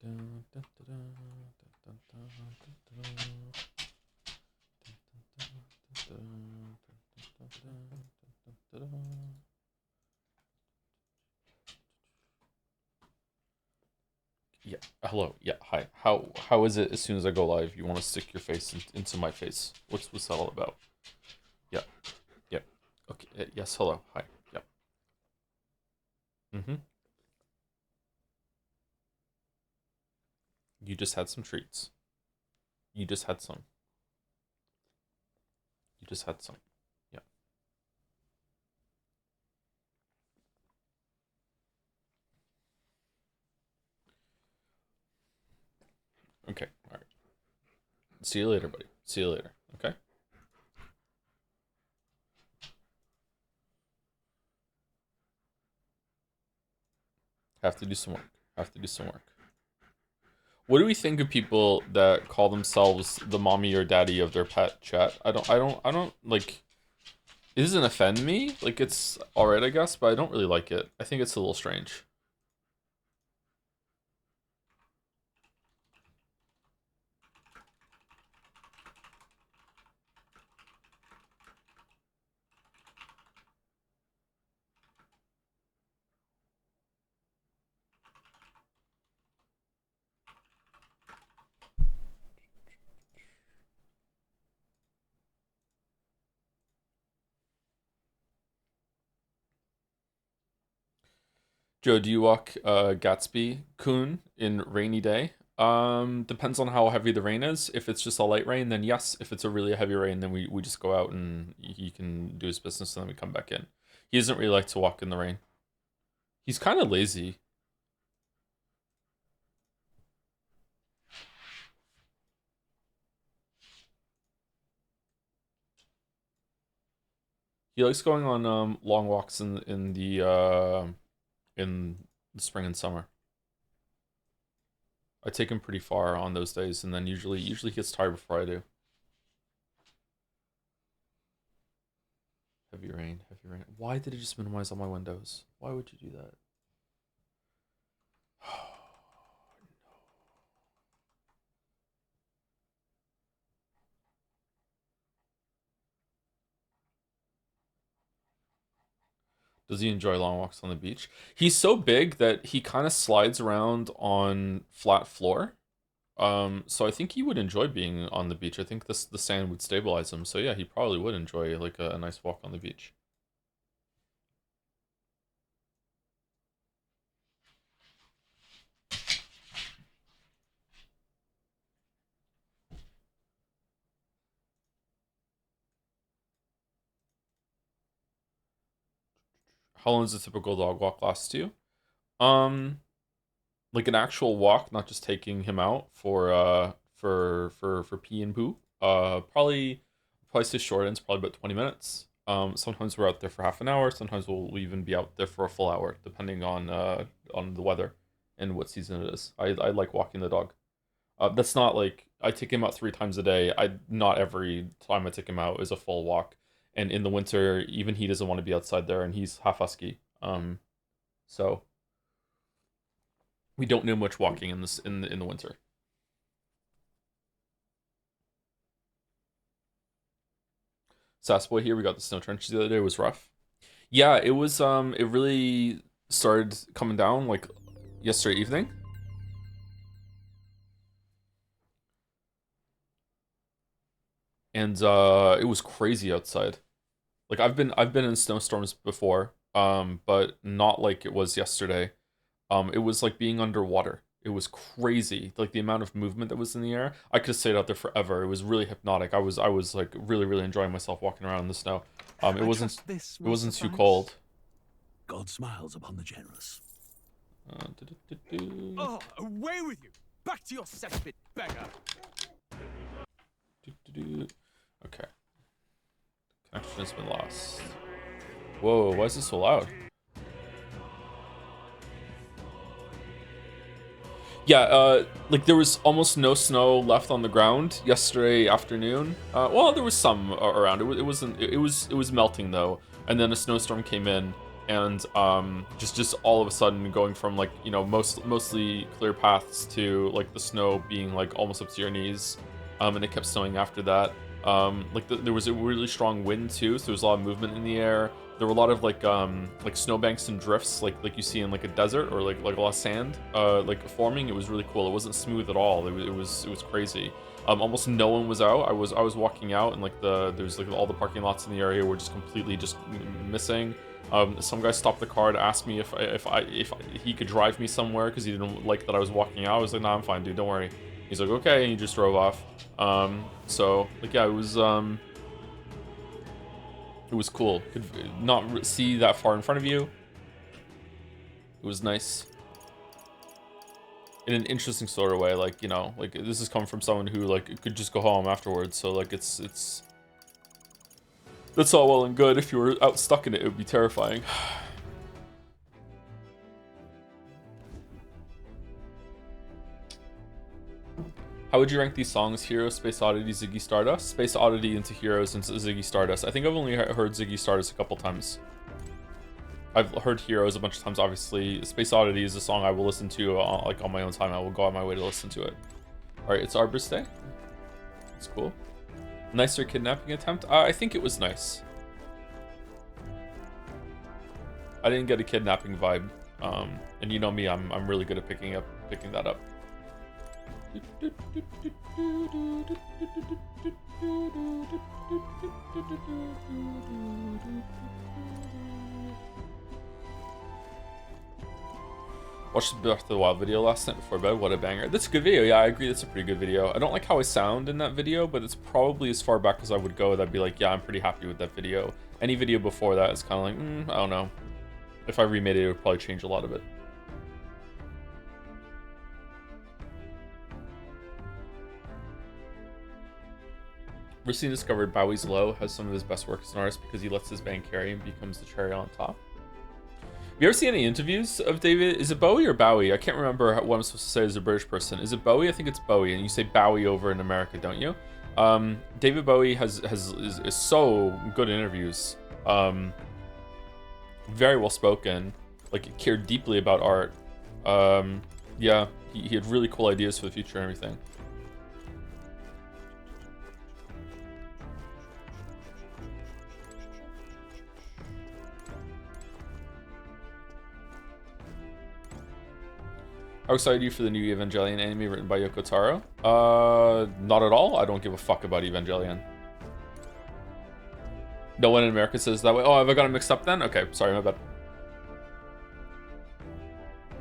Yeah. Hello. Yeah. Hi. How is it? As soon as I go live, you want to stick your face into my face? What's that all about? Yeah. Yeah. Okay. Yes. Hello. Hi. Yeah. Mm-hmm. You just had some treats. You just had some. You just had some. Yeah. Okay. All right. See you later, buddy. See you later. Okay. Have to do some work. Have to do some work. What do we think of people that call themselves the mommy or daddy of their pet? Chat. I don't like. It doesn't offend me. Like it's all right, I guess, but I don't really like it. I think it's a little strange. Joe, do you walk Gatsby Kun in rainy day? Depends on how heavy the rain is. If it's just a light rain, then yes. If it's a really heavy rain, then we just go out and he can do his business and then we come back in. He doesn't really like to walk in the rain. He's kind of lazy. He likes going on long walks in the spring and summer. I take him pretty far on those days, and then usually he gets tired before I do. Heavy rain, heavy rain. Why did it just minimize all my windows? Why would you do that? Does he enjoy long walks on the beach? He's so big that he kind of slides around on flat floor. So I think he would enjoy being on the beach. I think the sand would stabilize him. So yeah, he probably would enjoy like a nice walk on the beach. How long does a typical dog walk last you? Um, like an actual walk, not just taking him out for pee and poo. Probably stay short ends, probably about 20 minutes. Sometimes we're out there for half an hour. Sometimes we'll even be out there for a full hour, depending on the weather and what season it is. I like walking the dog. That's not like I take him out 3 times a day. I not every time I take him out is a full walk. And in the winter, even he doesn't want to be outside there, and he's half husky. So we don't do much walking in this in the winter. Sassboy here. We got the snow trenches the other day. It was rough. Yeah, it was. It really started coming down like yesterday evening. And it was crazy outside. Like I've been in snowstorms before, but not like it was yesterday. It was like being underwater. It was crazy, like the amount of movement that was in the air. I could have stayed out there forever. It was really hypnotic. I was like really enjoying myself walking around in the snow. It I wasn't trust this it will wasn't too suffice. cold. God smiles upon the generous. Du-du-du-du. Oh, away with you! Back to your cesspit, beggar! Du-du-du. Okay, connection has been lost. Whoa, why is this so loud? Yeah, like there was almost no snow left on the ground yesterday afternoon. Well, there was some around. It wasn't. It was melting though, and then a snowstorm came in, and just all of a sudden going from like, you know, mostly clear paths to like the snow being like almost up to your knees, and it kept snowing after that. There was a really strong wind too, so there was a lot of movement in the air. There were a lot of like snowbanks and drifts, like you see in like a desert, or like a lot of sand like forming. It was really cool. It wasn't smooth at all. It was crazy. Almost no one was out. I was walking out, and like there's like all the parking lots in the area were just completely just missing. Some guy stopped the car to ask me if he could drive me somewhere because he didn't like that I was walking out. I was like, nah, I'm fine, dude, don't worry. He's like, okay, and he just drove off. So like, yeah, it was cool. Could not see that far in front of you. It was nice. In an interesting sort of way, like, you know, like this is coming from someone who like could just go home afterwards. So like it's that's all well and good. If you were out stuck in it, it would be terrifying. How would you rank these songs? Heroes, Space Oddity, Ziggy Stardust? Space Oddity into Heroes and Ziggy Stardust. I think I've only heard Ziggy Stardust a couple times. I've heard Heroes a bunch of times, obviously. Space Oddity is a song I will listen to like on my own time. I will go on my way to listen to it. Alright, it's Arbor's Day. It's cool. Nicer kidnapping attempt? I think it was nice. I didn't get a kidnapping vibe. And you know me, I'm really good at picking that up. Watched the Breath of the Wild video last night before bed. What a banger. That's a good video. Yeah, I agree. That's a pretty good video. I don't like how I sound in that video, but it's probably as far back as I would go. That'd be like, yeah, I'm pretty happy with that video. Any video before that is kind of like, I don't know. If I remade it, it would probably change a lot of it. Recently discovered Bowie's Low has some of his best work as an artist because he lets his band carry and becomes the cherry on top. Have you ever seen any interviews of David? Is it Bowie or Bowie? I can't remember what I'm supposed to say as a British person. Is it Bowie? I think it's Bowie, and you say Bowie over in America, don't you? David Bowie is so good in interviews. Very well spoken. Like, cared deeply about art. Yeah, he had really cool ideas for the future and everything. How excited are you for the new Evangelion anime written by Yoko Taro? Not at all. I don't give a fuck about Evangelion. No one in America says that way. Oh, have I got it mixed up then? Okay, sorry, my bad.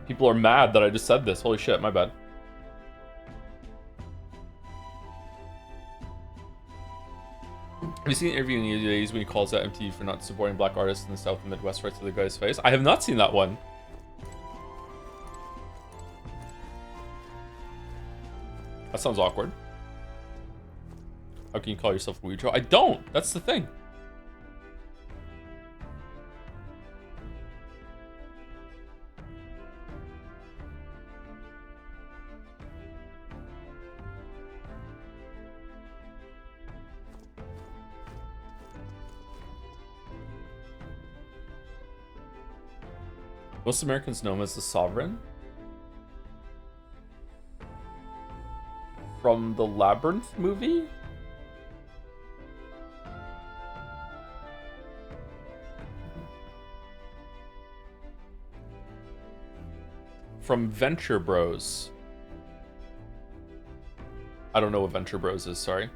People are mad that I just said this. Holy shit, my bad. Have you seen an interview in the days when he calls out MTV for not supporting black artists in the South and Midwest right to the guy's face? I have not seen that one. That sounds awkward. How can you call yourself a weirdo? I don't! That's the thing. Most Americans know him as the Sovereign. From the Labyrinth movie? From Venture Bros. I don't know what Venture Bros is, sorry.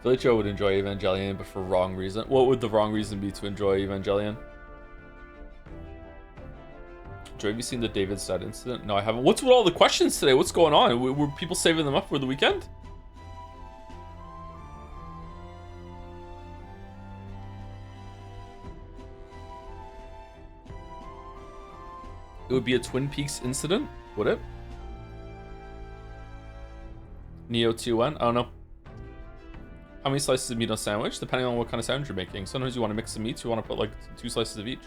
Billy Joe would enjoy Evangelion, but for wrong reason. What would the wrong reason be to enjoy Evangelion? Joe, have you seen the David Stead incident? No, I haven't. What's with all the questions today? What's going on? Were people saving them up for the weekend? It would be a Twin Peaks incident, would it? Neo 2N? I don't know. How many slices of meat on a sandwich? Depending on what kind of sandwich you're making. Sometimes you want to mix some meats. You want to put like 2 slices of each.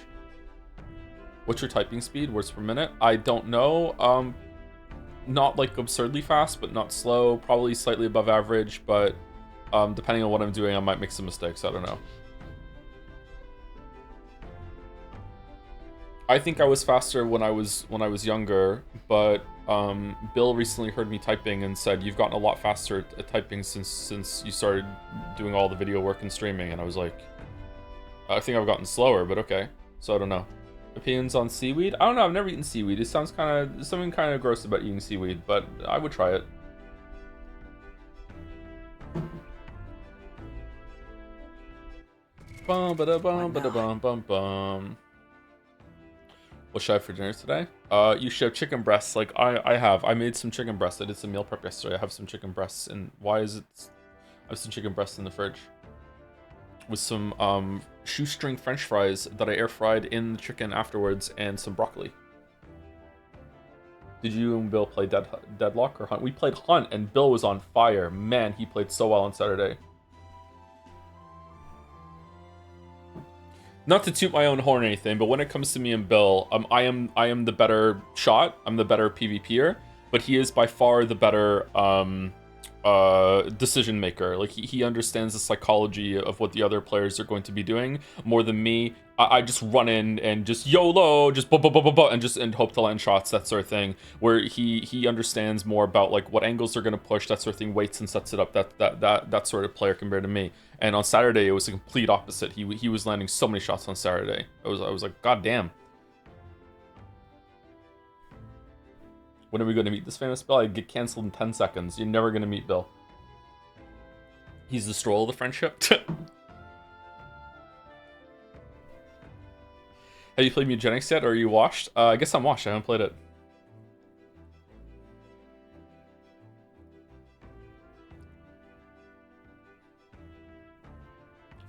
What's your typing speed? Words per minute? I don't know. Not like absurdly fast, but not slow. Probably slightly above average, but depending on what I'm doing, I might make some mistakes. I don't know. I think I was faster when I was younger, but Bill recently heard me typing and said, "You've gotten a lot faster at typing since you started doing all the video work and streaming." And I was like, "I think I've gotten slower, but okay." So I don't know. Opinions on seaweed? I don't know. I've never eaten seaweed. It sounds something kind of gross about eating seaweed, but I would try it. Bum ba da bum ba da bum bum bum. What should I have for dinner today? You should have chicken breasts. Like I made some chicken breasts. I did some meal prep yesterday. I have some chicken breasts, and why is it? I have some chicken breasts in the fridge with some shoestring French fries that I air fried in the chicken afterwards, and some broccoli. Did you and Bill play Deadlock or Hunt? We played Hunt, and Bill was on fire. Man, he played so well on Saturday. Not to toot my own horn or anything, but when it comes to me and Bill, I am the better shot. I'm the better PvPer, but he is by far the better decision maker. Like he understands the psychology of what the other players are going to be doing more than me. I just run in and just YOLO, just and hope to land shots, that sort of thing. Where he understands more about like what angles they're gonna push, that sort of thing, waits and sets it up. That sort of player compared to me. And on Saturday it was the complete opposite. He was landing so many shots on Saturday. I was like, God damn. When are we going to meet this famous Bill? I get canceled in 10 seconds. You're never going to meet Bill. He's the stroll of the friendship. Have you played Mutagenics yet, or are you washed? I guess I'm washed. I haven't played it.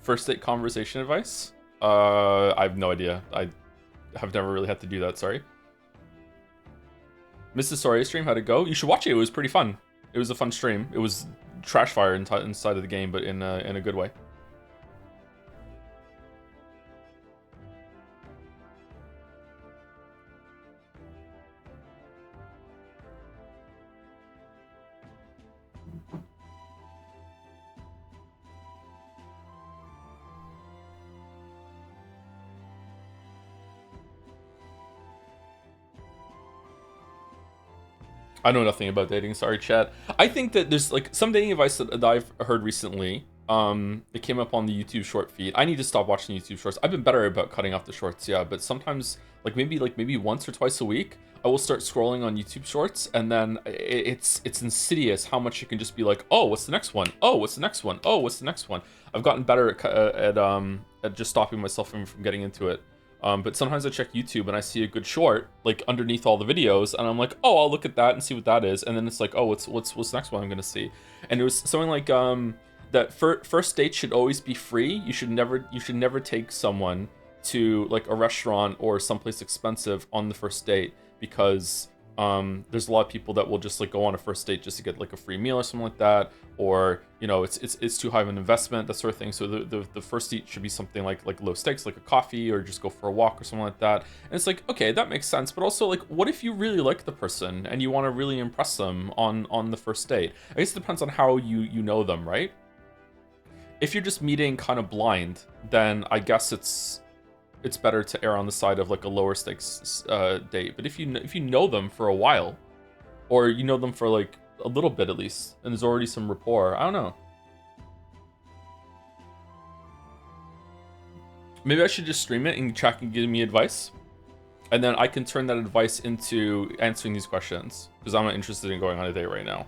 First date conversation advice? I have no idea. I have never really had to do that, sorry. Mrs. Soria stream, how'd it go? You should watch it. It was pretty fun. It was a fun stream. It was trash fire inside of the game, but in a good way. I know nothing about dating, sorry chat. I think that there's like some dating advice that I've heard recently. It came up on the YouTube short feed. I need to stop watching YouTube shorts. I've been better about cutting off the shorts, yeah, but sometimes maybe once or twice a week, I will start scrolling on YouTube shorts, and then it's insidious how much you can just be like, oh, what's the next one? Oh, what's the next one? Oh, what's the next one? I've gotten better at just stopping myself from getting into it. But sometimes I check YouTube and I see a good short like underneath all the videos, and I'm like, oh, I'll look at that and see what that is, and then it's like, oh, what's the next one I'm gonna see? And it was something like that first date should always be free. You should never take someone to like a restaurant or someplace expensive on the first date, because there's a lot of people that will just like go on a first date just to get like a free meal or something like that, or you know, it's too high of an investment, that sort of thing. So the first date should be something like low stakes, like a coffee, or just go for a walk or something like that. And it's like, okay, that makes sense, but also like, what if you really like the person and you want to really impress them on the first date? I guess it depends on how you know them, right? If you're just meeting kind of blind, then I guess it's better to err on the side of like a lower stakes date. But if you know them for a while, or you know them for like a little bit at least, and there's already some rapport, I don't know. Maybe I should just stream it and chat and give me advice, and then I can turn that advice into answering these questions, because I'm not interested in going on a date right now.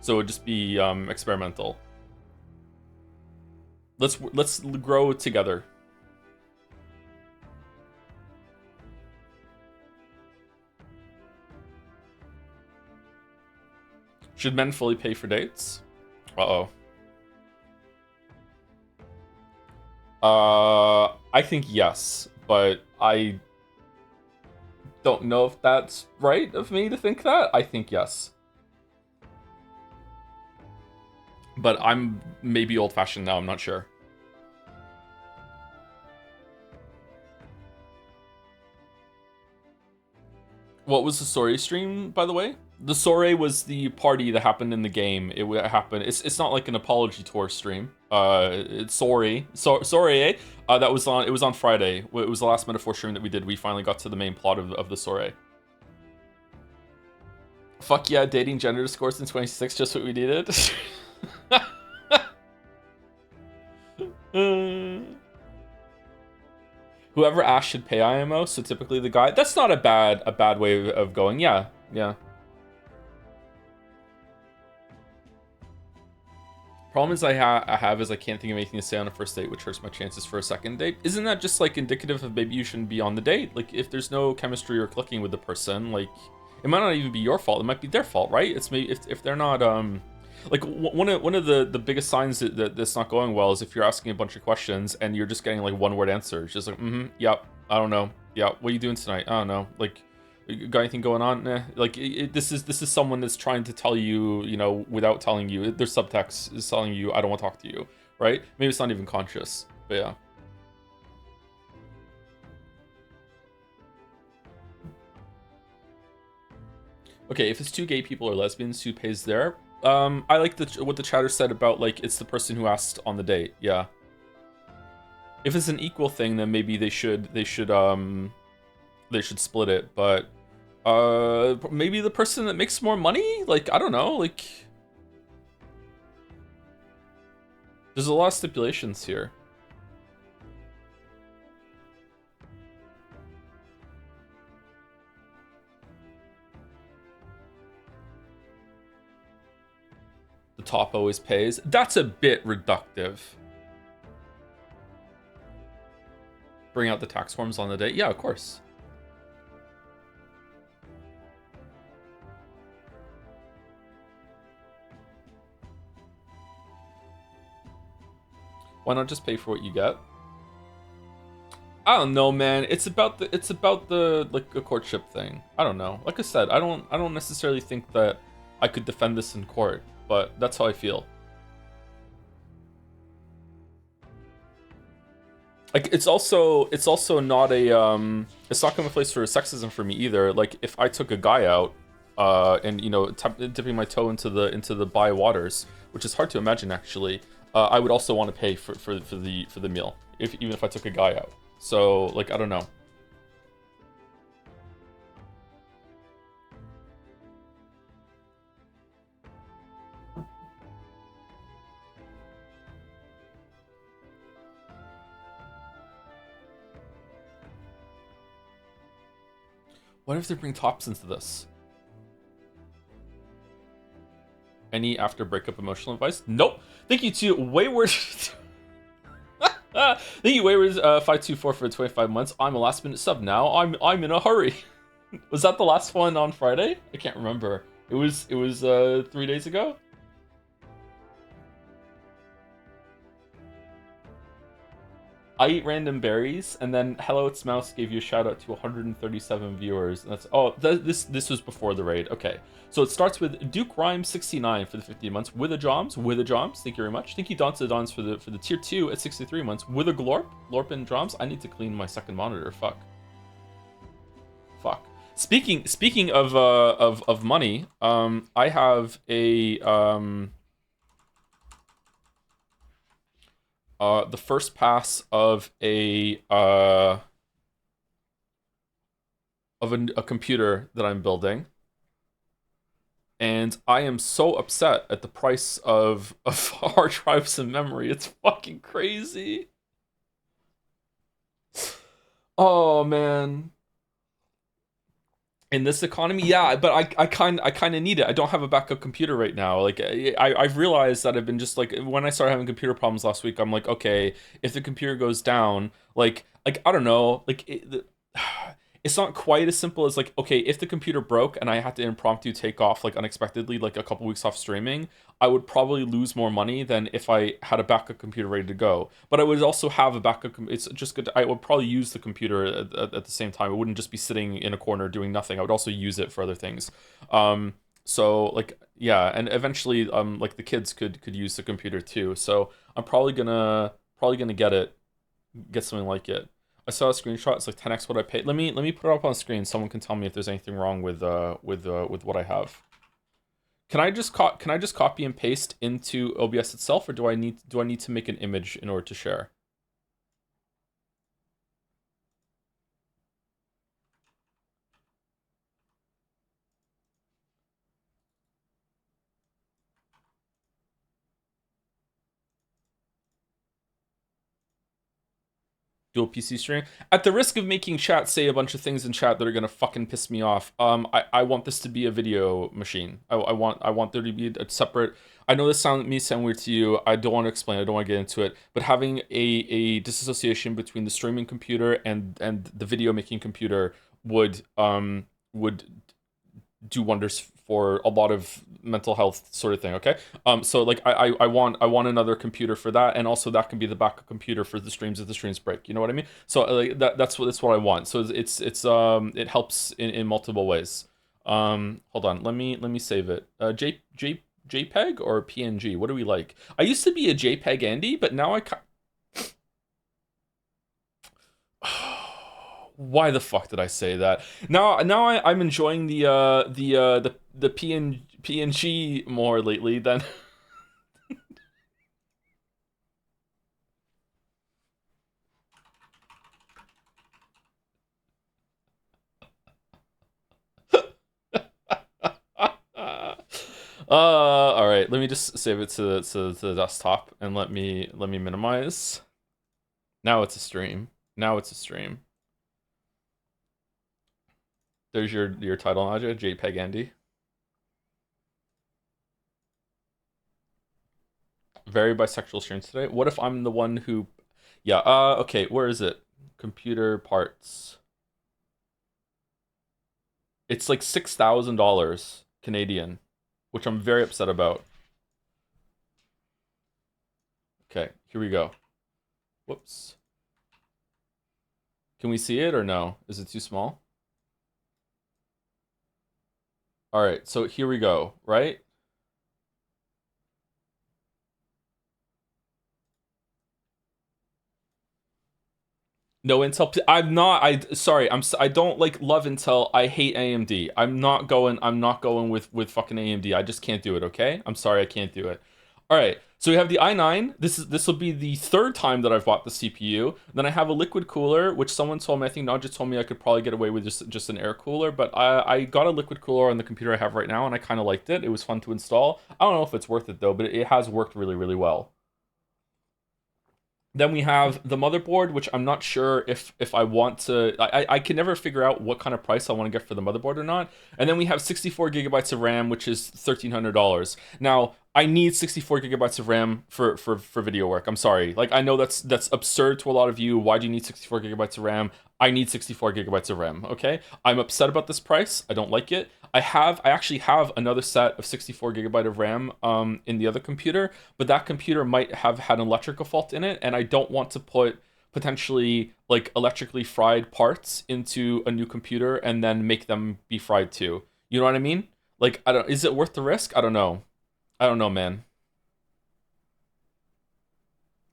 So it would just be experimental. Let's grow together. Should men fully pay for dates? Uh-oh. I think yes, but I don't know if that's right of me to think that. I think yes. But I'm maybe old-fashioned now, I'm not sure. What was the Sorry stream, by the way? The Sorry was the party that happened in the game. It happened. It's not like an apology tour stream. It's sorry, eh? That was on. It was on Friday. It was the last metaphor stream that we did. We finally got to the main plot of the Sorry. Fuck yeah, dating gender discourse in 26, just what we needed. Whoever asked should pay IMO, so typically the guy. That's not a bad way of going. Yeah. Problem is I have is I can't think of anything to say on a first date, which hurts my chances for a second date. Isn't that just like indicative of maybe you shouldn't be on the date? Like if there's no chemistry or clicking with the person, like it might not even be your fault. It might be their fault, right? It's maybe if they're not like one of the biggest signs that that's not going well is if you're asking a bunch of questions and you're just getting like one word answers, just like yep, I don't know, yeah, what are you doing tonight? I don't know, like got anything going on? Nah. Like this is someone that's trying to tell you, you know, without telling you. Their subtext is telling you I don't want to talk to you, right? Maybe it's not even conscious, but yeah. Okay, if it's two gay people or lesbians, who pays there? I like what the chatter said about like it's the person who asked on the date. Yeah. If it's an equal thing, then maybe they should split it. But maybe the person that makes more money. Like I don't know. Like there's a lot of stipulations here. The top always pays. That's a bit reductive. Bring out the tax forms on the day. Yeah, of course. Why not just pay for what you get? I don't know, man. It's about the like a courtship thing. I don't know. Like I said, I don't necessarily think that I could defend this in court, but that's how I feel. Like it's also not a it's not coming place for sexism for me either. Like if I took a guy out and you know dipping my toe into the by waters, which is hard to imagine actually, I would also want to pay for the meal even if I took a guy out. So like I don't know. What if they bring tops into this? Any after breakup emotional advice? Nope. Thank you to Wayward. Thank you, Wayward 524 for 25 months. I'm a last minute sub now. I'm in a hurry. Was that the last one on Friday? I can't remember. It was 3 days ago. I eat random berries, and then Hello It's Mouse gave you a shout out to 137 viewers. And that's this was before the raid. Okay, so it starts with Duke Rhyme 69 for the 15 months with a Joms. Thank you very much. Thank you Dante Dons for the tier 2 at 63 months with a Glorp and Joms. I need to clean my second monitor. Fuck. Speaking of money, I have a the first pass of a computer that I'm building, and I am so upset at the price of hard drives and memory. It's fucking crazy. Oh man. In this economy, yeah, but I kind of need it. I don't have a backup computer right now. Like I've realized that I've been just like when I started having computer problems last week, I'm like, okay, if the computer goes down, like I don't know, like it's not quite as simple as like, okay, if the computer broke and I had to impromptu take off like unexpectedly, like a couple weeks off streaming, I would probably lose more money than if I had a backup computer ready to go. But I would also have a backup. It's just good. I would probably use the computer at the same time. It wouldn't just be sitting in a corner doing nothing. I would also use it for other things. So like Yeah, and eventually, like the kids could use the computer too. So I'm probably gonna get something like it. I saw a screenshot. It's like 10x what I paid. Let me put it up on screen. Someone can tell me if there's anything wrong with what I have. Can I just copy and paste into OBS itself, or do I need to make an image in order to share? Dual PC stream. At the risk of making chat say a bunch of things in chat that are gonna fucking piss me off, I want this to be a video machine. I want there to be a separate. I know this sound weird to you. I don't want to explain. I don't want to get into it. But having a disassociation between the streaming computer and the video making computer would do wonders for a lot of mental health sort of thing. Okay. So like I want another computer for that, and also that can be the backup computer for the streams if the streams break. You know what I mean? So like that's what I want. So it's it helps in multiple ways. Hold on. Let me save it. JPEG or PNG? What do we like? I used to be a JPEG Andy, but now why the fuck did I say that? Now I'm enjoying the PNG more lately than. All right. Let me just save it to the desktop and let me minimize. Now it's a stream. Now it's a stream. There's your title, Naja, JPEG Andy. Very bisexual streams today. What if I'm the one who? Yeah. Okay. Where is it? Computer parts. It's like $6,000 Canadian, which I'm very upset about. Okay, here we go. Whoops. Can we see it or no? Is it too small? All right, so here we go, right? No Intel. I'm not. Sorry. I don't like love Intel. I hate AMD. I'm not going with fucking AMD. I just can't do it. Okay. I'm sorry. I can't do it. All right. So we have the i9. This will be the third time that I've bought the CPU. Then I have a liquid cooler, which someone told me. I think Naja told me I could probably get away with just an air cooler. But I got a liquid cooler on the computer I have right now, and I kind of liked it. It was fun to install. I don't know if it's worth it though, but it has worked really really well. Then we have the motherboard, which I'm not sure if I want to. I can never figure out what kind of price I want to get for the motherboard or not. And then we have 64 gigabytes of RAM, which is $1,300. Now I need 64 gigabytes of RAM for video work. I'm sorry. Like I know that's absurd to a lot of you. Why do you need 64 gigabytes of RAM? I need 64 gigabytes of RAM. Okay, I'm upset about this price. I don't like it. I actually have another set of 64 gigabyte of RAM in the other computer, but that computer might have had an electrical fault in it, and I don't want to put potentially like electrically fried parts into a new computer and then make them be fried too. You know what I mean? Like I don't. Is it worth the risk? I don't know. I don't know, man.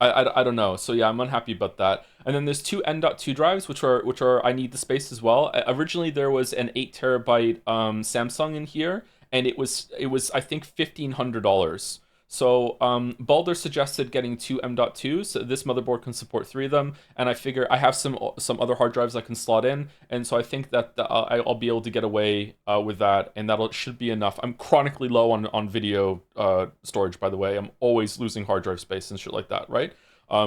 I don't know. So yeah, I'm unhappy about that. And then there's two N.2 drives, which are I need the space as well. Originally there was an 8 terabyte Samsung in here, and it was I think $1,500. So Balder suggested getting two M.2s. So this motherboard can support three of them, and I figure I have some other hard drives I can slot in, and so I think that I'll be able to get away with that, and that should be enough. I'm chronically low on video storage, by the way. I'm always losing hard drive space and shit like that, right?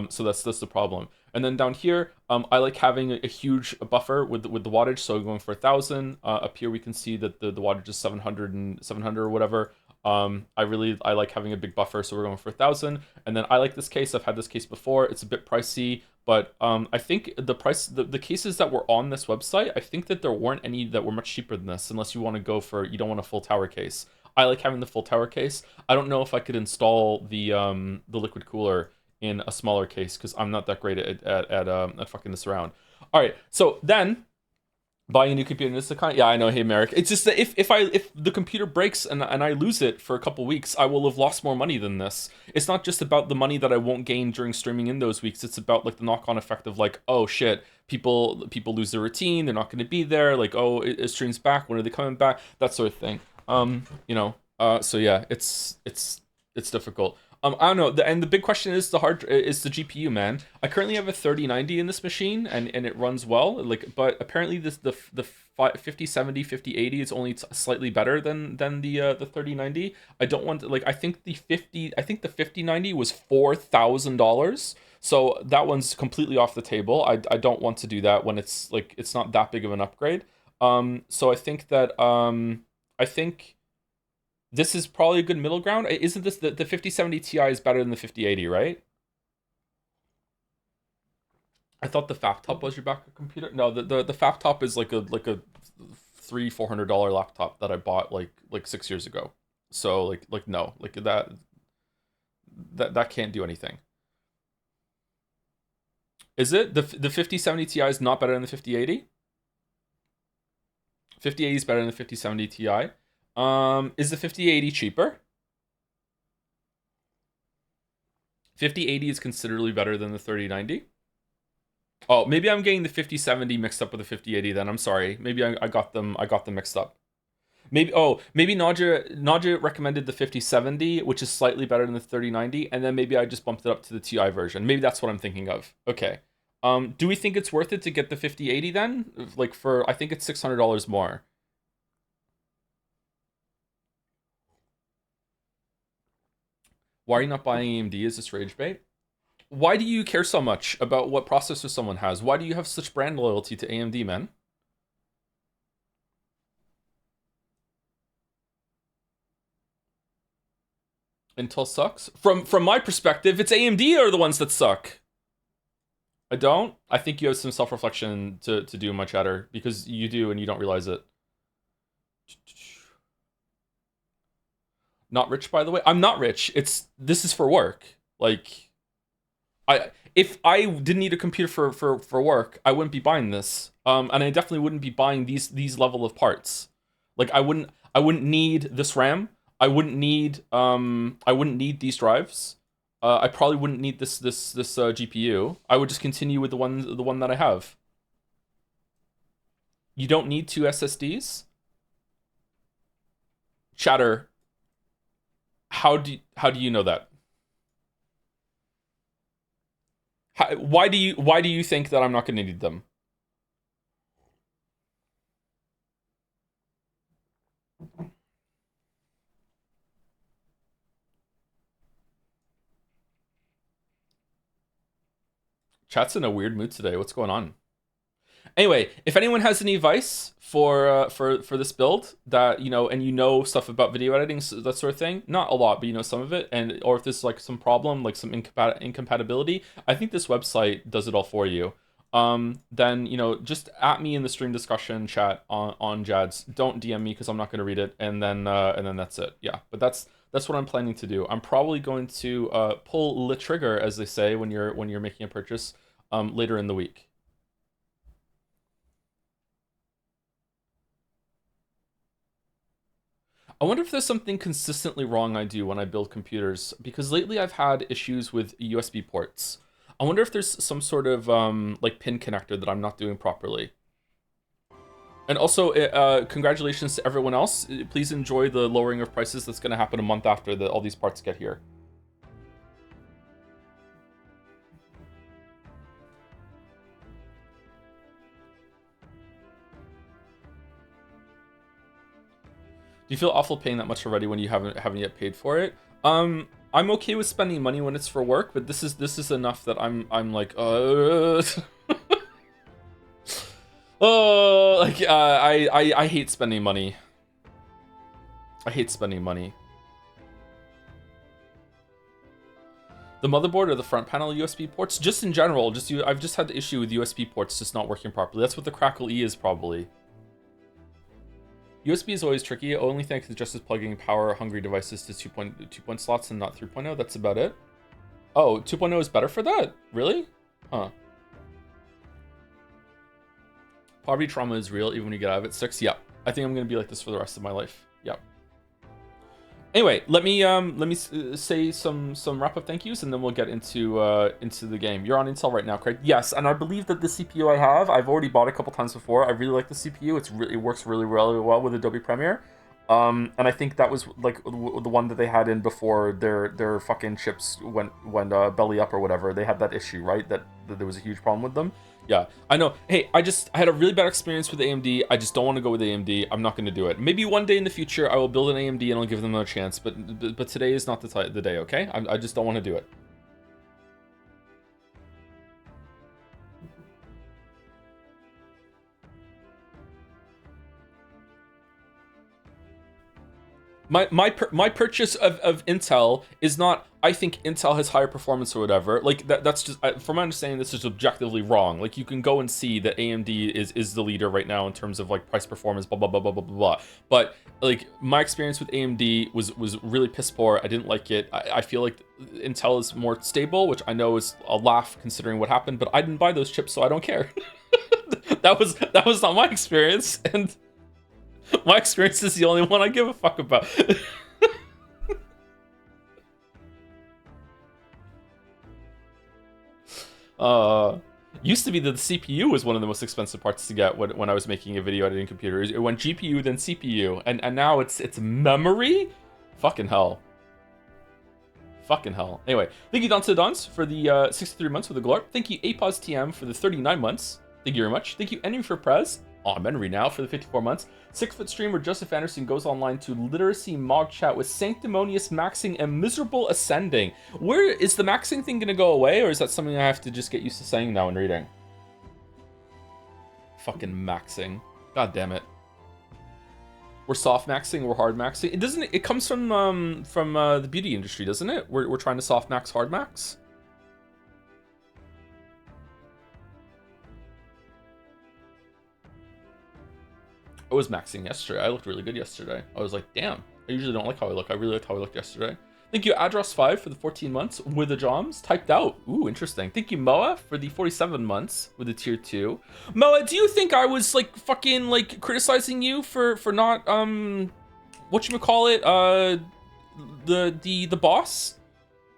So that's the problem. And then down here, I like having a huge buffer with the wattage. So going for 1,000. Up here we can see that the wattage is 700 and 700 or whatever. I like having a big buffer, so we're going for 1,000. And then I like this case. I've had this case before. It's a bit pricey, but I think the cases that were on this website, I think that there weren't any that were much cheaper than this, unless you want to you don't want a full tower case. I like having the full tower case. I don't know if I could install the liquid cooler in a smaller case because I'm not that great at fucking this around. All right, so then Buying a new computer is the kind. Yeah, I know. Hey, Merrick. It's just that if the computer breaks and I lose it for a couple weeks, I will have lost more money than this. It's not just about the money that I won't gain during streaming in those weeks. It's about like the knock-on effect of like, oh shit, people lose their routine. They're not going to be there. Like, oh, it streams back. When are they coming back? That sort of thing. You know. So yeah, it's difficult. I don't know. And the big question is the GPU, man. I currently have a 3090 in this machine, and it runs well. Like, but apparently the 5070, 5080 is only slightly better than the 3090. I don't want to, like, I think the 5090 was $4,000. So that one's completely off the table. I don't want to do that when it's like it's not that big of an upgrade. So I think that I think this is probably a good middle ground. Isn't this the 5070 Ti is better than the 5080, right? I thought the Fap-Top was your backup computer. No, the Fap-Top is like a $300-$400 laptop that I bought like 6 years ago. So like no, like that can't do anything. Is it the 5070 Ti is not better than the 5080? 5080 is better than the 5070 Ti. Is the 5080 cheaper? 5080 is considerably better than the 3090. Oh, maybe I'm getting the 5070 mixed up with the 5080 then. I'm sorry. Maybe I got them mixed up. Maybe Nadia recommended the 5070, which is slightly better than the 3090, and then maybe I just bumped it up to the Ti version. Maybe that's what I'm thinking of. Okay. Do we think it's worth it to get the 5080 then? Like I think it's $600 more. Why are you not buying AMD? Is this rage bait? Why do you care so much about what processor someone has? Why do you have such brand loyalty to AMD, man? Intel sucks? From my perspective, it's AMD are the ones that suck. I don't. I think you have some self-reflection to do, my chatter, because you do and you don't realize it. Not rich, by the way. I'm not rich. This is for work. Like, if I didn't need a computer for work, I wouldn't be buying this. And I definitely wouldn't be buying these level of parts. Like, I wouldn't need this RAM. I wouldn't need these drives. I probably wouldn't need this GPU. I would just continue with the one that I have. You don't need two SSDs? Chatter. How do you know that? Why do you think that I'm not going to need them? Chat's in a weird mood today. What's going on? Anyway, if anyone has any advice for this build that and stuff about video editing, that sort of thing, not a lot, but some of it, and or if there's like some problem, like some incompatibility, I think this website does it all for you. Then just at me in the stream discussion chat on Jads. Don't DM me because I'm not going to read it, and then that's it. Yeah, but that's what I'm planning to do. I'm probably going to pull the trigger, as they say when you're making a purchase, later in the week. I wonder if there's something consistently wrong I do when I build computers, because lately I've had issues with USB ports. I wonder if there's some sort of like pin connector that I'm not doing properly. And also, congratulations to everyone else. Please enjoy the lowering of prices that's going to happen a month after all these parts get here. Do you feel awful paying that much already when you haven't yet paid for it? I'm okay with spending money when it's for work, but this is enough that I'm like oh, like I hate spending money. I hate spending money. The motherboard or the front panel USB ports, just in general, I've just had the issue with USB ports just not working properly. That's what the Crackle E is probably. USB is always tricky. Only thing I can suggest is plugging power-hungry devices to 2.2 slots and not 3.0. That's about it. Oh, 2.0 is better for that? Really? Huh. Poverty trauma is real, even when you get out of it. 6, yeah. I think I'm gonna be like this for the rest of my life. Yeah. Anyway, let me say some wrap up thank yous, and then we'll get into the game. You're on Intel right now, Craig. Yes, and I believe that the CPU I have, I've already bought a couple times before. I really like the CPU. It works really well with Adobe Premiere. And I think that was like the one that they had in before their fucking chips went belly up or whatever. They had that issue, right? That there was a huge problem with them. Yeah, I know. Hey, I had a really bad experience with AMD. I just don't want to go with AMD. I'm not going to do it. Maybe one day in the future I will build an AMD and I'll give them a chance. But today is not the day. Okay, I just don't want to do it. My purchase of Intel is not, I think Intel has higher performance or whatever. Like that's just, from my understanding, this is objectively wrong. Like you can go and see that AMD is the leader right now in terms of like price performance, blah blah blah blah blah blah. But like my experience with AMD was really piss poor. I didn't like it. I feel like Intel is more stable, which I know is a laugh considering what happened. But I didn't buy those chips, so I don't care. that was not my experience, and my experience is the only one I give a fuck about. Used to be that the CPU was one of the most expensive parts to get when I was making a video editing computer. It went GPU, then CPU, and now it's memory? Fucking hell. Fucking hell. Anyway, thank you Dance Dance for the 63 months with the Glorp. Thank you Apos TM for the 39 months. Thank you very much. Thank you Henry for Prez. On Henry now for the 54 months. 6-foot stream where Joseph Anderson goes online to literacy mog chat with sanctimonious maxing and miserable ascending. Where is the maxing thing gonna go away, or is that something I have to just get used to saying now and reading? Fucking maxing. God damn it. We're soft maxing, we're hard maxing. It doesn't. It comes from the beauty industry, doesn't it? We're trying to soft max, hard max. I was maxing yesterday. I looked really good yesterday. I was like, damn. I usually don't like how I look. I really liked how I looked yesterday. Thank you, Adros5 for the 14 months with the Joms. Typed out. Ooh, interesting. Thank you, Moa, for the 47 months with the tier 2. Moa, do you think I was like fucking like criticizing you for not whatchamacallit, the boss?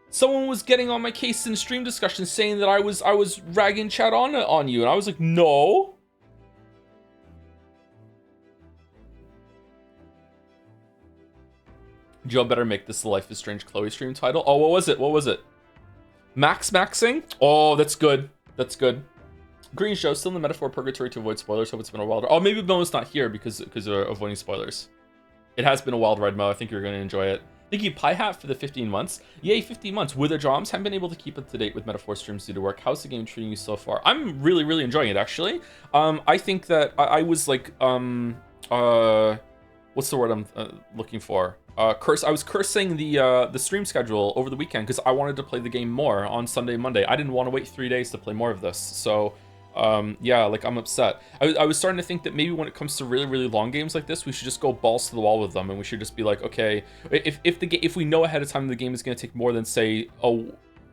Someone was getting on my case in stream discussion saying that I was ragging chat on you, and I was like, no. Joe better make this the Life is Strange Chloe stream title. Oh, what was it? What was it? Maxing? Oh, that's good. That's good. Green Show, still in the metaphor purgatory to avoid spoilers. Hope it's been a wild ride. Oh, maybe Mo's not here because of avoiding spoilers. It has been a wild ride, Mo. I think you're going to enjoy it. Thank you, Pie Hat, for the 15 months. Yay, 15 months. Wither Joms, haven't been able to keep up to date with metaphor streams due to work. How's the game treating you so far? I'm really, really enjoying it, actually. I think that I was like, what's the word I'm looking for? I was cursing the stream schedule over the weekend because I wanted to play the game more on Sunday and Monday. I didn't want to wait 3 days to play more of this. So, yeah, like I'm upset. I was starting to think that maybe when it comes to really, really long games like this, we should just go balls to the wall with them, and we should just be like, okay, if we know ahead of time the game is going to take more than say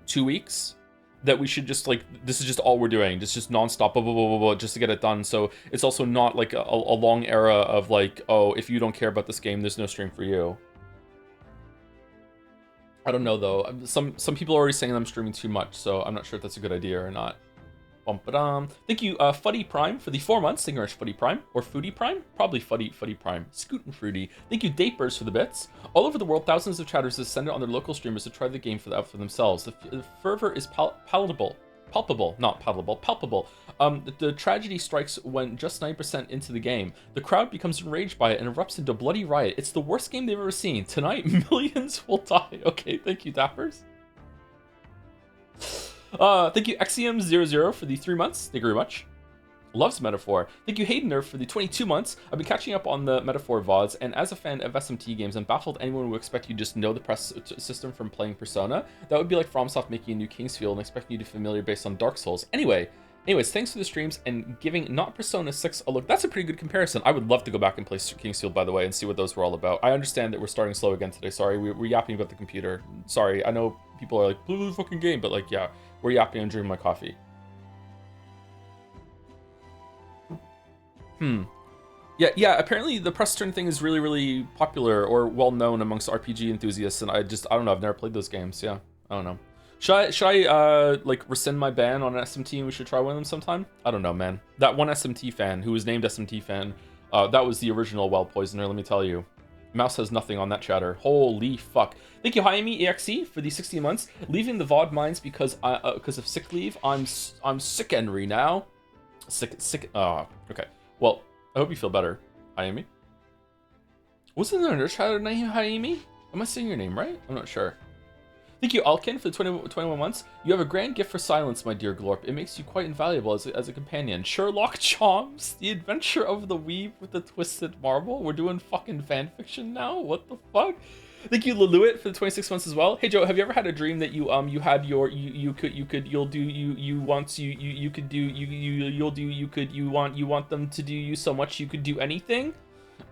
2 weeks, that we should just like, this is just all we're doing, just nonstop, blah, blah, blah, blah, blah, just to get it done. So it's also not like a long era of like, oh, if you don't care about this game, there's no stream for you. I don't know though. Some people are already saying I'm streaming too much, so I'm not sure if that's a good idea or not. Thank you, Fuddy Prime for the 4 months. Thank you very much, Fuddy Prime. Or Foodie Prime? Probably Fuddy Prime. Scoot and Fruity. Thank you, Dapers, for the bits. All over the world, thousands of chatters descended on their local streamers to try the game out for themselves. The fervor is palpable. Not palatable, palpable. The tragedy strikes when just 9% into the game. The crowd becomes enraged by it and erupts into a bloody riot. It's the worst game they've ever seen. Tonight, millions will die. Okay, thank you, Dappers. Thank you, XEM00 for the 3 months. Thank you very much. Loves Metaphor. Thank you, Haydener, for the 22 months. I've been catching up on the Metaphor VODs, and as a fan of SMT games, I'm baffled anyone would expect you just know the press system from playing Persona. That would be like FromSoft making a new Kingsfield and expecting you to be familiar based on Dark Souls. Anyways, thanks for the streams and giving not Persona 6 a look. That's a pretty good comparison. I would love to go back and play Kingsfield, by the way, and see what those were all about. I understand that we're starting slow again today. Sorry, we're yapping about the computer. Sorry, I know people are like, blue fucking game, but like, yeah, we're yapping and drinking my coffee. Yeah. Apparently, the press turn thing is really, really popular or well known amongst RPG enthusiasts, and I don't know. I've never played those games. Yeah, I don't know. Should I like rescind my ban on an SMT and we should try one of them sometime? I don't know, man. That one SMT fan who was named SMT fan, that was the original well poisoner. Let me tell you. Mouse has nothing on that chatter. Holy fuck. Thank you, Jaime EXE, for the 16 months. Leaving the VOD mines because of sick leave. I'm sick, Henry, now. Sick. Okay. Well, I hope you feel better, Jaime. Wasn't there another chatter name, Jaime? Am I saying your name right? I'm not sure. Thank you, Alkin, for the 21 months. You have a grand gift for silence, my dear Glorp. It makes you quite invaluable as a companion. Sherlock Choms, the adventure of the weave with the twisted marble. We're doing fucking fanfiction now? What the fuck? Thank you, Leluit, for the 26 months as well. Hey Joe, have you ever had a dream that you had your you want them to do you so much you could do anything?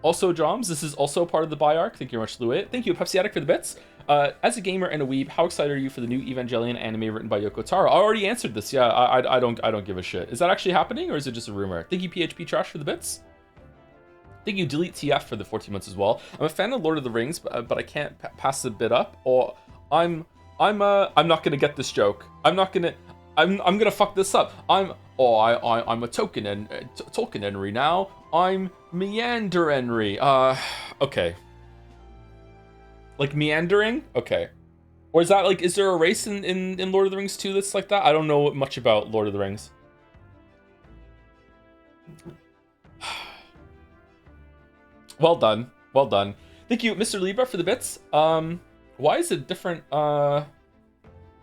Also, Joms, this is also part of the buy arc. Thank you very much, Leluit. Thank you, Pepsi Addict, for the bits. As a gamer and a weeb, how excited are you for the new Evangelion anime written by Yoko Taro? I already answered this. Yeah, I don't give a shit. Is that actually happening or is it just a rumor? Thank you, PHP Trash, for the bits. Thank you, Delete TF, for the 14 months as well. I'm a fan of Lord of the Rings, but I can't pass the bit up. Or I'm not gonna get this joke. I'm gonna fuck this up. I'm a Tolkien Henry now. I'm Meander Henry. Okay. Like meandering? Okay. Or is that like, is there a race in Lord of the Rings 2 that's like that? I don't know much about Lord of the Rings. Well done. Well done. Thank you, Mr. Libra, for the bits. Why is it different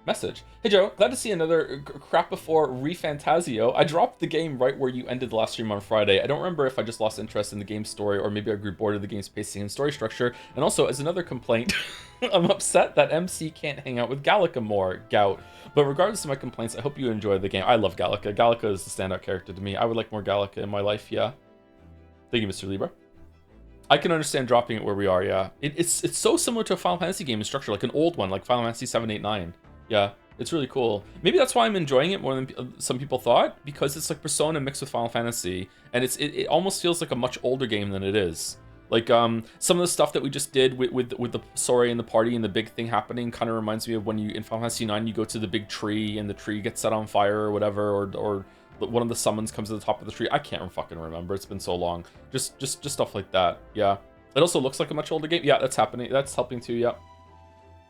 message? Hey Joe, glad to see another crap before Refantazio. I dropped the game right where you ended the last stream on Friday. I don't remember if I just lost interest in the game's story or maybe I grew bored of the game's pacing and story structure. And also, as another complaint, I'm upset that MC can't hang out with Gallica more, Gout. But regardless of my complaints, I hope you enjoy the game. I love Gallica. Gallica is the standout character to me. I would like more Gallica in my life, yeah. Thank you, Mr. Libra. I can understand dropping it where we are, yeah. It's so similar to a Final Fantasy game in structure, like an old one, like Final Fantasy 7, 8, 9. Yeah, it's really cool. Maybe that's why I'm enjoying it more than some people thought, because it's like Persona mixed with Final Fantasy, and it almost feels like a much older game than it is. Like some of the stuff that we just did with the Sori and the party and the big thing happening kind of reminds me of when you in Final Fantasy 9 you go to the big tree and the tree gets set on fire or whatever, or one of the summons comes to the top of the tree. I can't fucking remember. It's been so long. Just stuff like that. Yeah. It also looks like a much older game. Yeah, that's happening. That's helping too. Yeah.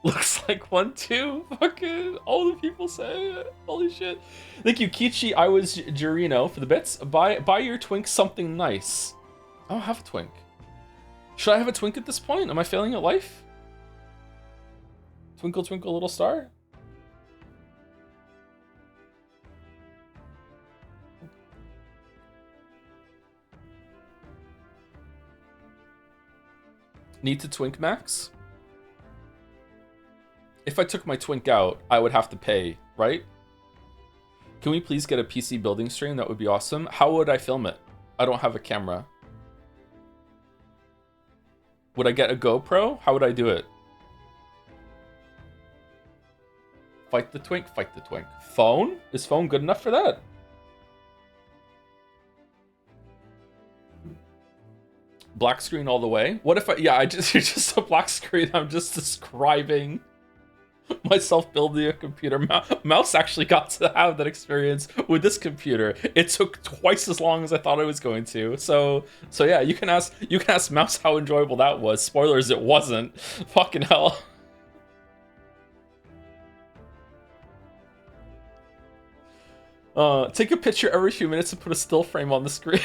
Looks like one too. Fucking all the people say it. Holy shit. Thank you, Kichi. I was Jurino for the bits. Buy your twink something nice. I don't have a twink. Should I have a twink at this point? Am I failing at life? Twinkle, twinkle, little star? Need to twink max? If I took my twink out, I would have to pay, right? Can we please get a PC building stream? That would be awesome. How would I film it? I don't have a camera. Would I get a GoPro? How would I do it? Fight the twink, fight the twink. Phone? Is phone good enough for that? Black screen all the way. What if it's just a black screen. I'm just describing myself building a computer. Mouse actually got to have that experience with this computer. It took twice as long as I thought it was going to. So yeah, you can ask Mouse how enjoyable that was. Spoilers, it wasn't. Fucking hell. Take a picture every few minutes and put a still frame on the screen.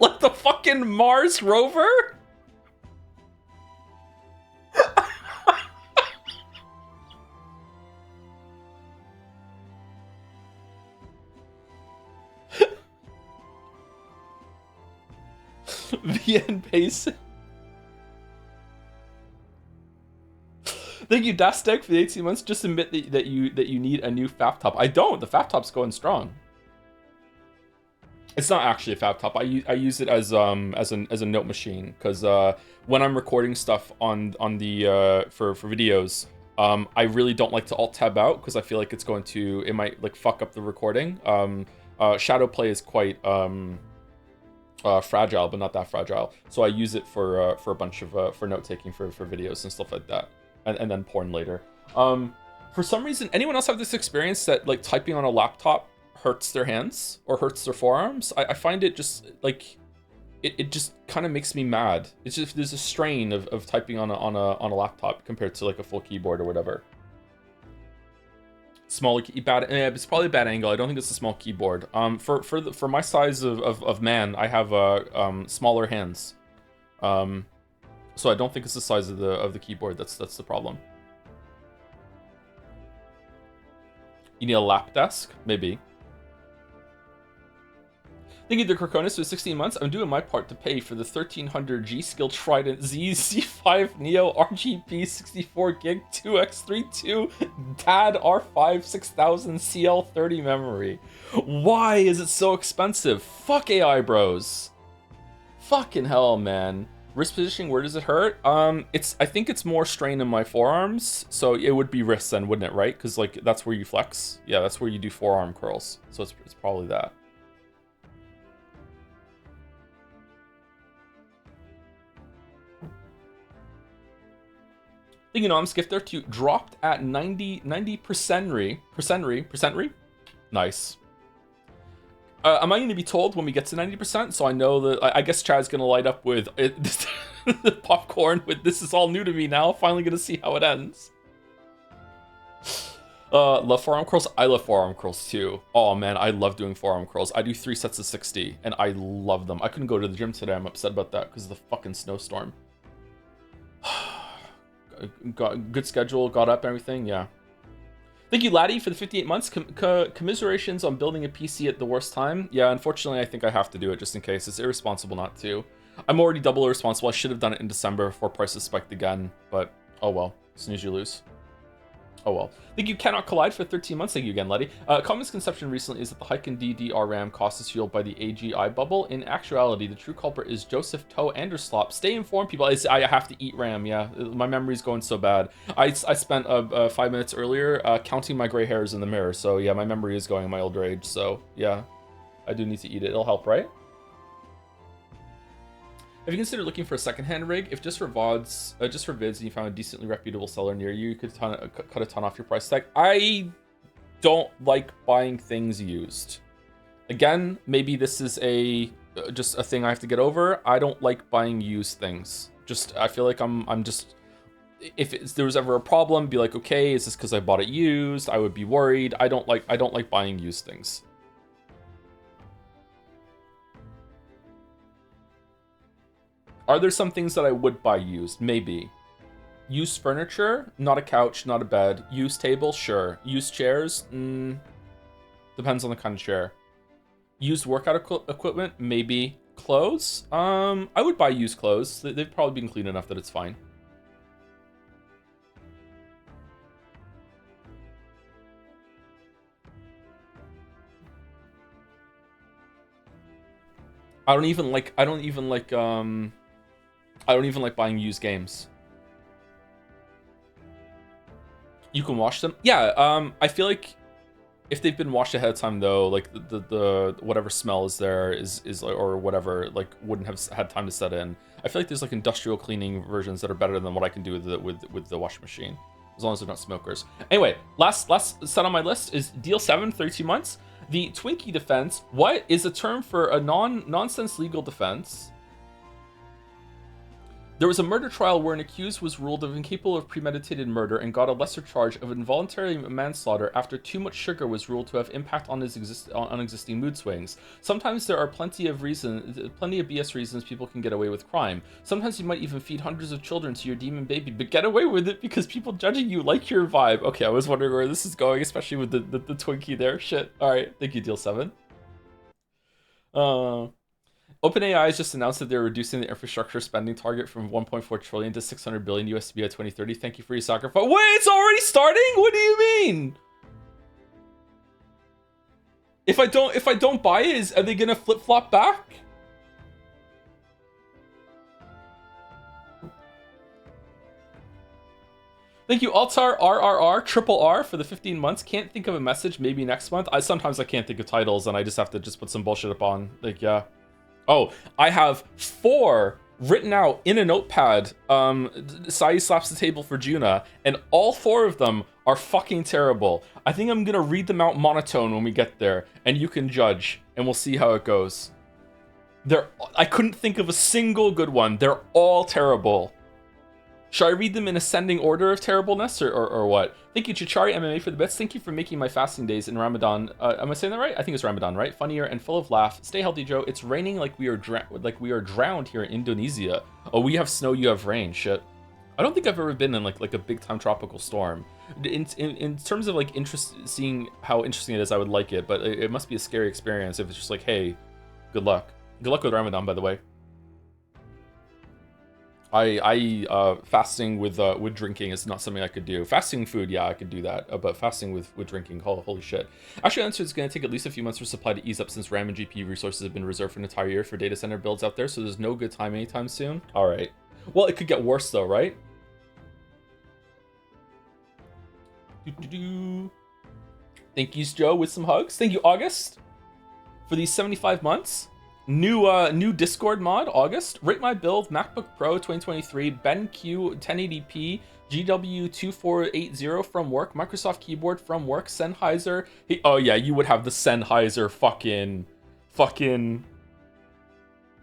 Like the fucking Mars rover? VN Pace. Thank you, Dastek, for the 18 months. Just admit that you need a new FAP top. I don't. The FAP top's going strong. It's not actually a fab top. I use it as a note machine because when I'm recording stuff on the for videos, I really don't like to alt tab out because I feel like it might like fuck up the recording. Shadow play is quite fragile, but not that fragile. So I use it for a bunch of for note taking for videos and stuff like that, and then porn later. For some reason, anyone else have this experience that like typing on a laptop hurts their hands or hurts their forearms? I find it just like it just kind of makes me mad. It's just there's a strain of typing on a laptop compared to like a full keyboard or whatever. Smaller bad. It's probably a bad angle. I don't think it's a small keyboard. For my size of man, I have smaller hands. So I don't think it's the size of the keyboard. That's the problem. You need a lap desk, maybe. Thank you to Krakonis for 16 months. I'm doing my part to pay for the 1300 G-Skill Trident Z5 Neo RGB 64 gig 2x32 DAD R5 6000 CL30 memory. Why is it so expensive? Fuck AI bros. Fucking hell, man. Wrist positioning, where does it hurt? I think it's more strain in my forearms, so it would be wrists then, wouldn't it, right? Because like that's where you flex. Yeah, that's where you do forearm curls. So it's probably that. Thinking on Skifter to dropped at 90%. Nice. Am I going to be told when we get to 90%? So I know that I guess Chad's going to light up with the popcorn with "this is all new to me now. Finally going to see how it ends." Love forearm curls. I love forearm curls too. Oh man, I love doing forearm curls. I do 3 sets of 60 and I love them. I couldn't go to the gym today. I'm upset about that because of the fucking snowstorm. Got good schedule, got up, everything, yeah. Thank you, Laddie, for the 58 months. Commiserations on building a PC at the worst time. Yeah, unfortunately, I think I have to do it just in case. It's irresponsible not to. I'm already double irresponsible. I should have done it in December before prices spiked again, but oh well. Snooze, you lose. Oh well. Thank you, Cannot Collide, for 13 months. Thank you again, Letty. Common misconception recently is that the hike in DDRM cost is fueled by the AGI bubble. In actuality, the true culprit is Joseph Toe Anderslop. Stay informed, people. I have to eat RAM, yeah. My memory's going so bad. I spent 5 minutes earlier counting my gray hairs in the mirror, so yeah, my memory is going in my older age, so yeah. I do need to eat it. It'll help, right? Have you considered looking for a secondhand rig? If just for VODs, just for vids, and you found a decently reputable seller near you, you could cut a ton off your price tag. I don't like buying things used. Again, maybe this is just a thing I have to get over. I don't like buying used things. I feel like I'm just, if there was ever a problem, be like, okay, is this because I bought it used? I would be worried. I don't like buying used things. Are there some things that I would buy used? Maybe. Used furniture? Not a couch, not a bed. Used table? Sure. Used chairs? Depends on the kind of chair. Used workout equipment? Maybe. Clothes? I would buy used clothes. They've probably been clean enough that it's fine. I don't even like buying used games. You can wash them? Yeah, I feel like if they've been washed ahead of time though, like the whatever smell is there is or whatever, like wouldn't have had time to set in. I feel like there's like industrial cleaning versions that are better than what I can do with the washing machine, as long as they're not smokers. Anyway, last set on my list is Deal 7, 32 months. The Twinkie defense. What is a term for a nonsense legal defense? There was a murder trial where an accused was ruled incapable of premeditated murder and got a lesser charge of involuntary manslaughter after too much sugar was ruled to have impact on his existing mood swings. Sometimes there are plenty of BS reasons people can get away with crime. Sometimes you might even feed hundreds of children to your demon baby, but get away with it because people judging you like your vibe. Okay, I was wondering where this is going, especially with the Twinkie there. Shit. All right, thank you, Deal 7. OpenAI has just announced that they're reducing the infrastructure spending target from 1.4 trillion to 600 billion USD by 2030. Thank you for your sacrifice. Wait, it's already starting? What do you mean? If I don't buy it, are they gonna flip-flop back? Thank you, Altar RRR Triple R for the 15 months. Can't think of a message. Maybe next month. Sometimes I can't think of titles, and I just have to just put some bullshit up on. Like, yeah. Oh, I have 4 written out in a notepad. Sai slaps the table for Juna, and all 4 of them are fucking terrible. I think I'm gonna read them out monotone when we get there, and you can judge, and we'll see how it goes. I couldn't think of a single good one. They're all terrible. Should I read them in ascending order of terribleness, or what? Thank you, Chichari MMA, for the bits. Thank you for making my fasting days in Ramadan. Am I saying that right? I think it's Ramadan, right? Funnier and full of laugh. Stay healthy, Joe. It's raining like we are drowned here in Indonesia. Oh, we have snow, you have rain. Shit. I don't think I've ever been in like a big time tropical storm. In terms of like seeing how interesting it is, I would like it, but it must be a scary experience if it's just like, hey, good luck. Good luck with Ramadan, by the way. Fasting with drinking is not something I could do. Fasting food, yeah, I could do that, but fasting with drinking, holy shit. Actually, answer is going to take at least a few months for supply to ease up since RAM and GPU resources have been reserved for an entire year for data center builds out there, so there's no good time anytime soon. All right. Well, it could get worse though, right? Thank you, Joe, with some hugs. Thank you, August, for these 75 months. New Discord mod, August. Rate my build, MacBook Pro 2023, BenQ 1080p, GW2480 from work, Microsoft keyboard from work, Sennheiser. Oh yeah, you would have the Sennheiser fucking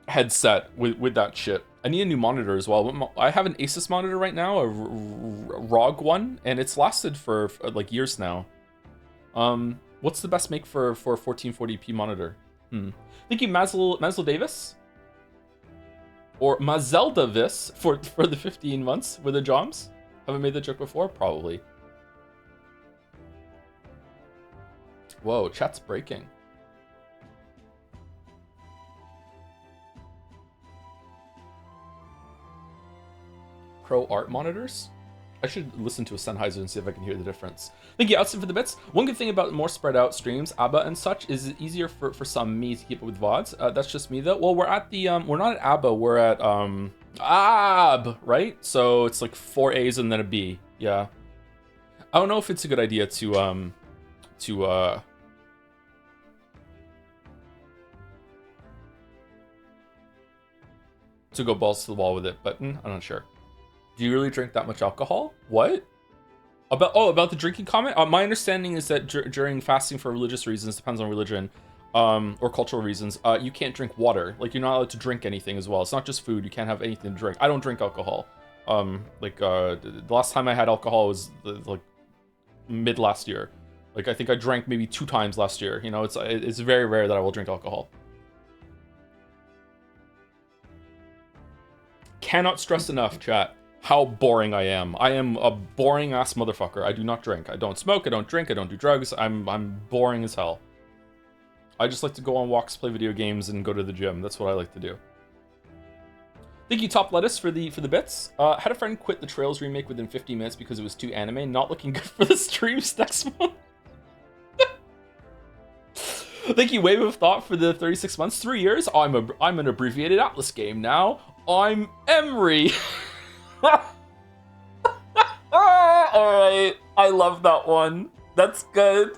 headset with that shit. I need a new monitor as well. I have an Asus monitor right now, a ROG one, and it's lasted for like years now. What's the best make for a 1440p monitor? Thank you, Mazel Davis. Or Mazelda Vis for the 15 months with the Joms. Haven't made the joke before? Probably. Whoa, chat's breaking. Pro art monitors? I should listen to a Sennheiser and see if I can hear the difference. Thank you, Outsin, for the bits. One good thing about more spread out streams, ABBA and such, is it easier for some me to keep up with VODs. That's just me though. Well, we're at the we're not at ABBA, we're at AB, right? So it's like 4 A's and then a B. Yeah. I don't know if it's a good idea to go balls to the wall with it, but I'm not sure. Do you really drink that much alcohol? What? About the drinking comment? My understanding is that during fasting for religious reasons, depends on religion, or cultural reasons, you can't drink water. Like, you're not allowed to drink anything as well. It's not just food. You can't have anything to drink. I don't drink alcohol. The last time I had alcohol was like mid last year. Like, I think I drank maybe 2 times last year. You know, it's very rare that I will drink alcohol. Cannot stress enough, chat, how boring I am. I am a boring ass motherfucker. I do not drink. I don't smoke. I don't drink. I don't do drugs. I'm boring as hell. I just like to go on walks, play video games, and go to the gym. That's what I like to do. Thank you, Top Lettuce, for the bits. Had a friend quit the Trails remake within 15 minutes because it was too anime. Not looking good for the streams next month. Thank you, Wave of Thought, for the 36 months, 3 years. I'm an abbreviated Atlas game now. I'm Emery. Alright, I love that one. That's good.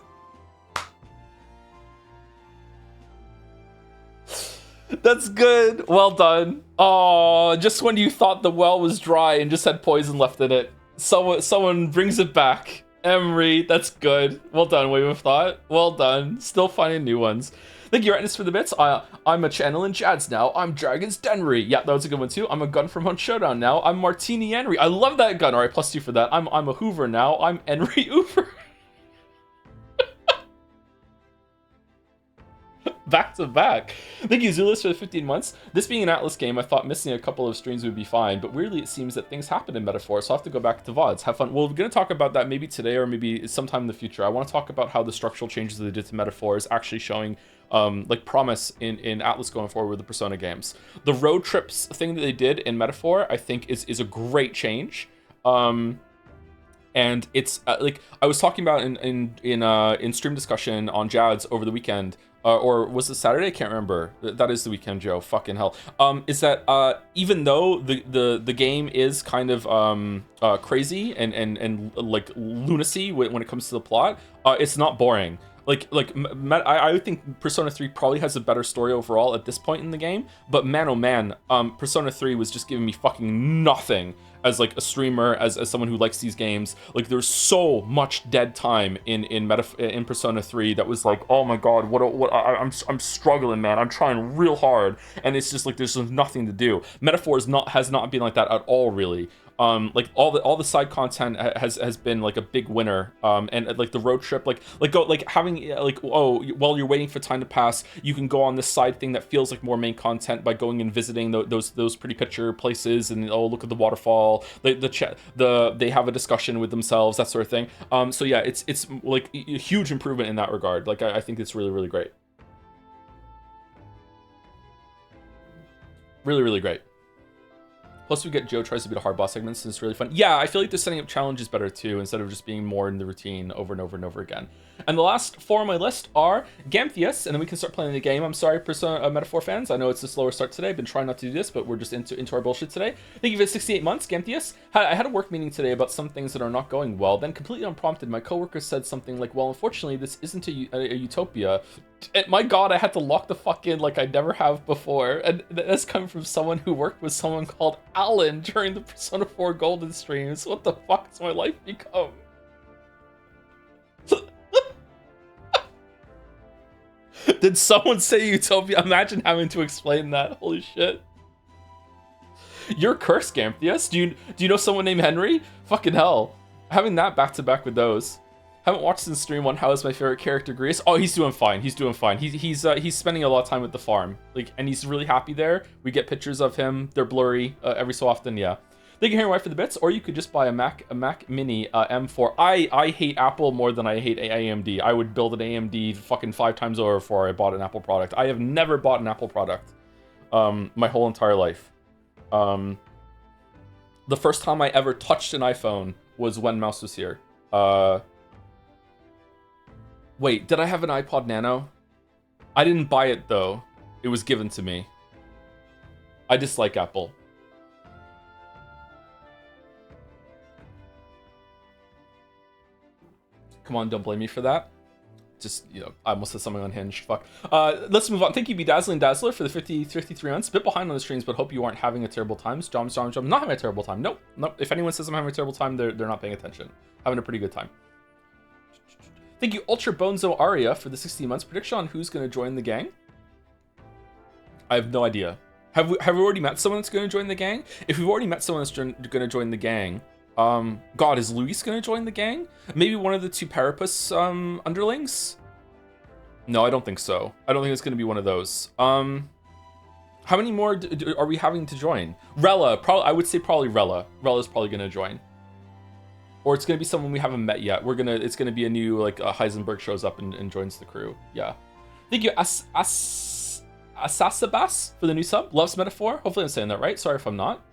That's good. Well done. Oh, just when you thought the well was dry and just had poison left in it, someone brings it back. Emery, that's good. Well done, Wave of Thought. Well done. Still finding new ones. Thank you, Ratness, for the bits. I'm a channel in Jads now. I'm Dragon's Denry. Yeah, that was a good one too. I'm a gun from Hunt Showdown now. I'm Martini Henry. I love that gun. All right, +2 for that. I'm a Hoover now. I'm Henry Hoover. Back to back. Thank you, Zulus, for the 15 months. This being an Atlas game, I thought missing a couple of streams would be fine, but weirdly it seems that things happen in Metaphor, so I'll have to go back to VODs. Have fun. Well, we're going to talk about that maybe today or maybe sometime in the future. I want to talk about how the structural changes that they did to Metaphor is actually showing like promise in Atlas going forward with the Persona games. The road trips thing that they did in Metaphor, I think is a great change. And it's like I was talking about in stream discussion on Jads over the weekend. or was it Saturday? I can't remember. That is the weekend, Joe. Fucking hell. Is that even though the game is kind of crazy and like lunacy when it comes to the plot, it's not boring. I would think Persona 3 probably has a better story overall at this point in the game, but man, oh man, Persona 3 was just giving me fucking nothing as like a streamer, as someone who likes these games. Like there's so much dead time in Persona 3 that was like, oh my god, I'm struggling, man. I'm trying real hard, and it's just like there's just nothing to do. Metaphor has not been like that at all, really. Like all the side content has been like a big winner, and like the road trip, like having like, oh, while you're waiting for time to pass, you can go on this side thing that feels like more main content by going and visiting those pretty picture places, and oh, look at the waterfall, they have a discussion with themselves, that sort of thing. So yeah, it's like a huge improvement in that regard. Like I think it's really, really great, really, really great. Plus, we get Joe tries to beat a hard boss segments, and it's really fun. Yeah, I feel like they're setting up challenges better too, instead of just being more in the routine over and over and over again. And the last four on my list are Gamtheus, and then we can start playing the game. I'm sorry, Persona Metaphor fans. I know it's a slower start today. I've been trying not to do this, but we're just into our bullshit today. Thank you for 68 months, Gamtheus. I had a work meeting today about some things that are not going well. Then, completely unprompted, my coworker said something like, well, unfortunately, this isn't a utopia. And my god, I had to lock the fuck in like I never have before. And that's coming from someone who worked with someone called Alan during the Persona 4 Golden streams. What the fuck has my life become? Did someone say utopia? Imagine having to explain that. Holy shit. You're cursed, Gamtheus. Do you know someone named Henry? Fucking hell. Having that back to back with those. Haven't watched since stream one. How is my favorite character, Grease? Oh, he's doing fine. He's doing fine. He's spending a lot of time at the farm, like, and he's really happy there. We get pictures of him. They're blurry every so often. Yeah. Thank you, Henry White, for the bits. Or you could just buy a Mac Mini M4. I hate Apple more than I hate AMD. I would build an AMD fucking 5 times over before I bought an Apple product. I have never bought an Apple product, my whole entire life. The first time I ever touched an iPhone was when Mouse was here. Wait, did I have an iPod Nano? I didn't buy it though. It was given to me. I dislike Apple. Come on, don't blame me for that. Just, you know, I almost said something unhinged. Fuck. Let's move on. Thank you, Bedazzling Dazzler, for the 53 months. A bit behind on the streams, but hope you aren't having a terrible time. Jom. Not having a terrible time. Nope. If anyone says I'm having a terrible time, they're not paying attention. Having a pretty good time. Thank you, Ultra Bonzo Aria, for the 16 months. Prediction on who's going to join the gang? I have no idea. Have we already met someone that's going to join the gang? If we've already met someone that's going to join the gang, God, is Luis going to join the gang? Maybe one of the two Parapus underlings? No, I don't think so. I don't think it's going to be one of those. How many more are we having to join? Rella, I would say probably Rella. Rella's probably going to join. Or it's going to be someone we haven't met yet. It's going to be a new, like, Heisenberg shows up and joins the crew. Yeah. Thank you, Asasabas, for the new sub. Loves Metaphor. Hopefully I'm saying that right. Sorry if I'm not.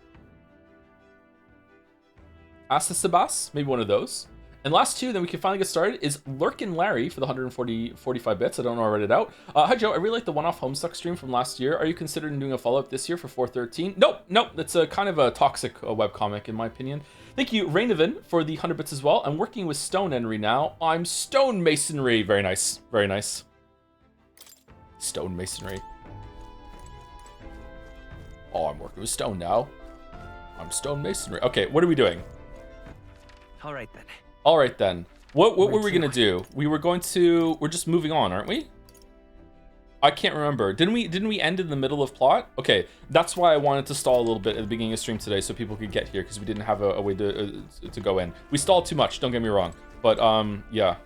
Asasabas, maybe one of those. And last two, then we can finally get started, is Lurkin Larry for the 45 bits. I don't know, I read it out. Hi, Joe. I really like the one-off Homestuck stream from last year. Are you considering doing a follow-up this year for 413? Nope. That's a kind of a toxic webcomic, in my opinion. Thank you, Rainovan, for the 100 bits as well. I'm working with Stone Henry now. I'm Stone Masonry. Very nice. Very nice. Stone Masonry. Oh, I'm working with Stone now. I'm Stone Masonry. Okay, what are we doing? All right, then. What were we gonna do? We're just moving on, aren't we? I can't remember. Didn't we end in the middle of plot? Okay, that's why I wanted to stall a little bit at the beginning of stream today so people could get here, because we didn't have a way to go in. We stalled too much, don't get me wrong. But yeah.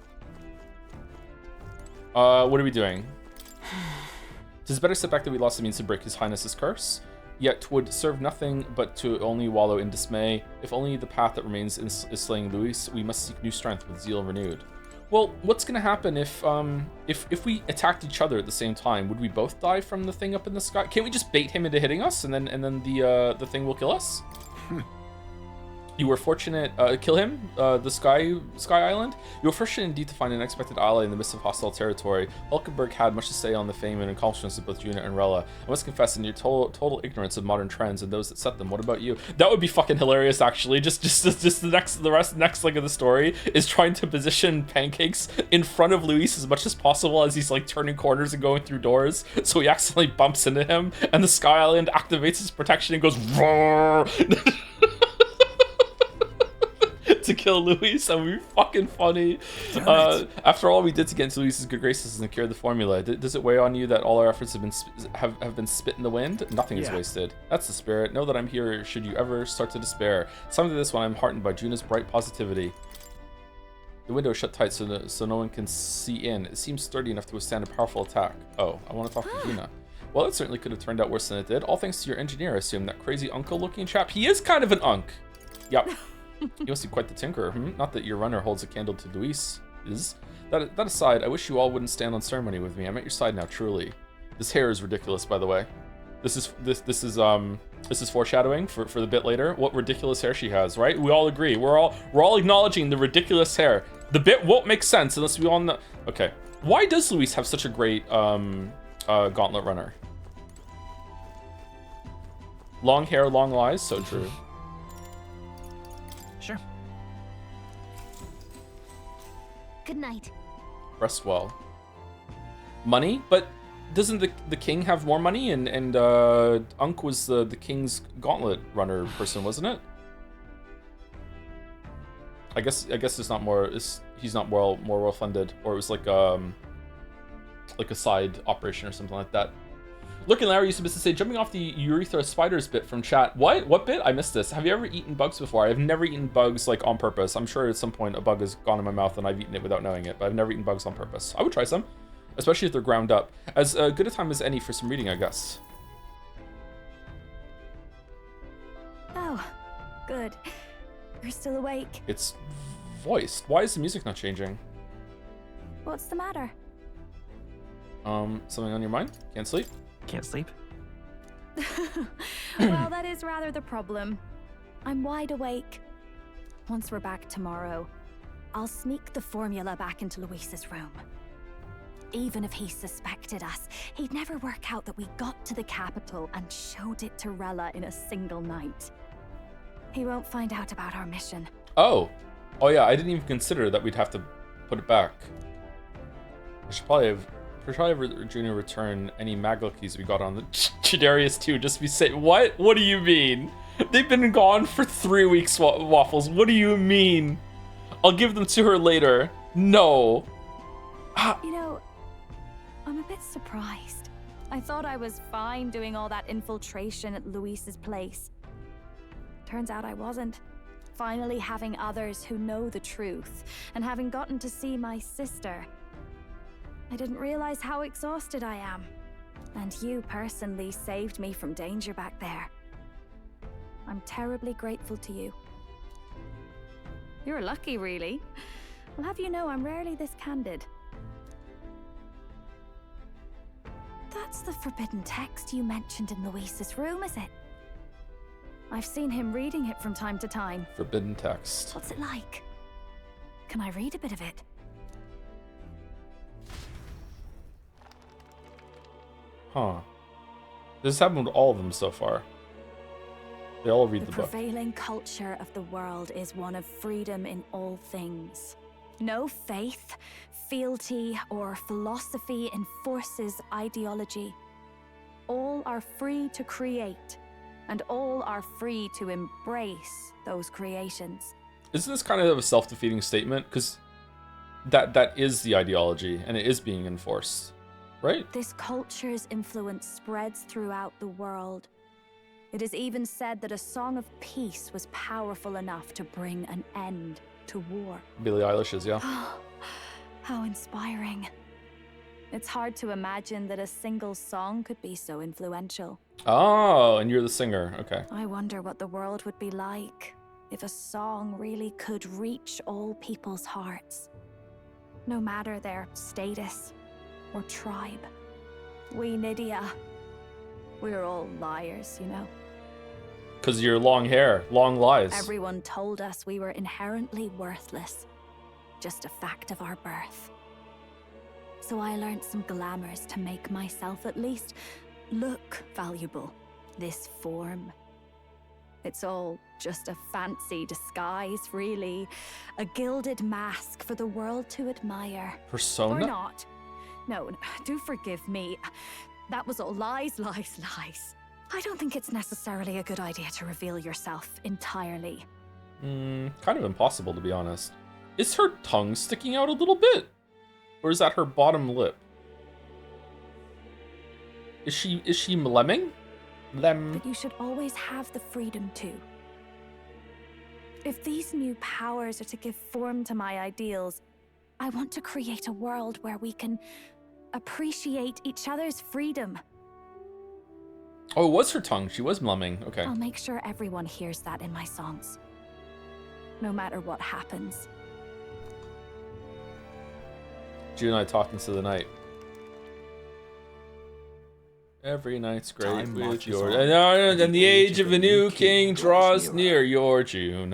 What are we doing? Tis better sit back that we lost the means to break His Highness's curse. Yet would serve nothing but to only wallow in dismay. If only the path that remains is slaying Luis, we must seek new strength with zeal renewed. Well, what's gonna happen if we attacked each other at the same time? Would we both die from the thing up in the sky? Can't we just bait him into hitting us, and then the thing will kill us? You were fortunate, kill him, the Sky Island? You were fortunate indeed to find an unexpected ally in the midst of hostile territory. Hulkenberg had much to say on the fame and accomplishments of both Juna and Rella. I must confess, in your total ignorance of modern trends and those that set them, what about you? That would be fucking hilarious, actually. Just the next leg of the story is trying to position Pancakes in front of Luis as much as possible as he's like turning corners and going through doors, so he accidentally bumps into him, and the Sky Island activates his protection and goes roar. To kill Luis. That would be fucking funny. After all we did to get into Luis's good graces and cure the formula, does it weigh on you that all our efforts have been spit in the wind? Nothing is wasted. That's the spirit. Know that I'm here should you ever start to despair. Something to this one, I'm heartened by Juna's bright positivity. The window is shut tight so no one can see in. It seems sturdy enough to withstand a powerful attack. Oh, I want to talk to Juna. Well, it certainly could have turned out worse than it did. All thanks to your engineer, I assume. That crazy uncle-looking chap. He is kind of an unk. Yep. You must be quite the tinkerer. Not that your runner holds a candle to Luis. That aside, I wish you all wouldn't stand on ceremony with me. I'm at your side now, truly. This hair is ridiculous, by the way. This is foreshadowing for the bit later. What ridiculous hair she has, right? We all agree. We're all acknowledging the ridiculous hair. The bit won't make sense unless we all know. Okay. Why does Luis have such a great gauntlet runner? Long hair, long lies. So true. Sure. Good night. Rest well. Money? But doesn't the king have more money? And Unk was the king's gauntlet runner person, wasn't it? I guess it's not more. He's not more well funded, or it was like a side operation or something like that. Looking Larry used to say, jumping off the urethra spiders bit from chat. What bit? I missed this. Have you ever eaten bugs before? I've never eaten bugs like on purpose. I'm sure at some point a bug has gone in my mouth and I've eaten it without knowing it, but I've never eaten bugs on purpose. I would try some, especially if they're ground up. As good a time as any for some reading, I guess. Oh, good. You're still awake. It's voiced. Why is the music not changing? What's the matter? Something on your mind? Can't sleep? Can't sleep? Well, that is rather the problem. I'm wide awake. Once we're back tomorrow, I'll sneak the formula back into Luis's room. Even if he suspected us, he'd never work out that we got to the capital and showed it to Rella in a single night. He won't find out about our mission. Oh yeah, I didn't even consider that we'd have to put it back. I should probably have Junior return any Magla keys we got on the Chidarius too. Just be say what? What do you mean? They've been gone for 3 weeks, Waffles. What do you mean? I'll give them to her later. No. You know, I'm a bit surprised. I thought I was fine doing all that infiltration at Luis's place. Turns out I wasn't. Finally having others who know the truth, and having gotten to see my sister. I didn't realize how exhausted I am. And you personally saved me from danger back there. I'm terribly grateful to you. You're lucky, really. I'll have you know I'm rarely this candid. That's the forbidden text you mentioned in Luis's room, is it? I've seen him reading it from time to time. Forbidden text. What's it like? Can I read a bit of it? Huh. This happened with all of them so far. They all read the book. The prevailing culture of the world is one of freedom in all things. No faith, fealty, or philosophy enforces ideology. All are free to create, and all are free to embrace those creations. Isn't this kind of a self-defeating statement? Because that is the ideology, and it is being enforced. Right. This culture's influence spreads throughout the world. It is even said that a song of peace was powerful enough to bring an end to war. Billie Eilish's, yeah. How inspiring. It's hard to imagine that a single song could be so influential. Oh, and you're the singer. Okay. I wonder what the world would be like if a song really could reach all people's hearts, no matter their status or tribe. We Nydia, we're all liars, you know. because of your long hair, long lies. Everyone told us we were inherently worthless. Just a fact of our birth. So I learned some glamours to make myself at least look valuable. This form. It's all just a fancy disguise, really. A gilded mask for the world to admire. Persona? Or not. No, do forgive me. That was all lies, lies, lies. I don't think it's necessarily a good idea to reveal yourself entirely. Kind of impossible, to be honest. Is her tongue sticking out a little bit? Or is that her bottom lip? Is she mlemming? But you should always have the freedom to. If these new powers are to give form to my ideals, I want to create a world where we can appreciate each other's freedom. Oh, it was her tongue. She was mlemming. Okay. I'll make sure everyone hears that in my songs. No matter what happens. June and I talked into the night. Every night's great Time with marches your... on, And the age of a new king draws near your June.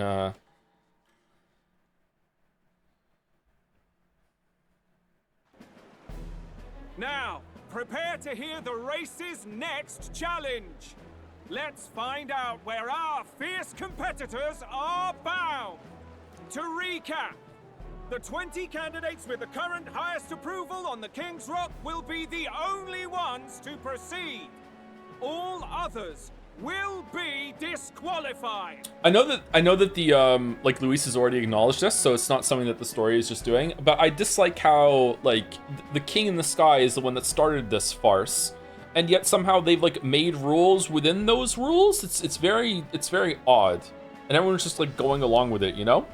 Now, prepare to hear the race's next challenge. Let's find out where our fierce competitors are bound. To recap, the 20 candidates with the current highest approval on the King's Rock will be the only ones to proceed. All others will be disqualified. I know that the like Luis has already acknowledged this, so it's not something that the story is just doing. But I dislike how like the King in the Sky is the one that started this farce, and yet somehow they've like made rules within those rules. It's very odd, and everyone's just like going along with it, you know.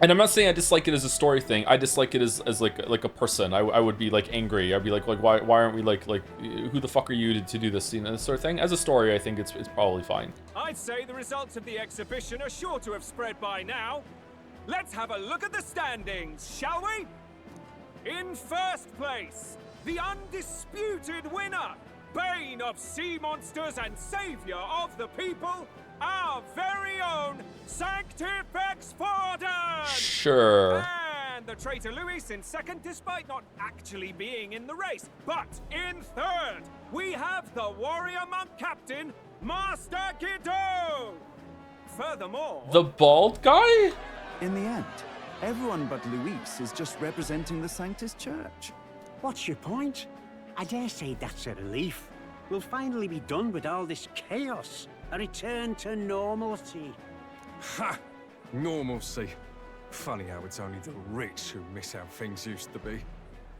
And I'm not saying I dislike it as a story thing. I dislike it as like a person. I would be like angry. I'd be like why aren't we like who the fuck are you to do this, you know, this sort of thing. As a story, I think it's probably fine. I'd say the results of the exhibition are sure to have spread by now. Let's have a look at the standings, shall we? In first place, the undisputed winner, bane of sea monsters and savior of the people, our very own Sanctifex Forden! Sure. And the traitor Luis in second, despite not actually being in the race. But in third, we have the warrior monk captain, Master Guido! Furthermore... The bald guy? In the end, everyone but Luis is just representing the Sanctus Church. What's your point? I dare say that's a relief. We'll finally be done with all this chaos. A return to normalcy. Ha! Normalcy. Funny how it's only the rich who miss how things used to be.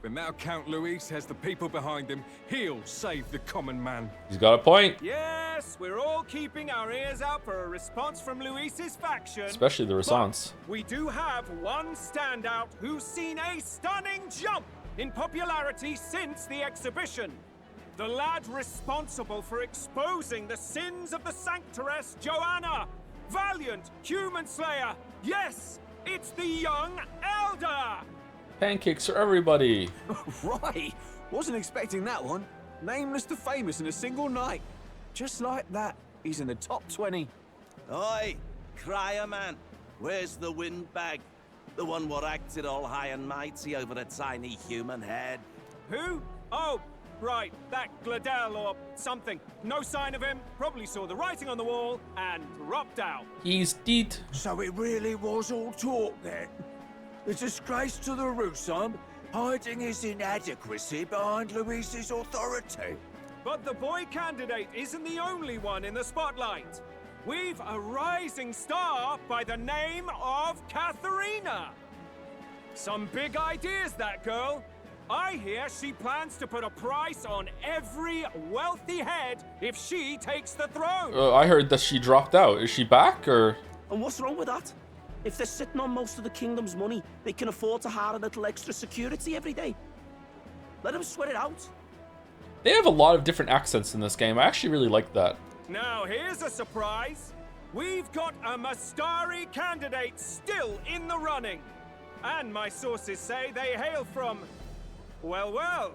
But now Count Luis has the people behind him. He'll save the common man. He's got a point. Yes, we're all keeping our ears out for a response from Luis's faction. Especially the response. But we do have one standout who's seen a stunning jump in popularity since the exhibition. The lad responsible for exposing the sins of the Sanctoress Joanna. Valiant human slayer. Yes, it's the young elder. Pancakes for everybody. Right, wasn't expecting that one. Nameless to famous in a single night. Just like that, he's in the top 20. Oi, crier man, where's the windbag? The one what acted all high and mighty over a tiny human head. Who? Oh, right, that Gladel or something. No sign of him, probably saw the writing on the wall and dropped out. He's dead. So it really was all talk then? The disgrace to the Rusum, hiding his inadequacy behind Luis's authority. But the boy candidate isn't the only one in the spotlight. We've a rising star by the name of Katharina. Some big ideas, that girl. I hear she plans to put a price on every wealthy head if she takes the throne. I heard that she dropped out. Is she back or? And what's wrong with that? If they're sitting on most of the kingdom's money, they can afford to hire a little extra security every day. Let them sweat it out. They have a lot of different accents in this game. I actually really like that. Now here's a surprise. We've got a Mastari candidate still in the running. And my sources say they hail from, well,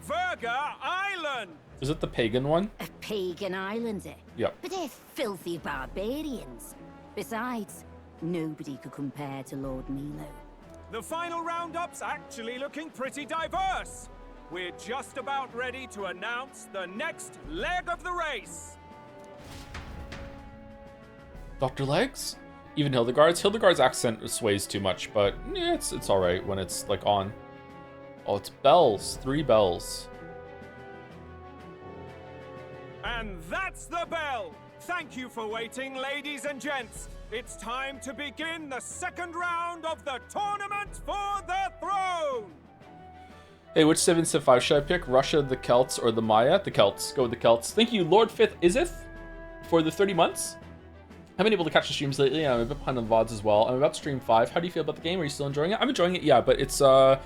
Virga Island. Is it the pagan one? A pagan island, eh? Yep. But they're filthy barbarians. Besides, nobody could compare to Lord Milo. The final roundup's actually looking pretty diverse. We're just about ready to announce the next leg of the race. Dr. Legs? Even Hildegard's? Hildegard's accent sways too much, but yeah, it's alright when it's like on. Oh, it's bells. 3 bells. And that's the bell! Thank you for waiting, ladies and gents. It's time to begin the second round of the tournament for the throne! Hey, which 7 Civ 5 should I pick? Russia, the Celts, or the Maya? The Celts. Go with the Celts. Thank you, Lord 5th Isith, for the 30 months. I haven't been able to catch the streams lately. I'm a bit behind on VODs as well. I'm about to stream 5. How do you feel about the game? Are you still enjoying it? I'm enjoying it, yeah, but it's the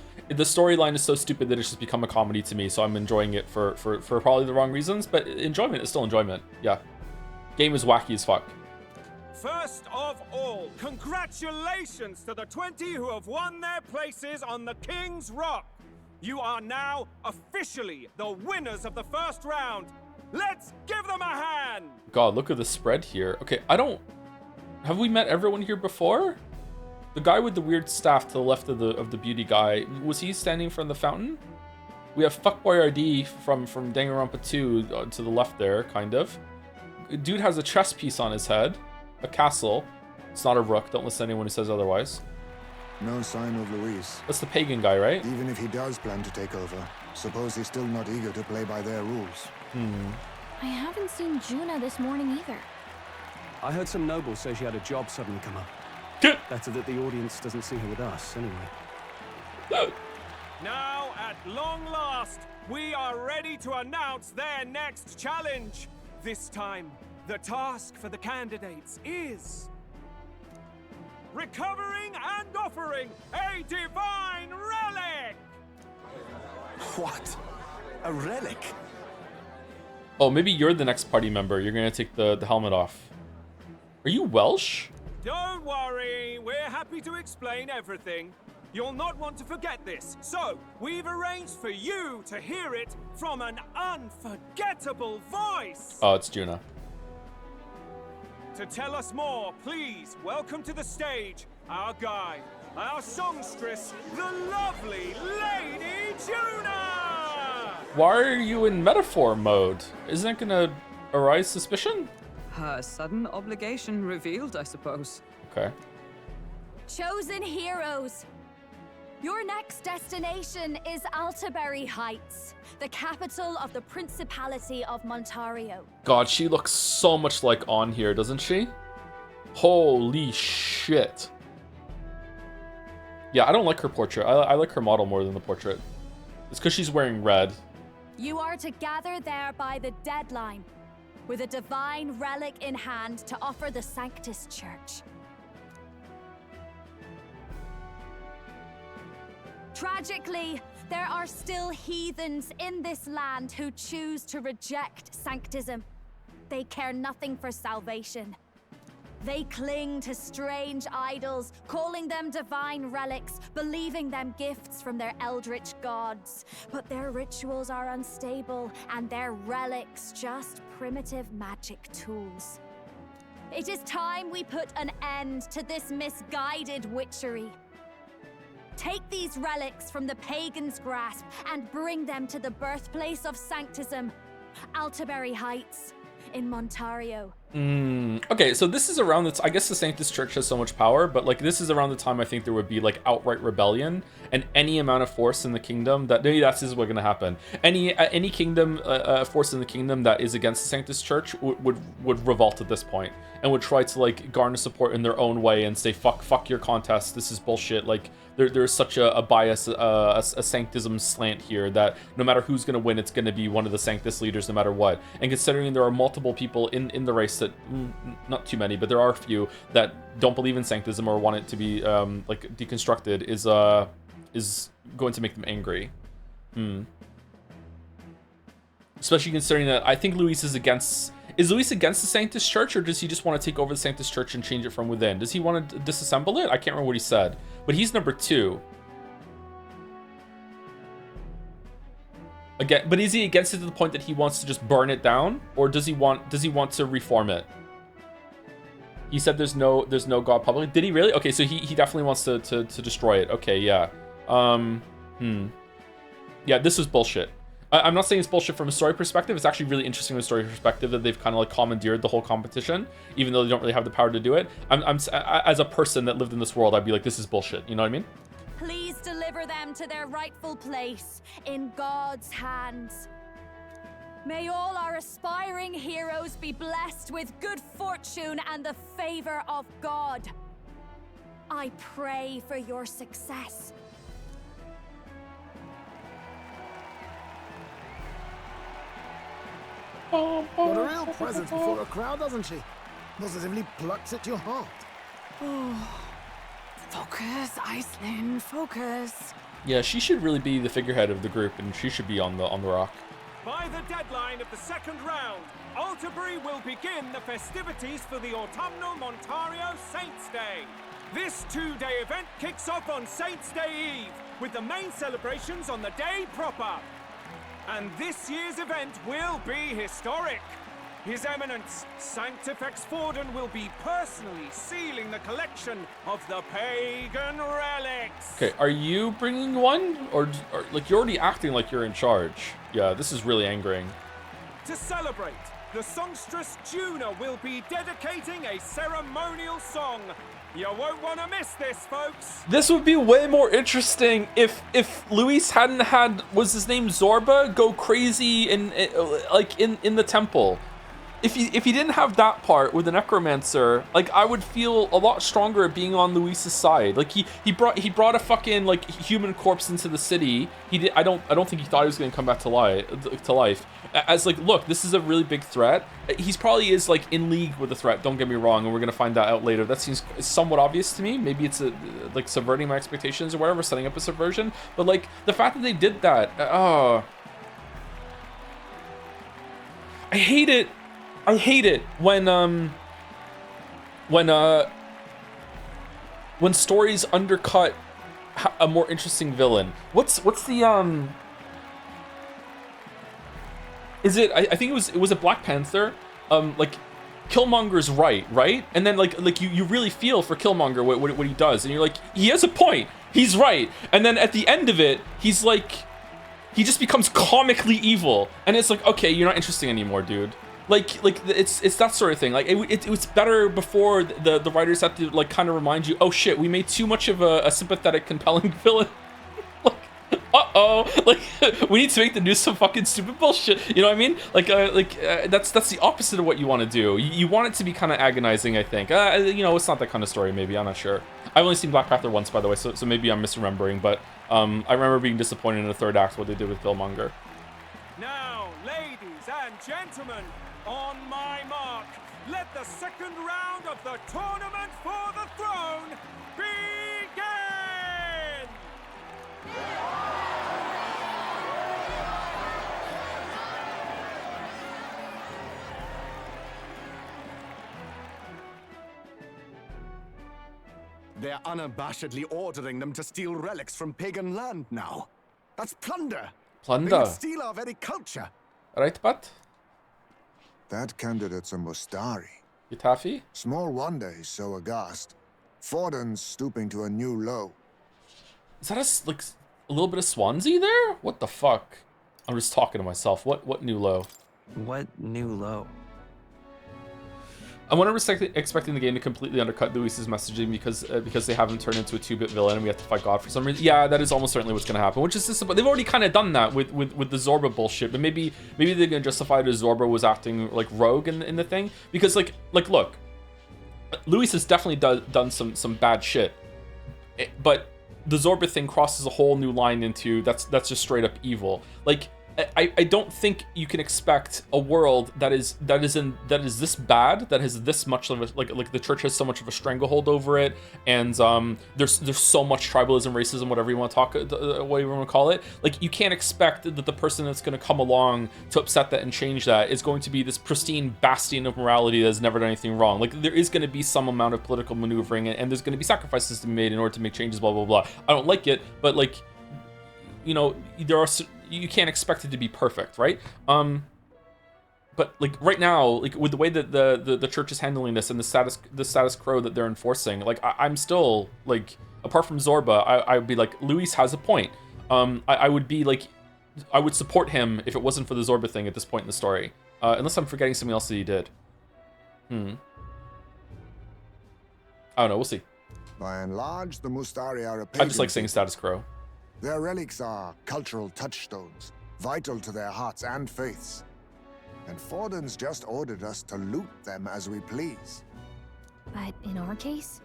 storyline is so stupid that it's just become a comedy to me, so I'm enjoying it for probably the wrong reasons, but enjoyment is still enjoyment. Yeah. Game is wacky as fuck. First of all, congratulations to the 20 who have won their places on the King's Rock. You are now officially the winners of the first round. Let's give them a hand! God, look at the spread here. Okay, have we met everyone here before? The guy with the weird staff to the left of the beauty guy, was he standing in front of the fountain? We have Fuckboy RD from Danganronpa 2 to the left there, kind of. Dude has a chess piece on his head. A castle. It's not a rook. Don't listen to anyone who says otherwise. No sign of Luis. That's the pagan guy, right? Even if he does plan to take over, suppose he's still not eager to play by their rules. I haven't seen Juna this morning either. I heard some nobles say she had a job suddenly come up. Better that the audience doesn't see her with us, anyway. Now, at long last, we are ready to announce their next challenge. This time, the task for the candidates is recovering and offering a divine relic! What? A relic? Oh, maybe you're the next party member. You're gonna take the helmet off. Are you Welsh? Don't worry, we're happy to explain everything. You'll not want to forget this, so we've arranged for you to hear it from an unforgettable voice. Oh, it's Juna. To tell us more, please welcome to the stage our guide, our songstress, the lovely Lady Juna! Why are you in metaphor mode? Isn't that gonna arise suspicion? Her sudden obligation revealed, I suppose. Okay. Chosen heroes! Your next destination is Altaberry Heights, the capital of the Principality of Montario. God, she looks so much like On here, doesn't she? Holy shit. Yeah, I don't like her portrait. I like her model more than the portrait. It's because she's wearing red. You are to gather there by the deadline, with a divine relic in hand to offer the Sanctus Church. Tragically, there are still heathens in this land who choose to reject Sanctism. They care nothing for salvation. They cling to strange idols, calling them divine relics, believing them gifts from their eldritch gods. But their rituals are unstable, and their relics just primitive magic tools. It is time we put an end to this misguided witchery. Take these relics from the pagan's grasp and bring them to the birthplace of Sanctism, Altaberry Heights in Montario. Okay, so this is around the I guess the Sanctus Church has so much power, but like this is around the time I think there would be like outright rebellion, and any amount of force in the kingdom that maybe that's what's going to happen. Any kingdom force in the kingdom that is against the Sanctus Church would revolt at this point and would try to like garner support in their own way and say fuck your contest, this is bullshit. Like there's such a bias, a sanctism slant here that no matter who's going to win, it's going to be one of the Sanctus leaders no matter what. And considering there are multiple people in the race that not too many, but there are a few that don't believe in Sanctism or want it to be like deconstructed is going to make them angry. Especially considering that I think Luis is against. Is Luis against the Sanctus Church, or does he just want to take over the Sanctus Church and change it from within? Does he want to disassemble it? I can't remember what he said, but he's number 2. Again, but is he against it to the point that he wants to just burn it down, or does he want to reform it? He said there's no god publicly. Did he really? Okay, so he definitely wants to destroy it. Okay, yeah. Yeah, this is bullshit. I'm not saying it's bullshit from a story perspective. It's actually really interesting from a story perspective that they've kind of like commandeered the whole competition, even though they don't really have the power to do it. I'm as a person that lived in this world, I'd be like, this is bullshit. You know what I mean? Please deliver them to their rightful place in God's hands. May all our aspiring heroes be blessed with good fortune and the favor of God. I pray for your success. Got a real presence before a crowd, doesn't she? Positively plucks at your heart. Oh, focus, Iceland, focus. Yeah, she should really be the figurehead of the group, and she should be on the rock. By the deadline of the second round, Alterbury will begin the festivities for the autumnal Montario Saints' Day. This two-day event kicks off on Saints' Day Eve, with the main celebrations on the day proper. And this year's event will be historic. His Eminence, Sanctifex Forden, will be personally sealing the collection of the pagan relics. Okay, are you bringing one? Or like, you're already acting like you're in charge. Yeah, this is really angering. To celebrate, the songstress Juna will be dedicating a ceremonial song. You won't want to miss this, folks. This would be way more interesting if Luis hadn't had, was his name Zorba, go crazy in the temple. If he didn't have that part with the necromancer, like, I would feel a lot stronger being on Luis's side. Like, he brought a fucking like human corpse into the city. I don't think he thought he was gonna come back to life. As like, look, this is a really big threat. He's probably is like in league with the threat. Don't get me wrong, and we're gonna find that out later. That seems somewhat obvious to me. Maybe it's like subverting my expectations or whatever, setting up a subversion. But like the fact that they did that, I hate it. I hate it when stories undercut a more interesting villain. What's the Is it? I think it was a Black Panther. Like, Killmonger's right? And then like you really feel for Killmonger what he does, and you're like, he has a point. He's right. And then at the end of it, he's like, he just becomes comically evil, and it's like, okay, you're not interesting anymore, dude. Like it's that sort of thing. Like it was better before the writers had to like kind of remind you, oh shit, we made too much of a sympathetic, compelling villain. Like, we need to make the news some fucking stupid bullshit. You know what I mean? That's the opposite of what you want to do. You want it to be kind of agonizing, I think. You know, it's not that kind of story. Maybe, I'm not sure. I've only seen Black Panther once, by the way, so maybe I'm misremembering. But I remember being disappointed in the third act what they did with Killmonger. Now, ladies and gentlemen, on my mark, let the second round of the tournament for the throne begin! They're unabashedly ordering them to steal relics from pagan land now. That's plunder. Plunder. They would steal our very culture. Right, but that candidate's a Mustari. Yutafi? Small wonder he's so aghast. Forden's stooping to a new low. Is that a little bit of Swansea there? What the fuck? I'm just talking to myself. What new low? What new low? I wasn't expecting the game to completely undercut Luis's messaging because they haven't turned into a 2-bit villain and we have to fight God for some reason. Yeah, that is almost certainly what's going to happen. Which is just, but they've already kind of done that with the Zorba bullshit. But maybe they're going to justify it as Zorba was acting like rogue in the thing, because like look, Luis has definitely done some bad shit, but the Zorba thing crosses a whole new line into that's just straight up evil. Like, I don't think you can expect a world that is this bad, that has this much of a, like the church has so much of a stranglehold over it, and there's so much tribalism, racism, whatever you want to whatever you want to call it. Like, you can't expect that the person that's going to come along to upset that and change that is going to be this pristine bastion of morality that has never done anything wrong. Like, there is going to be some amount of political maneuvering, and there's going to be sacrifices to be made in order to make changes, blah blah blah. I don't like it, but like, you know, you can't expect it to be perfect, right? But like right now, like with the way that the church is handling this and the status quo that they're enforcing, like I'm still like, apart from Zorba, I would be like, Luis has a point. I would be like, I would support him if it wasn't for the Zorba thing at this point in the story. Unless I'm forgetting something else that he did. I don't know, we'll see. By and large, the Mustari are a I just like saying status quo. Their relics are cultural touchstones, vital to their hearts and faiths. And Forden's just ordered us to loot them as we please. But in our case,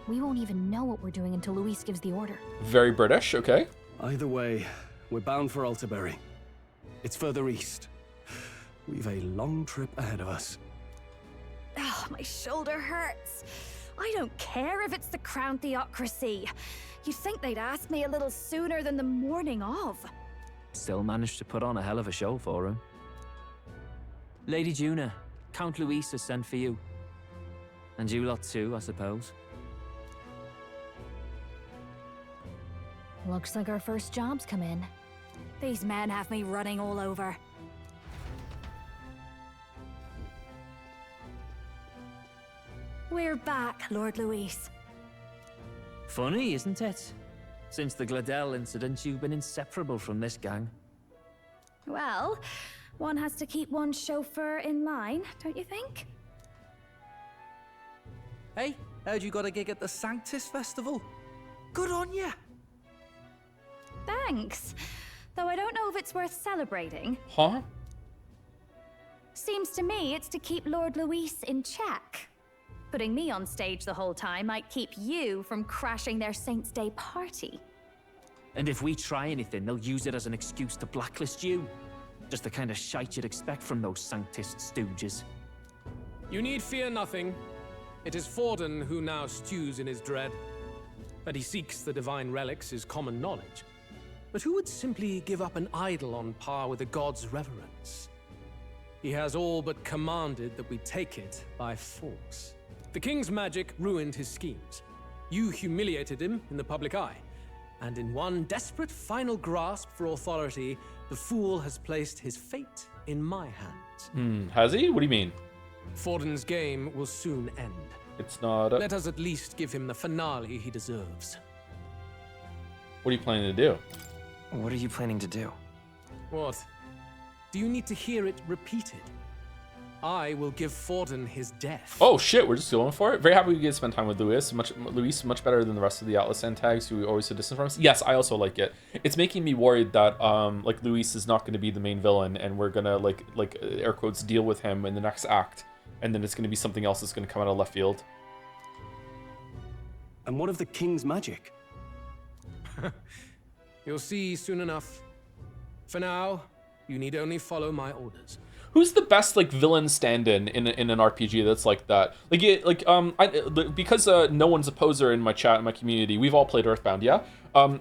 we won't even know what we're doing until Luis gives the order. Very British, okay. Either way, we're bound for Alterbury. It's further east. We've a long trip ahead of us. Oh, my shoulder hurts. I don't care if it's the Crown Theocracy. You'd think they'd ask me a little sooner than the morning of. Still managed to put on a hell of a show for him. Lady Juna, Count Luis has sent for you. And you lot too, I suppose. Looks like our first job's come in. These men have me running all over. We're back, Lord Luis. Funny, isn't it? Since the Gladell incident, you've been inseparable from this gang. Well, one has to keep one's chauffeur in line, don't you think? Hey, heard you got a gig at the Sanctus Festival? Good on ya! Thanks. Though I don't know if it's worth celebrating. Huh? Seems to me it's to keep Lord Luis in check. Putting me on stage the whole time might keep you from crashing their Saints' Day party. And if we try anything, they'll use it as an excuse to blacklist you. Just the kind of shite you'd expect from those Sanctist stooges. You need fear nothing. It is Forden who now stews in his dread. That he seeks the divine relics is common knowledge. But who would simply give up an idol on par with a god's reverence? He has all but commanded that we take it by force. The king's magic ruined his schemes. You humiliated him in the public eye. And in one desperate final grasp for authority, the fool has placed his fate in my hands. Has he? What do you mean? Forden's game will soon end. It's not... Let us at least give him the finale he deserves. What are you planning to do? What are you planning to do? What? Do you need to hear it repeated? I will give Forden his death. Oh shit, we're just going for it. Very happy we get to spend time with Luis. Much better than the rest of the Atlas tags who we always so distant from us. Yes, I also like it. It's making me worried that like Luis is not going to be the main villain, and we're gonna like air quotes deal with him in the next act, and then it's going to be something else that's going to come out of left field. And what of the king's magic? You'll see soon enough. For now, you need only follow my orders. Who's the best like villain stand-in in an RPG that's like that? Because no one's a poser in my chat in my community. We've all played Earthbound, yeah.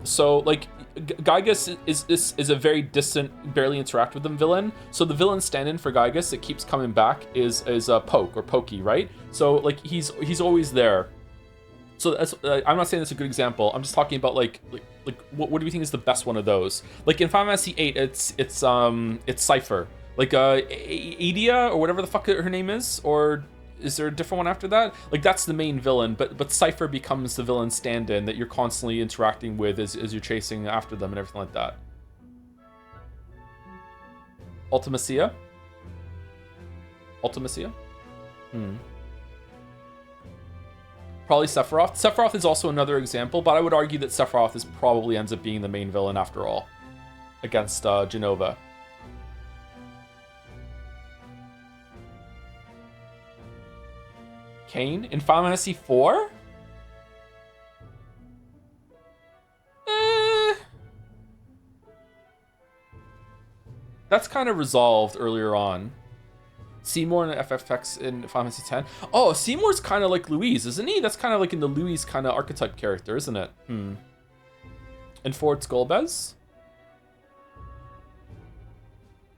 So like Gygas is a very distant, barely interact with them villain. So the villain stand-in for Gygas that keeps coming back is Poke or Pokey, right? So like he's always there. So that's, I'm not saying that's a good example. I'm just talking about like what do you think is the best one of those? Like in Final Fantasy VIII, it's Cypher. Like Adia or whatever the fuck her name is, or is there a different one after that? Like that's the main villain, but Cypher becomes the villain stand-in that you're constantly interacting with as you're chasing after them and everything like that. Ultimacia? Probably Sephiroth. Sephiroth is also another example, but I would argue that Sephiroth probably ends up being the main villain after all, against Genova. Kain in Final Fantasy IV? That's kind of resolved earlier on. Seymour and FFX in Final Fantasy X. Oh, Seymour's kind of like Louise, isn't he? That's kind of like in the Louise kind of archetype character, isn't it? And Ford Skullbez?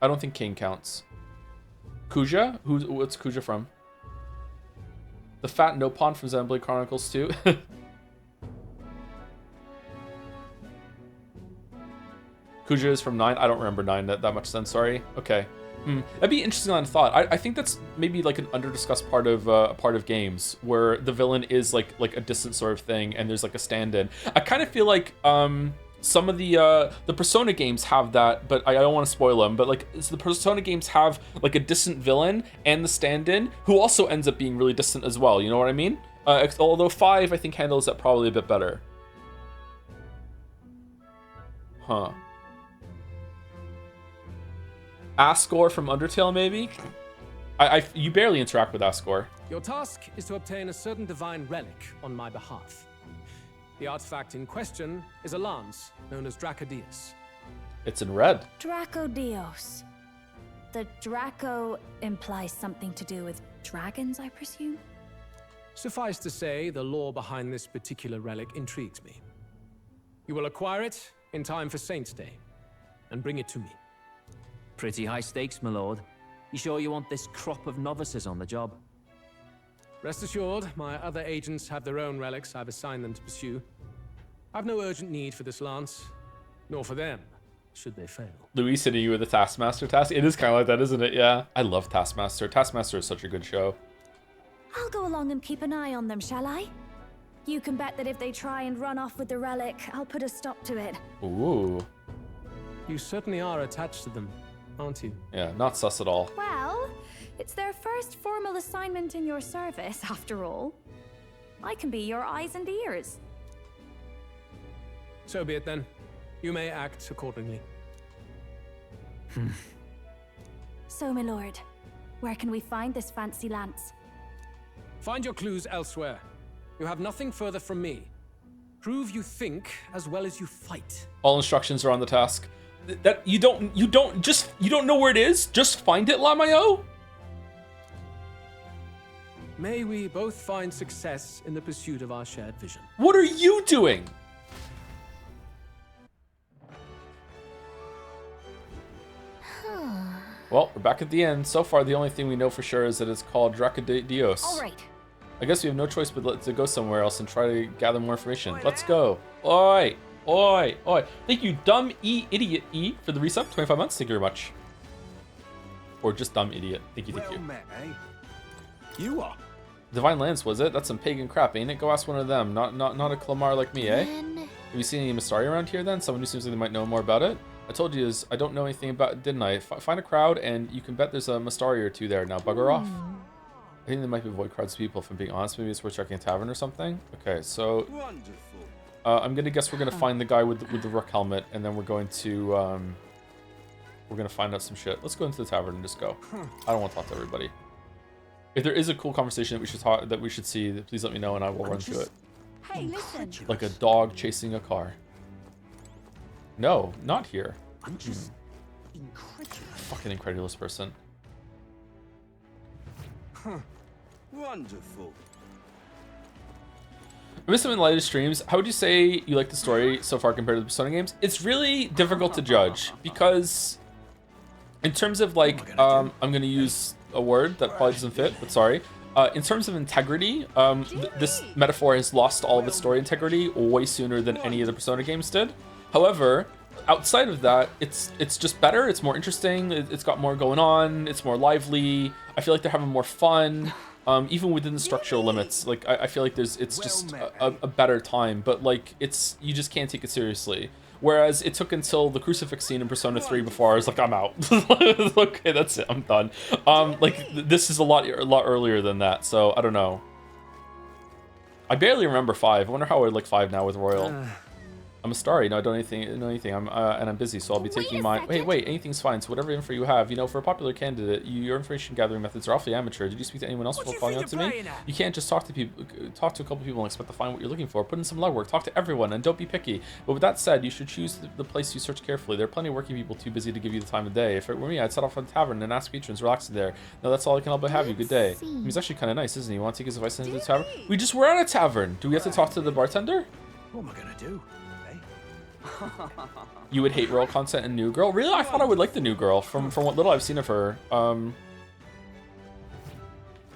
I don't think Kain counts. Kuja? What's Kuja from? The fat Nopon from Xenoblade Chronicles 2. Kuja is from 9. I don't remember 9 that much then, sorry. Okay. That'd be interesting on thought. I think that's maybe like an under-discussed part of games where the villain is like a distant sort of thing and there's like a stand-in. I kind of feel like some of the Persona games have that, but I don't want to spoil them, but like so the Persona games have like a distant villain and the stand-in who also ends up being really distant as well, you know what I mean? Although 5 I think handles that probably a bit better. Huh. Asgore from Undertale, maybe? You barely interact with Asgore. Your task is to obtain a certain divine relic on my behalf. The artifact in question is a lance known as Dracodius. It's in red. Dracodios. The Draco implies something to do with dragons, I presume? Suffice to say, the lore behind this particular relic intrigues me. You will acquire it in time for Saint's Day, and bring it to me. Pretty high stakes, my lord. You sure you want this crop of novices on the job? Rest assured, my other agents have their own relics I've assigned them to pursue. I've no urgent need for this lance, nor for them, should they fail. Luis hitting you with a Taskmaster task. It is kind of like that, isn't it? Yeah. I love Taskmaster. Taskmaster is such a good show. I'll go along and keep an eye on them, shall I? You can bet that if they try and run off with the relic, I'll put a stop to it. Ooh. You certainly are attached to them, aren't you? Yeah, not sus at all. Well, it's their first formal assignment in your service, after all. I can be your eyes and ears. So be it then. You may act accordingly. So, my lord, where can we find this fancy lance? Find your clues elsewhere. You have nothing further from me. Prove you think as well as you fight. All instructions are on the task. That you don't know where it is. Just find it, Lamayo. May we both find success in the pursuit of our shared vision. What are you doing? Well, we're back at the end. So far, the only thing we know for sure is that it's called Dracodios. All right. I guess we have no choice but to go somewhere else and try to gather more information. Let's go. Oi, oi, oi. Thank you, Dumb Idiot E, for the resub. 25 months. Thank you very much. Or just Dumb Idiot. Thank you, thank you. Met, eh? You are. Divine Lance, was it? That's some pagan crap, ain't it? Go ask one of them. Not a Clamar like me, eh? Have you seen any Mystari around here then? Someone who seems like they might know more about it? I told you I don't know anything about it, didn't I? Find a crowd and you can bet there's a Mystari or two there. Now bugger off. I think there might be void crowds of people, if I'm being honest. Maybe it's worth checking a tavern or something. Okay, so I'm gonna guess we're gonna find the guy with the rook helmet, and then we're gonna find out some shit. Let's go into the tavern and just go. I don't want to talk to everybody. If there is a cool conversation that we should see, please let me know and I will run to it. Hey, listen. Like a dog chasing a car. No, not here. I'm just incredulous. Fucking incredulous person. Wonderful. I missed some in the latest streams. How would you say you like the story so far compared to the Persona games? It's really difficult to judge because in terms of like, I'm gonna use a word that probably doesn't fit, but sorry. In terms of integrity, this metaphor has lost all of its story integrity way sooner than any of the Persona games did. However, outside of that, it's just better. It's more interesting. It's got more going on. It's more lively. I feel like they're having more fun. Even within the structural limits, like I feel like it's just a better time. But like you just can't take it seriously. Whereas it took until the crucifix scene in Persona 3 before I was like, I'm out. Okay, that's it. I'm done. Like this is a lot earlier than that. So I don't know. I barely remember 5. I wonder how I would like 5 now with Royal. I'm a starry. No, I don't know anything. And I'm busy, so I'll be taking my. Wait. Anything's fine. So whatever info you have, for a popular candidate, your information gathering methods are awfully amateur. Did you speak to anyone else before calling out to me? You can't just talk to people. Talk to a couple people and expect to find what you're looking for. Put in some legwork. Talk to everyone and don't be picky. But with that said, you should choose the place you search carefully. There are plenty of working people too busy to give you the time of day. If it were me, I'd set off on a tavern and ask patrons relaxing there. No, that's all I can help but have you. Good day. He's actually kind of nice, isn't he? You want to take his advice into the tavern? We just were at a tavern. Do we have to talk to the bartender? What am I gonna do? You would hate Royal content and New Girl? Really? I thought I would like the New Girl from what little I've seen of her.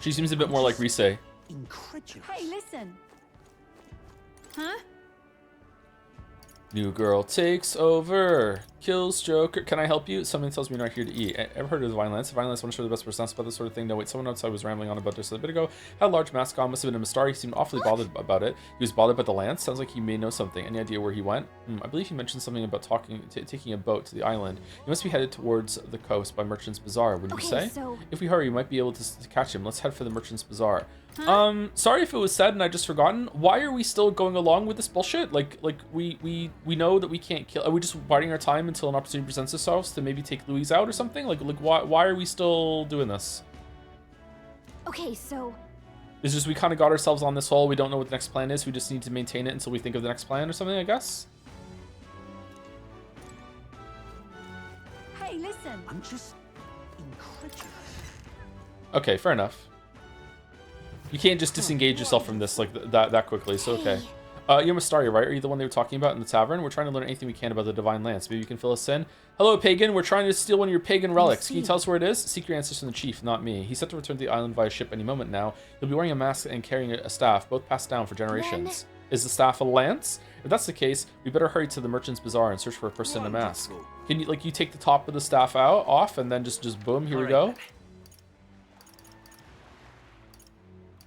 She seems a bit more like Rise. Hey, listen. Huh? New girl takes over, kills Joker. Can I help you? Something tells me you're not here to eat. Ever heard of the Divine Lance? Divine Lance, one of the best percents about this sort of thing. No, wait, someone outside was rambling on about this a bit ago. Had a large mask on, must have been a Mistari. He seemed awfully bothered about it. He was bothered by the lance. Sounds like he may know something. Any idea where he went? I believe he mentioned something about taking a boat to the island. He must be headed towards the coast by Merchant's Bazaar, wouldn't you say? So... If we hurry, we might be able to catch him. Let's head for the Merchant's Bazaar. Sorry if it was said and I just forgotten. Why are we still going along with this bullshit? Like we know that we can't kill. Are we just biding our time until an opportunity presents itself to maybe take Louise out or something? Like why are we still doing this? Okay, so It's just we kind of got ourselves on this hole. We don't know what the next plan is. We just need to maintain it until we think of the next plan or something, I guess. hey, listen. I'm just incredulous. Okay, fair enough. You can't just disengage yourself from this like that quickly, so okay. You're Mistari, right? Are you the one they were talking about in the tavern? We're trying to learn anything we can about the Divine Lance. Maybe you can fill us in. Hello, Pagan. We're trying to steal one of your pagan relics. Can you tell us where it is? Seek your answers from the chief, not me. He's set to return to the island via ship any moment now. He'll be wearing a mask and carrying a staff, both passed down for generations. Is the staff a lance? If that's the case, we better hurry to the Merchant's Bazaar and search for a person in a mask. Can you you take the top of the staff off and then just boom, here we go.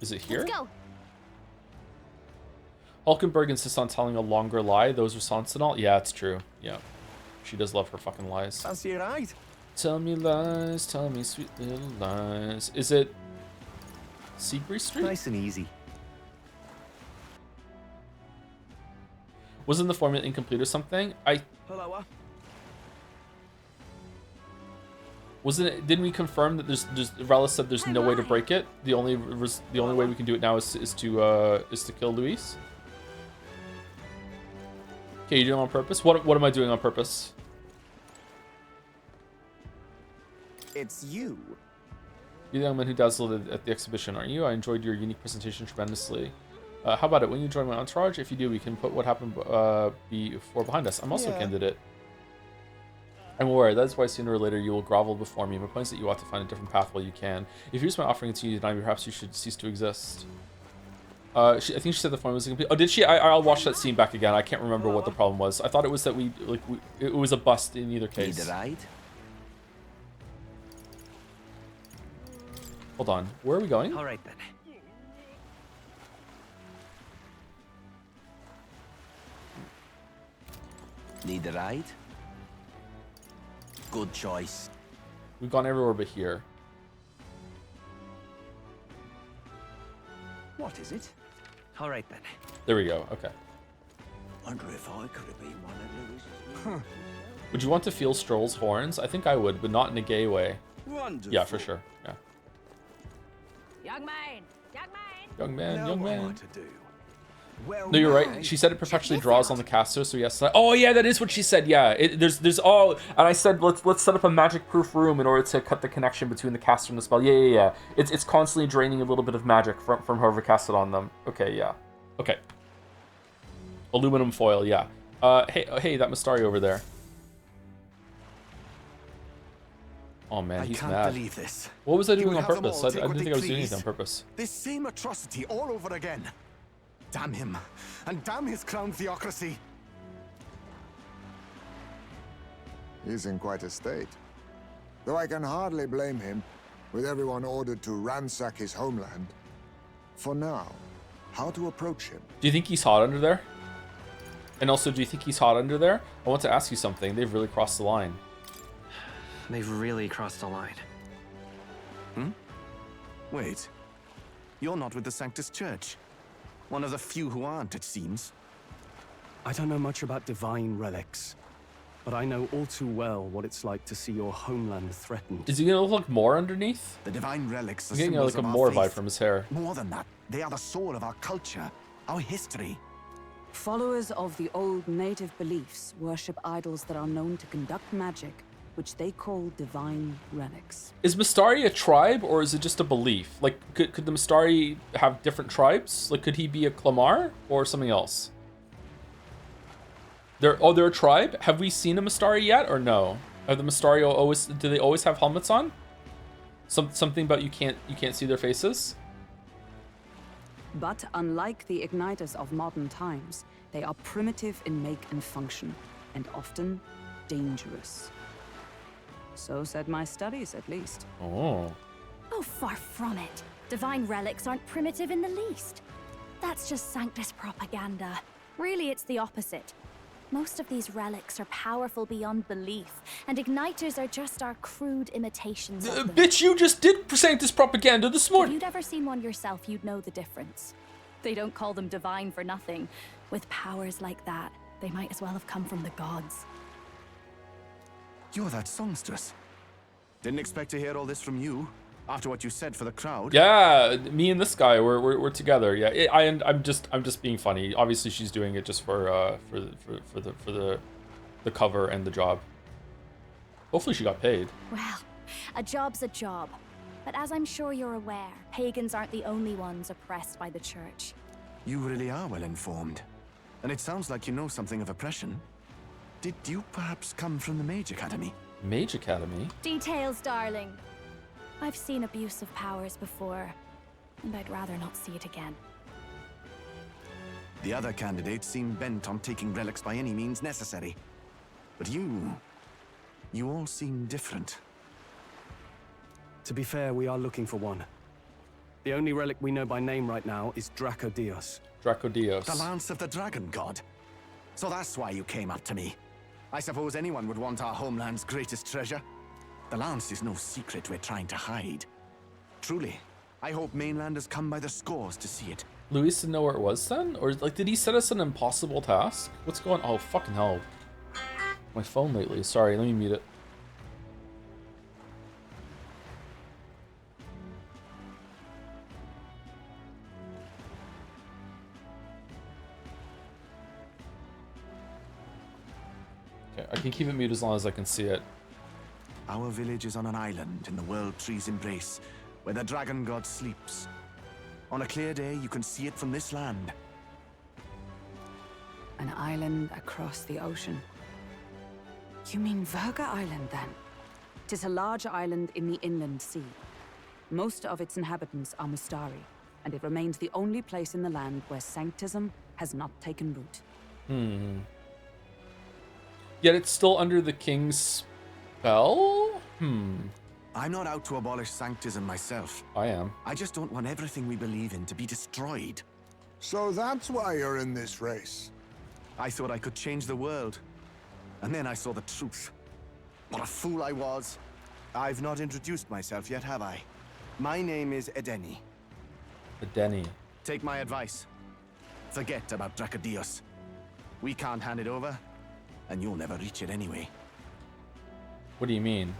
Is it here? Let's go. Hulkenberg insists on telling a longer lie. Those are Sonsenal. Yeah, it's true. Yeah. She does love her fucking lies. Fancy a ride? Tell me lies, tell me sweet little lies. Is it Seabury Street? Nice and easy. Wasn't the formula incomplete or something? Hello. Didn't we confirm that there's Relic said there's no way to break it? The only way we can do it now is to kill Luis? Okay, you doing it on purpose? What am I doing on purpose? It's you. You're the young man who dazzled at the exhibition, aren't you? I enjoyed your unique presentation tremendously. How about it? When you join my entourage, if you do, we can put what happened before behind us. I'm also a candidate. I'm aware, that is why sooner or later you will grovel before me. My point is that you ought to find a different path while you can. If you use my offering to you tonight, perhaps you should cease to exist. I think she said the formula was incomplete. Oh, did she? I'll watch that scene back again. I can't remember what the problem was. I thought it was that it was a bust in either case. Need a ride? Hold on. Where are we going? All right, then. Need a ride? Good choice. We've gone everywhere but here. What is it? All right, then. There we go. Okay. Wonder if I could have been one of Lewis's. Would you want to feel Stroll's horns? I think I would, but not in a gay way. Wonderful. Yeah, for sure. Yeah. Young man! Young man! Young man, young man. To do. Well, No, you're right. She said it perpetually draws on the caster, so yes. Oh yeah, that is what she said. Yeah, there's all, and I said let's set up a magic-proof room in order to cut the connection between the caster and the spell. Yeah. It's constantly draining a little bit of magic from whoever cast it on them. Okay, yeah. Okay. Aluminum foil, yeah. Hey, that Mistari over there. Oh man, he's mad. I can't believe this. What was I You doing will on have them purpose? all I take didn't what think they I was doing please. anything on purpose. This same atrocity all over again. Damn him, and damn his crown theocracy. He's in quite a state. Though I can hardly blame him, with everyone ordered to ransack his homeland. For now, how to approach him? Do you think he's hot under there? And also, do you think he's hot under there? I want to ask you something. They've really crossed the line. They've really crossed the line. Wait, you're not with the Sanctus Church. One of the few who aren't, it seems. I don't know much about divine relics, but I know all too well what it's like to see your homeland threatened. Is he gonna look like more underneath? The divine relics are I'm getting symbols like a of our more faith. vibe from his hair. More than that, they are the soul of our culture, our history. Followers of the old native beliefs worship idols that are known to conduct magic, which they call divine relics. Is Mistari a tribe or is it just a belief? Like, could the Mistari have different tribes? Like, could he be a Clamar or something else? They're a tribe? Have we seen a Mistari yet or no? Have the Mistari do they always have helmets on? Something about you can't see their faces? But unlike the igniters of modern times, they are primitive in make and function, and often dangerous. So said my studies, at least. Oh. Oh, far from it. Divine relics aren't primitive in the least. That's just Sanctus propaganda. Really, it's the opposite. Most of these relics are powerful beyond belief, and igniters are just our crude imitations of them. Bitch, you just did Sanctus propaganda this morning. If you'd ever seen one yourself, you'd know the difference. They don't call them divine for nothing. With powers like that, they might as well have come from the gods. You're that songstress. Didn't expect to hear all this from you after what you said for the crowd. Yeah, me and this guy, we're together. Yeah, I'm just being funny. Obviously, she's doing it just for the cover and the job. Hopefully, she got paid. Well, a job's a job. But as I'm sure you're aware, pagans aren't the only ones oppressed by the church. You really are well informed. And it sounds like you know something of oppression. Did you perhaps come from the Mage Academy? Mage Academy? Details, darling. I've seen abuse of powers before, and I'd rather not see it again. The other candidates seem bent on taking relics by any means necessary. But you all seem different. To be fair, we are looking for one. The only relic we know by name right now is Dracodios. Dracodios. The Lance of the Dragon God. So that's why you came up to me. I suppose anyone would want our homeland's greatest treasure. The Lance is no secret we're trying to hide. Truly, I hope mainlanders come by the scores to see it. Luis didn't know where it was then? Or like, did he set us an impossible task? What's going on? Oh, fucking hell. My phone lately. Sorry, let me mute it. Okay, I can keep it muted as long as I can see it. Our village is on an island in the World Tree's embrace, where the Dragon God sleeps. On a clear day, you can see it from this land. An island across the ocean. You mean Virga Island, then? 'Tis a large island in the inland sea. Most of its inhabitants are Mustari, and it remains the only place in the land where sanctism has not taken root. Yet it's still under the king's spell? I'm not out to abolish sanctism myself. I am. I just don't want everything we believe in to be destroyed. So that's why you're in this race. I thought I could change the world. And then I saw the truth. What a fool I was. I've not introduced myself yet, have I? My name is Edeni. Edeni. Take my advice. Forget about Dracodios. We can't hand it over, and you'll never reach it anyway. What do you mean?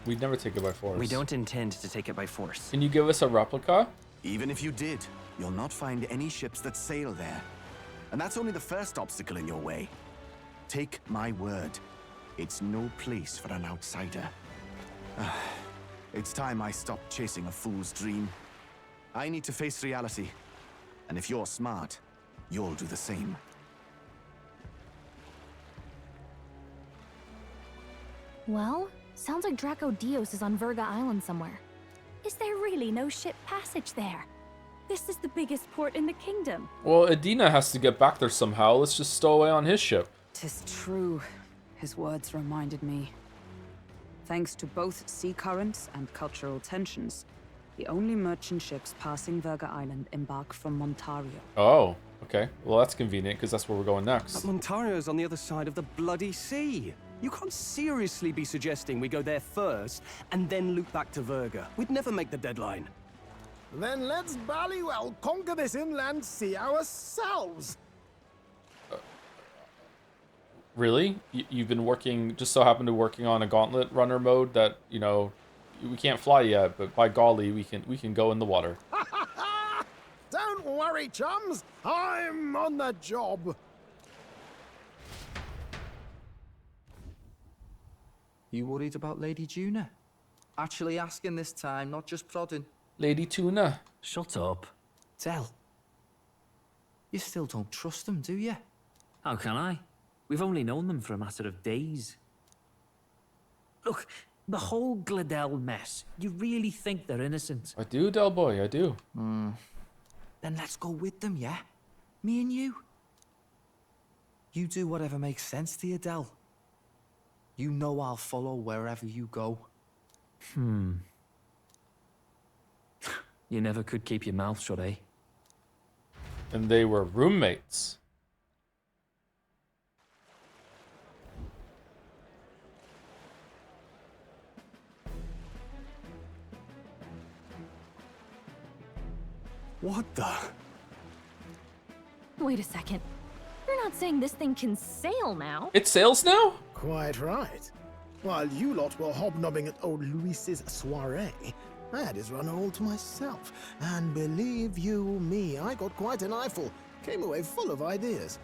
We'd never take it by force. We don't intend to take it by force. Can you give us a replica? Even if you did, you'll not find any ships that sail there. And that's only the first obstacle in your way. Take my word. It's no place for an outsider. It's time I stopped chasing a fool's dream. I need to face reality. And if you're smart, you'll do the same. Well, sounds like Dracodios is on Virga Island somewhere. Is there really no ship passage there? This is the biggest port in the kingdom. Well, Edina has to get back there somehow. Let's just stow away on his ship. 'Tis true. His words reminded me. Thanks to both sea currents and cultural tensions, the only merchant ships passing Virga Island embark from Montario. Oh, okay. Well, that's convenient because that's where we're going next. But Montario's on the other side of the bloody sea. You can't seriously be suggesting we go there first and then loop back to Virga. We'd never make the deadline. Then let's bally well conquer this inland sea ourselves. Really? You've been working, just so happened to working on a gauntlet runner mode that, you know, we can't fly yet, but by golly, we can go in the water. Don't worry, chums. I'm on the job. You worried about Lady Juna? Actually asking this time, not just prodding. Lady Tuna. Shut up. Tell. You still don't trust them, do you? How can I? We've only known them for a matter of days. Look, the whole Gladel mess, you really think they're innocent? I do, Del Boy, I do. They're Then let's go with them, yeah? Me and you. You do whatever makes sense to you, Del. You know I'll follow wherever you go. You never could keep your mouth shut, eh? And they were roommates. What the? Wait a second. You're not saying this thing can sail now? It sails now? Quite right. While you lot were hobnobbing at old Luis's soiree, I had his run all to myself. And believe you me, I got quite an eyeful. Came away full of ideas.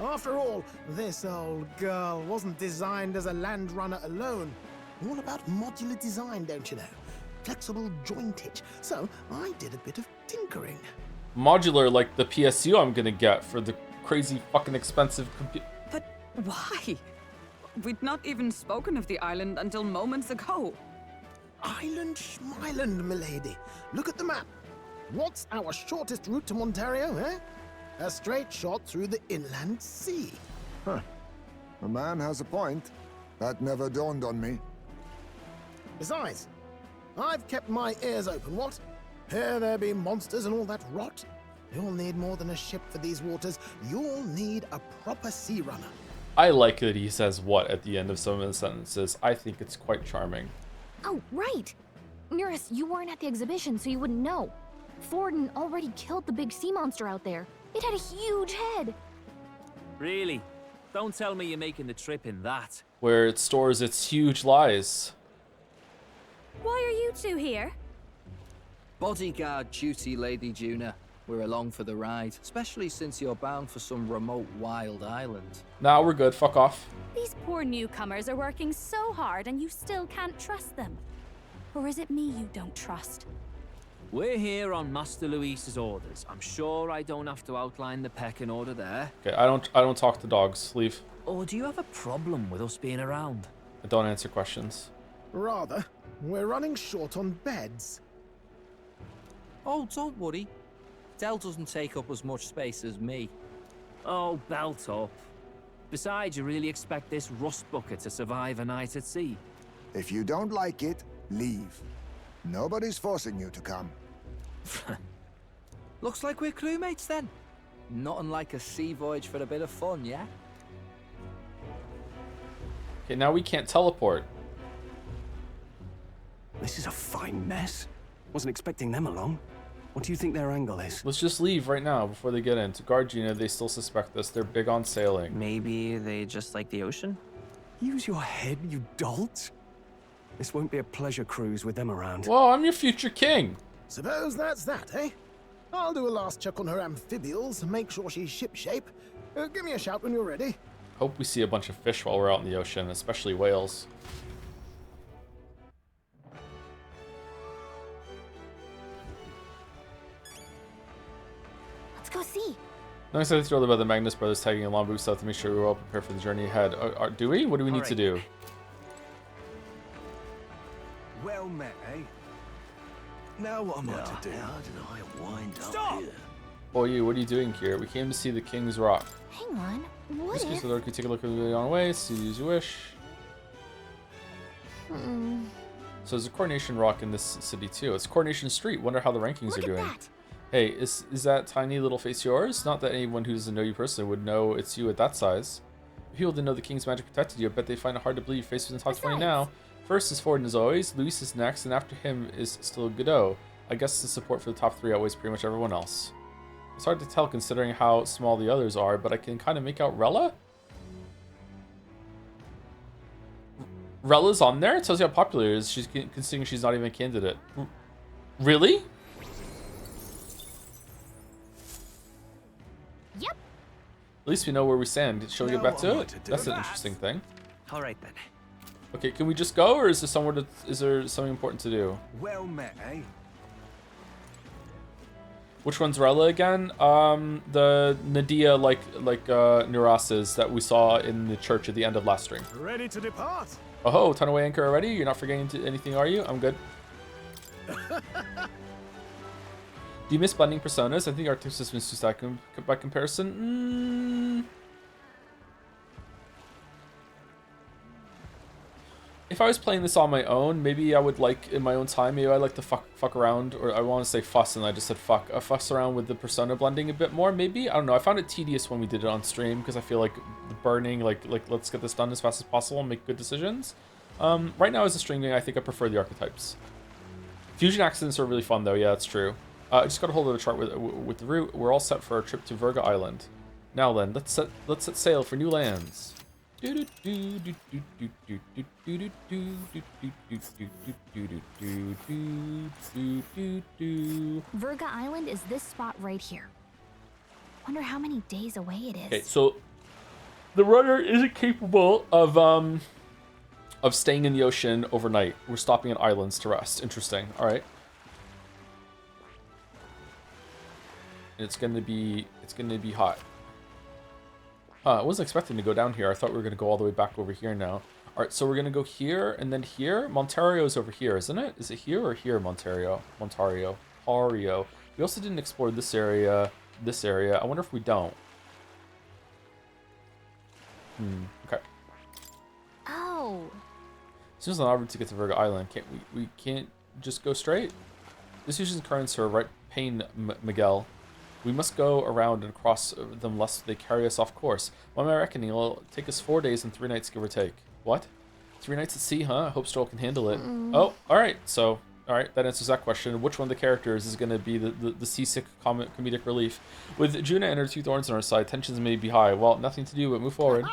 After all, this old girl wasn't designed as a land runner alone. All about modular design, don't you know? Flexible jointage. So I did a bit of tinkering. Modular like the PSU I'm gonna get for the crazy fucking expensive computer. But why? We'd not even spoken of the island until moments ago. Island schmeiland, milady. Look at the map. What's our shortest route to Ontario, eh? A straight shot through the inland sea. Huh. The man has a point. That never dawned on me. Besides, I've kept my ears open, what? Here there be monsters and all that rot. You'll need more than a ship for these waters. You'll need a proper sea runner. I like that he says what at the end of some of the sentences. I think it's quite charming. Oh, right. Nearest, you weren't at the exhibition, so you wouldn't know. Forden already killed the big sea monster out there. It had a huge head. Really? Don't tell me you're making the trip in that. Where it stores its huge lies. Why are you two here? Bodyguard duty, Lady Juna. We're along for the ride, especially since you're bound for some remote wild island. Nah, we're good. Fuck off. These poor newcomers are working so hard and you still can't trust them. Or is it me you don't trust? We're here on Master Luis's orders. I'm sure I don't have to outline the pecking order there. Okay, I don't talk to dogs. Leave. Or do you have a problem with us being around? I don't answer questions. Rather, we're running short on beds. Oh, don't worry. Del doesn't take up as much space as me. Oh, belt up. Besides, you really expect this rust bucket to survive a night at sea? If you don't like it, leave. Nobody's forcing you to come. Looks like we're crewmates then. Not unlike a sea voyage for a bit of fun, yeah? Okay, now we can't teleport. This is a fine mess. Wasn't expecting them along. What do you think their angle is? Let's just leave right now before they get in. To guard Gina, they still suspect us. They're big on sailing. Maybe they just like the ocean? Use your head, you dolt. This won't be a pleasure cruise with them around. Whoa, I'm your future king. Suppose that's that, eh? I'll do a last check on her amphibials and make sure she's shipshape. Give me a shout when you're ready. Hope we see a bunch of fish while we're out in the ocean, especially whales. Let's go see. I'm excited to throw about the Magnus brothers tagging along boots south to make sure we're all prepared for the journey ahead. Do we? What do we need to do? Well met, eh? Now what am I to do? How did I wind up here? Oh, you, what are you doing here? We came to see the King's Rock. Hang on. What Excuse if... the Lord, could take a look at the on way, see as you wish. So there's a Coronation Rock in this city too. It's Coronation Street. Wonder how the rankings are doing. That. Hey, is that tiny little face yours? Not that anyone who doesn't know you personally would know it's you at that size. If people didn't know the King's magic protected you, I bet they find it hard to believe your face was in the top 20 now. First is Forden as always, Luis is next, and after him is still Godot. I guess the support for the top 3 outweighs pretty much everyone else. It's hard to tell considering how small the others are, but I can kind of make out Rella? Rella's on there? It tells you how popular it is, considering she's not even a candidate. Really? Yep. At least we know where we stand. Shall we get back to it? That's an interesting thing. All right then. Okay, can we just go, or is there something important to do? Well met, eh? Which one's Rella again? The Nadia like Nuras's that we saw in the church at the end of last stream. Ready to depart? Oh, ton away anchor already? You're not forgetting anything, are you? I'm good. Do you miss blending personas? I think Arctic system is too stacked by comparison. If I was playing this on my own, maybe I would like, in my own time, maybe I'd like to fuck around, or I want to say fuss, and I just said fuck. Fuss around with the persona blending a bit more, maybe? I don't know. I found it tedious when we did it on stream, because I feel like the burning, like let's get this done as fast as possible and make good decisions. Right now, as a streaming, I think I prefer the archetypes. Fusion accidents are really fun, though. Yeah, that's true. I just got a hold of the chart with the route. We're all set for our trip to Virga Island. Now then, let's set sail for new lands. Virga Island is this spot right here. Wonder how many days away it is. Okay, so the runner isn't capable of staying in the ocean overnight. We're stopping at islands to rest. Interesting. All right. It's gonna be hot. I wasn't expecting to go down here. I thought we were going to go all the way back over here now. All right, so we're going to go here and then here. Montario's over here, isn't it? Is it here or here, Montario? Montario. We also didn't explore this area. I wonder if we don't. Okay. Oh. As soon as I'm over to get to Virga Island, we can't just go straight? This fusion's currents are right pain, Miguel. We must go around and cross them lest they carry us off course. By my reckoning, it'll take us 4 days and 3 nights, give or take. What? 3 nights at sea, huh? I hope Stroll can handle it. Oh, alright. So, alright, that answers that question. Which one of the characters is going to be the seasick comedic relief? With Juna and her 2 thorns on our side, tensions may be high. Well, nothing to do but move forward.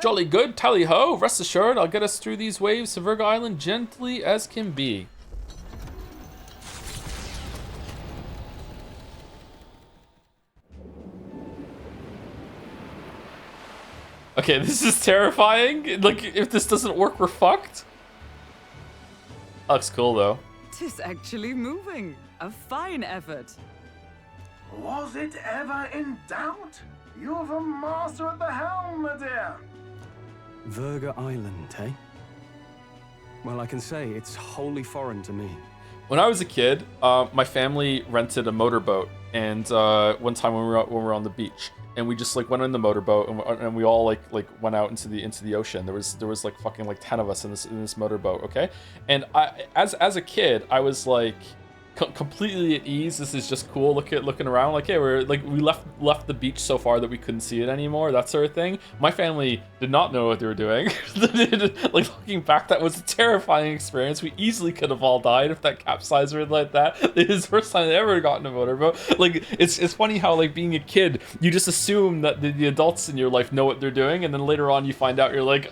Jolly good, tally-ho. Rest assured, I'll get us through these waves to Virga Island gently as can be. Okay, this is terrifying. Like, if this doesn't work, we're fucked. Looks cool, though. Tis actually moving. A fine effort. Was it ever in doubt? You're the master at the helm, my dear. Virga Island, eh? Well, I can say it's wholly foreign to me. When I was a kid, my family rented a motorboat, and one time when we were on the beach, and we just like went in the motorboat, and we all like went out into the ocean. There was like fucking like 10 of us in this motorboat, okay? And I as a kid, I was like completely at ease. This is just cool. Looking around, like, hey, we left the beach so far that we couldn't see it anymore, that sort of thing. My family did not know what they were doing. Like, looking back, that was a terrifying experience. We easily could have all died if that capsized or like that. It is the first time they ever got in a motorboat. Like, it's funny how, like, being a kid, you just assume that the adults in your life know what they're doing, and then later on you find out you're like,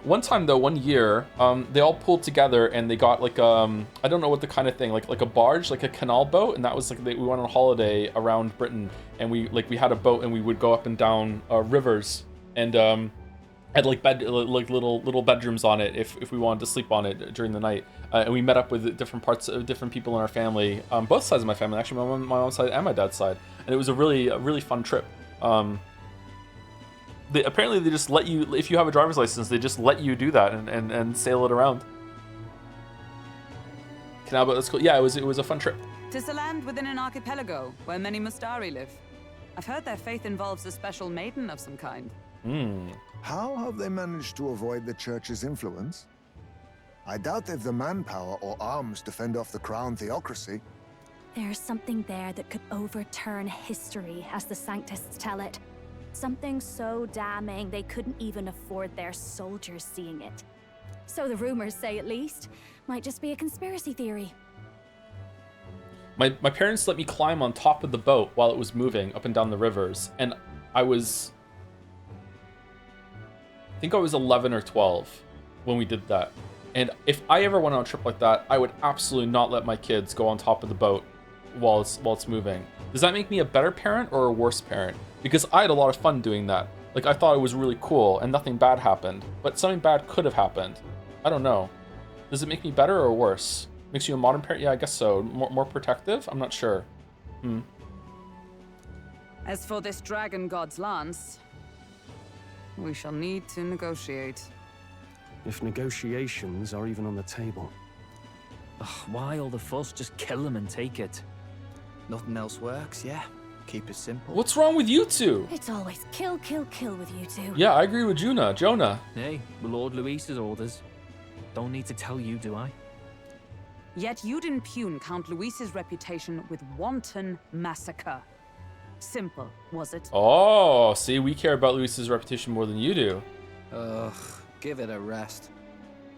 one time though, one year, they all pulled together and they got like I don't know what the kind of thing, like a barge, like a canal boat, and that was like we went on a holiday around Britain, and we had a boat and we would go up and down rivers, and had like little bedrooms on it if we wanted to sleep on it during the night, and we met up with different people in our family, both sides of my family, actually, my mom's side and my dad's side, and it was a really fun trip. Apparently they just let you, if you have a driver's license, they just let you do that and sail it around. Canal boat, that's cool. Yeah, it was a fun trip. 'Tis a land within an archipelago where many Mustari live. I've heard their faith involves a special maiden of some kind. How have they managed to avoid the church's influence? I doubt they've the manpower or arms to fend off the crown theocracy. There's something there that could overturn history, as the Sanctists tell it. Something so damning they couldn't even afford their soldiers seeing it. So the rumors say, at least. Might just be a conspiracy theory. My parents let me climb on top of the boat while it was moving up and down the rivers, and I think I was 11 or 12 when we did that. And if I ever went on a trip like that, I would absolutely not let my kids go on top of the boat while it's moving. Does that make me a better parent or a worse parent? Because I had a lot of fun doing that. Like, I thought it was really cool and nothing bad happened, but something bad could have happened. I don't know. Does it make me better or worse? Makes you a modern parent? Yeah, I guess so. More protective? I'm not sure. As for this dragon god's lance, we shall need to negotiate. If negotiations are even on the table. Ugh, why all the fuss? Just kill them and take it. Nothing else works, yeah? Keep it simple. What's wrong with you two? It's always kill, kill, kill with you two. Yeah, I agree with Jonah. Hey, Lord Luis's orders. Don't need to tell you, do I? Yet you'd impugn Count Luis's reputation with wanton massacre. Simple, was it? Oh, see, we care about Luis's reputation more than you do. Ugh, give it a rest.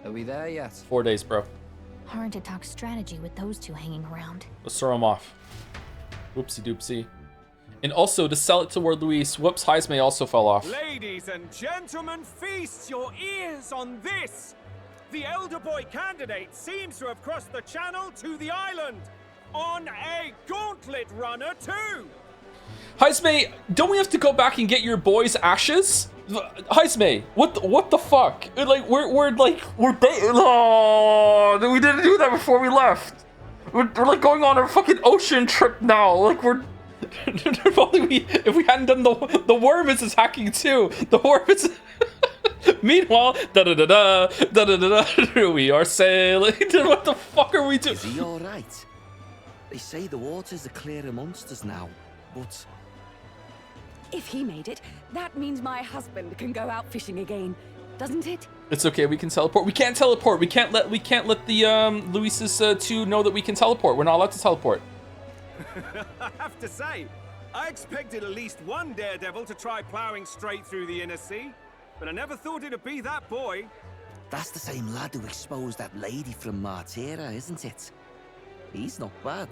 Are we there yet? 4 days, bro. Hard to talk strategy with those two hanging around. Let's throw him off. Whoopsie doopsie. And also, to sell it to Lord Luis, whoops, Heismay also fell off. Ladies and gentlemen, feast your ears on this. The elder boy candidate seems to have crossed the channel to the island on a gauntlet runner too. Heismay, don't we have to go back and get your boy's ashes? Heismay, what the fuck? Like we're oh, we didn't do that before we left. We're like going on a fucking ocean trip now. Like we're if we hadn't done the worm is attacking too. The worm is meanwhile we are sailing. What the fuck are we doing? Is he alright? They say the waters are clear of monsters now, but If he made it, that means my husband can go out fishing again, doesn't it? It's okay, we can teleport. We can't teleport. We can't let the Luis's two know that we can teleport. We're not allowed to teleport. I have to say, I expected at least one daredevil to try plowing straight through the inner sea, but I never thought it'd be that boy. that's the same lad who exposed that lady from Martira, isn't it? He's not bad.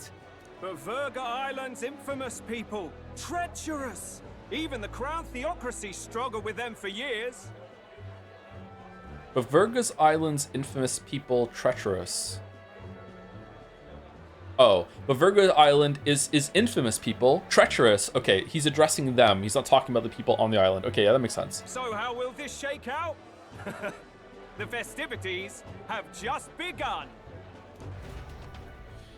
But Virga Island's infamous people, treacherous. Even the Crown Theocracy struggled with them for years. But Virga's Island's infamous people treacherous. Oh, but Virga Island is infamous people treacherous. Okay, he's addressing them. He's not talking about the people on the island. Okay, yeah, that makes sense. So how will this shake out? The festivities have just begun.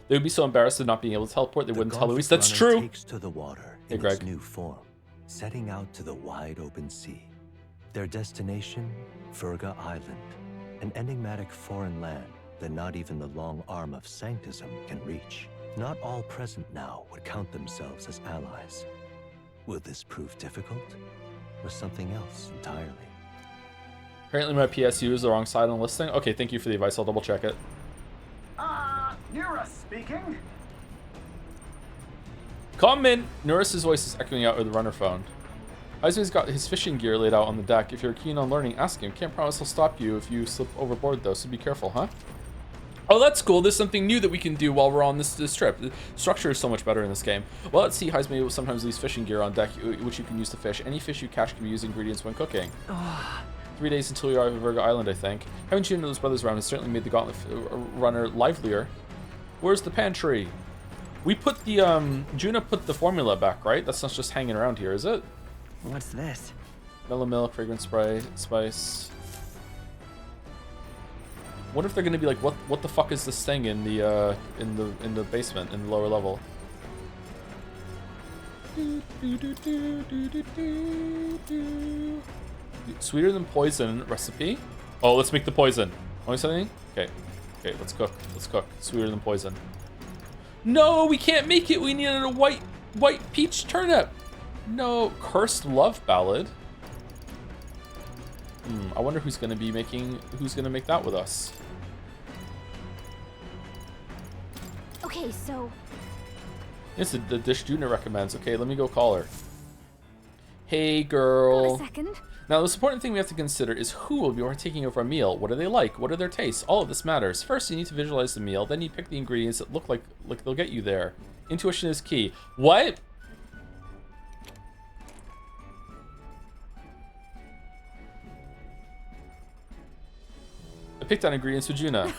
They would be so embarrassed of not being able to teleport, they wouldn't tell Luis. That's true. Takes to the water Hey, in Greg. its new form, setting out to the wide open sea. Their destination, Virga Island, an enigmatic foreign land that not even the long arm of Sanctism can reach. Not all present now would count themselves as allies. Will this prove difficult, or something else entirely? Apparently my PSU is the wrong side on the listing. Okay, thank you for the advice. I'll double check it. Nura speaking. Come in. Norris's voice is echoing out of the runner phone. Heisman's got his fishing gear laid out on the deck. If you're keen on learning, ask him. Can't promise he'll stop you if you slip overboard though, so be careful, huh? Oh, that's cool. There's something new that we can do while we're on this trip. The structure is so much better in this game. Well, let's see. Heisman will sometimes leave fishing gear on deck, which you can use to fish. Any fish you catch can be used ingredients when cooking. 3 days until we arrive at Virga Island, I think. Having Juna and those brothers around has certainly made the gauntlet runner livelier. Where's the pantry? We put the, Juna put the formula back, right? That's not just hanging around here, is it? What's this? Mellow milk, fragrance spray, spice. What if they're gonna be like, what the fuck is this thing in the basement, in the lower level? Sweeter than poison recipe. Oh, let's make the poison. Want something? Okay. Okay, let's cook. Let's cook. Sweeter than poison. No, we can't make it. We needed a white peach turnip. No, cursed love ballad. I wonder who's gonna make that with us. Okay, so It's the dish Juna recommends. Okay, let me go call her. Hey, girl. hold a second. Now, the most important thing we have to consider is who will be partaking of our meal. What are they like? What are their tastes? All of this matters. First, you need to visualize the meal. Then you pick the ingredients that look like they'll get you there. Intuition is key. What? I picked on ingredients with Juna.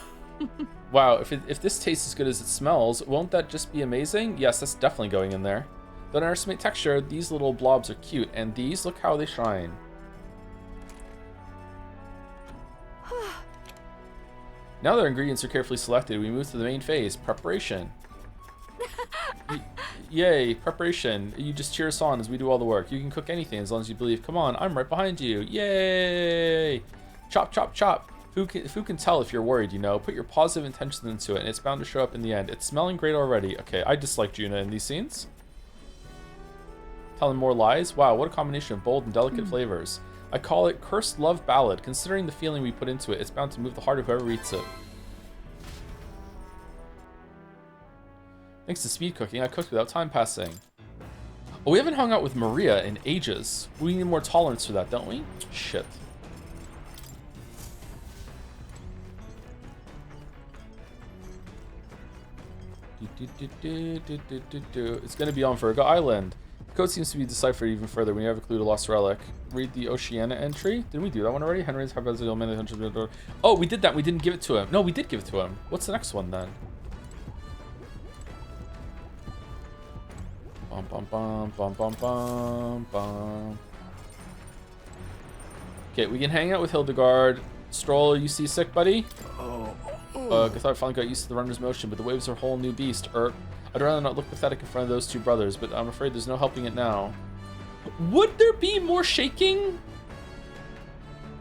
Wow, if this tastes as good as it smells, won't that just be amazing? Yes, that's definitely going in there. Don't underestimate texture. These little blobs are cute, and these, look how they shine. Now that our ingredients are carefully selected, we move to the main phase, preparation. Yay, preparation. You just cheer us on as we do all the work. You can cook anything as long as you believe. Come on, I'm right behind you. Yay! Chop, chop, chop. Who can tell if you're worried, you know? Put your positive intentions into it, and it's bound to show up in the end. It's smelling great already. Okay, I dislike Juna in these scenes. Telling more lies? Wow, what a combination of bold and delicate flavors. I call it Cursed Love Ballad. Considering the feeling we put into it, it's bound to move the heart of whoever eats it. Thanks to speed cooking, I cooked without time passing. Oh, we haven't hung out with Maria in ages. We need more tolerance for that, don't we? Shit. It's going to be on Virga Island. The code seems to be deciphered even further when you have a clue to Lost Relic. Read the Oceania entry. Didn't we do that one already? Henry's Oh, we did that. We didn't give it to him. No, we did give it to him. What's the next one then? Bum, bum, bum, bum, bum, bum, bum. Okay, we can hang out with Hildegard. Stroll, you seasick, buddy? I thought I finally got used to the runner's motion, but the waves are a whole new beast. I'd rather not look pathetic in front of those two brothers, but I'm afraid there's no helping it now. Would there be more shaking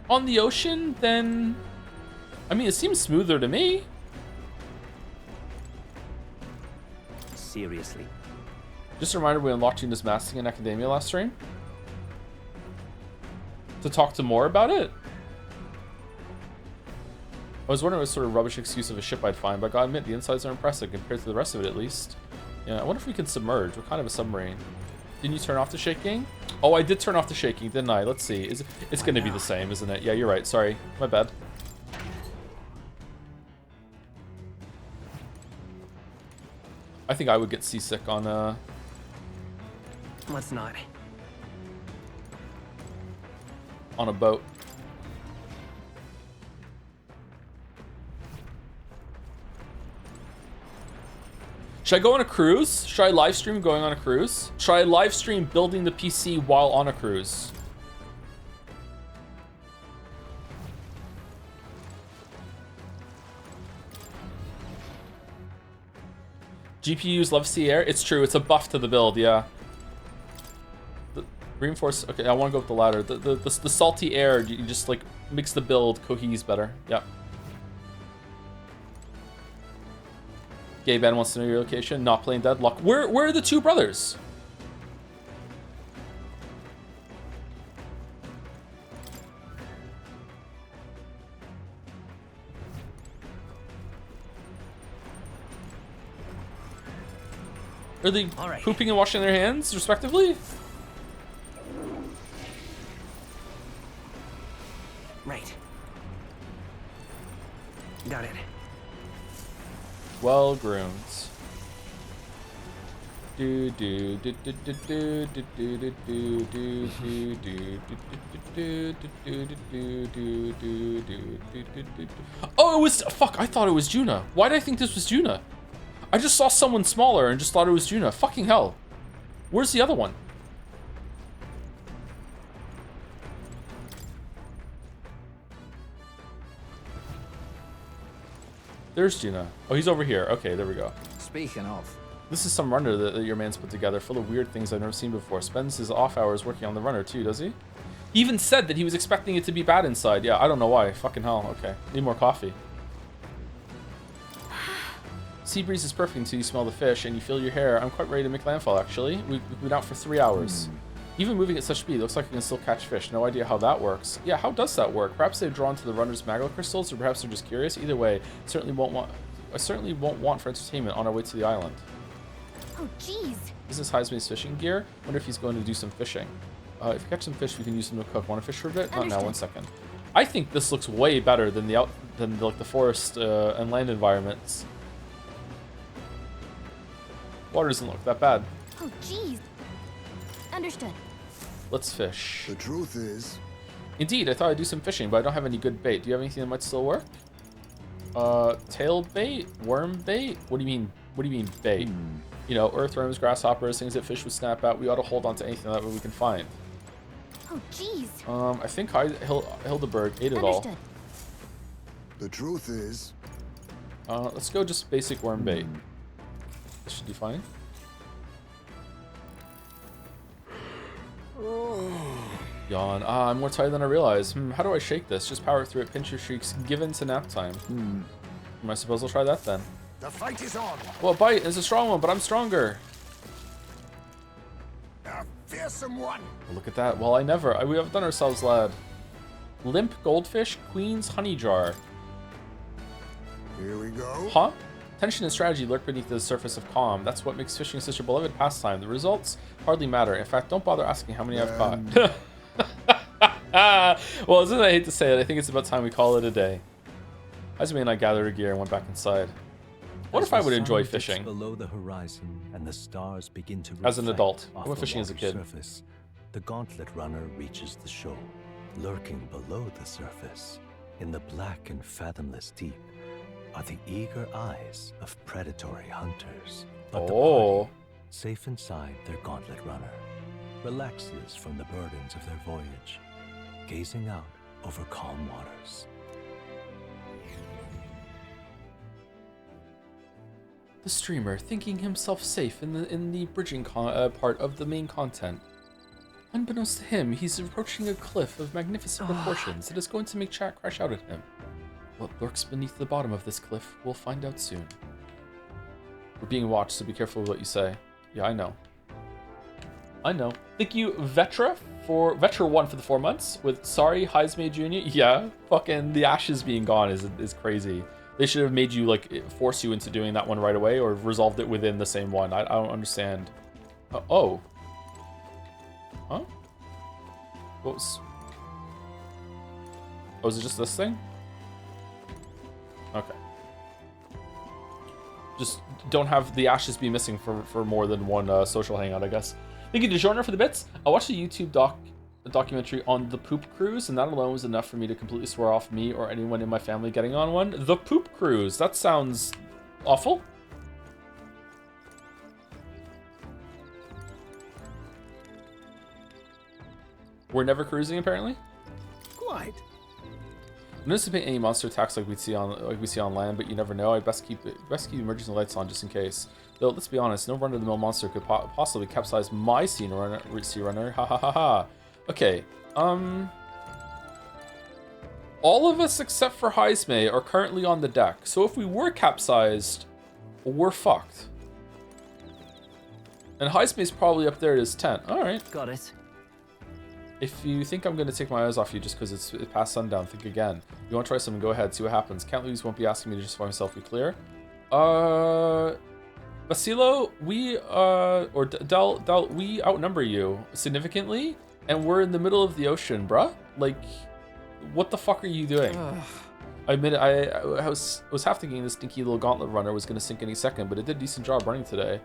on the ocean than... I mean, it seems smoother to me. Seriously. Just a reminder, we unlocked Juna's masking in Academia last stream. To talk to more about it? I was wondering what sort of rubbish excuse of a ship I'd find, but I gotta admit, the insides are impressive compared to the rest of it at least. Yeah, I wonder if we can submerge. What kind of a submarine? Didn't you turn off the shaking? Oh, I did turn off the shaking, didn't I? Let's see. It's gonna be the same, isn't it? Yeah, you're right. Sorry. My bad. I think I would get seasick on, Let's not. on a boat. Should I go on a cruise? Should I live stream going on a cruise? Should I live stream building the PC while on a cruise? GPUs love sea air. It's true. It's a buff to the build. Yeah. Reinforce. Okay, I want to go with the ladder. The salty air. You just like makes the build cohese better. Yeah. Gay Ben wants to know your location. Not playing Deadlock. Where are the two brothers? Are they pooping and washing their hands, respectively? Right. Got it. Well groomed. Oh, it was fuck. I thought it was Juna. Why did I think this was Juna? I just saw someone smaller and just thought it was Juna. Fucking hell. Where's the other one? There's Juna. Oh, he's over here. Okay, there we go. Speaking of. This is some runner that your man's put together, full of weird things I've never seen before. Spends his off hours working on the runner too, does he? He even said that he was expecting it to be bad inside. Yeah, I don't know why. Fucking hell. Okay. Need more coffee. Sea breeze is perfect until you smell the fish and you feel your hair. I'm quite ready to make landfall, actually. We've been out for 3 hours. Even moving at such speed, looks like I can still catch fish. No idea how that works. Yeah, how does that work? Perhaps they've drawn to the runner's magma crystals, or perhaps they're just curious. Either way, I certainly won't want for entertainment on our way to the island. Oh, jeez. Business hides me his fishing gear. Wonder if he's going to do some fishing. If we catch some fish, we can use them to cook. Want to fish for a bit? Not now. 1 second. I think this looks way better than the forest and land environments. Water doesn't look that bad. Oh, jeez. Understood. Let's fish. The truth is... Indeed, I thought I'd do some fishing, but I don't have any good bait. Do you have anything that might still work? Tail bait? Worm bait? What do you mean? What do you mean bait? You know, earthworms, grasshoppers, things that fish would snap at. We ought to hold on to anything that we can find. Oh, jeez. I think Hildeberg ate it all. The truth is... let's go just basic worm bait. This should be fine. Yawn. Ah, I'm more tired than I realized. How do I shake this? Just power through it. Pinch your shrieks. Give in to nap time. I suppose I'll try that then. The fight is on. Well, bite is a strong one, but I'm stronger. A fearsome one. Well, look at that. Well, we have done ourselves, lad. Limp goldfish, queen's honey jar. Here we go. Huh? Tension and strategy lurk beneath the surface of calm. That's what makes fishing such a beloved pastime. The results hardly matter. In fact, don't bother asking how many I've caught. Well, as I hate to say it, I think it's about time we call it a day. Hazme and I gathered our gear and went back inside. What if I would enjoy fishing? Below the horizon and the stars begin to as an adult. I off went the fishing as a kid. Surface, the gauntlet runner reaches the shore. Lurking below the surface, in the black and fathomless deep, are the eager eyes of predatory hunters. But the party, safe inside their gauntlet runner, relaxes from the burdens of their voyage, gazing out over calm waters. The streamer, thinking himself safe in the bridging part of the main content. Unbeknownst to him, he's approaching a cliff of magnificent proportions that is going to make chat crash out at him. What lurks beneath the bottom of this cliff, we'll find out soon. We're being watched, so be careful with what you say. Yeah, I know. I know. Thank you, Vetra1 for the 4 months. With sorry, Hazme Jr. Yeah, fucking the ashes being gone is crazy. They should have made you, like, force you into doing that one right away, or resolved it within the same one. I don't understand. Oh. Huh? What was... Oh, is it just this thing? Okay. Just don't have the ashes be missing for more than one social hangout, I guess. Thank you to Jorner for the bits. I watched a YouTube documentary on the poop cruise, and that alone was enough for me to completely swear off me or anyone in my family getting on one. The poop cruise. That sounds awful. We're never cruising, apparently. Quite. Anticipate any monster attacks like we see on land, but you never know. I best keep emergency lights on just in case. Though let's be honest, no run-of-the-mill monster could possibly capsize my sea runner. Ha ha ha ha. Okay. All of us except for Hazme are currently on the deck. So if we were capsized, we're fucked. And Hazme's probably up there at his tent. All right. Got it. If you think I'm going to take my eyes off you just because it's past sundown, think again. You want to try something, go ahead, see what happens. Can't lose, won't be asking me to justify myself, be clear. Basilo, we, or Del, we outnumber you significantly, and we're in the middle of the ocean, bruh. Like, what the fuck are you doing? I admit it, I was half thinking this stinky little gauntlet runner was going to sink any second, but it did a decent job running today.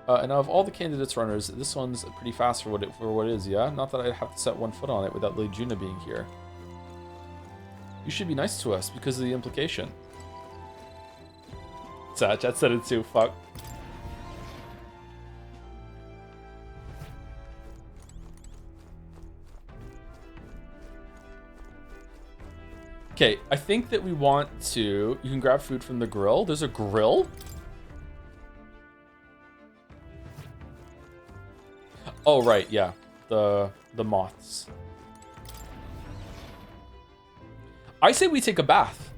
And of all the candidates runners, this one's pretty fast for what it is, yeah? Not that I'd have to set one foot on it without Lady Juna being here. You should be nice to us because of the implication. Chat said it too, fuck. Okay, I think that we want to... You can grab food from the grill. There's a grill? Oh, right, yeah. The moths. I say we take a bath.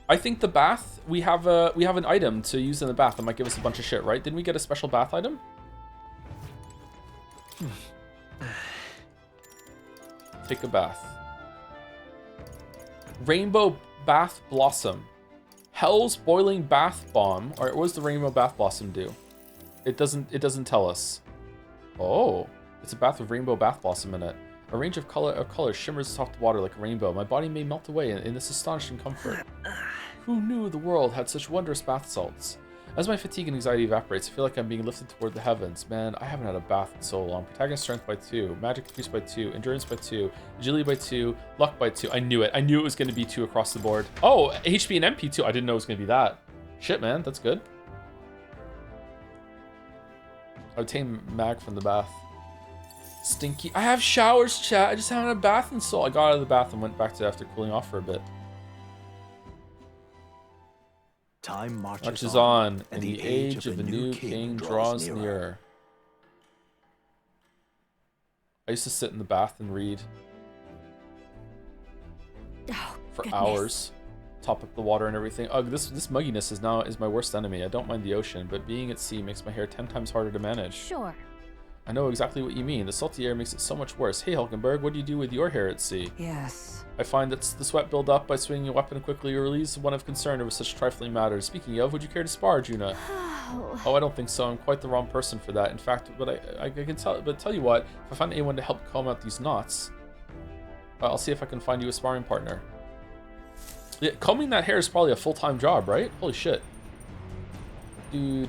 I think the bath, we have an item to use in the bath that might give us a bunch of shit, right? Didn't we get a special bath item? Take a bath. Rainbow Bath Blossom. Hell's Boiling Bath Bomb. Alright, what does the Rainbow Bath Blossom do? It doesn't tell us. Oh, it's a bath with rainbow bath blossom in it. A range of colors shimmers soft water like a rainbow. My body may melt away in this astonishing comfort. Who knew the world had such wondrous bath salts? As my fatigue and anxiety evaporates, I feel like I'm being lifted toward the heavens. Man, I haven't had a bath in so long. Protagonist strength by 2, magic increase by 2, endurance by 2, agility by 2, luck by 2. I knew it. I knew it was going to be 2 across the board. Oh, HP and MP 2. I didn't know it was going to be that. Shit, man. That's good. I obtained mag from the bath. Stinky. I have showers, chat. I just haven't had a bath in so long. I got out of the bath and went back to after cooling off for a bit. Time marches on, and the age of the new king draws nearer. I used to sit in the bath and read for goodness. hours. Top up the water and everything. Ugh, this mugginess is my worst enemy. I don't mind the ocean, but being at sea makes my hair 10 times harder to manage. Sure. I know exactly what you mean. The salty air makes it so much worse. Hey, Hulkenberg, what do you do with your hair at sea? Yes. I find that the sweat build up by swinging a weapon quickly or relieves one of concern over such trifling matters. Speaking of, would you care to spar, Juna? Oh, I don't think so. I'm quite the wrong person for that. In fact, but I can tell. But tell you what, if I find anyone to help comb out these knots, I'll see if I can find you a sparring partner. Yeah, combing that hair is probably a full-time job, right? Holy shit. Hey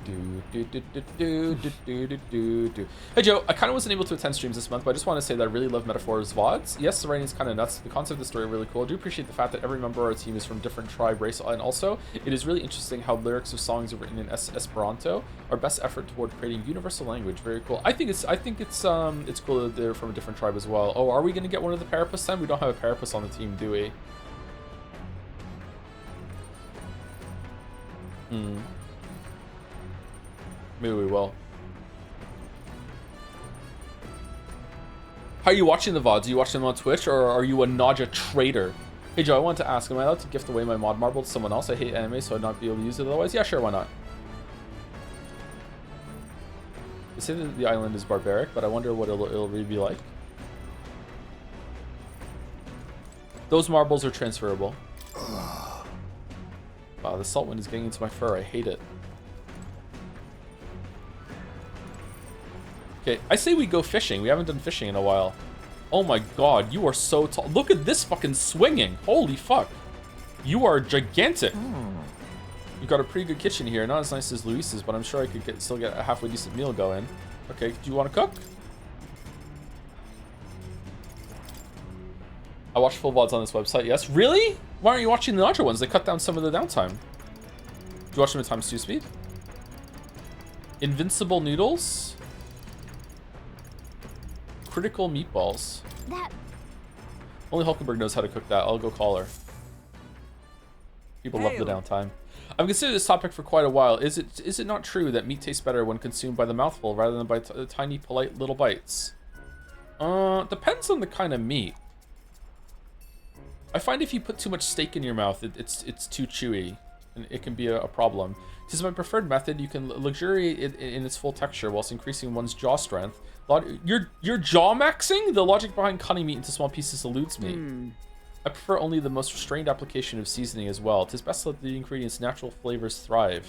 Joe, I kind of wasn't able to attend streams this month, but I just want to say that I really love Metaphor's VODs. Yes, the writing is kind of nuts. The concept of the story are really cool. I do appreciate the fact that every member of our team is from different tribe, race, and also it is really interesting how lyrics of songs are written in Esperanto. Our best effort toward creating universal language. Very cool. I think it's cool that they're from a different tribe as well. Oh, are we gonna get one of the Parapus then? We don't have a Parapus on the team, do we? Maybe we will. How are you watching the VODs? Are you watching them on Twitch, or are you a Naja traitor? Hey Joe, I wanted to ask, am I allowed to gift away my mod marble to someone else? I hate anime, so I'd not be able to use it otherwise. Yeah, sure, why not? They say that the island is barbaric, but I wonder what it'll really be like. Those marbles are transferable. Wow, the salt wind is getting into my fur. I hate it. Okay, I say we go fishing. We haven't done fishing in a while. Oh my god, you are so tall. Look at this fucking swinging. Holy fuck. You are gigantic. You've got a pretty good kitchen here. Not as nice as Luis's, but I'm sure I could still get a halfway decent meal going. Okay, do you want to cook? I watch full VODs on this website, yes. Really? Why aren't you watching the larger ones? They cut down some of the downtime. Do you watch them at times 2 speed? Invincible noodles? Critical meatballs. That... Only Hulkenberg knows how to cook that. I'll go call her. People love the downtime. I've considered this topic for quite a while. Is it not true that meat tastes better when consumed by the mouthful rather than by tiny, polite little bites? Depends on the kind of meat. I find if you put too much steak in your mouth, it's too chewy, and it can be a problem. This is my preferred method. You can luxuriate it in its full texture whilst increasing one's jaw strength. You're jaw maxing? The logic behind cutting meat into small pieces eludes me. I prefer only the most restrained application of seasoning as well. 'Tis best to let the ingredients' natural flavors thrive.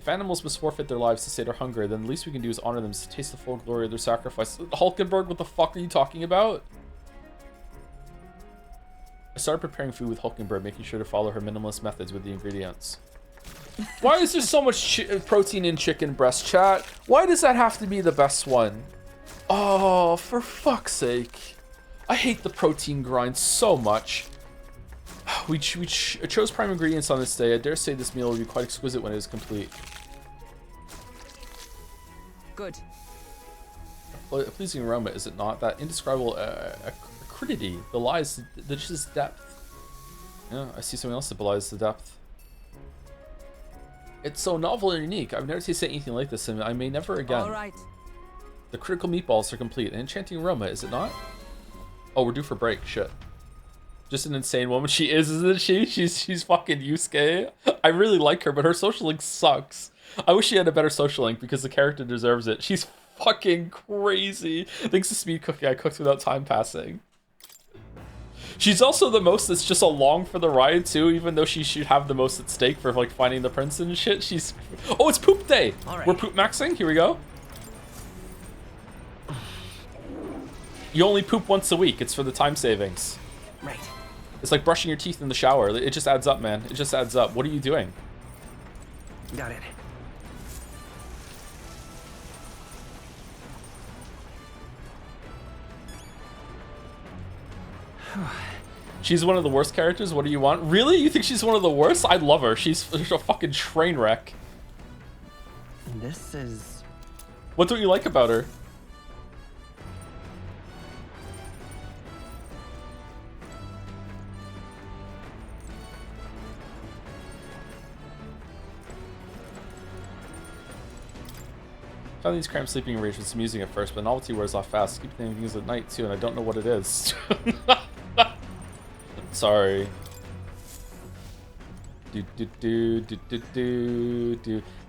If animals must forfeit their lives to sate our hunger, then the least we can do is honor them to taste the full glory of their sacrifice. Hulkenberg, what the fuck are you talking about? I started preparing food with Hulkenberg, making sure to follow her minimalist methods with the ingredients. Why is there so much protein in chicken breast, chat? Why does that have to be the best one? Oh, for fuck's sake. I hate the protein grind so much. We chose prime ingredients on this day. I dare say this meal will be quite exquisite when it is complete. Good. A pleasing aroma, is it not? That indescribable acridity belies the dish's depth. Yeah, I see something else that belies the depth. It's so novel and unique. I've never tasted anything like this, and I may never again. All right. The critical meatballs are complete. An enchanting aroma, is it not? Oh, we're due for break. Shit. Just an insane woman she is, isn't she? She's fucking Yusuke. I really like her, but her social link sucks. I wish she had a better social link because the character deserves it. She's fucking crazy. Thanks to speed cooking, I cooked without time passing. She's also the most that's just along for the ride too, even though she should have the most at stake for like finding the prince and shit. She's... Oh, it's poop day! Right. We're poop maxing? Here we go. You only poop once a week. It's for the time savings. Right. It's like brushing your teeth in the shower. It just adds up, man. It just adds up. What are you doing? Got it. She's one of the worst characters. What do you want? Really? You think she's one of the worst? I love her. She's a fucking train wreck. This is... What don't you like about her? Found these cramped sleeping arrangements was amusing at first, but novelty wears off fast. Keep thinking things at night too, and I don't know what it is. Sorry.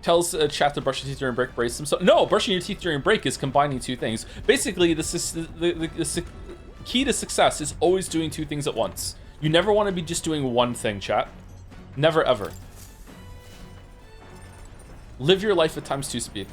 Tells chat to brush your teeth during break, brace themselves. No, brushing your teeth during break is combining two things. Basically, the key to success is always doing two things at once. You never want to be just doing one thing, chat. Never, ever. Live your life at ×2 speed.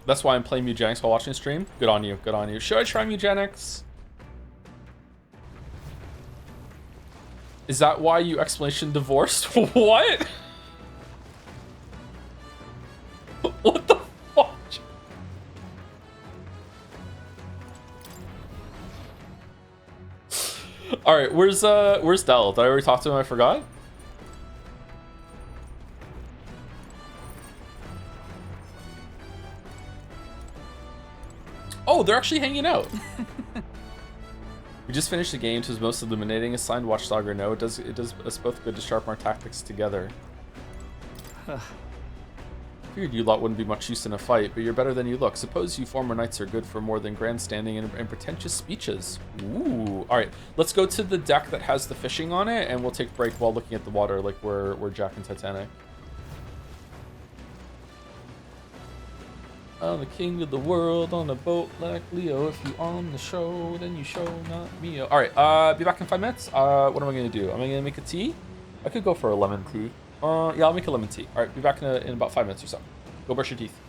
That's why I'm playing Mugenics while watching stream. Good on you, good on you. Should I try Mugenics? Is that why you explanation divorced? What? What the fuck? Alright, where's Del? Did I already talk to him? I forgot? Oh, they're actually hanging out. We just finished the game, it was most illuminating. Assigned Watchdog or no, it does us both good to sharpen our tactics together. Figured you lot wouldn't be much use in a fight, but you're better than you look. Suppose you former knights are good for more than grandstanding and pretentious speeches. Ooh. Alright, let's go to the deck that has the fishing on it, and we'll take a break while looking at the water like we're Jack and Titanic. I'm the king of the world on a boat like Leo. If you on the show, then you show, not me. Alright, be back in 5 minutes. What am I gonna do? Am I gonna make a tea? I could go for a lemon tea. Yeah, I'll make a lemon tea. Alright, be back in about 5 minutes or so. Go brush your teeth.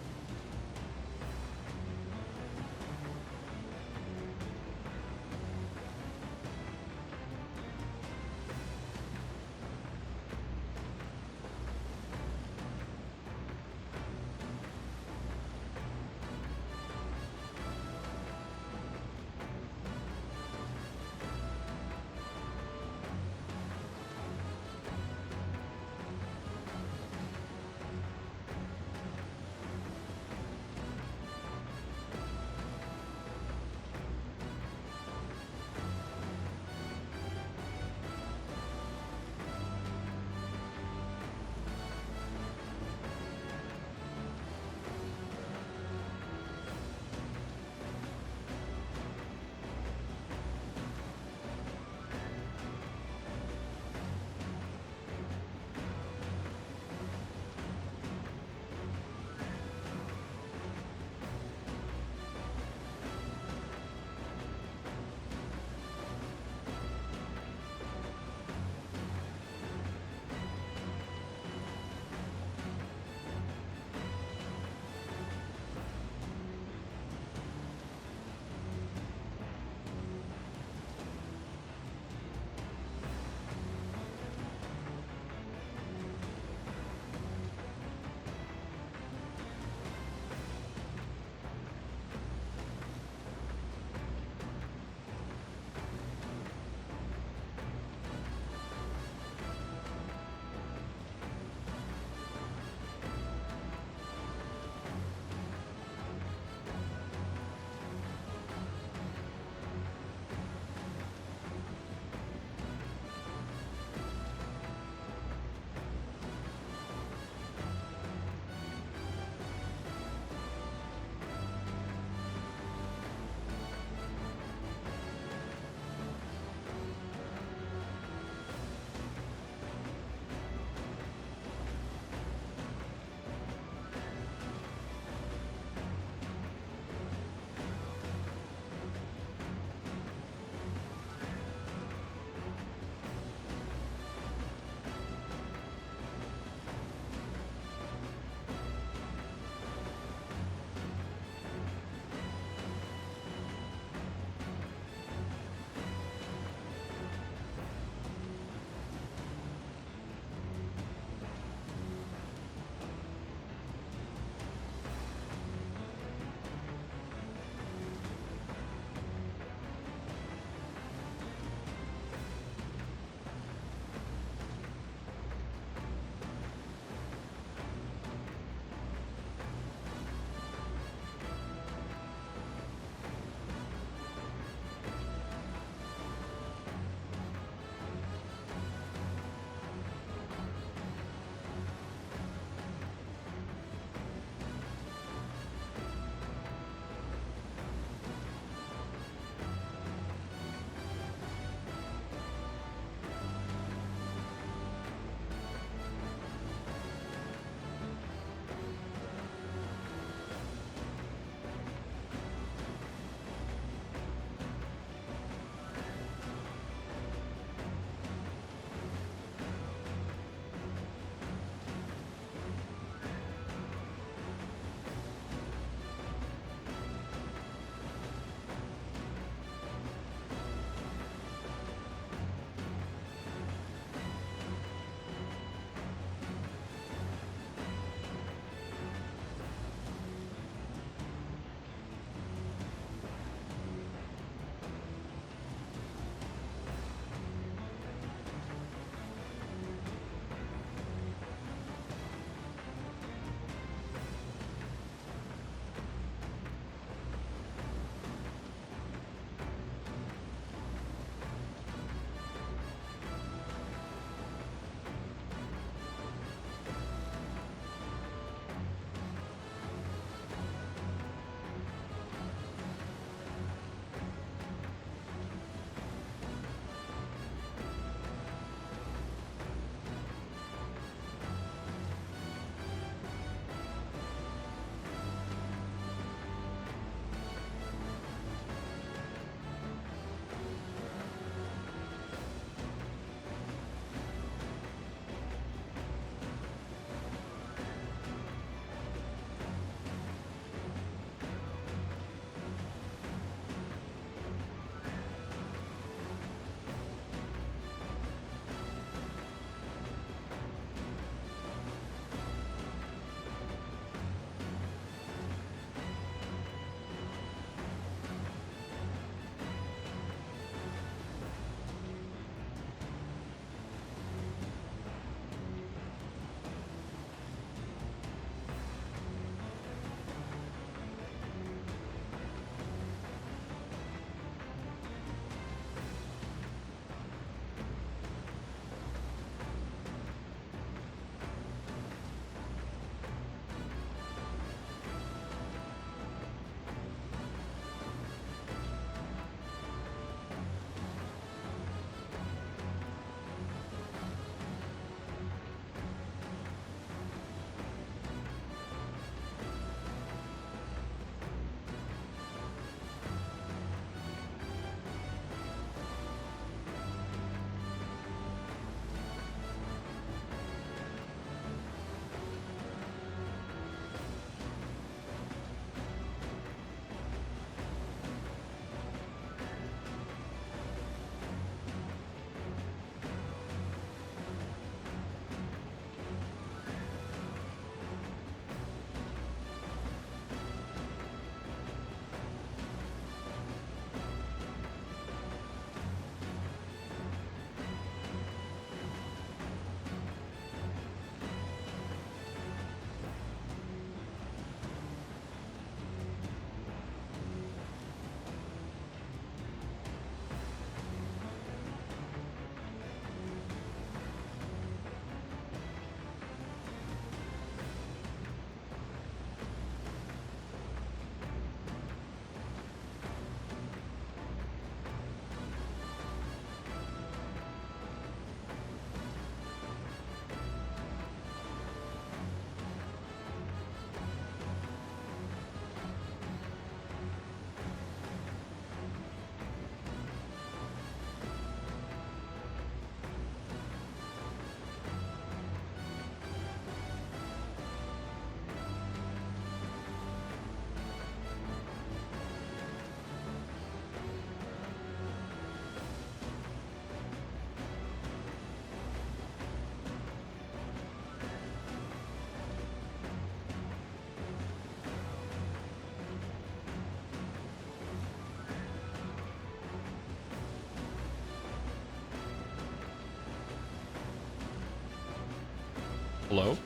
Hello?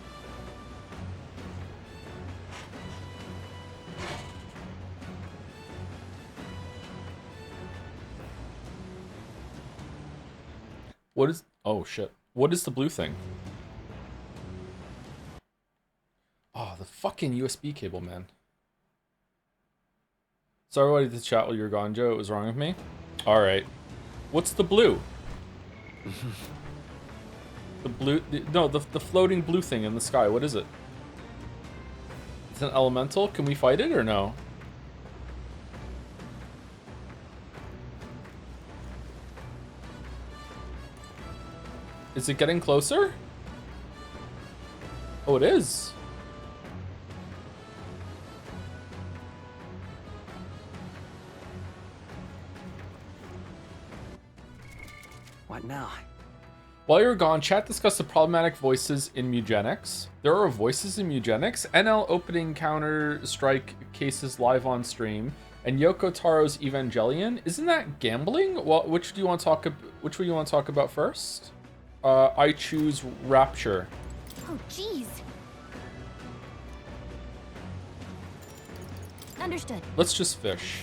What is... Oh, shit. What is the blue thing? Oh, the fucking USB cable, man. Sorry, I wanted to chat while you were gone, Joe. It was wrong with me. Alright. What's the blue? The blue... No, the floating blue thing in the sky. What is it? It's an elemental? Can we fight it or no? Is it getting closer? Oh, it is. What now? While you're gone, chat discussed the problematic voices in Mugenics. There are voices in Mugenics. NL opening Counter-Strike cases live on stream. And Yoko Taro's Evangelion. Isn't that gambling? Well, which do you want to talk? Which one do you want to talk about first? I choose Rapture. Oh, jeez. Understood. Let's just fish.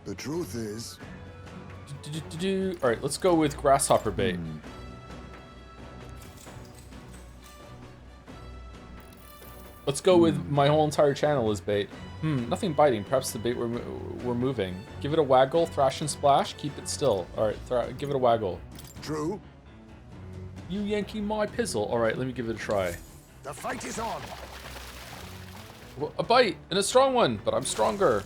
The truth is... Alright, let's go with grasshopper bait. Let's go with my whole entire channel is bait. Nothing biting. Perhaps the bait we're moving. Give it a waggle, thrash and splash, keep it still. Alright, give it a waggle. True. You Yankee my pizzle. Alright, let me give it a try. The fight is on. Well, a bite, and a strong one, but I'm stronger.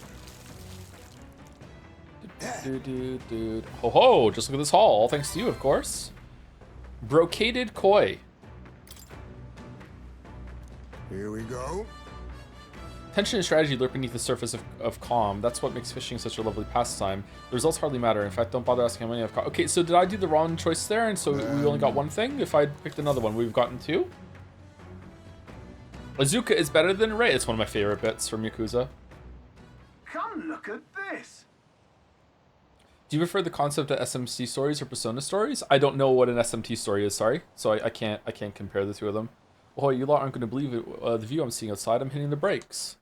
Dude. Ho ho, just look at this haul. All thanks to you, of course. Brocaded koi. Here we go. Tension and strategy lurk beneath the surface of calm. That's what makes fishing such a lovely pastime. The results hardly matter. In fact, don't bother asking how many I've caught. Okay, so did I do the wrong choice there? And so we only got one thing? If I'd picked another one, we've gotten two? Azuka is better than Ray. It's one of my favorite bits from Yakuza. Come look at this. Do you prefer the concept of SMT stories or Persona stories? I don't know what an SMT story is, sorry. So I can't compare the two of them. Oh, you lot aren't going to believe it. The view I'm seeing outside, I'm hitting the brakes.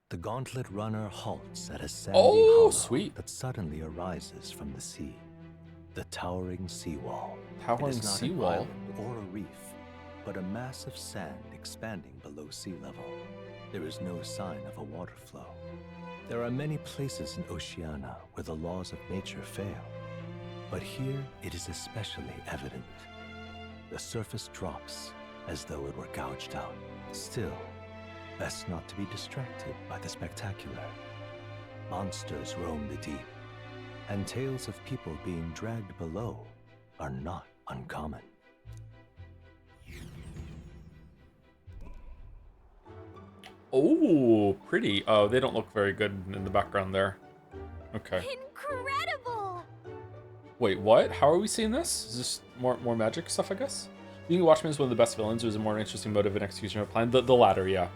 The gauntlet runner halts at a sandy hollow that suddenly arises from the sea. The towering seawall. Towering it is not seawall? an island or a reef, but a mass of sand expanding below sea level. There is no sign of a water flow. There are many places in Oceania where the laws of nature fail, but here it is especially evident. The surface drops as though it were gouged out. Still, best not to be distracted by the spectacular. Monsters roam the deep, and tales of people being dragged below are not uncommon. Oh, pretty. Oh, they don't look very good in the background there. Okay. Incredible! Wait, what? How are we seeing this? Is this more magic stuff, I guess? Being Watchmen is one of the best villains, or is a more interesting motive and execution of a plan? The latter, yeah.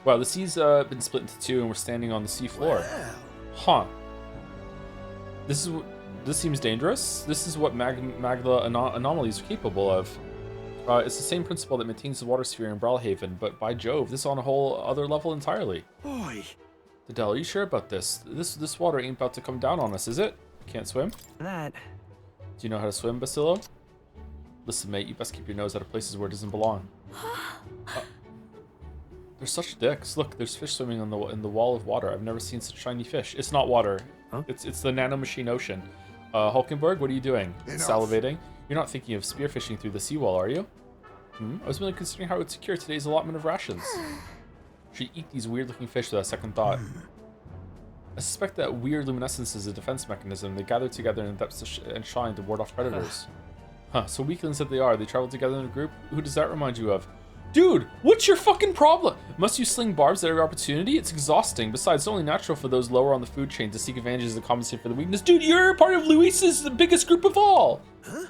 Wow, the sea's been split into two, and we're standing on the sea floor. Huh. This seems dangerous. This is what Magla anomalies are capable of. It's the same principle that maintains the water sphere in Brawlhaven, but by Jove, this is on a whole other level entirely. Boy. Adele, are you sure about this? This water ain't about to come down on us, is it? Can't swim? That. Do you know how to swim, Basilo? Listen, mate, you best keep your nose out of places where it doesn't belong. They're such dicks. Look, there's fish swimming in the wall of water. I've never seen such shiny fish. It's not water. Huh? It's the nanomachine ocean. Hulkenberg, what are you doing? Enough. Salivating? You're not thinking of spearfishing through the seawall, are you? I was really considering how it would secure today's allotment of rations. Should eat these weird-looking fish without second thought. I suspect that weird luminescence is a defense mechanism. They gather together in the depths and shine to ward off predators. Huh, so weaklings that they are, they travel together in a group? Who does that remind you of? Dude, what's your fucking problem? Must you sling barbs at every opportunity? It's exhausting. Besides, it's only natural for those lower on the food chain to seek advantages to compensate for the weakness. Dude, you're part of Luis's biggest group of all! Huh?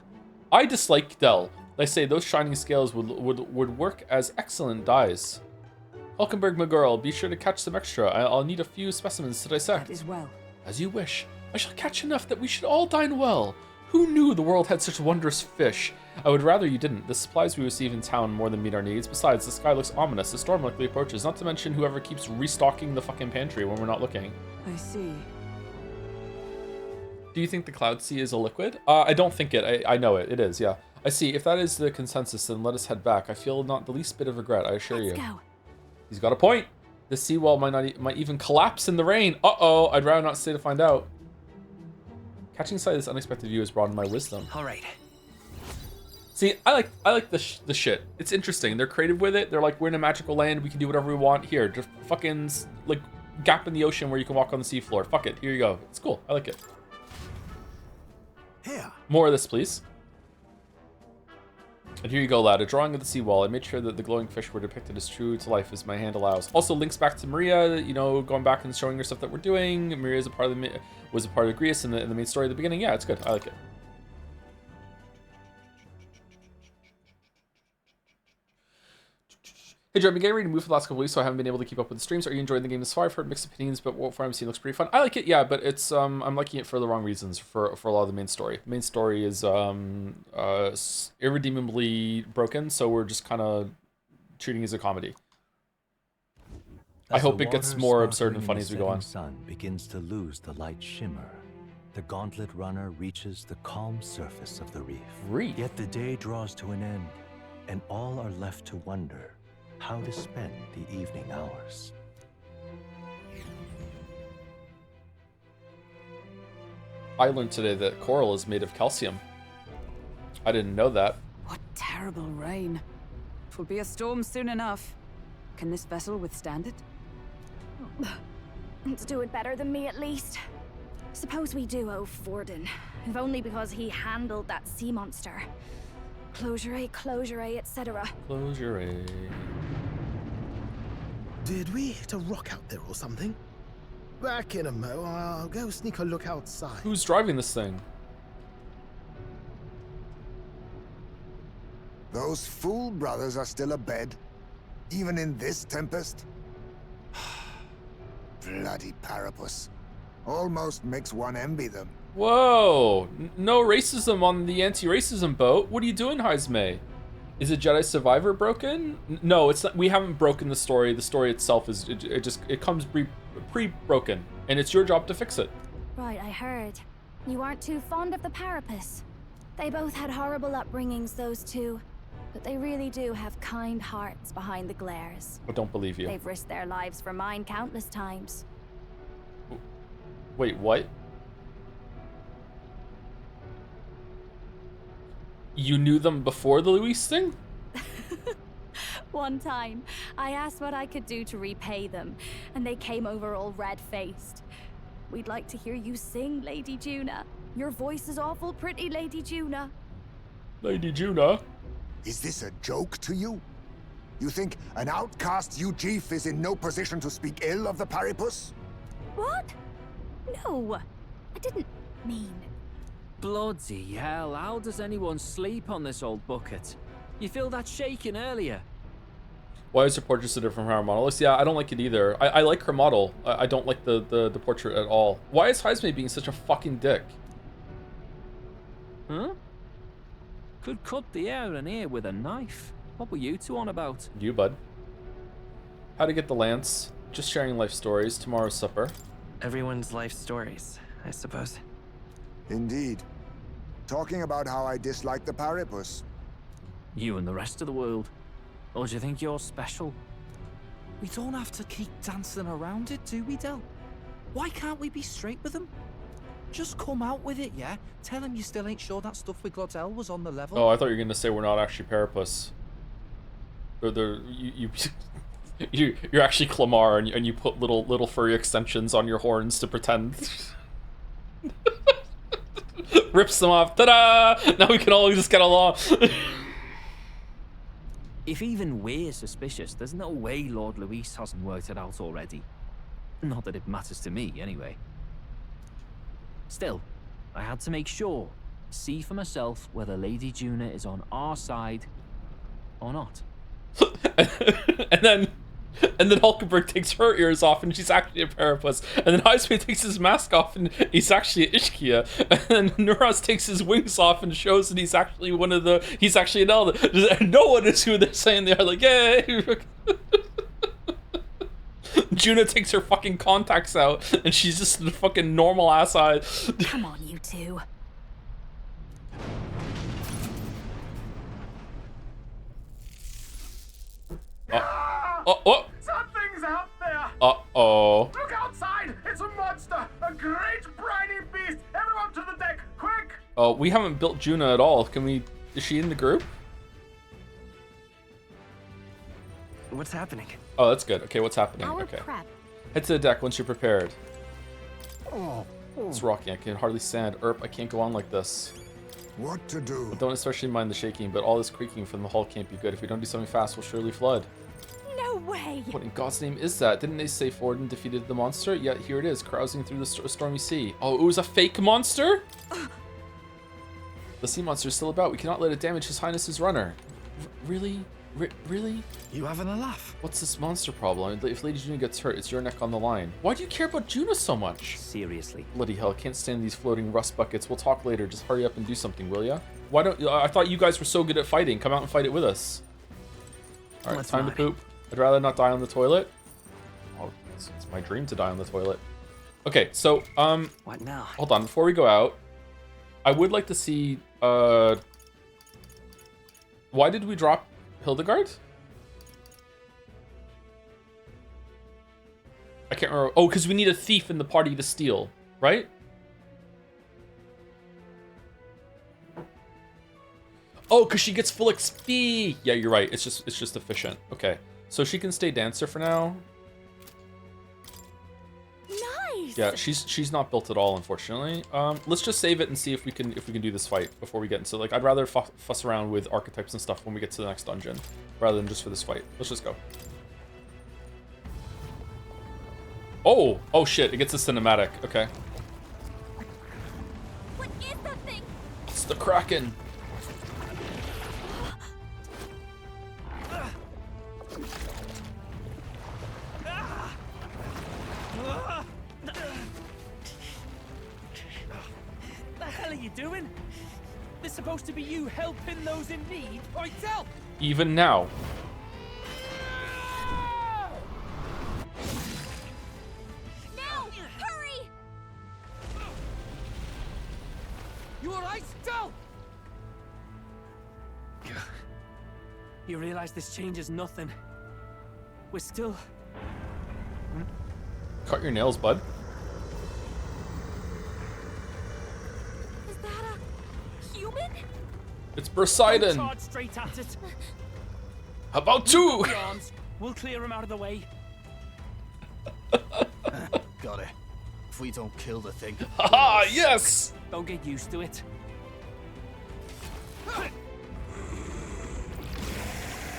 I dislike Dell. They say those shining scales would work as excellent dyes. Hulkenberg, my girl, be sure to catch some extra. I'll need a few specimens to dissect. That is well. As you wish. I shall catch enough that we should all dine well. Who knew the world had such wondrous fish? I would rather you didn't. The supplies we receive in town more than meet our needs. Besides, the sky looks ominous. The storm likely approaches. Not to mention whoever keeps restocking the fucking pantry when we're not looking. I see. Do you think the Cloud Sea is a liquid? I don't think it. I know it. It is, yeah. I see. If that is the consensus, then let us head back. I feel not the least bit of regret, I assure you. Let's go. He's got a point. The seawall might even collapse in the rain. Uh-oh. I'd rather not stay to find out. Catching sight of this unexpected view has broadened my wisdom. All right. See, I like the shit. It's interesting. They're creative with it. They're like, we're in a magical land. We can do whatever we want. Here, just fucking, like, gap in the ocean where you can walk on the seafloor. Fuck it. Here you go. It's cool. I like it. Here. More of this, please. And here you go, lad. A drawing of the seawall. I made sure that the glowing fish were depicted as true to life as my hand allows. Also links back to Maria, you know, going back and showing her stuff that we're doing. Maria is was a part of Greece in the main story at the beginning. Yeah, it's good. I like it. Hey Joe, I've been getting ready to move for the last couple weeks, so I haven't been able to keep up with the streams. Are you enjoying the game this far? I've heard mixed opinions, but what I'm seeing looks pretty fun. I like it, yeah, but it's I'm liking it for the wrong reasons for a lot of the main story. The main story is irredeemably broken, so we're just kind of treating it as a comedy. I hope it gets more absurd and funny as we go on. The sun begins to lose the light shimmer. The gauntlet runner reaches the calm surface of the reef. Yet the day draws to an end, and all are left to wonder how to spend the evening hours. I learned today that coral is made of calcium. I didn't know that. What terrible rain. It will be a storm soon enough. Can this vessel withstand it? It's doing better than me, at least. Suppose we do owe Forden, if only because he handled that sea monster. Closure, etc. Closure. Did we hit a rock out there or something? Back in a mo, I'll go sneak a look outside. Who's driving this thing? Those fool brothers are still abed, even in this tempest. Bloody Parapus. Almost makes one envy them. Whoa! No racism on the anti-racism boat. What are you doing, Heismay? Is it Jedi Survivor broken? No, it's not. We haven't broken the story. The story itself is it comes pre-broken, and it's your job to fix it. Right, I heard. You aren't too fond of the Parapus. They both had horrible upbringings, those two. But they really do have kind hearts behind the glares. I don't believe you. They've risked their lives for mine countless times. Wait, what? You knew them before the Luis thing? One time, I asked what I could do to repay them, and they came over all red-faced. We'd like to hear you sing, Lady Juna. Your voice is awful pretty, Lady Juna. Lady Juna? Is this a joke to you? You think an outcast Ujif is in no position to speak ill of the Paripus? What? No, I didn't mean... Bloody hell, how does anyone sleep on this old bucket? You feel that shaking earlier? Why is her portrait so different from her model? Yeah, I don't like it either. I like her model. I don't like the portrait at all. Why is Heismay being such a fucking dick? Huh? Could cut the air and ear with a knife. What were you two on about? You, bud. How to get the lance. Just sharing life stories. Tomorrow's supper. Everyone's life stories, I suppose. Indeed. Talking about how I dislike the Paripus. You and the rest of the world. Or do you think you're special? We don't have to keep dancing around it, do we, Del? Why can't we be straight with them? Just come out with it, yeah? Tell him you still ain't sure that stuff with Glottel was on the level. Oh, I thought you were going to say we're not actually Paripus. You're actually Clamar, and you put little furry extensions on your horns to pretend. Rips them off. Ta-da! Now we can all just get along. If even we're suspicious, there's no way Lord Luis hasn't worked it out already. Not that it matters to me, anyway. Still, I had to make sure, see for myself whether Lady Juna is on our side or not. And then And then Hulkenberg takes her ears off and she's actually a Parapuss. And then Highspeed takes his mask off and he's actually an Ishkia. And then Neuros takes his wings off and shows that he's actually he's actually an Elder. And no one is who they're saying they are, like, yay! Juna takes her fucking contacts out and she's just the fucking normal ass eye. Come on, you two. Something's out there! Uh-oh. Look outside! It's a monster! A great briny beast! Everyone to the deck, quick! Oh, we haven't built Juna at all. Is she in the group? What's happening? Oh, that's good. Okay, what's happening? Our Okay. prep. Head to the deck once you're prepared. It's rocking. I can hardly stand. I can't go on like this. What to do? I don't especially mind the shaking, but all this creaking from the hull can't be good. If we don't do something fast, we'll surely flood. No way! What in God's name is that? Didn't they say Forden defeated the monster? Yet here it is, carousing through the stormy sea. Oh, it was a fake monster? The sea monster is still about. We cannot let it damage His Highness's runner. Really? Really? You having a laugh? What's this monster problem? If Lady Juna gets hurt, it's your neck on the line. Why do you care about Juna so much? Seriously. Bloody hell, can't stand these floating rust buckets. We'll talk later. Just hurry up and do something, will ya? Why don't I thought you guys were so good at fighting. Come out and fight it with us. All right, time to poop. I'd rather not die on the toilet. Oh, it's my dream to die on the toilet. Okay, so what now? Hold on, before we go out, I would like to see why did we drop Hildegard? I can't remember. Oh, because we need a thief in the party to steal, right? Oh, because she gets full XP. Yeah, you're right. It's just efficient. Okay, so she can stay dancer for now. Nice. Yeah, she's not built at all, unfortunately. Let's just save it and see if we can do this fight before we get into, like, I'd rather fuss around with archetypes and stuff when we get to the next dungeon rather than just for this fight. Let's just go. Oh shit! It gets a cinematic. Okay. What is that thing? It's the Kraken. The hell are you doing? This supposed to be you helping those in need. Right, tell. Even now. Now, hurry! You alright, Del? You realize this changes nothing. We're still... Cut your nails, bud. Is that a human? It's Poseidon. Charge straight at it. How about two? We'll clear him out of the way. Got it. If we don't kill the thing. Haha, yes! Don't get used to it.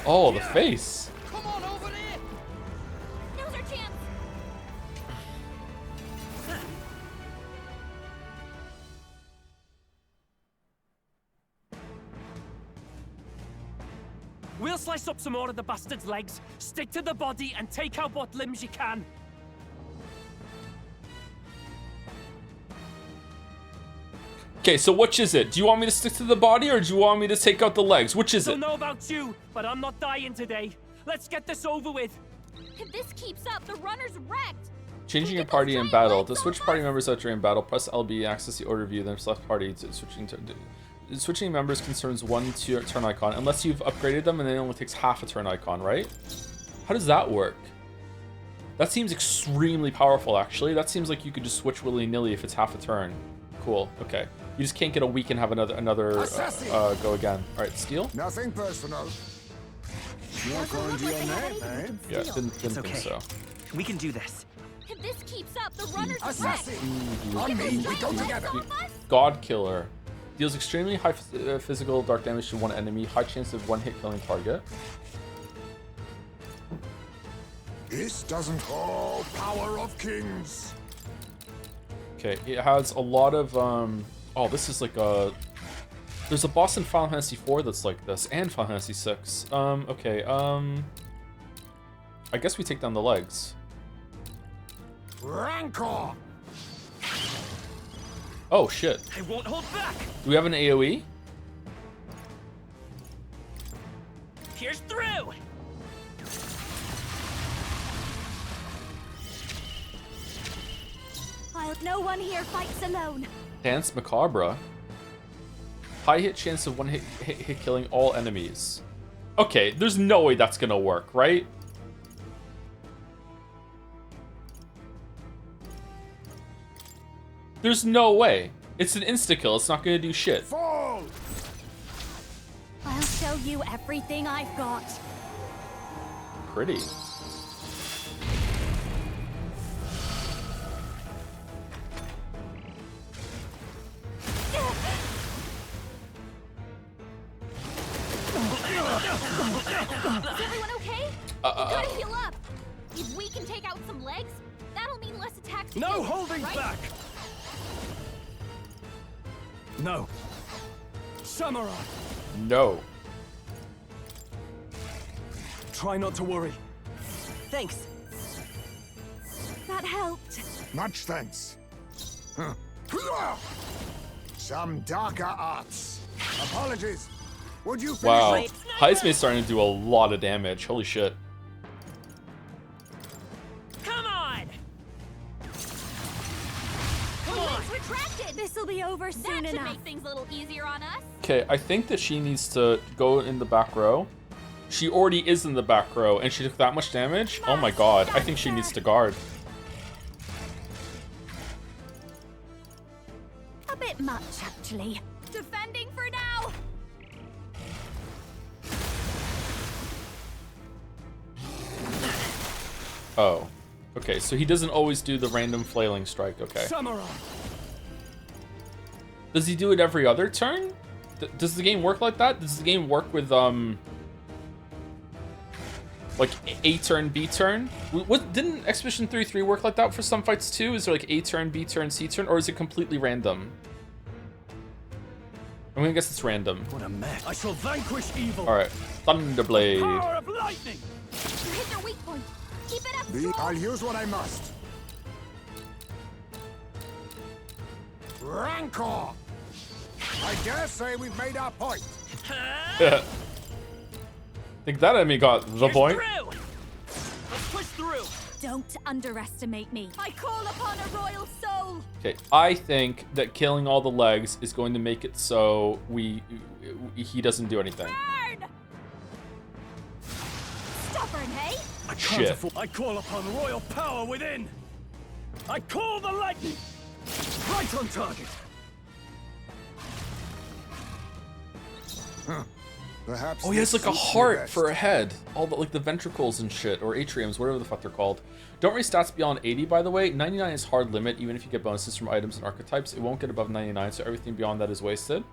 Oh, the face. Come on over there. Now's our chance. We'll slice up some more of the bastard's legs, stick to the body, and take out what limbs you can. Okay, so which is it? Do you want me to stick to the body or do you want me to take out the legs? Which is it? Don't know about you, but I'm not dying today. Let's get this over with. If this keeps up, the runner's wrecked. Changing your party in battle. To switch party members out during battle, press LB, access the order view, then select party. Switching members concerns one turn icon, unless you've upgraded them and then it only takes half a turn icon, right? How does that work? That seems extremely powerful, actually. That seems like you could just switch willy-nilly if it's half a turn. Cool, okay. You just can't get a week and have another go again. All right, steal? Nothing personal. You're going to your name, eh? Yeah, didn't think so. We can do this. If this keeps up, the runner's Assassin! wrecked. On me, we go together. God Killer. Deals extremely high physical dark damage to one enemy, high chance of one-hit killing target. This doesn't call power of kings. Okay, it has a lot of oh, this is like a... There's a boss in Final Fantasy IV that's like this, and Final Fantasy VI. Okay, I guess we take down the legs. Rancor! Oh, shit. I won't hold back. Do we have an AoE? Here's through. No one here fights alone. Dance Macabre. High hit chance of one hit killing all enemies. Okay, there's no way that's gonna work, right? There's no way. It's an insta-kill. It's not gonna do shit. Fall! I'll show you everything I've got. Pretty. Is everyone okay? Gotta heal up. If we can take out some legs, that'll mean less attacks. No holding right? back! No. Samurai! No. Try not to worry. Thanks. That helped. Much thanks. Huh. Some darker arts. Apologies. Would you finish Wow. it? Heisman's starting to do a lot of damage. Holy shit. Come on! Come on! Retracted. This'll be over soon That should enough. make things a little easier on us. Okay, I think that she needs to go in the back row. She already is in the back row, and she took that much damage? Oh my god, I think she needs to guard. A bit much, actually. Defending for now. Oh. Okay, so he doesn't always do the random flailing strike, okay. Samurai! Does he do it every other turn? Does the game work like that? Does the game work with, like, A turn, B turn? What, didn't Expedition 3 work like that for some fights too? Is there like A turn, B turn, C turn, or is it completely random? I'm gonna guess it's random. What a mess. I shall vanquish evil. Alright, Thunderblade. Power of lightning! You hit their weak point. Keep it up. I'll use what I must. Rancor! I dare say we've made our point. I think that enemy got the point. Let's push through. Don't underestimate me. I call upon a royal soul. Okay, I think that killing all the legs is going to make it so he doesn't do anything. Burn! Stubborn, hey? I can't Shit. afford. I call upon royal power within. I call the lightning. Right on target. Huh. Perhaps. Oh, he has this like a suits you heart best. for a head. All the like the ventricles and shit, or atriums, whatever the fuck they're called. Don't raise stats beyond 80, by the way. 99 is hard limit, even if you get bonuses from items and archetypes. It won't get above 99, so everything beyond that is wasted.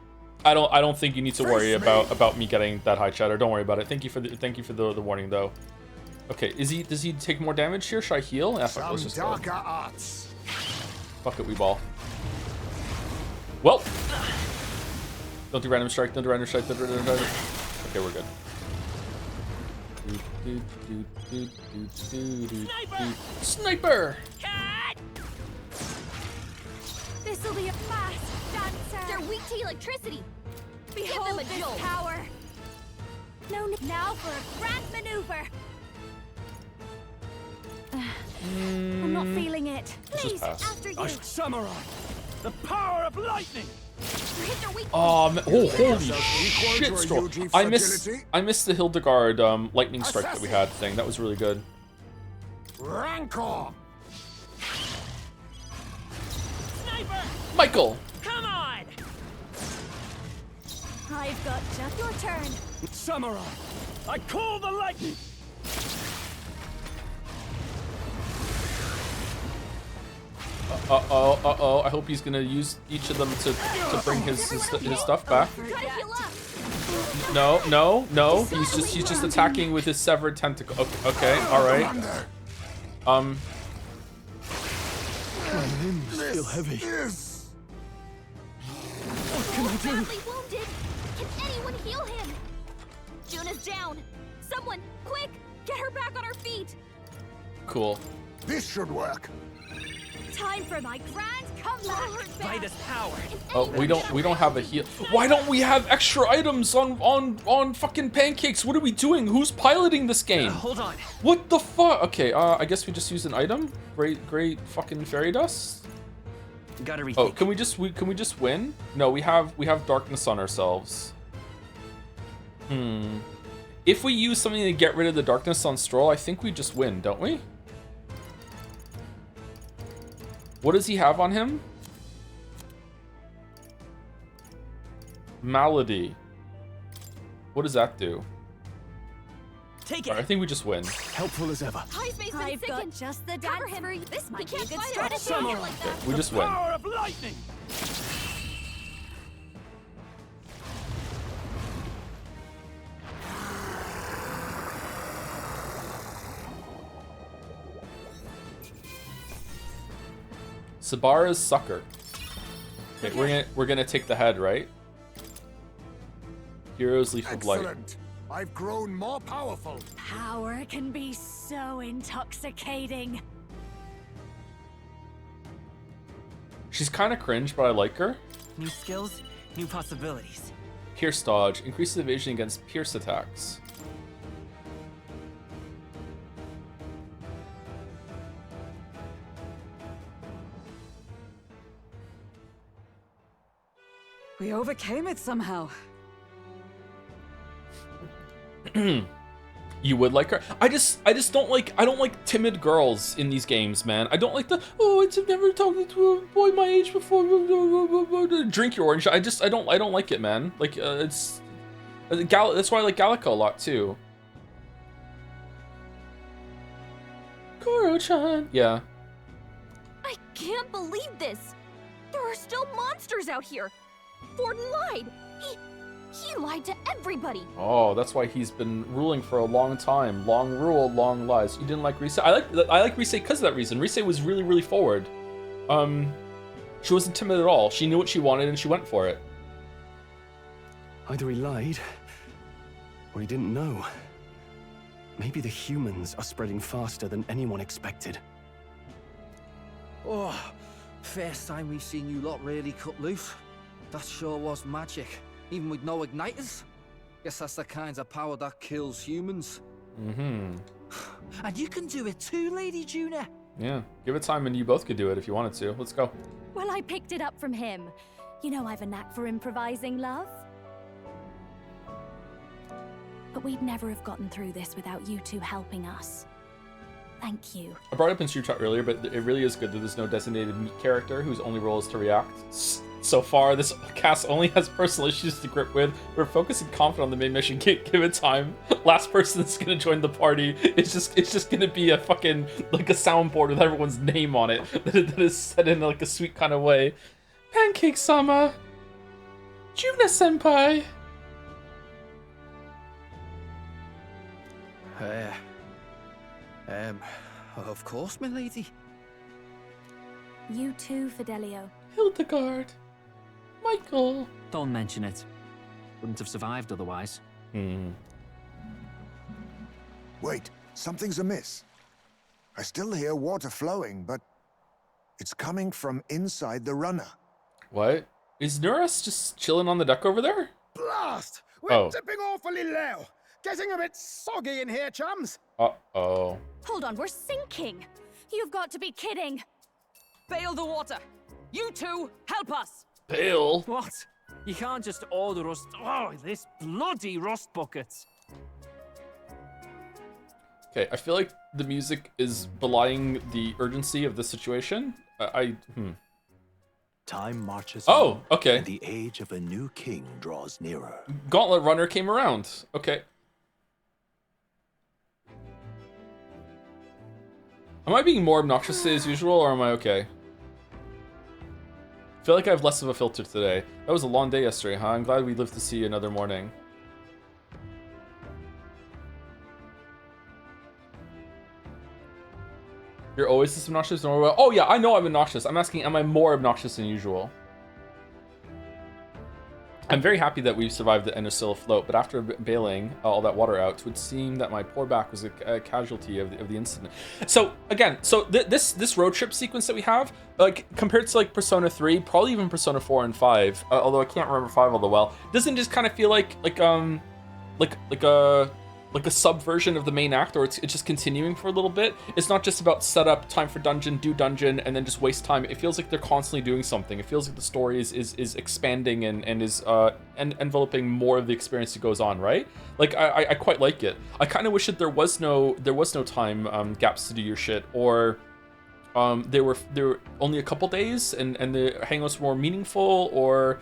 I don't think you need to worry about me getting that high, Cheddar. Don't worry about it. Thank you for the warning though. Okay, does he take more damage here? Should I heal? Yeah, fuck, let's Some just go. darker arts. Fuck it, we ball. Well, don't do random strike. Don't do random strike. Don't do random strike. Okay, we're good. Sniper! This'll be a fast dancer. They're weak to electricity. Behold Give them a this jolt. power. No, now for a grand maneuver. I'm not feeling it. Please, pass. after you. Samurai. The power of lightning. Hit their weak Oh, holy shit, for Stroll. Yuji I missed fragility. the Hildegard lightning strike that we had thing. That was really good. Rancor! Sniper! Michael! Come on! I've got just your turn. Samurai. I call the lightning. Uh-oh. I hope he's gonna use each of them to bring his stuff back. Gotta heal up. No. He's just attacking with his severed tentacle. Okay, alright. My limbs feel heavy. What can I do? Badly wounded. Can anyone heal him? Juna's down. Someone, quick, get her back on her feet. Cool. This should work. Time for my grand comeback. By this power. Oh, we don't have a heal. Why don't we have extra items on fucking pancakes? What are we doing? Who's piloting this game? Hold on. What the fuck? Okay, I guess we just use an item. Great fucking fairy dust. Gotta rethink. Oh, can we just win? No, we have darkness on ourselves. If we use something to get rid of the darkness on Stroll, I think we just win, don't we? What does he have on him? Malady. What does that do? Take it. Right, I think we just win. Helpful as ever. I've got just the dance for you. This might be a good strategy. Okay, we just win. Power of lightning. Sabara's sucker. Okay, we're gonna take the head, right? Hero's Leaf of Light. Excellent. I've grown more powerful. Power can be so intoxicating. She's kind of cringe, but I like her. New skills, new possibilities. Pierce dodge increases evasion against pierce attacks. We overcame it somehow. You would like her? I just don't like timid girls in these games, man. I don't like the I've never talked to a boy my age before. Drink your orange. I don't like it, man. Like that's why I like Gallica a lot too. Koro-chan. Yeah. I can't believe this. There are still monsters out here. Forden lied. He lied to everybody. Oh, that's why he's been ruling for a long time. Long rule, long lies. You didn't like Rise? I like Rise because of that reason. Rise was really forward. She wasn't timid at all. She knew what she wanted and she went for it. Either he lied, or he didn't know. Maybe the humans are spreading faster than anyone expected. Oh, first time we've seen you lot really cut loose. That sure was magic. Even with no igniters? Guess that's the kinds of power that kills humans. Mm-hmm. And you can do it too, Lady Juna. Yeah, give it time and you both could do it if you wanted to. Let's go. Well, I picked it up from him. You know I've a knack for improvising, love. But we'd never have gotten through this without you two helping us. Thank you. I brought it up in Street Chat earlier, but it really is good that there's no designated meat character whose only role is to react. So far, this cast only has personal issues to grip with. We're focused and confident on the main mission. Give it time. Last person that's gonna join the party. It's just gonna be a fucking like a soundboard with everyone's name on it that is set in like a sweet kind of way. Pancake Sama, Juna Senpai. Of course, my lady. You too, Fidelio. Hildegard. Michael. Don't mention it. Wouldn't have survived otherwise. Wait, something's amiss. I still hear water flowing, but it's coming from inside the runner. What? Is Nuras just chilling on the deck over there? Blast! We're dipping awfully low. Getting a bit soggy in here, chums. Uh-oh. Hold on, we're sinking. You've got to be kidding. Bail the water. You two, help us. Bail? What? You can't just order us. Oh, this bloody rust buckets. Okay, I feel like the music is belying the urgency of the situation. Time marches Oh, on, okay. and the age of a new king draws nearer. Gauntlet Runner came around. Okay. Am I being more obnoxious as usual, or am I okay? I feel like I have less of a filter today. That was a long day yesterday, huh? I'm glad we lived to see another morning. You're always this obnoxious? Oh yeah, I know I'm obnoxious. I'm asking, am I more obnoxious than usual? I'm very happy that we've survived and are still afloat, but after bailing all that water out, it would seem that my poor back was a casualty of the incident. So again, this road trip sequence that we have, like compared to like Persona 3, probably even Persona 4 and 5, although I can't remember 5 all that well, doesn't just kind of feel like a subversion of the main act, or it's just continuing for a little bit. It's not just about setup, time for dungeon, do dungeon, and then just waste time. It feels like they're constantly doing something. It feels like the story is expanding and is enveloping more of the experience that goes on, right? Like I quite like it. I kind of wish that there was no time gaps to do your shit, or there were only a couple days and the hangouts were more meaningful, or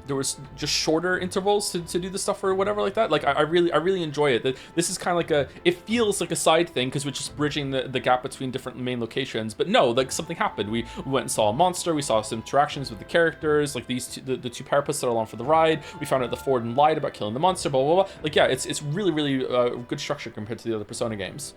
there was just shorter intervals to do the stuff or whatever like that. Like I really enjoy it. This is kind of like it feels like a side thing because we're just bridging the gap between different main locations. But no, like something happened. We went and saw a monster. We saw some interactions with the characters, like these the two parapods that are along for the ride. We found out the Forden lied about killing the monster. Blah blah blah. Like yeah, it's really good structure compared to the other Persona games.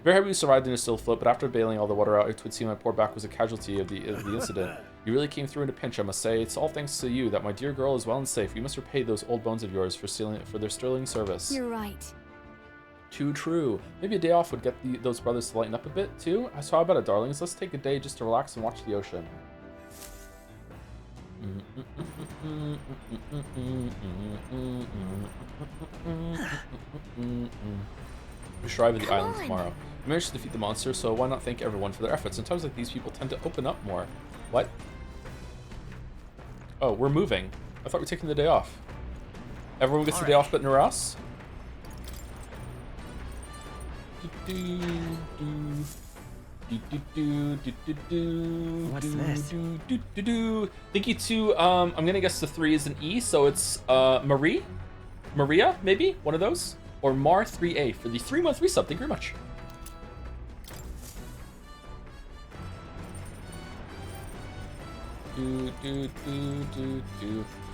Very happy we survived and are still afloat, but after bailing all the water out, it would seem my poor back was a casualty of the incident. You really came through in a pinch, I must say. It's all thanks to you that my dear girl is well and safe. You must repay those old bones of yours for their sterling service. You're right. Too true. Maybe a day off would get those brothers to lighten up a bit, too. So how about it, darlings? Let's take a day just to relax and watch the ocean. We should arrive at the island tomorrow. I managed to defeat the monster, so why not thank everyone for their efforts? In times like these, people tend to open up more. What? Oh, we're moving. I thought we were taking the day off. Everyone gets the day off but Naras? What's this? Thank you to, I'm gonna guess the 3 is an E, so it's Maria, maybe? One of those? Or Mar3A for the 3-month resub. Thank you very much.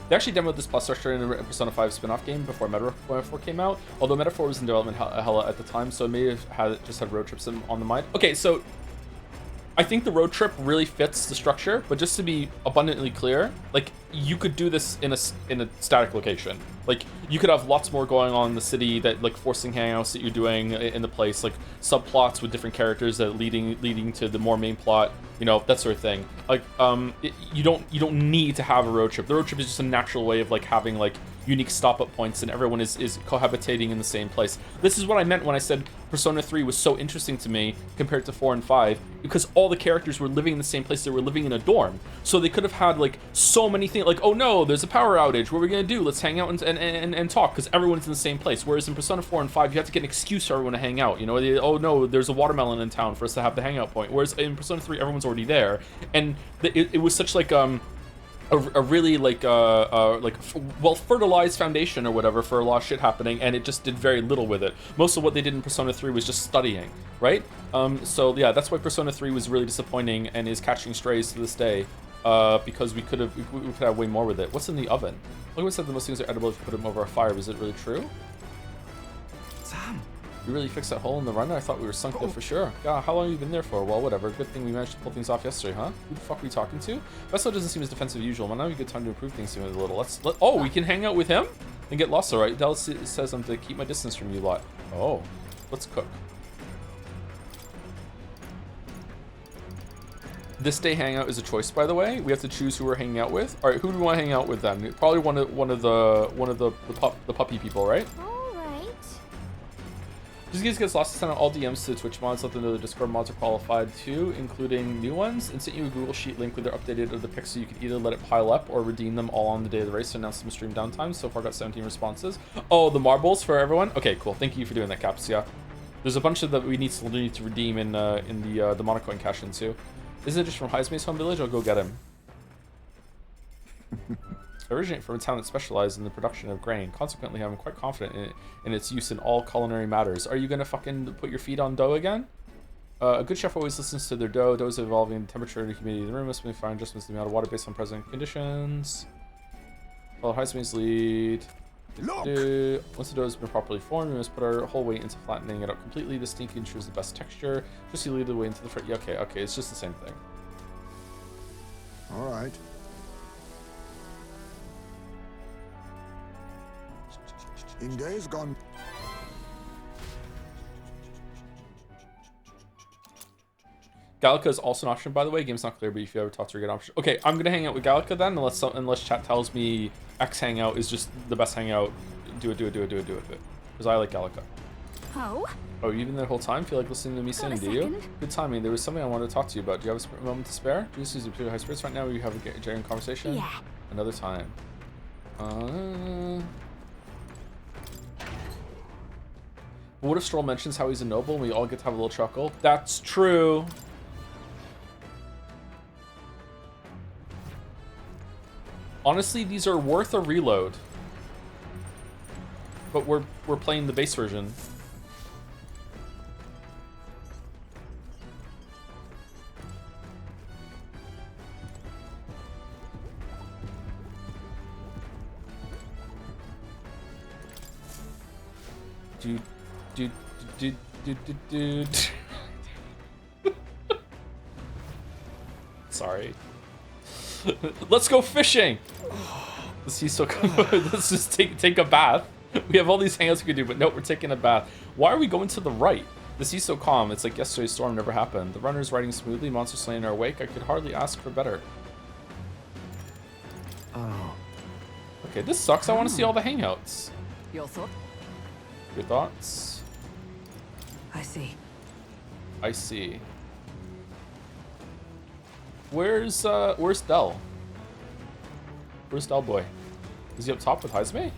They actually demoed this plus structure in a Persona 5 spin-off game before Metaphor came out, although Metaphor was in development hella at the time, so it may have just had road trips on the mind. Okay, so I think the road trip really fits the structure, but just to be abundantly clear, like you could do this in a static location. Like you could have lots more going on in the city, that like forcing hangouts that you're doing in the place, like subplots with different characters that leading to the more main plot, you know, that sort of thing. Like you don't need to have a road trip. The road trip is just a natural way of like having like unique stop-up points and everyone is cohabitating in the same place. This is what I meant when I said Persona 3 was so interesting to me compared to 4 and 5, because all the characters were living in the same place. They were living in a dorm, so they could have had like so many things, like, oh no, there's a power outage, what are we gonna do? Let's hang out and talk, because everyone's in the same place. Whereas in Persona 4 and 5, you have to get an excuse for everyone to hang out, you know. Oh no, there's a watermelon in town for us to have the hangout point, whereas in Persona 3 everyone's already there. And it was such like a really like well fertilized foundation or whatever for a lot of shit happening, and it just did very little with it. Most of what they did in Persona 3 was just studying, right? So yeah, that's why Persona 3 was really disappointing and is catching strays to this day, because we could have way more with it. What's in the oven? Look, said the most things are edible if you put them over a fire. Is it really true? Sam, you really fixed that hole in the runner? I thought we were sunk there for sure. God, how long have you been there for? Well, whatever. Good thing we managed to pull things off yesterday, huh? Who the fuck are we talking to? Vessel doesn't seem as defensive as usual. Might not be a good time to improve things to him a little. Oh, we can hang out with him and get lost, all right? Dallas says I'm to keep my distance from you lot. Oh, let's cook. This day hangout is a choice, by the way. We have to choose who we're hanging out with. All right, who do we want to hang out with then? Probably one of the puppy people, right? Just in case gets lost, send out all DMs to the Twitch mods, let them know the Discord mods are qualified too, including new ones, and sent you a Google Sheet link with their updated of the pics, so you could either let it pile up or redeem them all on the day of the race to announce some stream downtime. So far got 17 responses. Oh, the marbles for everyone? Okay, cool. Thank you for doing that, Caps. Yeah. There's a bunch of that we need to redeem in the Monocoin cash-in too. Isn't it just from Heismay's home village? I'll go get him. Originate from a town that specialized in the production of grain. Consequently, I'm quite confident in its use in all culinary matters. Are you gonna fucking put your feet on dough again? A good chef always listens to their dough. Dough is evolving in temperature and humidity of the room. Must be fine adjustments to the amount of water based on present conditions. Follow Heismay's lead. Once the dough has been properly formed, we must put our whole weight into flattening it out completely. This technique ensures the best texture. Just you lead the way into the front. Yeah, okay, it's just the same thing. All right. In days gone... Gallica is also an option, by the way. Game's not clear, but if you ever talk to her, get option. Okay, I'm gonna hang out with Gallica then, unless chat tells me X hangout is just the best hangout. Do it. Because I like Gallica. Oh? Oh, you've been there the whole time? Feel like listening to me sing, do you? Good timing. There was something I wanted to talk to you about. Do you have a moment to spare? Juice is in high spirits right now. Will you have a genuine conversation? Yeah. Another time. What if Stroll mentions how he's a noble and we all get to have a little chuckle? That's true. Honestly, these are worth a reload. But we're playing the base version. Sorry. Let's go fishing. The sea's so cold. Let's just take a bath. We have all these hangouts we could do, but nope, we're taking a bath. Why are we going to the right? The sea's so calm. It's like yesterday's storm never happened. The runner's riding smoothly. Monster slaying in our wake. I could hardly ask for better. Oh. Okay, this sucks. I want to see all the hangouts. Your thought? Your thoughts? I see. I see. Where's Del? Where's Del boy? Is he up top with Heisme?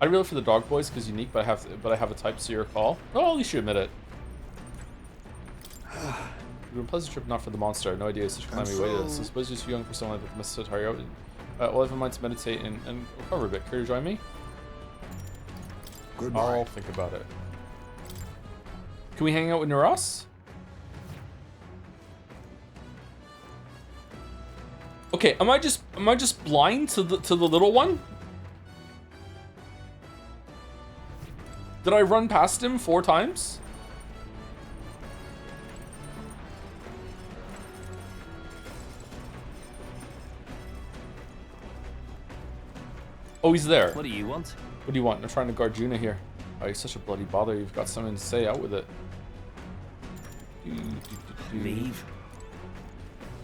I'd really for the dog boys because unique, but I have a type, so your call. Oh, at least you admit it. You've been a pleasant trip, not for the monster. No idea such calamity waited. So suppose you're too young for someone like Mr. Tario. Well, I have a mind to meditate and recover a bit. Care to join me? Goodbye. I'll think about it. Can we hang out with Neuros? Okay, am I just blind to the little one? Did I run past him 4 times? Oh, he's there. What do you want? What do you want? I'm trying to guard Juna here. Oh, you're such a bloody bother. You've got something to say. Out with it. Leave.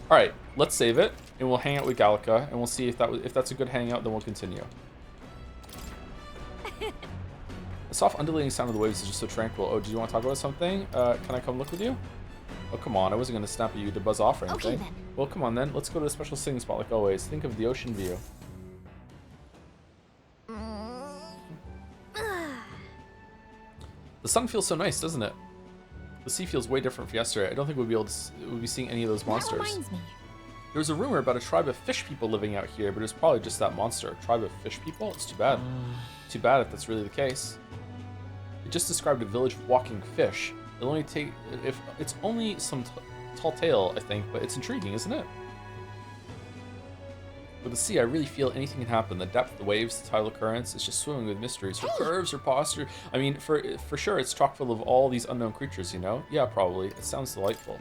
All right, let's save it, and we'll hang out with Gallica, and we'll see if that's a good hangout. Then we'll continue. The soft undulating sound of the waves is just so tranquil. Oh, do you want to talk about something? Can I come look with you? Oh, come on. I wasn't going to snap at you to buzz off or anything. Okay, then. Well, come on then. Let's go to a special singing spot like always. Think of the ocean view. The sun feels so nice, doesn't it? The sea feels way different from yesterday. I don't think we'll be seeing any of those monsters. That reminds me. There was a rumor about a tribe of fish people living out here, but it was probably just that monster. A tribe of fish people? It's too bad. Too bad if that's really the case. It just described a village of walking fish. It'll only take if it's only some tall tale, I think, but it's intriguing, isn't it? With the sea, I really feel anything can happen. The depth, the waves, the tidal currents, it's just swimming with mysteries. Her curves, her posture. I mean, for sure, it's chock full of all these unknown creatures, you know? Yeah, probably. It sounds delightful.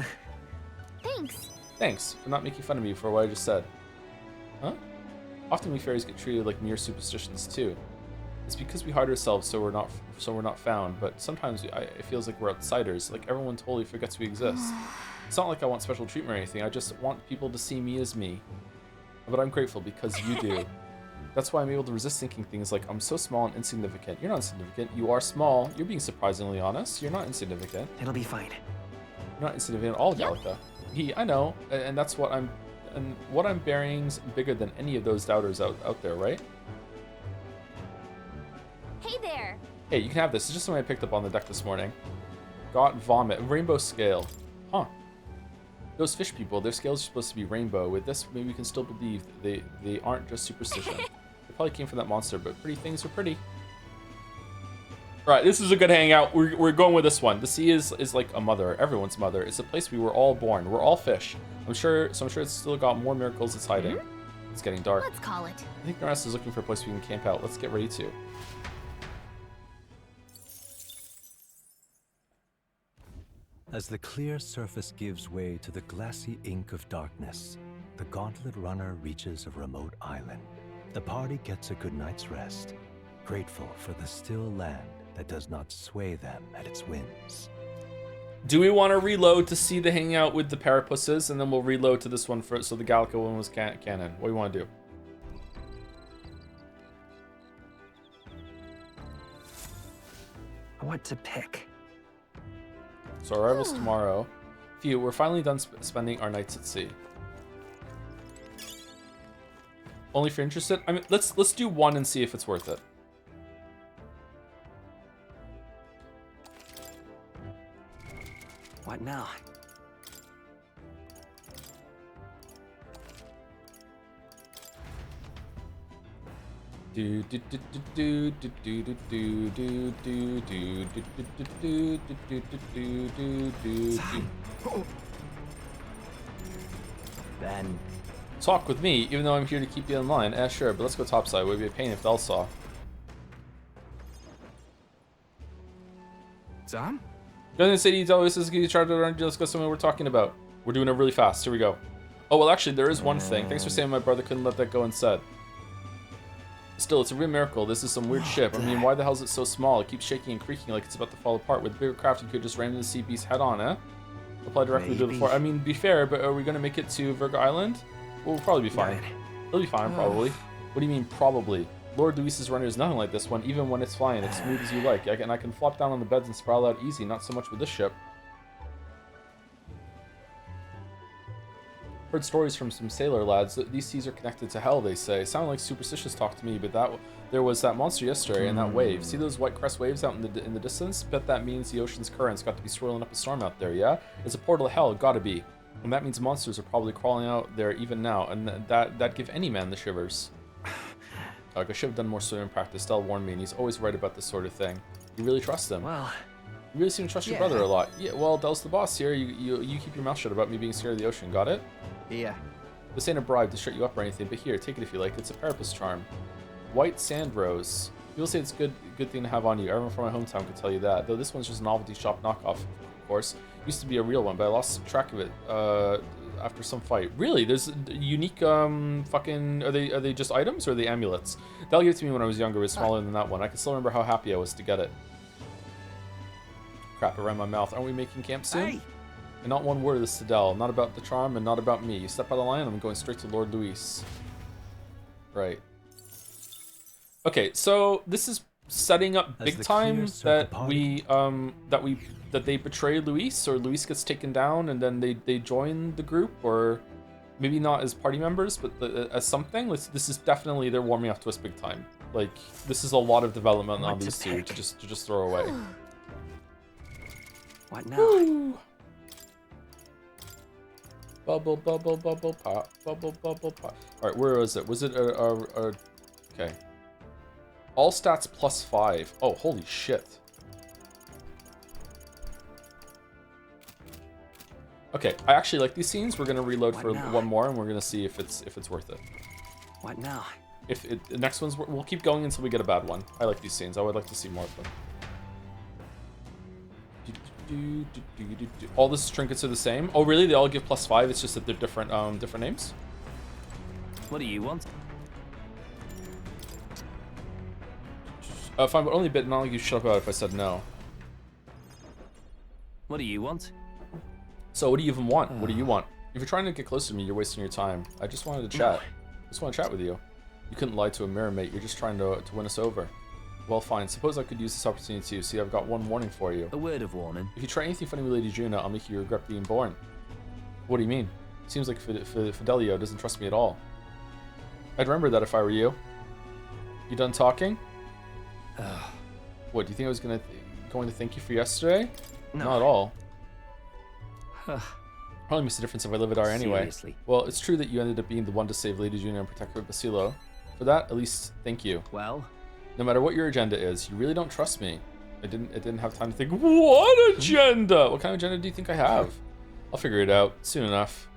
Thanks. Thanks for not making fun of me for what I just said. Huh? Often we fairies get treated like mere superstitions too. It's because we hide ourselves so we're not found, but sometimes it feels like we're outsiders, like everyone totally forgets we exist. It's not like I want special treatment or anything, I just want people to see me as me. But I'm grateful because you do. That's why I'm able to resist thinking things like, I'm so small and insignificant. You're not insignificant, you are small. You're being surprisingly honest. You're not insignificant. It'll be fine. You're not insignificant at all, Gallica. I know, and that's what I'm bearing's bigger than any of those doubters out there, right? Hey there. Hey, you can have this. It's just something I picked up on the deck this morning. Got vomit, rainbow scale. Huh. Those fish people, their scales are supposed to be rainbow. With this, maybe we can still believe that they aren't just superstition. They probably came from that monster, but pretty things are pretty. All right, this is a good hangout. We're going with this one. The sea is like a mother, everyone's mother. It's a place we were all born. We're all fish. I'm sure it's still got more miracles it's hiding. It's getting dark. Let's call it. I think Norris is looking for a place we can camp out. Let's get ready to. As the clear surface gives way to the glassy ink of darkness, the gauntlet runner reaches a remote island, The party gets a good night's rest, grateful for the still land that does not sway them at its whims. Do we want to reload to see the hangout with the Parapuses, and then we'll reload to this one for so the Gallica one was canon? What do you want to do? What to pick? So arrivals tomorrow. Phew, we're finally done spending our nights at sea. Only if you're interested. I mean, let's do one and see if it's worth it. What now? Do do do do do do do do do do do do do do do. Then talk with me, even though I'm here to keep you in line. Sure, but let's go topside. Would be a pain if Del saw. Sam? Doesn't say you tell us this is try to let's go somewhere we're talking about. We're doing it really fast. Here we go. Oh well, actually, there is one thing. Thanks for saying my brother couldn't let that go unsaid. Still, it's a real miracle. This is some weird ship. I mean, why the hell is it so small? It keeps shaking and creaking like it's about to fall apart. With a bigger craft, you could just ram the sea beast head on, eh? Apply directly to the floor. I mean, be fair, but are we gonna make it to Virga Island? Well, we'll probably be fine. It'll be fine, probably. What do you mean, probably? Lord Luis's runner is nothing like this one, even when it's flying. It's smooth as you like. I can flop down on the beds and sprawl out easy, not so much with this ship. Heard stories from some sailor lads that these seas are connected to hell, they say. Sound like superstitious talk to me, but there was that monster yesterday and that wave. See those white crest waves out in the distance? Bet that means the ocean's currents got to be swirling up a storm out there, yeah? It's a portal to hell, gotta be. And that means monsters are probably crawling out there even now, and that'd give any man the shivers. Like, I should have done more swimming practice. Del warned me, and he's always right about this sort of thing. You really trust him? Well, you really seem to trust your brother a lot. Yeah, well, Del's the boss here. You keep your mouth shut about me being scared of the ocean, got it? Yeah. This ain't a bribe to shut you up or anything, but here, take it if you like. It's a Parapus charm. White sand rose. People say it's a good thing to have on you. Everyone from my hometown could tell you that. Though this one's just a novelty shop knockoff, of course. Used to be a real one, but I lost track of it after some fight. Really? There's unique fucking... Are they just items or are they amulets? They'll give it to me when I was younger. It was smaller than that one. I can still remember how happy I was to get it. Crap around my mouth. Aren't we making camp soon? Hey. And not one word of this to Del. Not about the charm and not about me. You step out of line, I'm going straight to Lord Luis. Right. Okay, so this is setting up big time that they betray Luis, or Luis gets taken down and then they join the group, or maybe not as party members, but as something. This is definitely, they're warming up to us big time. Like, this is a lot of development on these two to just throw away. What now? Woo. Bubble, bubble, bubble, pop. Bubble, bubble, pop. Alright, where was it? Was it okay. All stats +5. Oh, holy shit. Okay, I actually like these scenes. We're gonna reload for one more, and we're gonna see if it's worth it. What now? The next ones, we'll keep going until we get a bad one. I like these scenes. I would like to see more of them. All these trinkets are the same. Oh, really? They all give +5. It's just that they're different names. What do you want? Fine, but only a bit. Not like you shut up about it if I said no. What do you want? So, what do you even want? What do you want? If you're trying to get close to me, you're wasting your time. I just wanted to chat. I just want to chat with you. You couldn't lie to a mirror, mate. You're just trying to win us over. Well, fine. Suppose I could use this opportunity too. See, I've got one warning for you. A word of warning. If you try anything funny with Lady Juna, I'll make you regret being born. What do you mean? Seems like Fidelio doesn't trust me at all. I'd remember that if I were you. You done talking? What, do you think I was going to thank you for yesterday? No. Not at all. Probably makes a difference if I live at R anyway. Seriously. Well, it's true that you ended up being the one to save Lady Juna and protect her Basilo. For that, at least, thank you. Well, no matter what your agenda is, you really don't trust me. I didn't have time to think, what agenda? What kind of agenda do you think I have? I'll figure it out soon enough.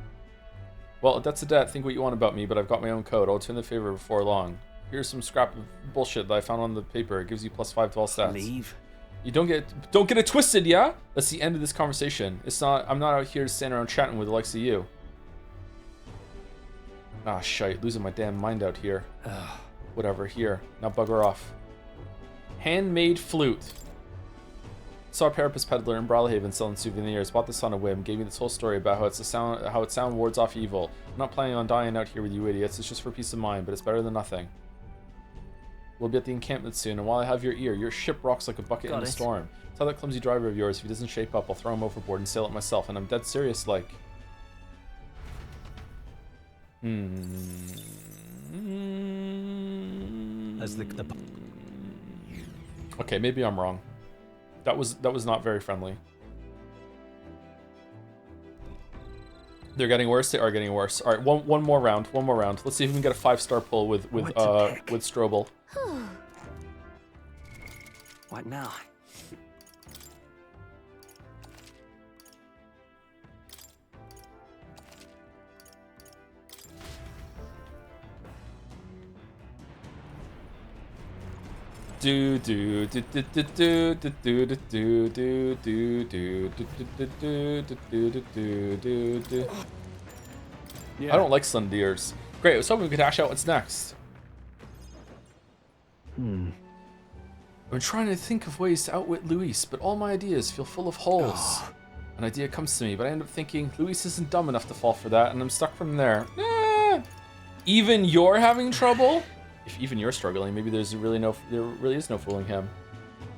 Well, if that's a debt, think what you want about me, but I've got my own code. I'll turn the favor before long. Here's some scrap of bullshit that I found on the paper. It gives you +5 to all stats. Leave. You don't get it twisted, yeah? That's the end of this conversation. I'm not out here standing around chatting with the likes of you. Ah, shite, losing my damn mind out here. Whatever, here. Now bugger off. Handmade flute. Saw a parapet peddler in Brawlhaven selling souvenirs. Bought this on a whim. Gave me this whole story about how its sound wards off evil. I'm not planning on dying out here with you idiots. It's just for peace of mind, but it's better than nothing. We'll be at the encampment soon, and while I have your ear, your ship rocks like a bucket in a storm. Tell that clumsy driver of yours if he doesn't shape up, I'll throw him overboard and sail it myself, and I'm dead serious, like. Okay, maybe I'm wrong. That was not very friendly. They're getting worse. They are getting worse. All right, one more round. One more round. Let's see if we can get a 5-star pull with Strobel. What now? Do do do do do do do do do do do do do. I don't like Sundeers. Great, I was hoping we could hash out what's next. I'm trying to think of ways to outwit Luis, but all my ideas feel full of holes. An idea comes to me, but I end up thinking Luis isn't dumb enough to fall for that, and I'm stuck from there. Even you're having trouble? If even you're struggling, maybe there really is no fooling him.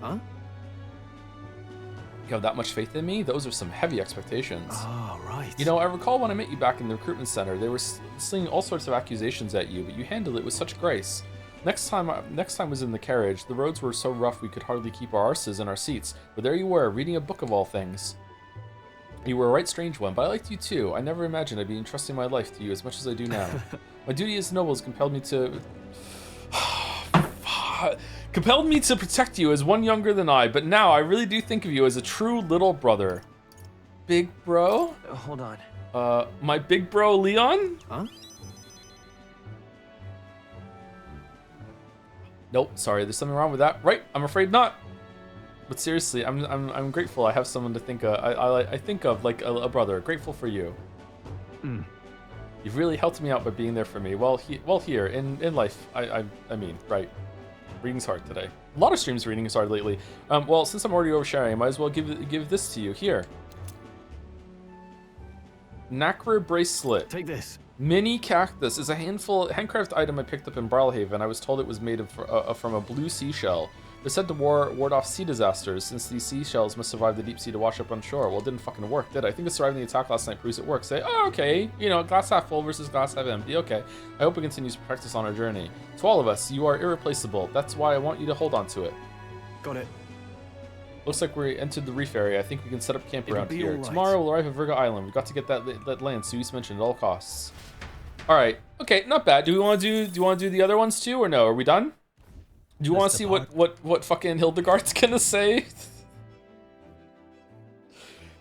Huh? You have that much faith in me? Those are some heavy expectations. Oh, right. You know, I recall when I met you back in the recruitment center, they were slinging all sorts of accusations at you, but you handled it with such grace. Next time was in the carriage. The roads were so rough we could hardly keep our arses in our seats, but there you were, reading a book of all things. You were a right strange one, but I liked you too. I never imagined I'd be entrusting my life to you as much as I do now. My duty as noble has compelled me to protect you as one younger than I, but now I really do think of you as a true little brother. Big bro? Hold on. My big bro Leon? Huh? Nope, sorry, there's something wrong with that. Right, I'm afraid not. But seriously, I'm grateful I have someone to think of. I think of like a brother. Grateful for you. You've really helped me out by being there for me. Well, here in life, I mean, right. Reading's hard today. A lot of streams reading is hard lately. Well, since I'm already oversharing, I might as well give this to you. Here. Nacre bracelet. Take this. Mini cactus is a handcrafted item I picked up in Brawlhaven. I was told it was made from a blue seashell. They're said to ward off sea disasters, since these seashells must survive the deep sea to wash up on shore. Well, it didn't fucking work, did it? I think the surviving the attack last night proves it works. Say, oh, okay, you know, glass half full versus glass half empty. Okay, I hope it continues to practice on our journey. To all of us, you are irreplaceable. That's why I want you to hold on to it. Got it. Looks like we entered the reef area. I think we can set up camp around here. Right. Tomorrow we'll arrive at Virga Island. We've got to get that land Suisse mentioned at all costs. All right. Okay, not bad. Do you want to do the other ones too, or no? Are we done? Do you want to see what fucking Hildegard's gonna say?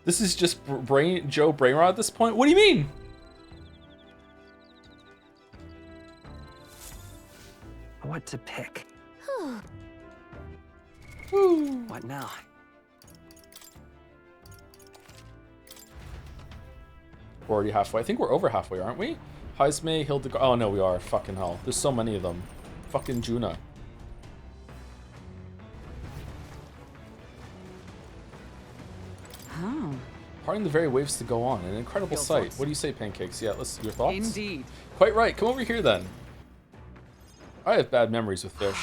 This is just Joe Brainrod at this point. What do you mean? What to pick? What now? We're already halfway. I think we're over halfway, aren't we? Heisme, Hildegard. Oh no, we are. Fucking hell. There's so many of them. Fucking Juna. Parting the very waves to go on. An incredible sight. What do you say, Pancakes? Yeah, your thoughts? Indeed. Quite right. Come over here then. I have bad memories with fish.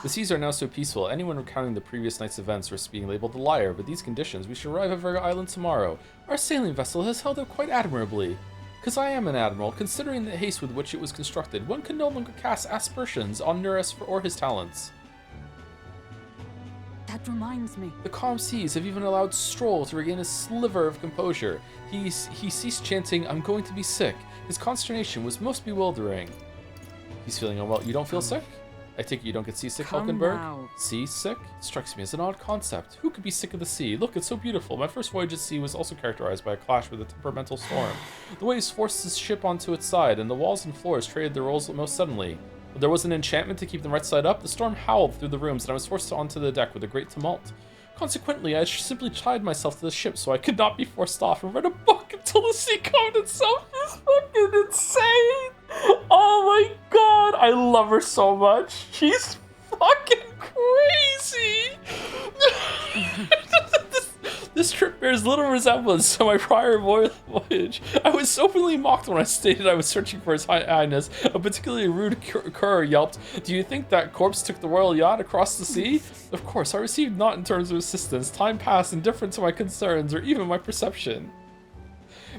The seas are now so peaceful. Anyone recounting the previous night's events risks being labeled a liar, but these conditions, we should arrive at Virga Island tomorrow. Our sailing vessel has held up quite admirably. Because I am an admiral, considering the haste with which it was constructed, one can no longer cast aspersions on Nuris or his talents. That reminds me. The calm seas have even allowed Stroll to regain a sliver of composure. He ceased chanting, "I'm going to be sick." His consternation was most bewildering. He's feeling unwell. You don't feel sick? I take it you don't get seasick, Hulkenberg? Seasick? Strikes me as an odd concept. Who could be sick of the sea? Look, it's so beautiful. My first voyage at sea was also characterized by a clash with a temperamental storm. The waves forced his ship onto its side, and the walls and floors traded their roles most suddenly. But there was an enchantment to keep them right side up. The storm howled through the rooms, and I was forced onto the deck with a great tumult. Consequently, I simply tied myself to the ship so I could not be forced off and read a book until the sea calmed itself. This is fucking insane! Oh my god! I love her so much. She's fucking crazy. This trip bears little resemblance to my prior voyage. I was openly mocked when I stated I was searching for His Highness. A particularly rude cur yelped, "Do you think that corpse took the royal yacht across the sea?" Of course, I received naught in terms of assistance. Time passed, indifferent to my concerns or even my perception.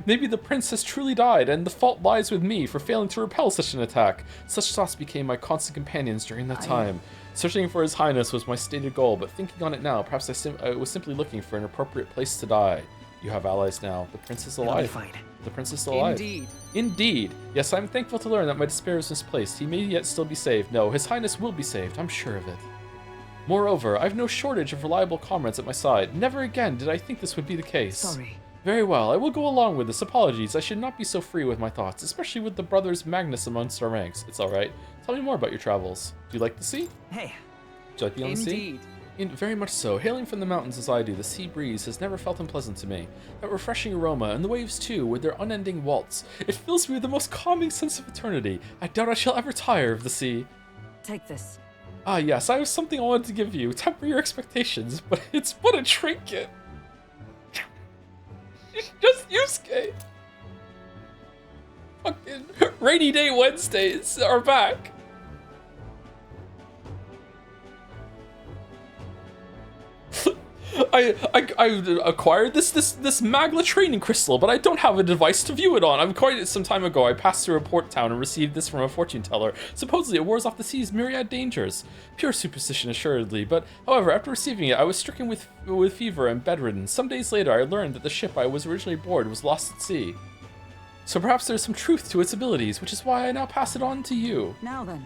Maybe the prince has truly died, and the fault lies with me for failing to repel such an attack. Such thoughts became my constant companions during that time. Searching for His Highness was my stated goal, but thinking on it now, perhaps I was simply looking for an appropriate place to die. You have allies now. The prince is alive. The prince is still alive. Indeed. Indeed. Yes, I'm thankful to learn that my despair is misplaced. He may yet still be saved. No, His Highness will be saved. I'm sure of it. Moreover, I've no shortage of reliable comrades at my side. Never again did I think this would be the case. Sorry. Very well, I will go along with this. Apologies, I should not be so free with my thoughts, especially with the brothers Magnus amongst our ranks. It's alright. Tell me more about your travels. Do you like the sea? Hey. Do you like being on the sea? Very much so. Hailing from the mountains as I do, the sea breeze has never felt unpleasant to me. That refreshing aroma, and the waves too, with their unending waltz. It fills me with the most calming sense of eternity. I doubt I shall ever tire of the sea. Take this. Ah yes, I have something I wanted to give you. Temper your expectations, but it's but a trinket. Just Yusuke. Fucking rainy day Wednesdays are back. I acquired this Magla training crystal, but I don't have a device to view it on. I've acquired it some time ago. I passed through a port town and received this from a fortune teller. Supposedly it wars off the sea's myriad dangers. Pure superstition assuredly, but however, after receiving it, I was stricken with fever and bedridden. Some days later, I learned that the ship I was originally aboard was lost at sea. So perhaps there's some truth to its abilities, which is why I now pass it on to you. Now then.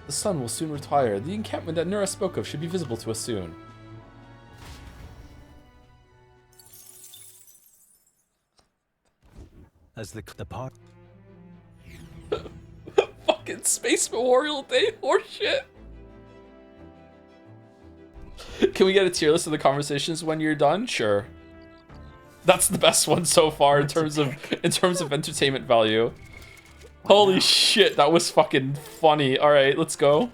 The sun will soon retire. The encampment that Nura spoke of should be visible to us soon. As the part. Fucking Space Memorial Day horseshit. Can we get a tier list of the conversations when you're done? Sure. That's the best one so far in terms of entertainment value. Holy shit, that was fucking funny. All right, let's go.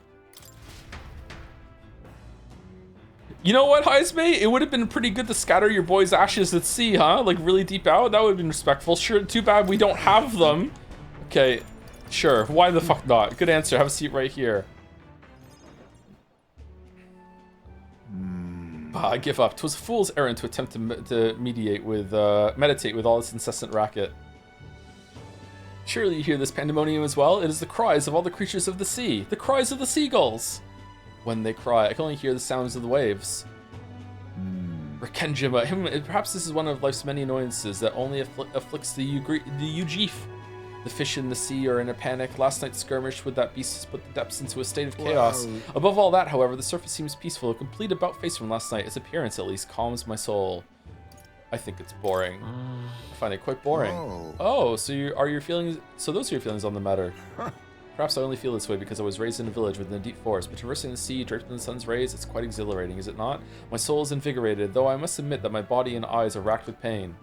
You know what, Heisme? It would have been pretty good to scatter your boys' ashes at sea, huh? Like, really deep out? That would have been respectful. Sure, too bad we don't have them. Okay, sure. Why the fuck not? Good answer. Have a seat right here. I give up. 'Twas a fool's errand to attempt to meditate with all this incessant racket. Surely you hear this pandemonium as well? It is the cries of all the creatures of the sea. The cries of the seagulls. When they cry, I can only hear the sounds of the waves. Rekenjima. Perhaps this is one of life's many annoyances that only afflicts the Ujif. The fish in the sea are in a panic. Last night's skirmish with that beast has put the depths into a state of chaos. Whoa. Above all that, however, the surface seems peaceful. A complete about-face from last night. Its appearance, at least, calms my soul. I think it's boring. I find it quite boring. Oh, so those are your feelings on the matter. Perhaps I only feel this way because I was raised in a village within a deep forest, but traversing the sea, draped in the sun's rays, it's quite exhilarating, is it not? My soul is invigorated, though I must admit that my body and eyes are racked with pain.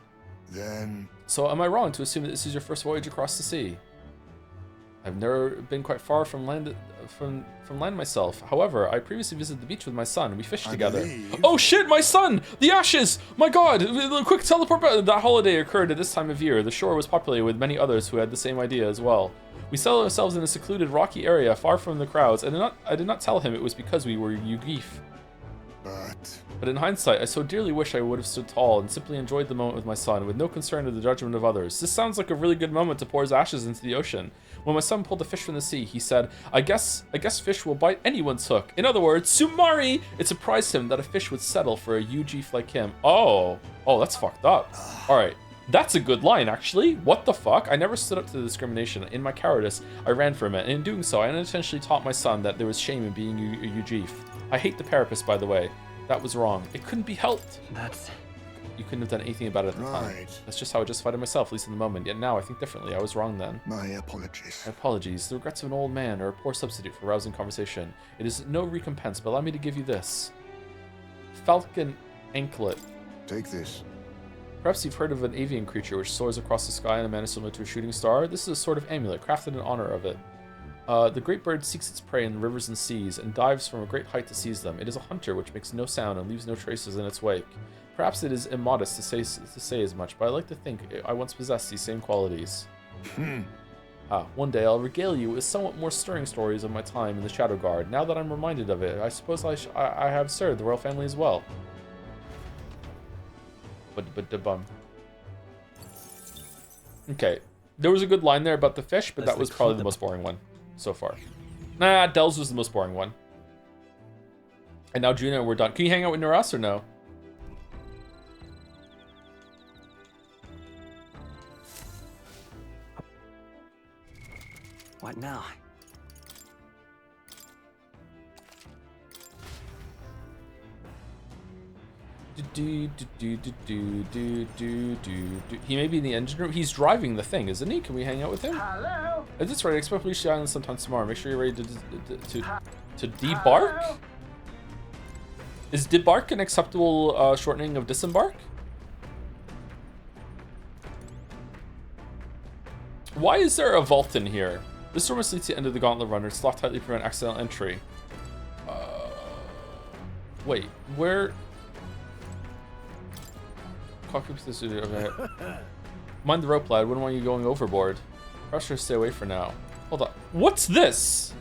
Then... So am I wrong to assume that this is your first voyage across the sea? I've never been quite far from land myself. However, I previously visited the beach with my son. We fished together. Oh shit, my son! The ashes! My god! Quick teleport back! That holiday occurred at this time of year. The shore was populated with many others who had the same idea as well. We settled ourselves in a secluded rocky area far from the crowds. I did not tell him it was because we were Ugif. But in hindsight, I so dearly wish I would have stood tall and simply enjoyed the moment with my son, with no concern of the judgment of others. This sounds like a really good moment to pour his ashes into the ocean. When my son pulled a fish from the sea, he said, I guess fish will bite anyone's hook. In other words, Sumari! It surprised him that a fish would settle for a Ugif like him. Oh, that's fucked up. Alright. That's a good line, actually. What the fuck? I never stood up to the discrimination. In my cowardice, I ran from it, and in doing so, I unintentionally taught my son that there was shame in being a Ujif. I hate the Parapus, by the way. That was wrong. It couldn't be helped. You couldn't have done anything about it at the time. That's just how I justified it myself, at least in the moment. Yet now, I think differently. I was wrong then. My apologies. My apologies. The regrets of an old man are a poor substitute for rousing conversation. It is no recompense, but allow me to give you this. Falcon Anklet. Take this. Perhaps you've heard of an avian creature which soars across the sky in a manner similar to a shooting star. This is a sort of amulet crafted in honor of it. The great bird seeks its prey in rivers and seas, and dives from a great height to seize them. It is a hunter which makes no sound and leaves no traces in its wake. Perhaps it is immodest to say as much, but I like to think I once possessed these same qualities. One day I'll regale you with somewhat more stirring stories of my time in the Shadow Guard. Now that I'm reminded of it, I suppose I have served the royal family as well. Bum. Okay, there was a good line there about the fish, but that was probably the most boring one so far. Nah, Del's was the most boring one. And now Juno, we're done. Can you hang out with Naras or no? What now? He may be in the engine room. He's driving the thing, isn't he? Can we hang out with him? Hello? That's right. I expect to reach the island sometime tomorrow. Make sure you're ready to debark. Hello? Is debark an acceptable shortening of disembark? Why is there a vault in here? This door must lead to the end of the gauntlet runner. It's locked tightly to prevent accidental entry. Wait, where? Mind the rope, lad. Wouldn't want you going overboard. Perhaps should stay away for now. Hold on. What's this?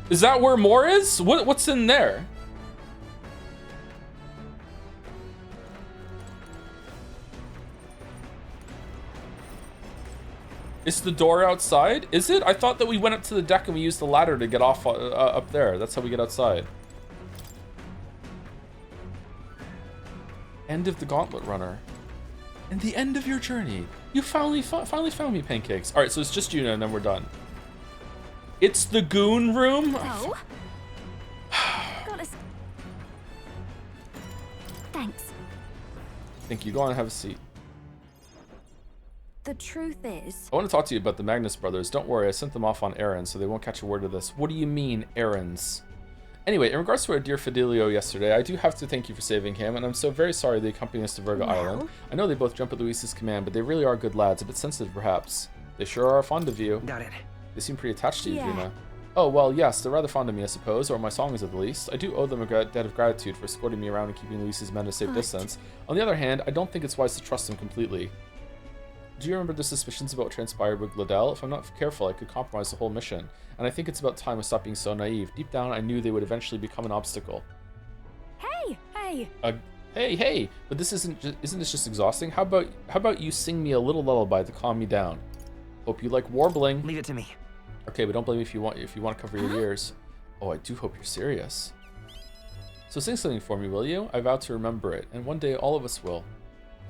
Is that where more is? What's in there? Is the door outside? Is it? I thought that we went up to the deck and we used the ladder to get off up there. That's how we get outside. End of the gauntlet runner. And the end of your journey. You finally found me, Pancakes. All right, so it's just Juno and then we're done. It's the goon room. Oh. Thanks. Thank you. Go on and have a seat. The truth is, I want to talk to you about the Magnus brothers. Don't worry, I sent them off on errands, so they won't catch a word of this. What do you mean, errands? Anyway, in regards to our dear Fidelio yesterday, I do have to thank you for saving him, and I'm so very sorry they accompanied us to Virga Island. I know they both jump at Luis's command, but they really are good lads, a bit sensitive perhaps. They sure are fond of you. Got it. They seem pretty attached to you, Juna. Oh, well, yes, they're rather fond of me, I suppose, or my songs at the least. I do owe them a debt of gratitude for escorting me around and keeping Luis's men at a safe distance. On the other hand, I don't think it's wise to trust them completely. Do you remember the suspicions about what transpired with Gladel? If I'm not careful, I could compromise the whole mission. And I think it's about time I stopped being so naive. Deep down, I knew they would eventually become an obstacle. hey. Hey! But this isn't this just exhausting? How about you sing me a little lullaby to calm me down? Hope you like warbling. Leave it to me. Okay, but don't blame me if you want to cover your ears. Oh, I do hope you're serious. So sing something for me, will you? I vow to remember it, and one day all of us will.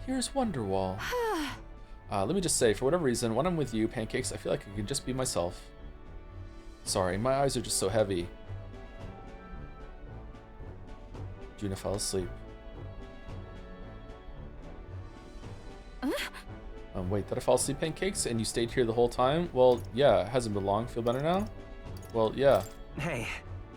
Here's Wonderwall. Let me just say, for whatever reason, when I'm with you, Pancakes, I feel like I can just be myself. Sorry, my eyes are just so heavy. Juna fell asleep. Wait, did I fall asleep, Pancakes? And you stayed here the whole time? Well, yeah, it hasn't been long. Feel better now? Well, yeah. Hey.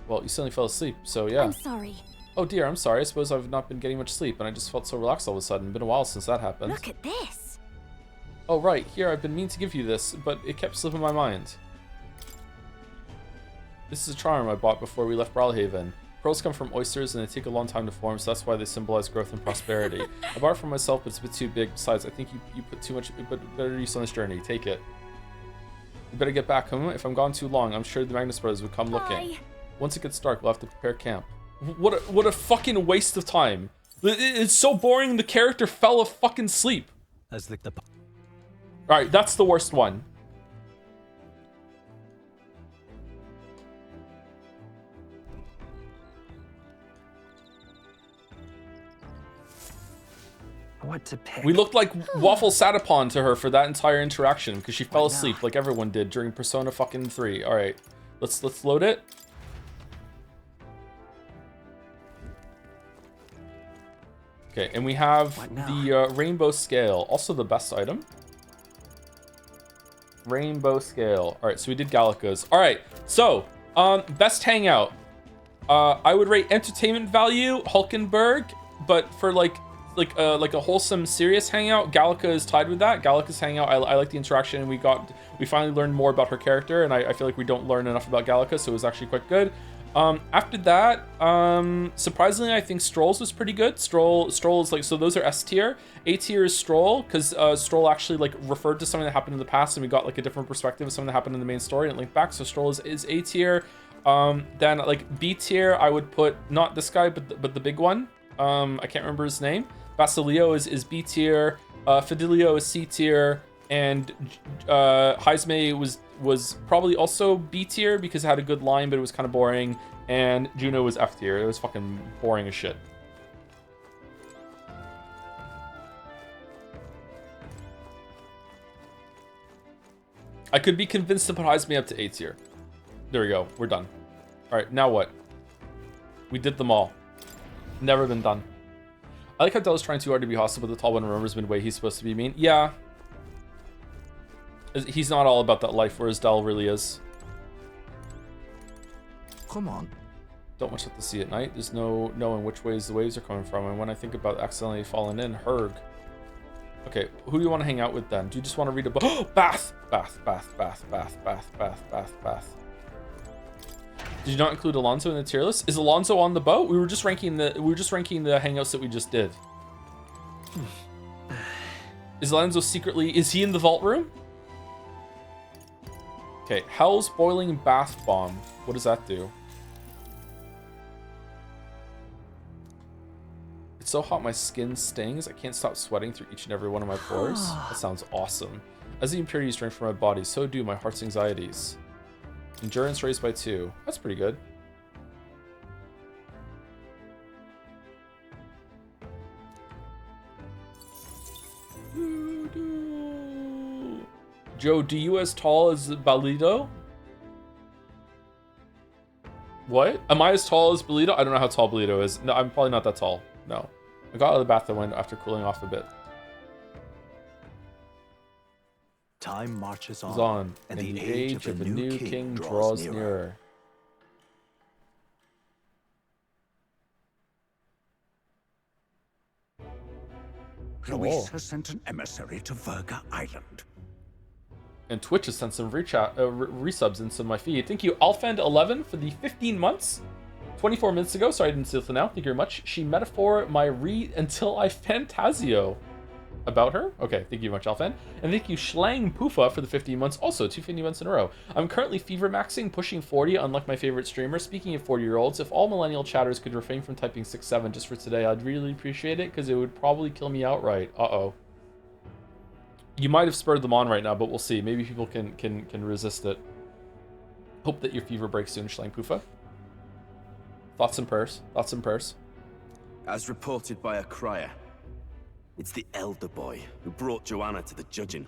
Well, you suddenly fell asleep, so yeah. I'm sorry. Oh dear, I'm sorry. I suppose I've not been getting much sleep, and I just felt so relaxed all of a sudden. Been a while since that happened. Look at this. Oh, right. Here, I've been meaning to give you this, but it kept slipping my mind. This is a charm I bought before we left Brawlhaven. Pearls come from oysters, and they take a long time to form, so that's why they symbolize growth and prosperity. I bought it for myself, but it's a bit too big. Besides, I think you put too much, but better use on this journey. Take it. You better get back home. If I'm gone too long, I'm sure the Magnus brothers would come looking. Once it gets dark, we'll have to prepare camp. What a fucking waste of time. It's so boring, the character fell fucking asleep. Alright, that's the worst one. What to pick? We looked like Waffle Satapon to her for that entire interaction because she fell asleep like everyone did during Persona fucking 3. All right, let's load it. Okay, and we have the rainbow scale, also the best item. Rainbow scale. All right, so we did Gallica's. All right, so best hangout. I would rate entertainment value Hulkenberg, but for like like a wholesome, serious hangout, Gallica is tied with that. Gallica's hangout, I like the interaction, and we finally learned more about her character, and I feel like we don't learn enough about Gallica, so it was actually quite good. After that, surprisingly, I think Stroll's was pretty good. Stroll is like, so those are S tier. A tier is Stroll, because Stroll actually like referred to something that happened in the past, and we got like a different perspective of something that happened in the main story and it linked back. So Stroll is A tier. Then like B tier, I would put not this guy, but the big one. I can't remember his name. Basilio is B tier. Fidelio is C tier, and Heisme was probably also B tier because it had a good line, but it was kind of boring. And Juno was F tier. It was fucking boring as shit. I could be convinced to put Heisme up to A tier. There we go. We're done. All right, now what? We did them all. Never been done. I like how Dell's trying too hard to be hostile, but the tall one remembers midway he's supposed to be mean. Yeah. He's not all about that life, whereas Dell really is. Come on. Don't much have to see at night. There's no knowing which ways the waves are coming from, and when I think about accidentally falling in, Herg. Okay, who do you want to hang out with then? Do you just want to read a book? Oh, Bath! Bath. Did you not include Alonso in the tier list? Is Alonso on the boat? We were just ranking the hangouts that we just did. Is Alonso secretly, is he in the vault room? Okay, Hell's boiling bath bomb. What does that do? It's so hot my skin stings. I can't stop sweating through each and every one of my pores. That sounds awesome. As the impurities drain from my body, so do my heart's anxieties. Endurance raised by 2. That's pretty good. Joe, do you as tall as Balito? What? Am I as tall as Belito? I don't know how tall Belito is. No, I'm probably not that tall. No. I got out of the bath and went after cooling off a bit. Time marches on, and the age of a new king draws nearer. Luis has sent an emissary to Virga Island. And Twitch has sent some resubs into my feed. Thank you, Alfend11, for the 15 months. 24 minutes ago. Sorry I didn't see it till now. Thank you very much. She metaphor my until I Fantazio. About her? Okay, thank you very much, Alfen. And thank you, Schlang Poofa, for the 15 months. Also, 2 15 months in a row. I'm currently fever maxing, pushing 40, unlike my favorite streamer. Speaking of 40-year-olds, if all millennial chatters could refrain from typing 6-7 just for today, I'd really appreciate it, because it would probably kill me outright. Uh-oh. You might have spurred them on right now, but we'll see. Maybe people can resist it. Hope that your fever breaks soon, Schlang Poofa. Thoughts and prayers. Thoughts and prayers. As reported by a crier, it's the elder boy who brought Joanna to the judging.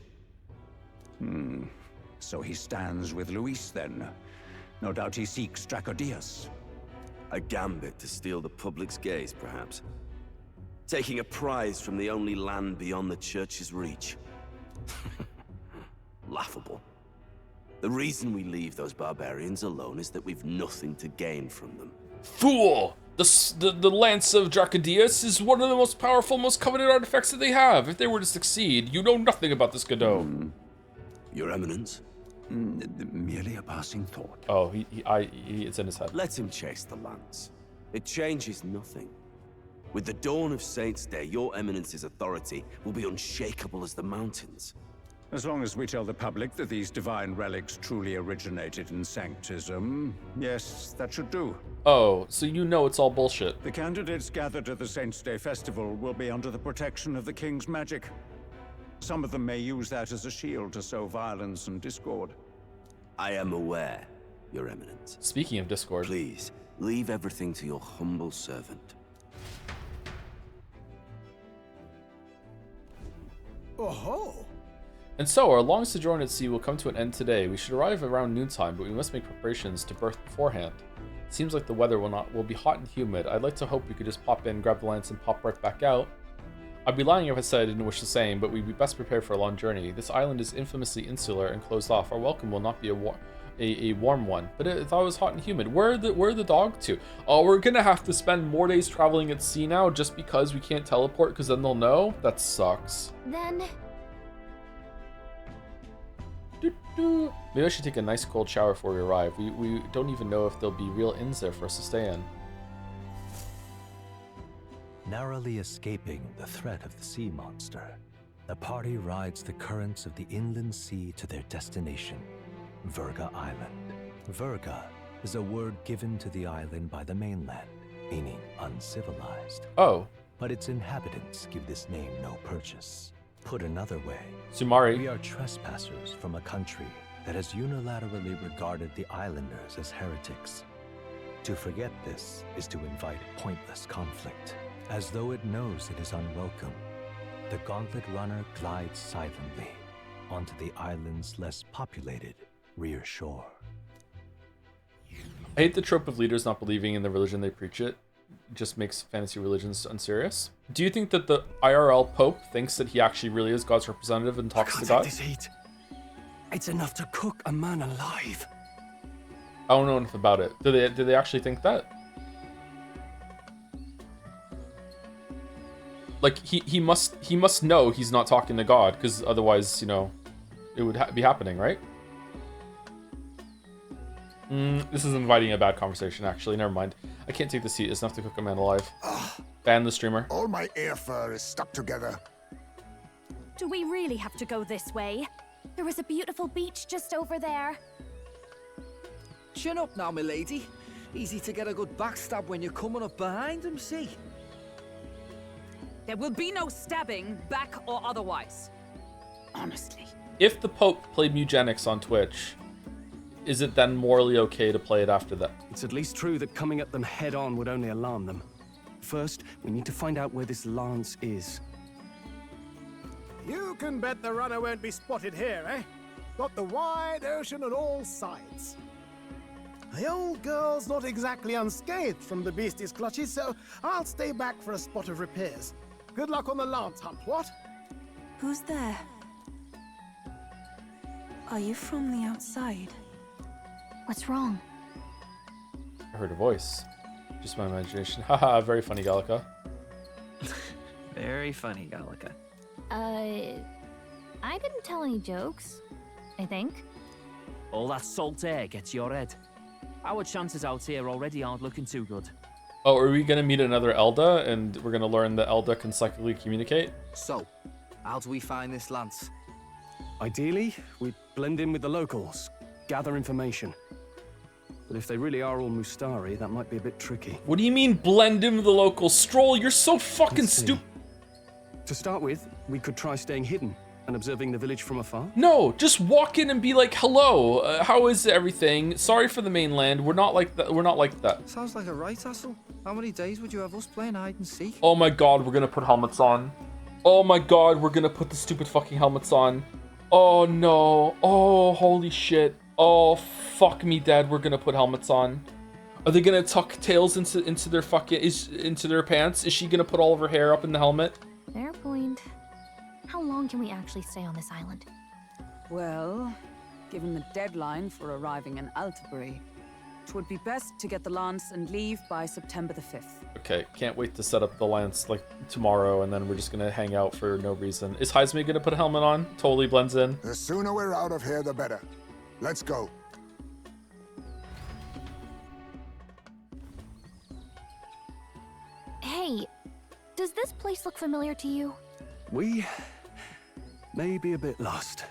So he stands with Luis then. No doubt he seeks Dracodius. A gambit to steal the public's gaze, perhaps. Taking a prize from the only land beyond the church's reach. Laughable. The reason we leave those barbarians alone is that we've nothing to gain from them. Fool! The Lance of Dracodius is one of the most powerful, most coveted artifacts that they have. If they were to succeed, you know nothing about this Godot. Your Eminence? Merely a passing thought. Oh, it's in his head. Let him chase the lance. It changes nothing. With the dawn of Saints' Day, your Eminence's authority will be unshakable as the mountains. As long as we tell the public that these divine relics truly originated in Sanctism, yes, that should do. Oh, so you know it's all bullshit. The candidates gathered at the Saints' Day Festival will be under the protection of the King's magic. Some of them may use that as a shield to sow violence and discord. I am aware, Your Eminence. Speaking of discord... Please, leave everything to your humble servant. Oh-ho! And so, our long sojourn at sea will come to an end today. We should arrive around noontime, but we must make preparations to berth beforehand. It seems like the weather will be hot and humid. I'd like to hope we could just pop in, grab the lance, and pop right back out. I'd be lying if I said I didn't wish the same, but we'd be best prepared for a long journey. This island is infamously insular and closed off. Our welcome will not be a warm one, but I thought it was hot and humid. Where are the dog to? Oh, we're gonna have to spend more days traveling at sea now just because we can't teleport, because then they'll know? That sucks. Then... Maybe I should take a nice cold shower before we arrive. We don't even know if there'll be real inns there for us to stay in. Narrowly escaping the threat of the sea monster, the party rides the currents of the inland sea to their destination, Virga Island. Virga is a word given to the island by the mainland, meaning uncivilized. Oh. But its inhabitants give this name no purchase. Put another way, Sumari. We are trespassers from a country that has unilaterally regarded the islanders as heretics. To forget this is to invite pointless conflict. As though it knows it is unwelcome, the Gauntlet Runner glides silently onto the island's less populated rear shore. I hate the trope of leaders not believing in the religion they preach. It just makes fantasy religions unserious. Do you think that the IRL Pope thinks that he actually really is God's representative and talks to God? This heat. It's enough to cook a man alive. I don't know enough about it. Do they actually think that? Like he must know he's not talking to God, because otherwise, you know, it would be happening, right? This is inviting a bad conversation, actually. Never mind. I can't take this heat. It's enough to cook a man alive. Ban the streamer. All my ear fur is stuck together. Do we really have to go this way? There was a beautiful beach just over there. Chin up now, milady. Easy to get a good backstab when you're coming up behind him, see? There will be no stabbing, back or otherwise. Honestly. If the Pope played eugenics on Twitch, is it then morally okay to play it after that? It's at least true that coming at them head on would only alarm them. First, we need to find out where this lance is. You can bet the runner won't be spotted here, eh? Got the wide ocean on all sides. The old girl's not exactly unscathed from the beastie's clutches, so I'll stay back for a spot of repairs. Good luck on the lance hunt, what? Who's there? Are you from the outside? What's wrong? I heard a voice. Just my imagination. Haha, very funny, Gallica. Very funny, Gallica. I didn't tell any jokes, I think. All that salt air gets your head. Our chances out here already aren't looking too good. Oh, are we gonna meet another Elda, and we're gonna learn that Elda can psychically communicate? So, how do we find this lance? Ideally, we blend in with the locals, gather information. But if they really are all Mustari, that might be a bit tricky. What do you mean blend in with the locals? Stroll, you're so fucking stupid. To start with, we could try staying hidden and observing the village from afar. No, just walk in and be like, hello, how is everything? Sorry for the mainland, we're not like that. We're not like that. Sounds like a right hassle. How many days would you have us playing hide and seek? Oh my god, we're gonna put helmets on. Oh my god, we're gonna put the stupid fucking helmets on. Oh no, oh holy shit. Oh fuck me dead, we're gonna put helmets on. Are they gonna tuck tails into their fucking, into their pants? Is she gonna put all of her hair up in the helmet? Fair point. How long can we actually stay on this island? Well, given the deadline for arriving in Altabury, it would be best to get the lance and leave by September the 5th. Okay, can't wait to set up the lance like tomorrow, and then we're just gonna hang out for no reason. Is Heisme gonna put a helmet on? Totally blends in. The sooner we're out of here, the better. Let's go. Hey, does this place look familiar to you? We may be a bit lost.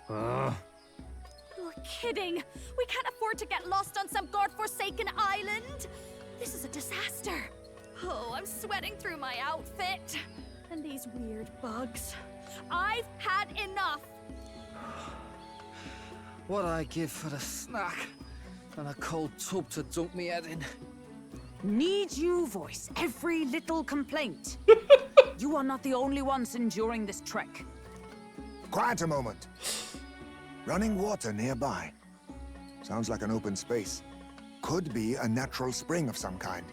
You're kidding! We can't afford to get lost on some godforsaken island! This is a disaster! Oh, I'm sweating through my outfit. And these weird bugs. I've had enough! What I give for a snack and a cold tub to dunk me head in. Need you voice every little complaint? You are not the only ones enduring this trek. Quiet a moment. Running water nearby. Sounds like an open space. Could be a natural spring of some kind.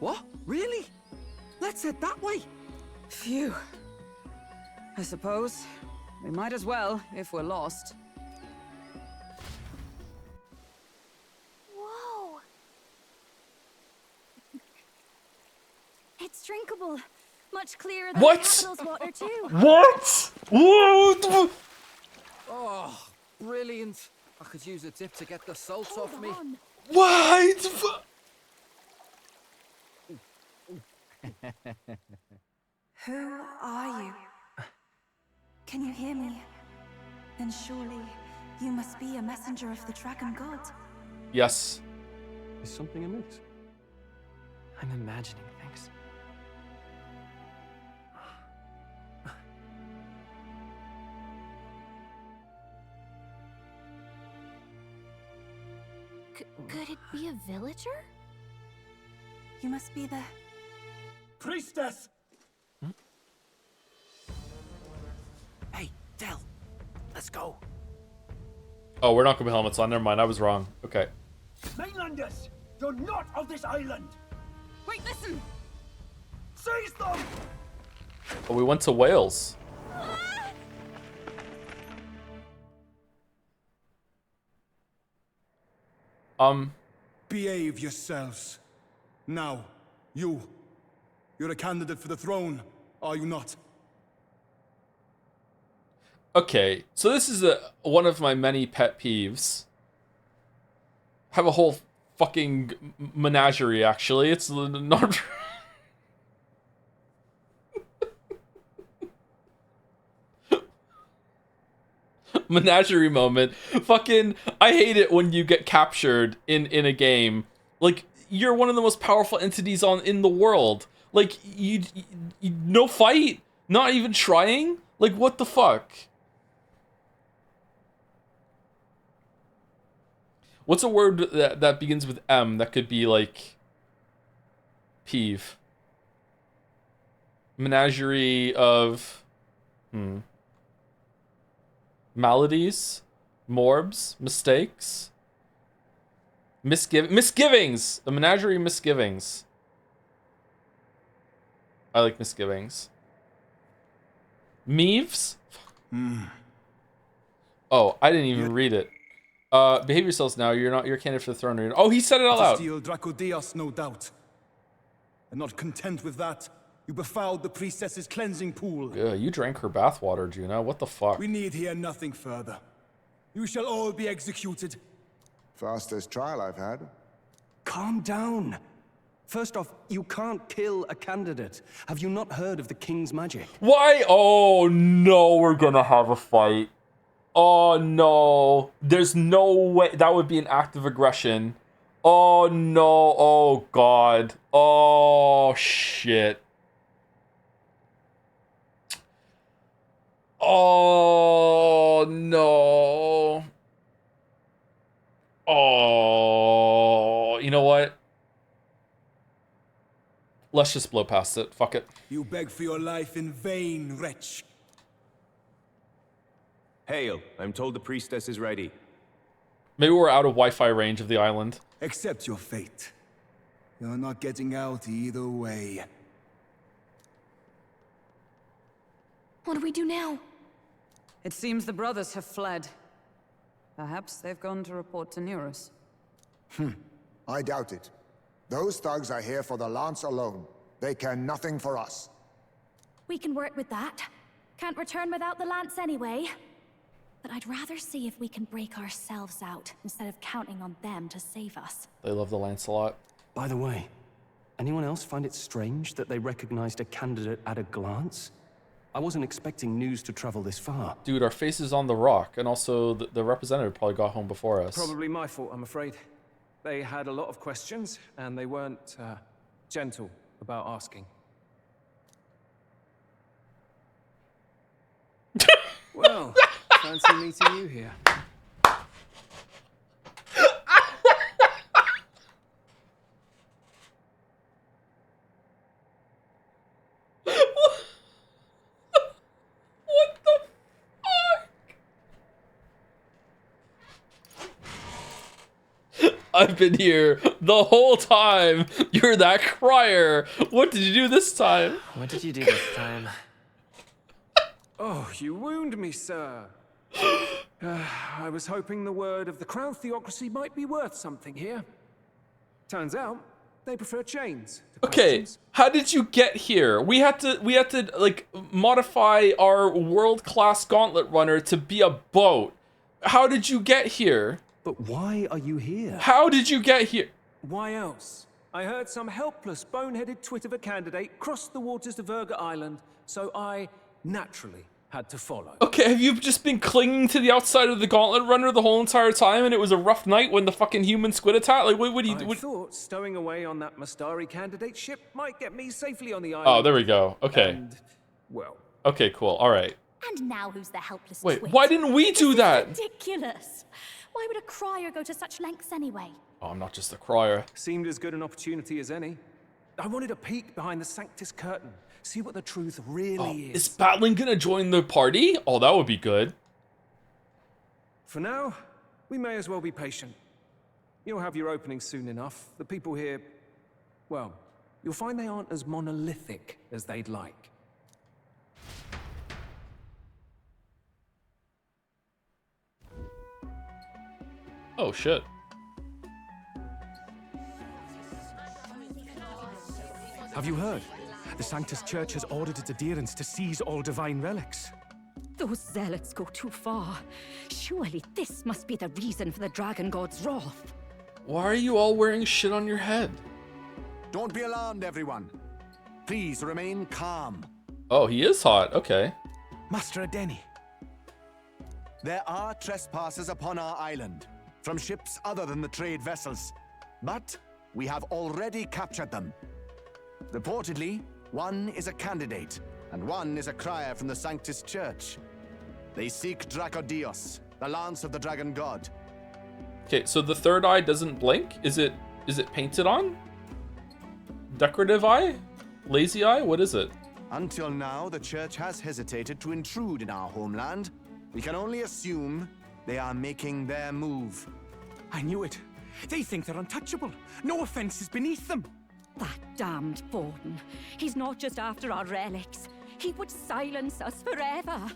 What? Really? Let's head that way. Phew. I suppose we might as well if we're lost. unbelievable. Much clearer than What? the capital's water too. What? What? Oh, brilliant. I could use a dip to get the salt off me. What? Who are you? Can you hear me? Then surely you must be a messenger of the dragon god. Yes. Is something amiss? I'm imagining things. Could it be a villager? You must be the... Priestess! Hey, Del, let's go. Oh, we're not gonna put helmets on. Never mind. I was wrong. Okay. Mainlanders, you're not of this island! Wait, listen! Seize them! Oh, we went to Wales. Behave yourselves. Now, you're a candidate for the throne, are you not? Okay, so this is one of my many pet peeves. Have a whole fucking menagerie, actually. It's not... menagerie moment. Fucking, I hate it when you get captured in a game. Like, you're one of the most powerful entities in the world. Like, you no fight? Not even trying? Like, what the fuck? What's a word that begins with M that could be like peeve? Menagerie of maladies, morbs, mistakes, misgivings. A menagerie of misgivings. I like misgivings. Meaves? Oh, I didn't even read it. Behave yourselves now. You're a candidate for the throne. Oh, he said it out loud. To steal Dracodias, no doubt. And not content with that, you befouled the priestess's cleansing pool. Yeah, you drank her bathwater, Juno. What the fuck? We need hear nothing further. You shall all be executed. Fastest trial I've had. Calm down. First off, you can't kill a candidate. Have you not heard of the king's magic? Why? Oh no, we're gonna have a fight. Oh no, there's no way. That would be an act of aggression. Oh no, oh god. Oh shit. Oh no. Oh, you know what? Let's just blow past it. Fuck it. You beg for your life in vain, wretch. Hail, I'm told the priestess is ready. Maybe we're out of Wi-Fi range of the island. Accept your fate. You're not getting out either way. What do we do now? It seems the brothers have fled. Perhaps they've gone to report to Neurus. I doubt it. Those thugs are here for the lance alone. They care nothing for us. We can work with that. Can't return without the lance anyway. But I'd rather see if we can break ourselves out instead of counting on them to save us. They love the lance a lot. By the way, anyone else find it strange that they recognized a candidate at a glance? I wasn't expecting news to travel this far. Dude, our face is on the rock, and also the representative probably got home before us. Probably my fault, I'm afraid. They had a lot of questions, and they weren't gentle about asking. Well, fancy meeting you here. I've been here the whole time. You're that crier. What did you do this time? What did you do this time? Oh, you wound me, sir. I was hoping the word of the Crown theocracy might be worth something here. Turns out, they prefer chains. Okay, how did you get here? We had to like modify our world-class gauntlet runner to be a boat. How did you get here? But why are you here? How did you get here? Why else? I heard some helpless, boneheaded twit of a candidate crossed the waters to Virga Island, so I naturally had to follow. Okay, have you just been clinging to the outside of the gauntlet runner the whole entire time, and it was a rough night when the fucking human squid attacked? Like, what do you? I thought stowing away on that Mastari candidate ship might get me safely on the island. Oh, there we go. Okay. And, well. Okay, cool. All right. And now who's the helpless Wait, twit? why didn't we do that? Ridiculous. Why would a crier go to such lengths anyway? Oh, I'm not just a crier. Seemed as good an opportunity as any. I wanted a peek behind the Sanctus curtain, see what the truth really is. Is Battling gonna join the party? Oh, that would be good. For now, we may as well be patient. You'll have your opening soon enough. The people here, well, you'll find they aren't as monolithic as they'd like. Oh, shit. Have you heard? The Sanctus Church has ordered its adherents to seize all divine relics. Those zealots go too far. Surely this must be the reason for the Dragon God's wrath. Why are you all wearing shit on your head? Don't be alarmed, everyone. Please remain calm. Oh, he is hot. Okay. Master Adeni. There are trespassers upon our island, from ships other than the trade vessels. But we have already captured them. Reportedly, one is a candidate, and one is a crier from the Sanctus Church. They seek Dracodios, the lance of the Dragon God. Okay, so the third eye doesn't blink? Is it painted on? Decorative eye? Lazy eye? What is it? Until now, the Church has hesitated to intrude in our homeland. We can only assume they are making their move. I knew it. They think they're untouchable. No offense is beneath them. That damned Borden. He's not just after our relics. He would silence us forever.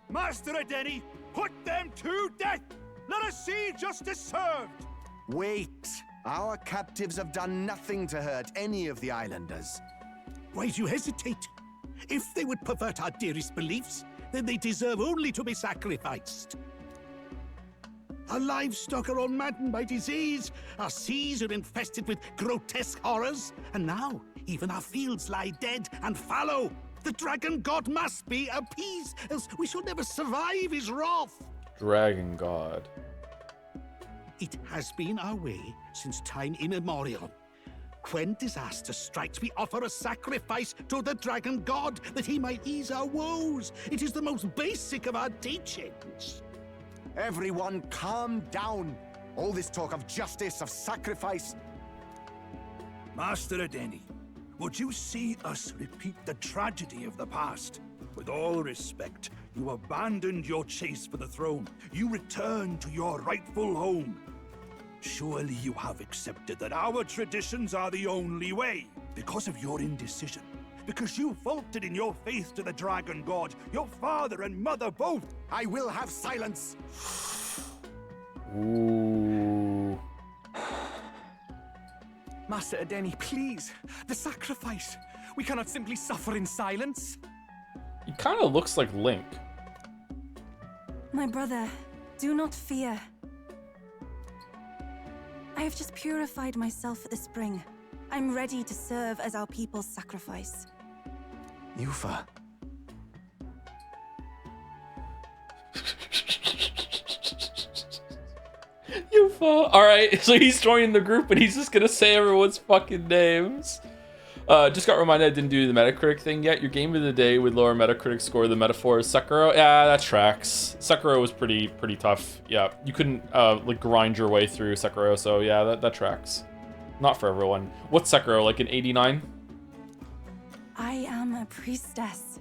Master Adeni, put them to death! Let us see justice served! Wait. Our captives have done nothing to hurt any of the islanders. Why do you hesitate? If they would pervert our dearest beliefs, then they deserve only to be sacrificed. Our livestock are all maddened by disease, our seas are infested with grotesque horrors, and now even our fields lie dead and fallow. The Dragon God must be appeased, else we shall never survive his wrath. Dragon God. It has been our way since time immemorial. When disaster strikes, we offer a sacrifice to the Dragon God that he might ease our woes. It is the most basic of our teachings. Everyone calm down. All this talk of justice, of sacrifice. Master Adeni, would you see us repeat the tragedy of the past? With all respect, you abandoned your chase for the throne. You returned to your rightful home. Surely you have accepted that our traditions are the only way. Because of your indecision, because you faltered in your faith to the Dragon God, your father and mother both. I will have silence. Ooh. Master Adeni, please. The sacrifice. We cannot simply suffer in silence. He kind of looks like Link. My brother, do not fear. I have just purified myself for the spring. I'm ready to serve as our people's sacrifice. Eupha. Eupha. Alright, so he's joining the group and he's just gonna say everyone's fucking names. Just got reminded I didn't do the Metacritic thing yet. Your game of the day with lower Metacritic score, the metaphor is Sekiro. Yeah, that tracks. Sekiro was pretty tough. Yeah, you couldn't like grind your way through Sekiro, so yeah, that tracks. Not for everyone. What's Sekiro, like an 89? I am a priestess.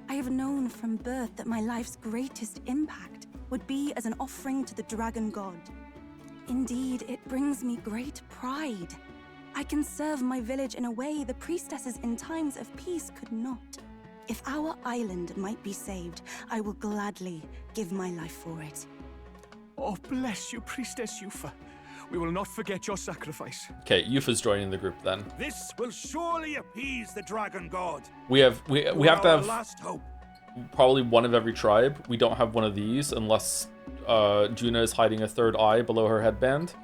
I have known from birth that my life's greatest impact would be as an offering to the Dragon God. Indeed, it brings me great pride. I can serve my village in a way the priestesses in times of peace could not. If our island might be saved, I will gladly give my life for it. Oh, bless you, Priestess Eupha. We will not forget your sacrifice. Okay, Eupha's joining the group then. This will surely appease the dragon god. We have to have last hope. probably one of every tribe. We don't have one of these unless Juna is hiding a third eye below her headband.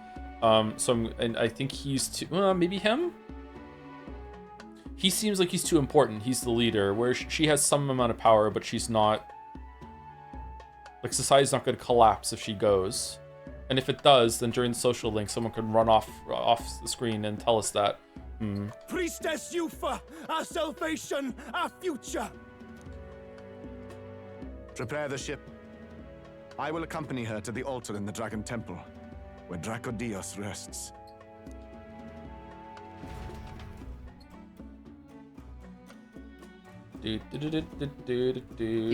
And I think he's too, maybe him? He seems like he's too important. He's the leader, where she has some amount of power, but she's not... Like, society's not going to collapse if she goes. And if it does, then during the social link, someone can run off the screen and tell us that. Priestess Eupha, our salvation, our future! Prepare the ship. I will accompany her to the altar in the Dragon Temple, where Dracodios rests. You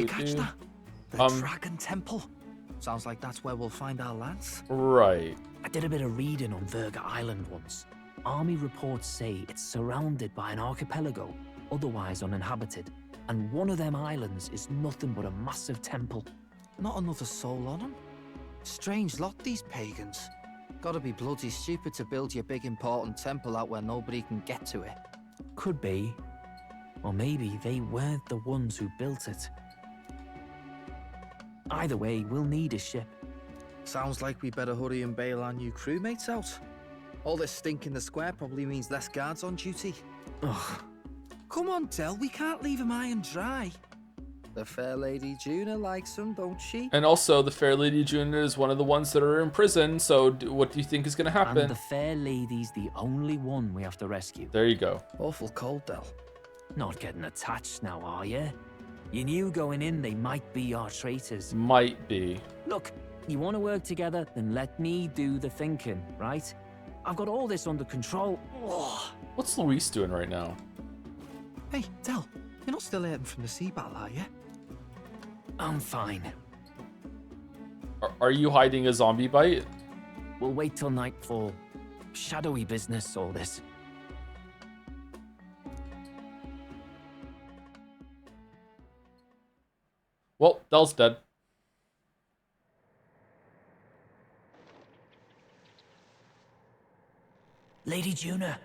catch that? The Dragon Temple? Sounds like that's where we'll find our lance. Right. I did a bit of reading on Virga Island once. Army reports say it's surrounded by an archipelago, otherwise uninhabited. And one of them islands is nothing but a massive temple. Not another soul on them? Strange lot, these pagans. Gotta be bloody stupid to build your big important temple out where nobody can get to it. Could be. Or maybe they weren't the ones who built it. Either way, we'll need a ship. Sounds like we better hurry and bail our new crewmates out. All this stink in the square probably means less guards on duty. Ugh. Come on, Del, we can't leave him high and dry. The fair lady Juna likes him, don't she? And also, the fair lady Juna is one of the ones that are in prison, so what do you think is going to happen? And the fair lady's the only one we have to rescue. There you go. Awful cold, Del. Not getting attached now, are you? You knew going in they might be our traitors. Might be. Look, you want to work together, then let me do the thinking, right? I've got all this under control. Ugh. What's Luis doing right now? Hey, Del, you're not still hurting from the sea battle, are you? I'm fine. Are you hiding a zombie bite? We'll wait till nightfall. Shadowy business, all this. Well, Del's dead. Lady Juna.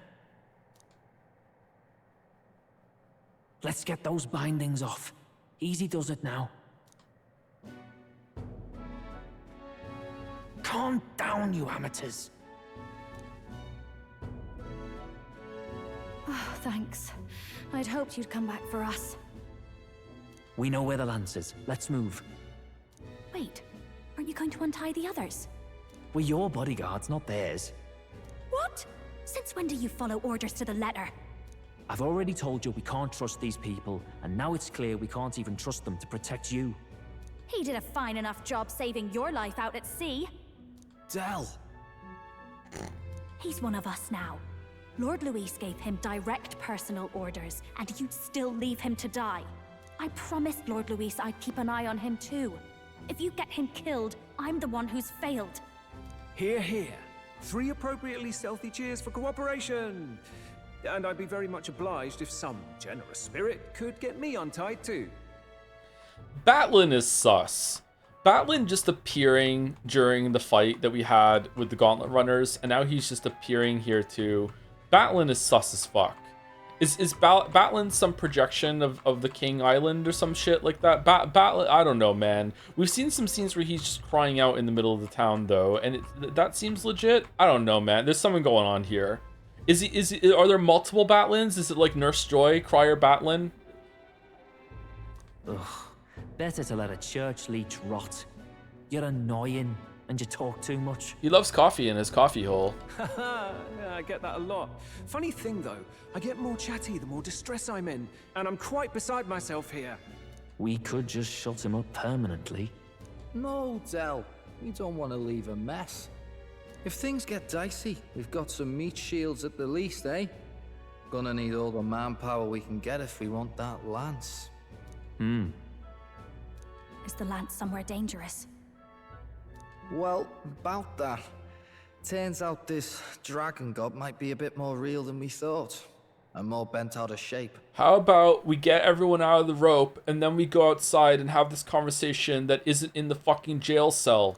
Let's get those bindings off. Easy does it now. Calm down, you amateurs. Oh, thanks. I'd hoped you'd come back for us. We know where the lance is. Let's move. Wait, aren't you going to untie the others? We're your bodyguards, not theirs. What? Since when do you follow orders to the letter? I've already told you we can't trust these people, and now it's clear we can't even trust them to protect you. He did a fine enough job saving your life out at sea. Del! He's one of us now. Lord Luis gave him direct personal orders, and you'd still leave him to die. I promised Lord Luis I'd keep an eye on him too. If you get him killed, I'm the one who's failed. Hear, hear. 3 appropriately stealthy cheers for cooperation. And I'd be very much obliged if some generous spirit could get me untied too. Batlin is sus. Batlin just appearing during the fight that we had with the Gauntlet Runners, and now he's just appearing here too. Batlin is sus as fuck. Is Batlin some projection of the King Island or some shit like that? Batlin, I don't know, man. We've seen some scenes where he's just crying out in the middle of the town though, and that seems legit. I don't know, man. There's something going on here. Are there multiple Batlins? Is it like Nurse Joy, Crier Batlin? Ugh. Better to let a church leech rot. You're annoying, and you talk too much. He loves coffee in his coffee hole. Yeah, I get that a lot. Funny thing though, I get more chatty the more distress I'm in, and I'm quite beside myself here. We could just shut him up permanently. No, Del. We don't want to leave a mess. If things get dicey, we've got some meat shields at the least, eh? Gonna need all the manpower we can get if we want that lance. Is the lance somewhere dangerous? Well, about that. Turns out this dragon god might be a bit more real than we thought. And more bent out of shape. How about we get everyone out of the rope and then we go outside and have this conversation that isn't in the fucking jail cell?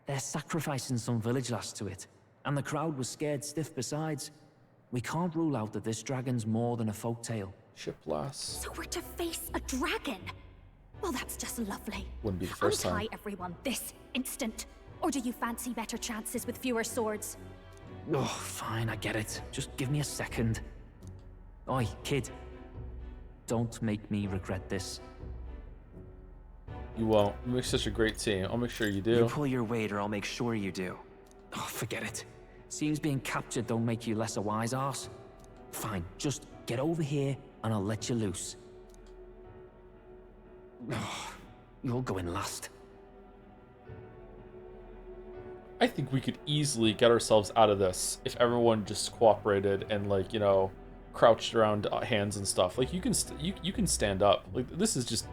They're sacrificing some village lass to it, and the crowd was scared stiff besides. We can't rule out that this dragon's more than a folktale. Ship lass. So we're to face a dragon? Well, that's just lovely. Wouldn't be the first Untie time. everyone this instant. Or do you fancy better chances with fewer swords? Oh, fine, I get it. Just give me a second. Oi, kid. Don't make me regret this. You won't. You make such a great team. I'll make sure you do. You pull your weight or I'll make sure you do. Oh, forget it. Seems being captured don't make you less a wise arse. Fine, just get over here and I'll let you loose. Oh, you're going last. I think we could easily get ourselves out of this if everyone just cooperated and, like, you know, crouched around hands and stuff. Like, you can you can stand up. Like, this is just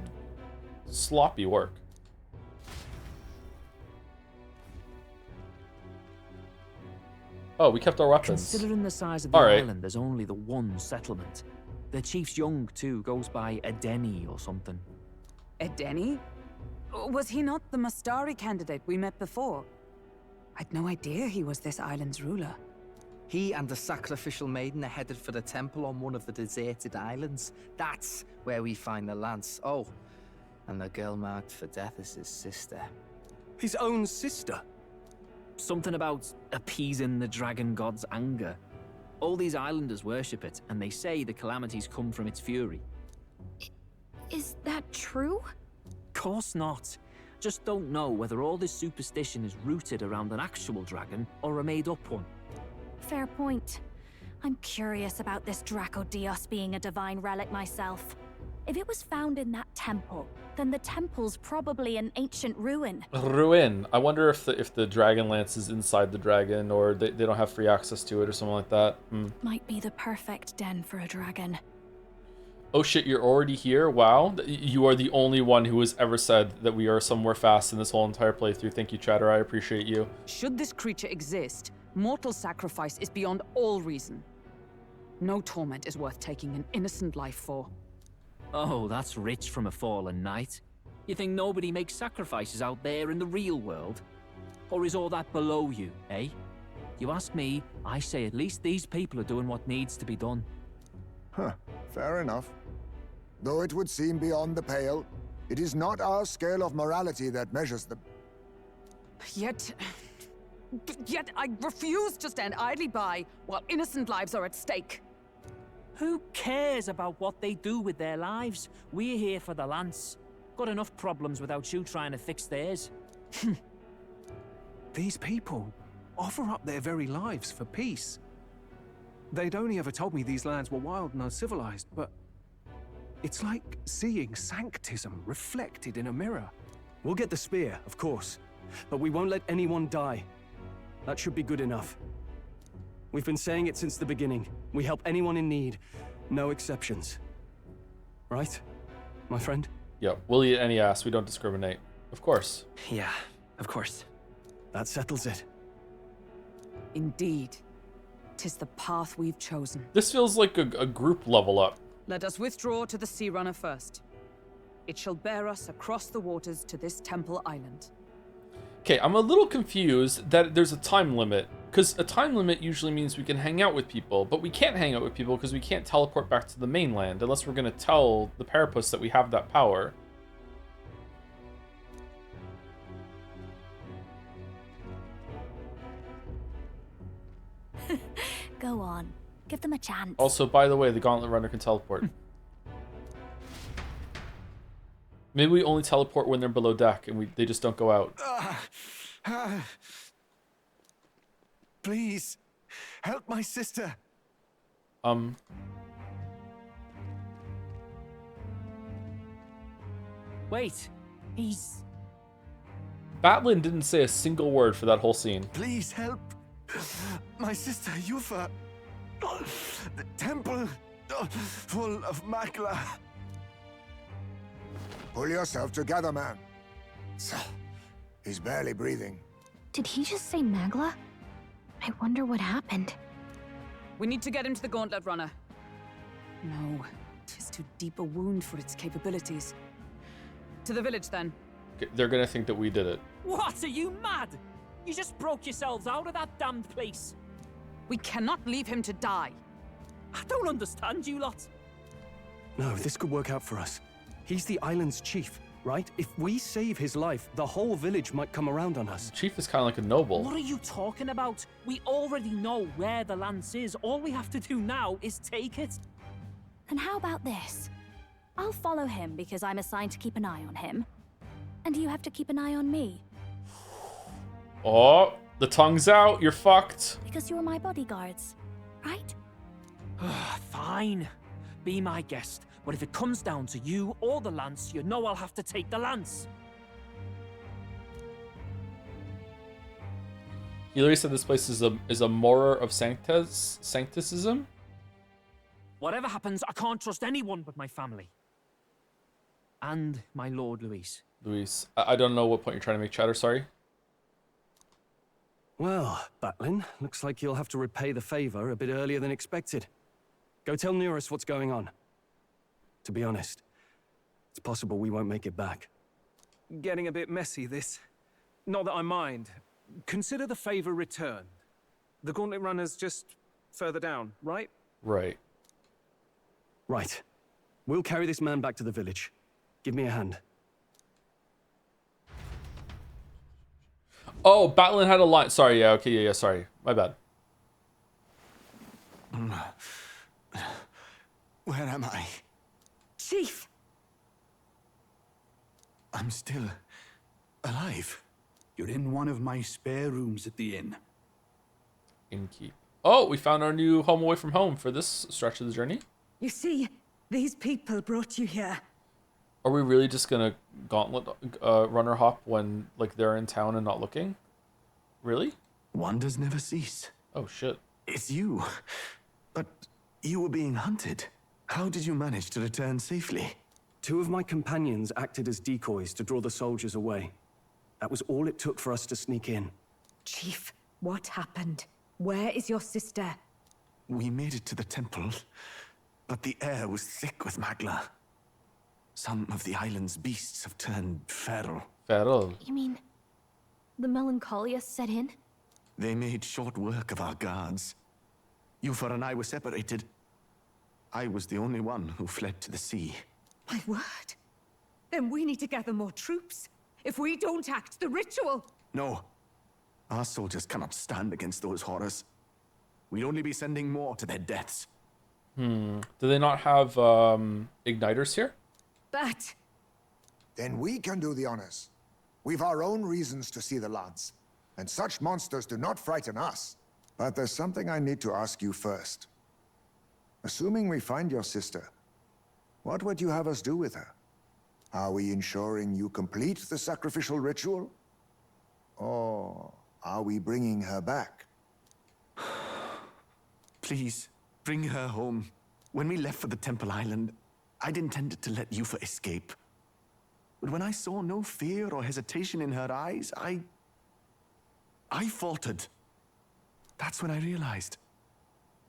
sloppy work. Oh, we kept our weapons. Considering the size of the island, there's only the one settlement. The chief's young too, goes by Edeni or something. Edeni? Was he not the Mastari candidate we met before? I'd no idea he was this island's ruler. He and the sacrificial maiden are headed for the temple on one of the deserted islands. That's where we find the lance. Oh, and the girl marked for death is his sister. His own sister? Something about appeasing the dragon god's anger. All these islanders worship it, and they say the calamities come from its fury. Is that true? Course not. Just don't know whether all this superstition is rooted around an actual dragon or a made-up one. Fair point. I'm curious about this Draco Dios being a divine relic myself. If it was found in that temple, then the temple's probably an ancient ruin. Ruin. I wonder if the dragon lance is inside the dragon, or they don't have free access to it or something like that. Might be the perfect den for a dragon. Oh shit, you're already here? Wow. You are the only one who has ever said that we are somewhere fast in this whole entire playthrough. Thank you, Chatter. I appreciate you. Should this creature exist, mortal sacrifice is beyond all reason. No torment is worth taking an innocent life for. Oh, that's rich from a fallen knight. You think nobody makes sacrifices out there in the real world? Or is all that below you, eh? You ask me, I say at least these people are doing what needs to be done. Huh, fair enough. Though it would seem beyond the pale, it is not our scale of morality that measures them. Yet I refuse to stand idly by while innocent lives are at stake. Who cares about what they do with their lives? We're here for the lance. Got enough problems without you trying to fix theirs. These people offer up their very lives for peace. They'd only ever told me these lands were wild and uncivilized, but it's like seeing sanctism reflected in a mirror. We'll get the spear, of course, but we won't let anyone die. That should be good enough. We've been saying it since the beginning. We help anyone in need, no exceptions. Right, my friend? Yeah, we'll eat any ass. We don't discriminate. Of course. Yeah, of course. That settles it. Indeed. 'Tis the path we've chosen. This feels like a group level up. Let us withdraw to the Sea Runner first. It shall bear us across the waters to this temple island. Okay, I'm a little confused that there's a time limit, because a time limit usually means we can hang out with people, but we can't hang out with people because we can't teleport back to the mainland unless we're going to tell the Parapus that we have that power. Go on. Give them a chance. Also, by the way, the Gauntlet Runner can teleport. Maybe we only teleport when they're below deck and they just don't go out. Please, help my sister. Wait, he's... Batlin didn't say a single word for that whole scene. Please help my sister Eupha. The temple full of Makla. Pull yourself together, man. He's barely breathing. Did he just say Magla? I wonder what happened. We need to get him to the Gauntlet Runner. No, 'tis too deep a wound for its capabilities. To the village, then. They're gonna think that we did it. What? Are you mad? You just broke yourselves out of that damned place. We cannot leave him to die. I don't understand you lot. No, this could work out for us. He's the island's chief, right? If we save his life, the whole village might come around on us. Chief is kind of like a noble. What are you talking about? We already know where the lance is. All we have to do now is take it. And how about this? I'll follow him because I'm assigned to keep an eye on him. And you have to keep an eye on me. Oh, the tongue's out. You're fucked. Because you're my bodyguards, right? Fine. Be my guest. But if it comes down to you or the lance, you know I'll have to take the lance. Hilary said this place is a mirror of sancticism. Whatever happens, I can't trust anyone but my family. And my Lord Luis. Luis, I don't know what point you're trying to make, Chatter, sorry. Well, Batlin, looks like you'll have to repay the favor a bit earlier than expected. Go tell Neurus what's going on. To be honest, it's possible we won't make it back. Getting a bit messy, this. Not that I mind. Consider the favor returned. The Gauntlet Runner's just further down, right? Right. Right. We'll carry this man back to the village. Give me a hand. Oh, Batlin had a line. Sorry, yeah, okay, yeah, sorry. My bad. Where am I? Chief! I'm still alive. You're in one of my spare rooms at the inn. Innkeep. Oh, we found our new home away from home for this stretch of the journey. You see, these people brought you here. Are we really just gonna gauntlet runner hop when like they're in town and not looking? Really? Wonders never cease. Oh shit. It's you. But you were being hunted. How did you manage to return safely? 2 of my companions acted as decoys to draw the soldiers away. That was all it took for us to sneak in. Chief, what happened? Where is your sister? We made it to the temple, but the air was thick with magla. Some of the island's beasts have turned feral. Feral? You mean the melancholia set in? They made short work of our guards. Eupha and I were separated. I was the only one who fled to the sea. My word. Then we need to gather more troops. If we don't act, the ritual... No. Our soldiers cannot stand against those horrors. We'd only be sending more to their deaths. Do they not have igniters here? But... Then we can do the honors. We've our own reasons to see the lance, and such monsters do not frighten us. But there's something I need to ask you first. Assuming we find your sister, what would you have us do with her? Are we ensuring you complete the sacrificial ritual? Or are we bringing her back? Please, bring her home. When we left for the Temple Island, I'd intended to let Eupha escape. But when I saw no fear or hesitation in her eyes, I faltered. That's when I realized.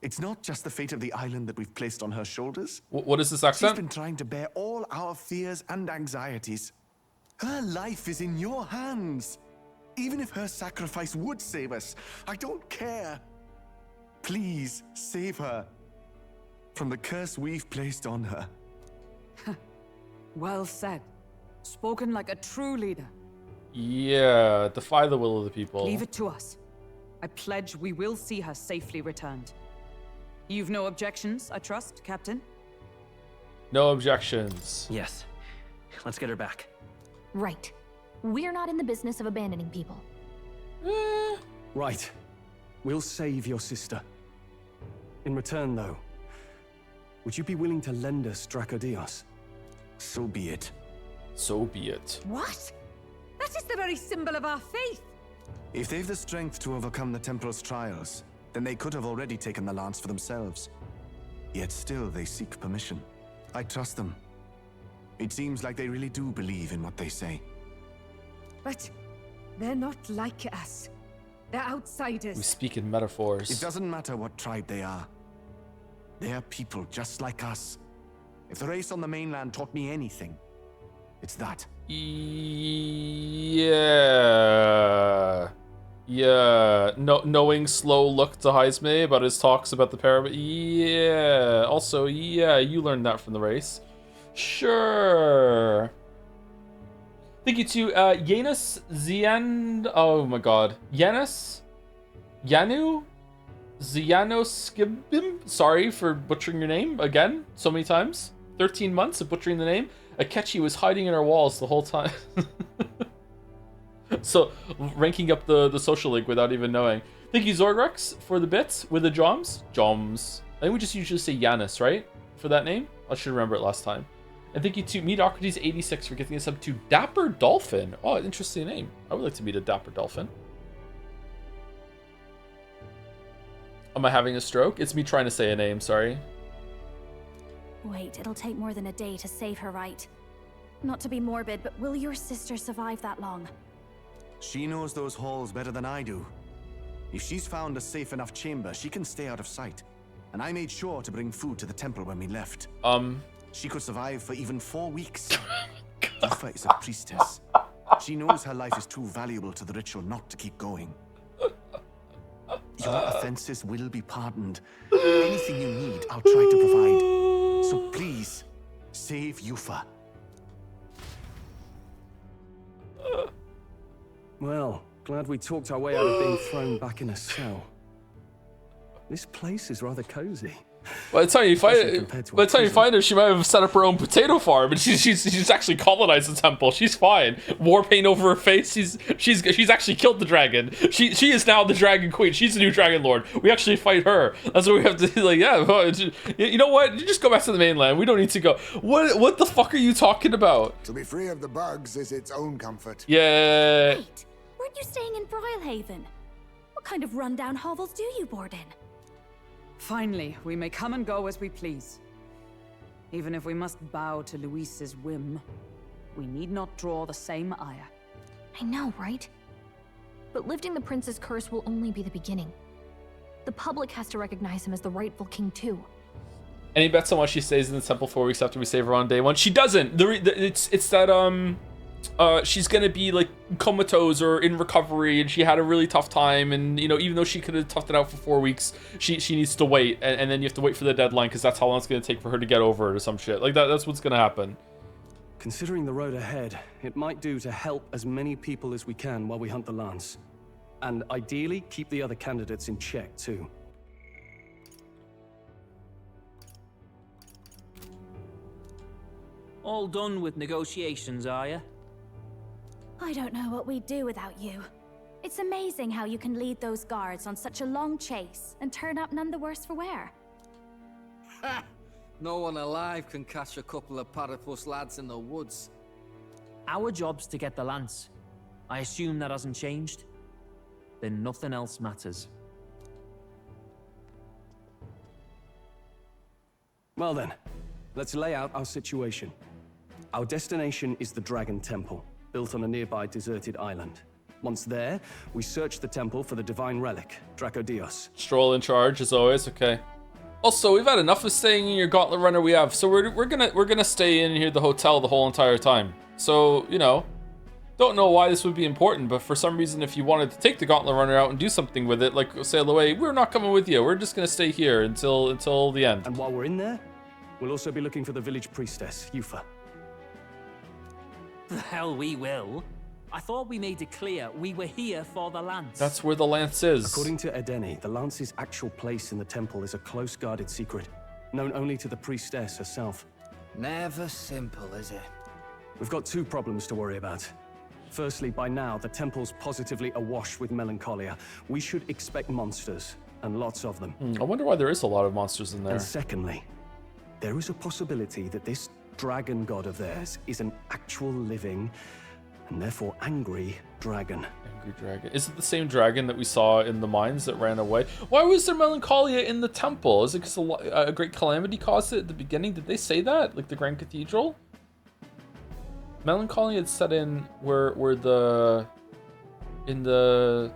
It's not just the fate of the island that we've placed on her shoulders. What is this accent? She's been trying to bear all our fears and anxieties. Her life is in your hands. Even if her sacrifice would save us, I don't care. Please, save her from the curse we've placed on her. Well said. Spoken like a true leader. Yeah, defy the will of the people. Leave it to us. I pledge we will see her safely returned. You've no objections, I trust, Captain? No objections. Yes. Let's get her back. Right. We're not in the business of abandoning people. Right. We'll save your sister. In return, though, would you be willing to lend us Dracodios? So be it. So be it. What? That is the very symbol of our faith. If they've the strength to overcome the Templar's trials, then they could have already taken the lance for themselves. Yet still they seek permission. I trust them. It seems like they really do believe in what they say. But they're not like us. They're outsiders. We speak in metaphors. It doesn't matter what tribe they are. They are people just like us. If the race on the mainland taught me anything, it's that. Yeah. Yeah, knowing slow look to Heisme about his talks about the parable. Yeah, also, yeah, you learned that from the race. Sure. Thank you to Janus Zian. Oh my god. Janus? Yanu? Zianoskibim? Sorry for butchering your name again so many times. 13 months of butchering the name. Akechi was hiding in our walls the whole time. So, ranking up the social link without even knowing. Thank you, Zorgrex, for the bits with the Joms. Joms. I think we just usually say Janus, right? For that name? I should remember it last time. And thank you to Medocrates86 for giving us up to Dapper Dolphin. Oh, interesting name. I would like to meet a Dapper Dolphin. Am I having a stroke? It's me trying to say a name, sorry. Wait, it'll take more than a day to save her, right? Not to be morbid, but will your sister survive that long? She knows those halls better than I do. If she's found a safe enough chamber, she can stay out of sight. And I made sure to bring food to the temple when we left. She could survive for even 4 weeks. Eupha is a priestess. She knows her life is too valuable to the ritual not to keep going. Your offenses will be pardoned. Anything you need, I'll try to provide. So please, save Eupha. Well, glad we talked our way out of being thrown back in a cell. This place is rather cozy. By the time you find her, she might have set up her own potato farm, and she's actually colonized the temple. She's fine. War paint over her face. She's actually killed the dragon. She is now the dragon queen. She's the new dragon lord. We actually fight her. That's what we have to do. Like, yeah, you know what? You just go back to the mainland. We don't need to go. What the fuck are you talking about? To be free of the bugs is its own comfort. Yeah. Wait, weren't you staying in Brilhaven? What kind of rundown hovels do you board in? Finally, we may come and go as we please. Even if we must bow to Luis's whim, we need not draw the same ire. I know, right? But lifting the prince's curse will only be the beginning. The public has to recognize him as the rightful king too. Any bets on why she stays in the temple 4 weeks after we save her on day one? She doesn't. It's that she's gonna be like comatose or in recovery, and she had a really tough time, and you know, even though she could have toughed it out for 4 weeks, she needs to wait, and then you have to wait for the deadline because that's how long it's gonna take for her to get over it or some shit like that. That's what's gonna happen. Considering the road ahead, it might do to help as many people as we can while we hunt the Lance, and ideally keep the other candidates in check too. All done with negotiations, are you? I don't know what we'd do without you. It's amazing how you can lead those guards on such a long chase and turn up none the worse for wear. Ha! No one alive can catch a couple of platypus lads in the woods. Our job's to get the Lance. I assume that hasn't changed? Then nothing else matters. Well then, let's lay out our situation. Our destination is the Dragon Temple, built on a nearby deserted island. Once there, we search the temple for the divine relic, Dracodios. Stroll in charge as always. Okay. Also, we've had enough of staying in your gauntlet runner we have, so we're gonna stay in here the hotel the whole entire time. So, you know, don't know why this would be important, but for some reason, if you wanted to take the gauntlet runner out and do something with it, like sail away, we're not coming with you. We're just gonna stay here until the end. And while we're in there, we'll also be looking for the village priestess, Eupha. The hell we will. I thought we made it clear we were here for the Lance. That's where the Lance is. According to Edeni, the Lance's actual place in the temple is a close guarded secret, known only to the priestess herself. Never simple, is it? We've got 2 problems to worry about. Firstly, by now, the temple's positively awash with melancholia. We should expect monsters, and lots of them. I wonder why there is a lot of monsters in there. And secondly, there is a possibility that this dragon god of theirs is an actual living, and therefore angry, dragon. Angry dragon. Is it the same dragon that we saw in the mines that ran away? Why was there melancholia in the temple? Is it because a great calamity caused it at the beginning? Did they say that? Like the Grand Cathedral? Melancholia had set in in the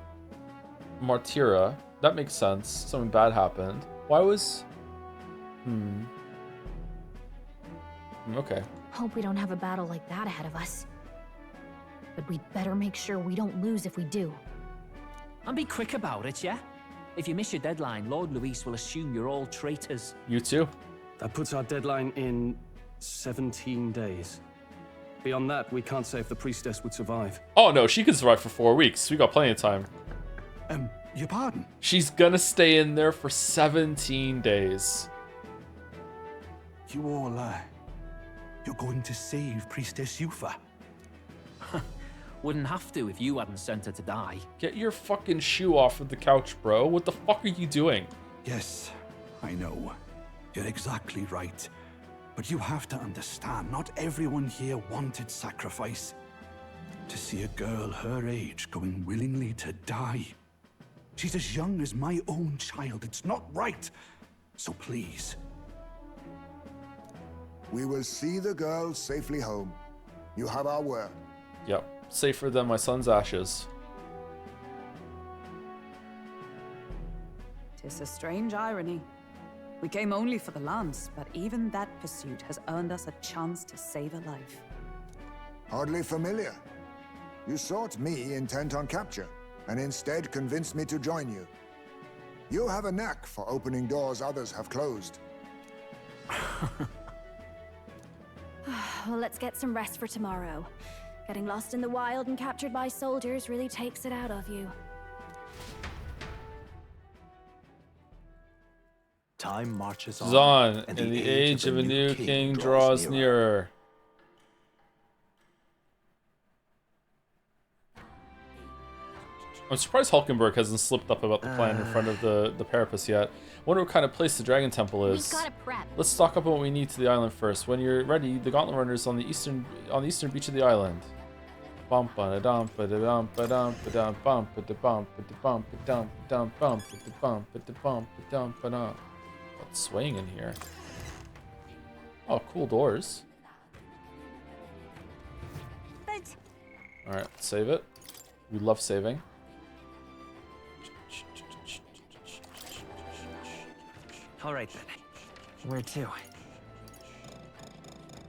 Martyra. That makes sense. Something bad happened. Why was... Okay. Hope we don't have a battle like that ahead of us. But we'd better make sure we don't lose if we do. And be quick about it, yeah? If you miss your deadline, Lord Luis will assume you're all traitors. You too. That puts our deadline in 17 days. Beyond that, we can't say if the priestess would survive. Oh no, she can survive for 4 weeks. We got plenty of time. Your pardon? She's gonna stay in there for 17 days. You all, you're going to save Priestess Eupha? Wouldn't have to if you hadn't sent her to die. Get your fucking shoe off of the couch, bro. What the fuck are you doing? Yes, I know. You're exactly right. But you have to understand, not everyone here wanted sacrifice. To see a girl her age going willingly to die. She's as young as my own child. It's not right. So please. We will see the girl safely home. You have our word. Yep. Safer than my son's ashes. 'Tis a strange irony. We came only for the lance, but even that pursuit has earned us a chance to save a life. Hardly familiar. You sought me intent on capture, and instead convinced me to join you. You have a knack for opening doors others have closed. Well, let's get some rest for tomorrow. Getting lost in the wild and captured by soldiers really takes it out of you. Time marches on, Zon, and and the age of a new king draws nearer. I'm surprised Hulkenberg hasn't slipped up about the plan in front of the Parapus yet. Wonder what kind of place the Dragon Temple is. We've gotta prep. Let's stock up on what we need to the island first. When you're ready, the Gauntlet Runners on the eastern beach of the island. Bump ba dum ba dum ba dum ba dum bump ba bump ba bump ba dum dum bump ba bump ba bump ba dum ba dum. What's swaying in here? Oh, cool doors. All right, save it. We love saving. All right, then. Where to?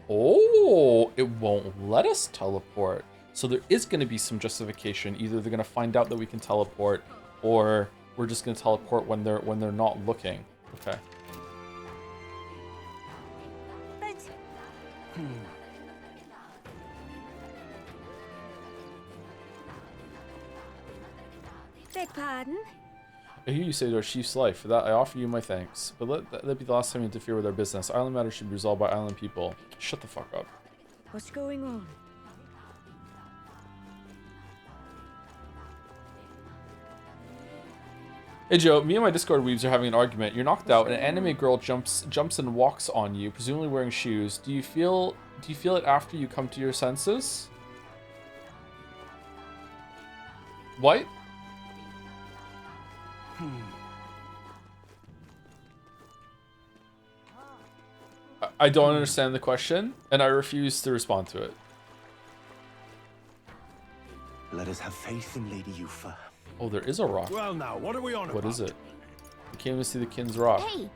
Oh, it won't let us teleport. So there is going to be some justification. Either they're going to find out that we can teleport, or we're just going to teleport when they're not looking. Okay. Beg pardon? I hear you say to our chief's life. For that, I offer you my thanks. But let that be the last time you interfere with our business. Island matters should be resolved by island people. Shut the fuck up. What's going on? Hey Joe, me and my Discord weebs are having an argument. You're knocked out, and an anime girl jumps and walks on you, presumably wearing shoes. Do you feel it after you come to your senses? What? I don't understand the question, and I refuse to respond to it. Let us have faith in Lady Eupha. Oh, there is a rock. Well now, what are we on What about? is it? We came to see the Kin's rock. Hey!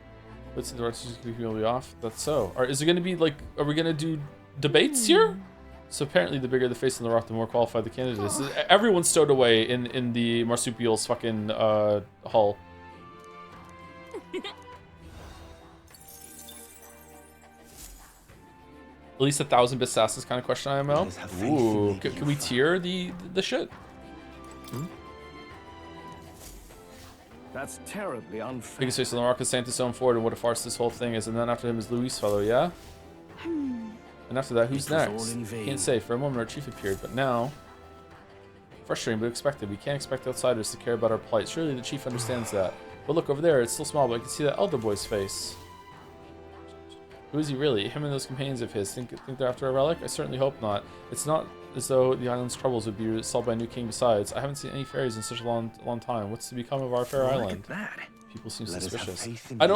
Let's see the rest is going to be off. That's so. Is it going to be like, are we going to do debates here? So apparently the bigger the face on the rock, the more qualified the candidate is. Everyone's stowed away in the marsupial's fucking hull. At least 1,000 bits asses kind of question, IMO. Ooh, can we tier the shit? That's terribly unfair. Biggest face on the rock is Santa's own forward, and what a farce this whole thing is. And then after him is Luis fellow, yeah? And after that, who's It was all next? in vain. Can't say. For a moment, our chief appeared, but now... Frustrating, but expected. We can't expect outsiders to care about our plight. Surely the chief understands that. But look, over there, it's still small, but I can see that elder boy's face. Who is he really? Him and those companions of his. Think they're after a relic? I certainly hope not. It's not as though the island's troubles would be solved by a new king besides. I haven't seen any fairies in such a long time. What's to become of our fair island? People seem suspicious. I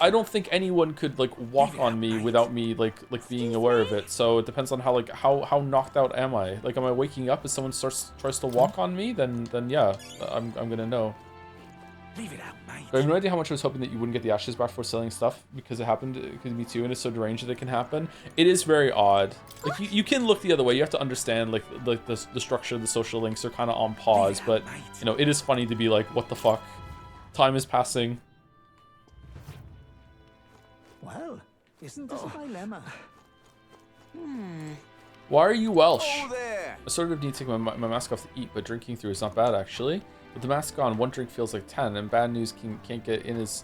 don't think anyone could like walk on me without me like being aware of it. So it depends on how knocked out am I? Like, am I waking up if someone tries to walk on me? Then yeah, I'm gonna know. Leave it out, mate. I have no idea how much I was hoping that you wouldn't get the ashes back for selling stuff, because it happened, because me too, and it's so deranged that it can happen. It is very odd. Like, you can look the other way. You have to understand, like the structure of the social links are kind of on pause, but, you know, it is funny to be like, what the fuck? Time is passing. Well, isn't this a dilemma? Why are you Welsh? Oh, there. I sort of need to take my mask off to eat, but drinking through is not bad, actually. With the mask on, one drink feels like 10, and bad news can't get in as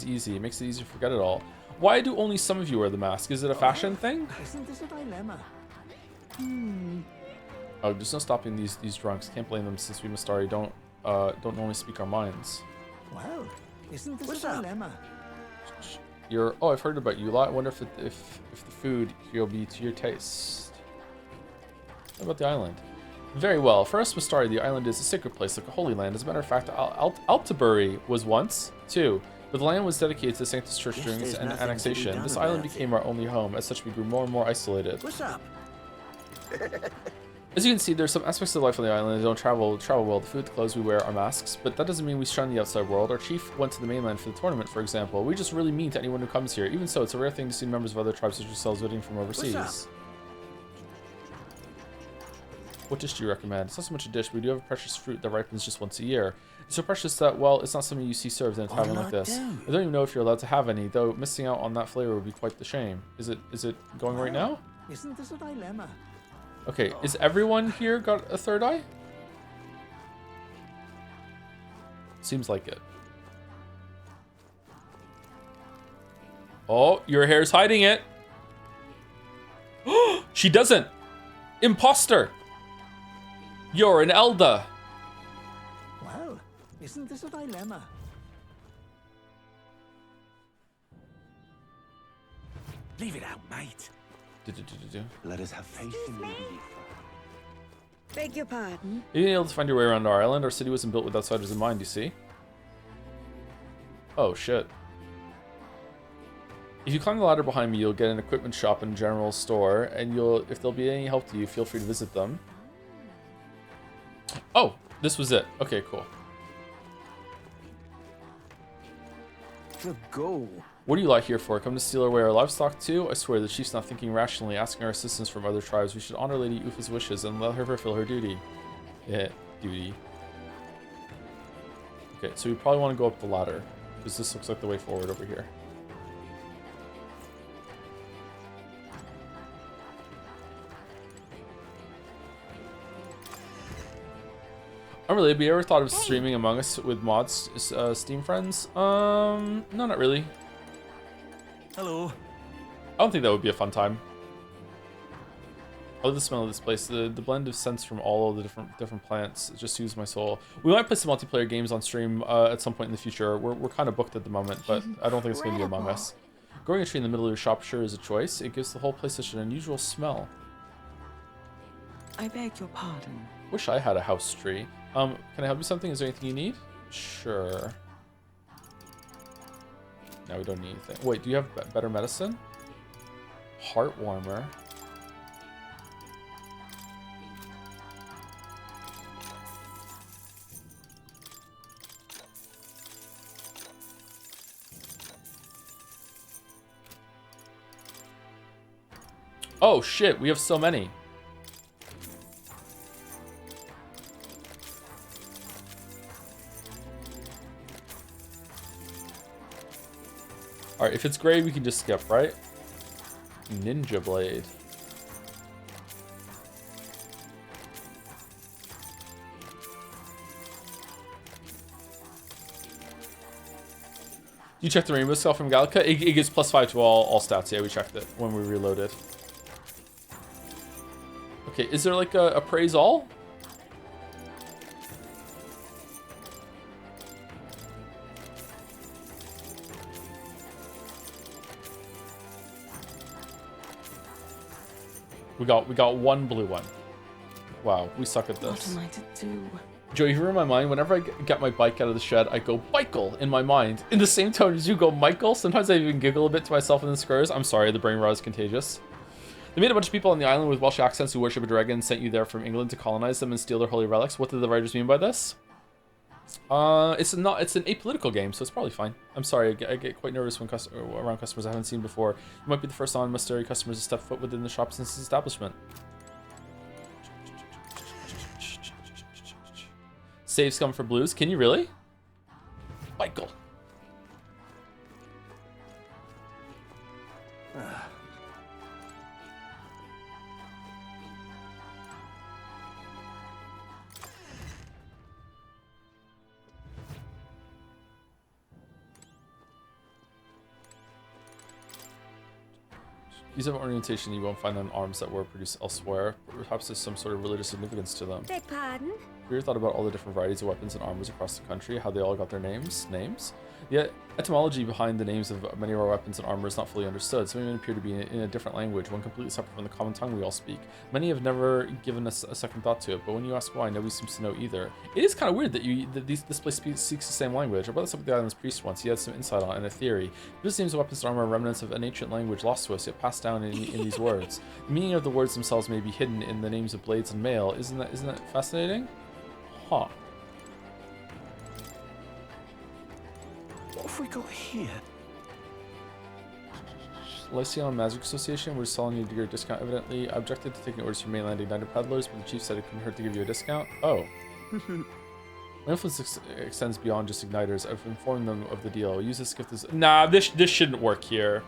easy. It makes it easier to forget it all. Why do only some of you wear the mask? Is it a fashion thing? Isn't this a dilemma? Oh, there's no stopping these drunks. Can't blame them since we Mistari don't normally speak our minds. Well, isn't this a dilemma? Oh, I've heard about you a lot. I wonder if the food here will be to your taste. What about the island? Very well. For us Mistari, the island is a sacred place, like a holy land. As a matter of fact, Altabury was once, too. But the land was dedicated to the Sanctus Church during its annexation. This island became our only home. As such, we grew more and more isolated. What's up? As you can see, there's some aspects of life on the island that don't travel well. The food, the clothes we wear, our masks. But that doesn't mean we shun the outside world. Our chief went to the mainland for the tournament, for example. We just really mean to anyone who comes here. Even so, it's a rare thing to see members of other tribes such as yourselves visiting from overseas. What dish do you recommend? It's not so much a dish, but we do have a precious fruit that ripens just once a year. It's so precious that, well, it's not something you see served in a tavern like this. I don't even know if you're allowed to have any, though missing out on that flavor would be quite the shame. Is it going right now? Isn't this a dilemma? Okay, is everyone here got a third eye? Seems like it. Oh, your hair's hiding it. She doesn't. Imposter. You're an Elder. Well, isn't this a dilemma? Leave it out, mate. Let us have faith in Lady Beg your pardon? You didn't able to find your way around our island. Our city wasn't built with outsiders in mind, you see. Oh, shit. If you climb the ladder behind me, you'll get an equipment shop and general store, and if there'll be any help to you, feel free to visit them. Oh, this was it. Okay, cool. The goal. What do you lie here for? Come to steal away our livestock too? I swear the chief's not thinking rationally, asking our assistance from other tribes. We should honor Lady Eupha's wishes and let her fulfill her duty. Yeah, duty. Okay, so we probably want to go up the ladder, because this looks like the way forward over here. Unrelated, have you ever thought of streaming Among Us with mods, Steam friends? No, not really. Hello. I don't think that would be a fun time. I love the smell of this place. The blend of scents from all of the different plants just soothes my soul. We might play some multiplayer games on stream at some point in the future. We're kind of booked at the moment, but I don't think it's going to be Among Us. Growing a tree in the middle of your shop sure is a choice. It gives the whole place such an unusual smell. I beg your pardon. Wish I had a house tree. Can I help you with something? Is there anything you need? Sure. No, we don't need anything. Wait, do you have better medicine? Heart warmer. Oh shit, we have so many. Alright, if it's gray, we can just skip, right? Ninja blade. You checked the rainbow skull from Gallica? It gives +5 to all stats. Yeah, we checked it when we reloaded. Okay, is there like a praise all? We got one blue one. Wow, we suck at this. What am I to do? Joey, if you're in my mind, whenever I get my bike out of the shed, I go, Michael, in my mind. In the same tone as you go, Michael. Sometimes I even giggle a bit to myself in the squares. I'm sorry, the brain rot is contagious. They made a bunch of people on the island with Welsh accents who worship a dragon and sent you there from England to colonize them and steal their holy relics. What did the writers mean by this? It's not. It's an apolitical game, so it's probably fine. I'm sorry. I get quite nervous when around customers I haven't seen before. You might be the first non-Mysteri customers to step foot within the shop since its establishment. Save scum for blues. Can you really? Michael. These have orientation you won't find on arms that were produced elsewhere. Perhaps there's some sort of religious significance to them. Beg pardon? Have you ever thought about all the different varieties of weapons and armors across the country, how they all got their names? Yet, etymology behind the names of many of our weapons and armor is not fully understood. Some even appear to be in a different language, one completely separate from the common tongue we all speak. Many have never given us a second thought to it, but when you ask why, nobody seems to know either. It is kind of weird that this place speaks the same language. I brought this up with the island's priest once. He had some insight on it and a theory. These names of weapons and armor are remnants of an ancient language lost to us, yet passed down in these words. The meaning of the words themselves may be hidden in the names of blades and mail. Isn't that fascinating? Huh. What have we got here? Lyceon Magic Association, we're selling you your discount evidently. I objected to taking orders from mainland ignited peddlers, but the chief said it couldn't hurt to give you a discount. Oh. My influence extends beyond just igniters. I've informed them of the deal. Use this gift as... Nah, this shouldn't work here.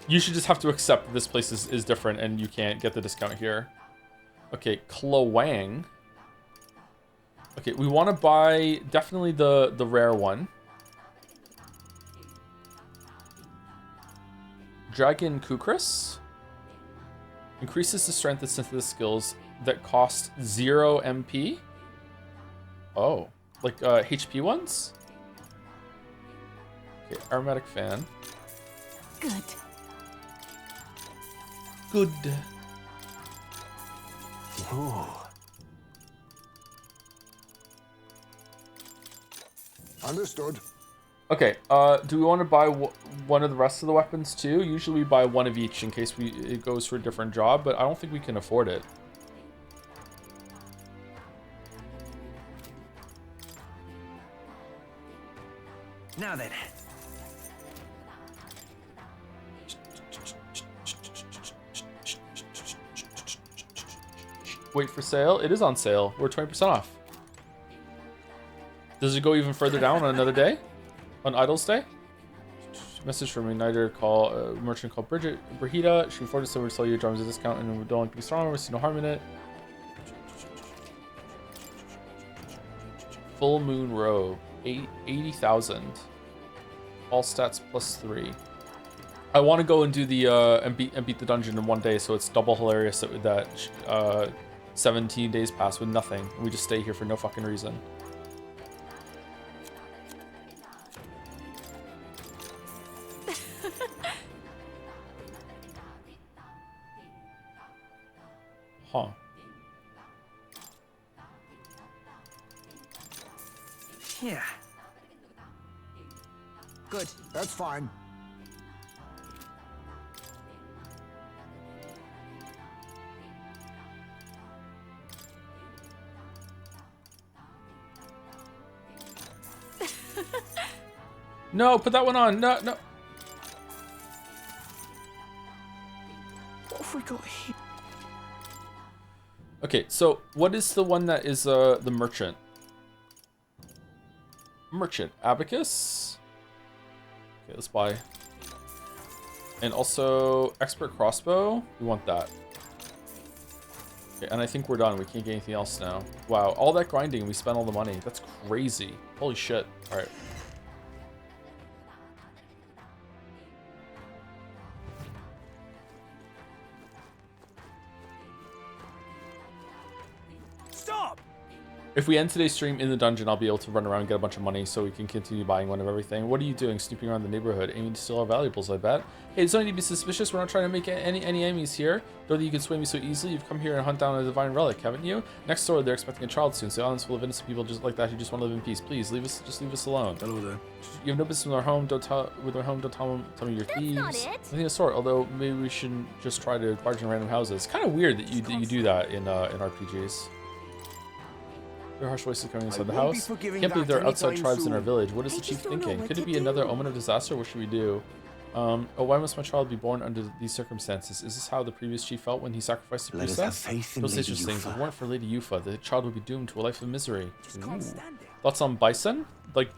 You should just have to accept that this place is different and you can't get the discount here. Okay, Klawang. Okay, we want to buy definitely the rare one. Dragon Kukris increases the strength and synthesis skills that cost 0 MP. Oh, like HP ones? Okay, aromatic fan. Good. Good. Ooh. Understood. Okay, do we want to buy one of the rest of the weapons too? Usually we buy one of each in case it goes for a different job, but I don't think we can afford it. Now then. Wait for sale. It is on sale. We're 20% off. Does it go even further down on another day? On Idol's Day? Message from a merchant called Brigida. She informed us that we're selling your drums at a discount and we don't want to be strong. We see no harm in it. Full Moon Robe. 80,000. All stats +3. I want to go and do the and beat the dungeon in one day, so it's double hilarious that 17 days pass with nothing and we just stay here for no fucking reason. Huh. Yeah. Good. That's fine. No, put that one on. No. What have we got here? Okay, so what is the one that is the merchant? Merchant abacus. Okay, let's buy. And also expert crossbow. We want that. Okay, and I think we're done. We can't get anything else now. Wow, all that grinding and we spent all the money. That's crazy. Holy shit. All right. If we end today's stream in the dungeon, I'll be able to run around and get a bunch of money so we can continue buying one of everything. What are you doing? Snooping around the neighborhood, aiming to steal our valuables, I bet. Hey, there's no need to be suspicious. We're not trying to make any enemies here. Know that you can sway me so easily. You've come here and hunt down a divine relic, haven't you? Next door, they're expecting a child soon, so the island's full of innocent people just like that who just want to live in peace. Please, just leave us alone. Hello there. You have no business with our home. Don't tell me you're thieves. That's not it. Nothing of the sort. Although maybe we shouldn't just try to barge in random houses. It's kind of weird that you do that in RPGs. There are harsh voices coming inside the won't be house. forgiving Can't believe that there are outside anytime tribes in our soon. village. What is I the chief just don't know thinking? what Could to it be another do. omen of disaster? What should we do? Oh, why must my child be born under these circumstances? Is this how the previous chief felt when he sacrificed the Let us princess? have faith in Those Lady such things. If Eupha. it weren't for Lady Eupha, the child would be doomed to a life of misery. Can't stand it. Thoughts on bison? Like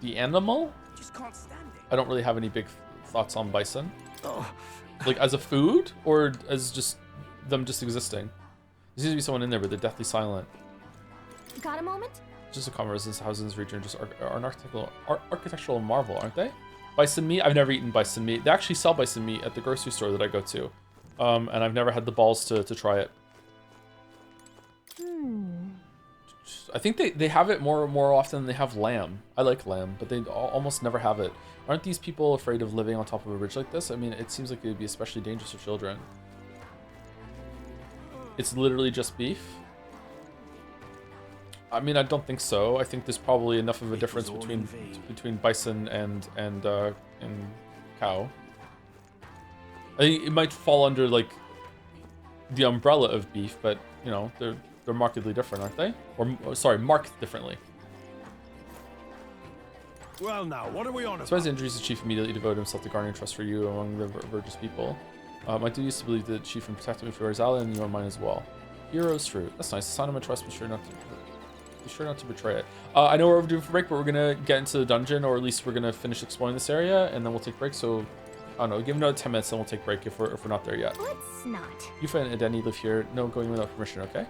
the animal? Just can't stand it. I don't really have any big thoughts on bison. Oh. Like as a food or as just them just existing? There seems to be someone in there, but they're deathly silent. Got a moment? Just a common residence houses in this region just are an architectural marvel, aren't they? Bison meat? I've never eaten bison meat. They actually sell bison meat at the grocery store that I go to. And I've never had the balls to try it. I think they have it more often than they have lamb. I like lamb, but they almost never have it. Aren't these people afraid of living on top of a ridge like this? I mean, it seems like it would be especially dangerous for children. It's literally just beef? I mean, I don't think so. I think there's probably enough of a difference between bison and cow. I think it might fall under like the umbrella of beef, but you know, they're markedly different, aren't they? Or sorry, marked differently. Well now, what are we on As far as injuries, the chief immediately devoted himself to garnering trust for you among the Virgis people. I do used to believe that the chief and protected me for his ally and you on mine as well. Hero's fruit. That's nice. A sign of my trust. Be sure not to betray it. I know we're overdue for break, but we're gonna get into the dungeon, or at least we're gonna finish exploring this area, and then we'll take break. So I don't know. Give another 10 minutes, and we'll take break if we're not there yet. Let's not. Eupha and Edeni live here. No going without permission. Okay.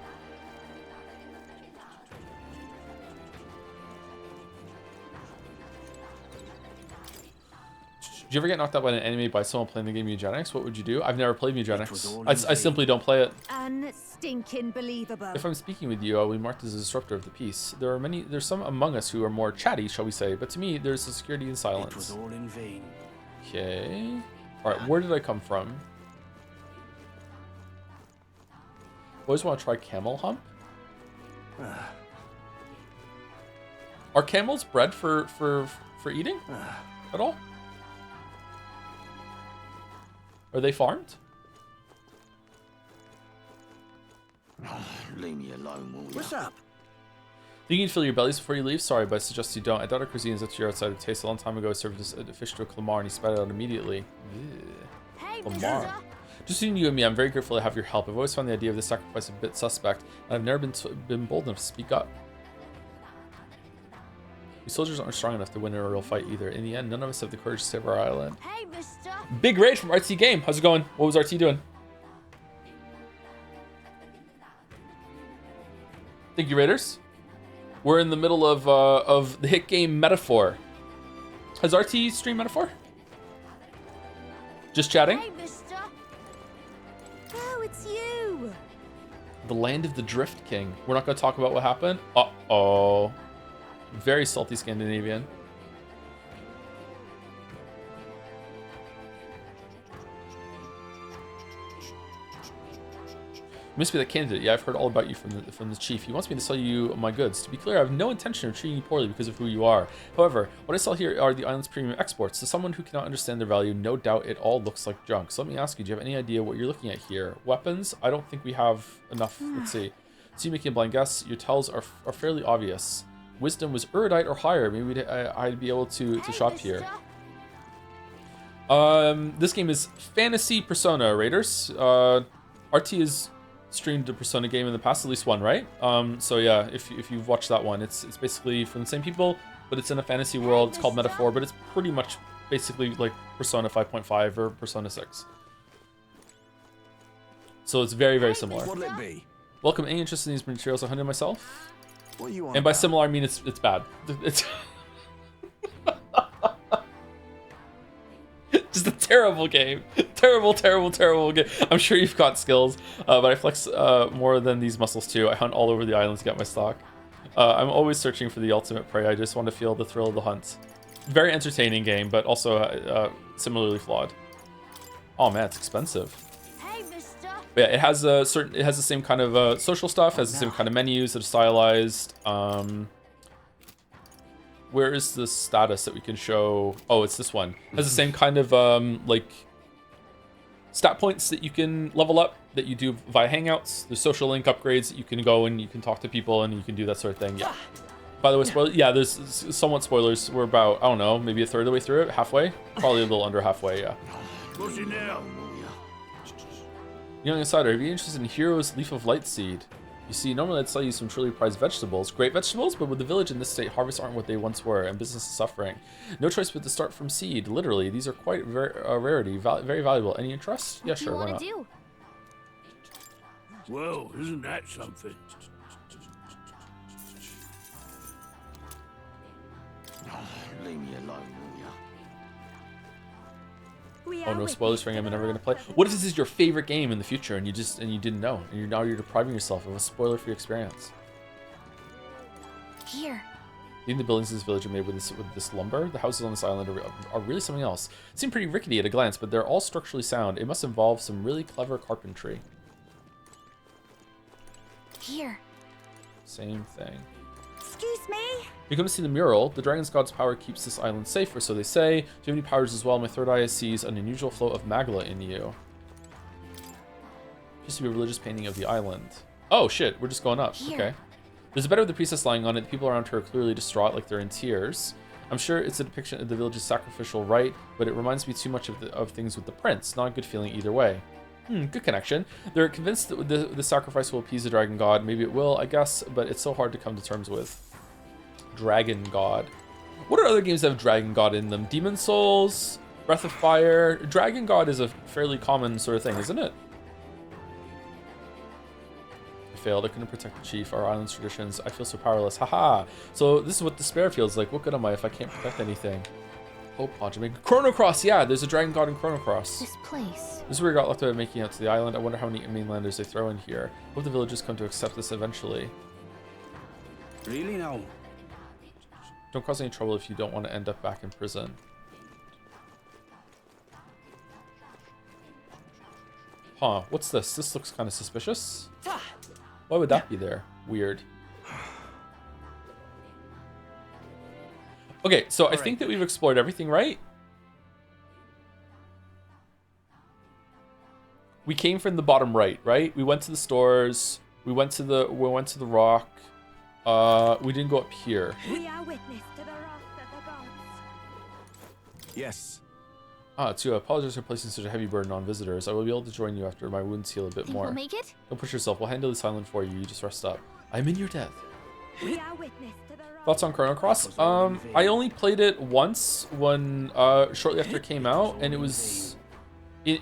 Did you ever get knocked out by an enemy by someone playing the game Eugenics? What would you do? I've never played Eugenics. I simply don't play it. Unstinking believable. If I'm speaking with you, I will be marked as a disruptor of the peace. There's some among us who are more chatty, shall we say, but to me, there's a security in silence. It was all in vain. Okay. Alright, where did I come from? Always want to try camel hump. Are camels bred for eating at all? Are they farmed? Leave me alone, will you? What's up? Do you need to fill your bellies before you leave? Sorry, but I suggest you don't. I doubt our cuisine is up to your outside of taste. A long time ago, I served this fish to a Clamar and he spat it out immediately. Hey, Clamar. Just between you and me, I'm very grateful to have your help. I've always found the idea of this sacrifice a bit suspect, and I've never been bold enough to speak up. We soldiers aren't strong enough to win a real fight either. In the end, none of us have the courage to save our island. Hey, mister. Big Rage from RT Game. How's it going? What was RT doing? Thank you, Raiders. We're in the middle of the hit game Metaphor. Has RT streamed Metaphor? Just chatting? Hey, mister. Oh, it's you. The land of the Drift King. We're not going to talk about what happened. Uh-oh. Very salty Scandinavian. You must be the candidate. Yeah, I've heard all about you from the chief. He wants me to sell you my goods. To be clear, I have no intention of treating you poorly because of who you are. However, what I sell here are the island's premium exports. To someone who cannot understand their value, no doubt it all looks like junk. So let me ask you, do you have any idea what you're looking at here? Weapons? I don't think we have enough. Let's see. So you making a blind guess. Your tells are fairly obvious. Wisdom was erudite or higher. Maybe I'd be able to shop here. This game is Fantasy Persona, Raiders. RT is streamed a Persona game in the past, at least one, right? So yeah, if you've watched that one, it's basically from the same people, but it's in a fantasy world. It's called Metaphor, but it's pretty much basically like Persona 5.5 or Persona 6. So it's very, very similar. What'll it be? Welcome. Any interest in these materials? I hunted myself. What are you on And by about? similar, I mean it's bad. It's just a terrible game. Terrible game. I'm sure you've got skills, but I flex more than these muscles too. I hunt all over the island to get my stock. I'm always searching for the ultimate prey. I just want to feel the thrill of the hunt. Very entertaining game, but also similarly flawed. Oh man, it's expensive. But yeah, it has the same kind of social stuff, has the same kind of menus that are stylized. Where is the status that we can show? Oh, it's this one. It has the same kind of like stat points that you can level up that you do via Hangouts. There's social link upgrades that you can go and you can talk to people and you can do that sort of thing. Yeah. By the way, spoiler. Yeah, there's somewhat spoilers. We're about, I don't know, maybe a third of the way through it, halfway, probably a little under halfway. Yeah. What's it now? Young Insider, have you interested in Hero's Leaf of Light Seed? You see, normally I'd sell you some truly prized vegetables. Great vegetables, but with the village in this state, harvests aren't what they once were, and business is suffering. No choice but to start from seed, literally. These are quite a rarity, very valuable. Any interest? Yeah, sure, why not? Do? Whoa, isn't that something? Leave me alone, will ya? Oh, no spoilers for a game I'm never gonna play. What if this is your favorite game in the future and you didn't know, and you're depriving yourself of a spoiler-free experience? Here. Even the buildings in this village are made with this lumber. The houses on this island are really something else. Seem pretty rickety at a glance, but they're all structurally sound. It must involve some really clever carpentry. Here. Same thing. Excuse me? You come to see the mural. The dragon's god's power keeps this island safe, or so they say. Do you have any powers as well? My third eye sees an unusual flow of magla in you. Used to be a religious painting of the island. Oh shit, we're just going up. Here. Okay. There's a bed with the priestess lying on it. The people around her are clearly distraught, like they're in tears. I'm sure it's a depiction of the village's sacrificial rite, but it reminds me too much of things with the prince. Not a good feeling either way. Good connection. They're convinced that the sacrifice will appease the dragon god. Maybe it will, I guess, but it's so hard to come to terms with. Dragon God. What are other games that have Dragon God in them? Demon Souls, Breath of Fire. Dragon God is a fairly common sort of thing, isn't it? I failed. I couldn't protect the chief. Our island's traditions. I feel so powerless. Haha. So this is what despair feels like. What good am I if I can't protect anything? Hope Podge. Chrono Cross. Yeah, there's a Dragon God in Chrono Cross. This place. This is where we got left out making out to the island. I wonder how many mainlanders they throw in here. Hope the villagers come to accept this eventually. Really now? Don't cause any trouble if you don't want to end up back in prison. Huh, what's this? This looks kind of suspicious. Why would that be there? Weird. Okay, so I think that we've explored everything, right? We came from the bottom right? We went to the stores. We went to the rock. We didn't go up here. We are witness to the wrath of the gods. Yes. To apologize for placing such a heavy burden on visitors. I will be able to join you after my wounds heal a bit more. We'll make it? Don't push yourself. We'll handle this island for you. You just rest up. I'm in your death. We are witness to the Thoughts on Chrono Cross? I only played it once when shortly after it came out, and it was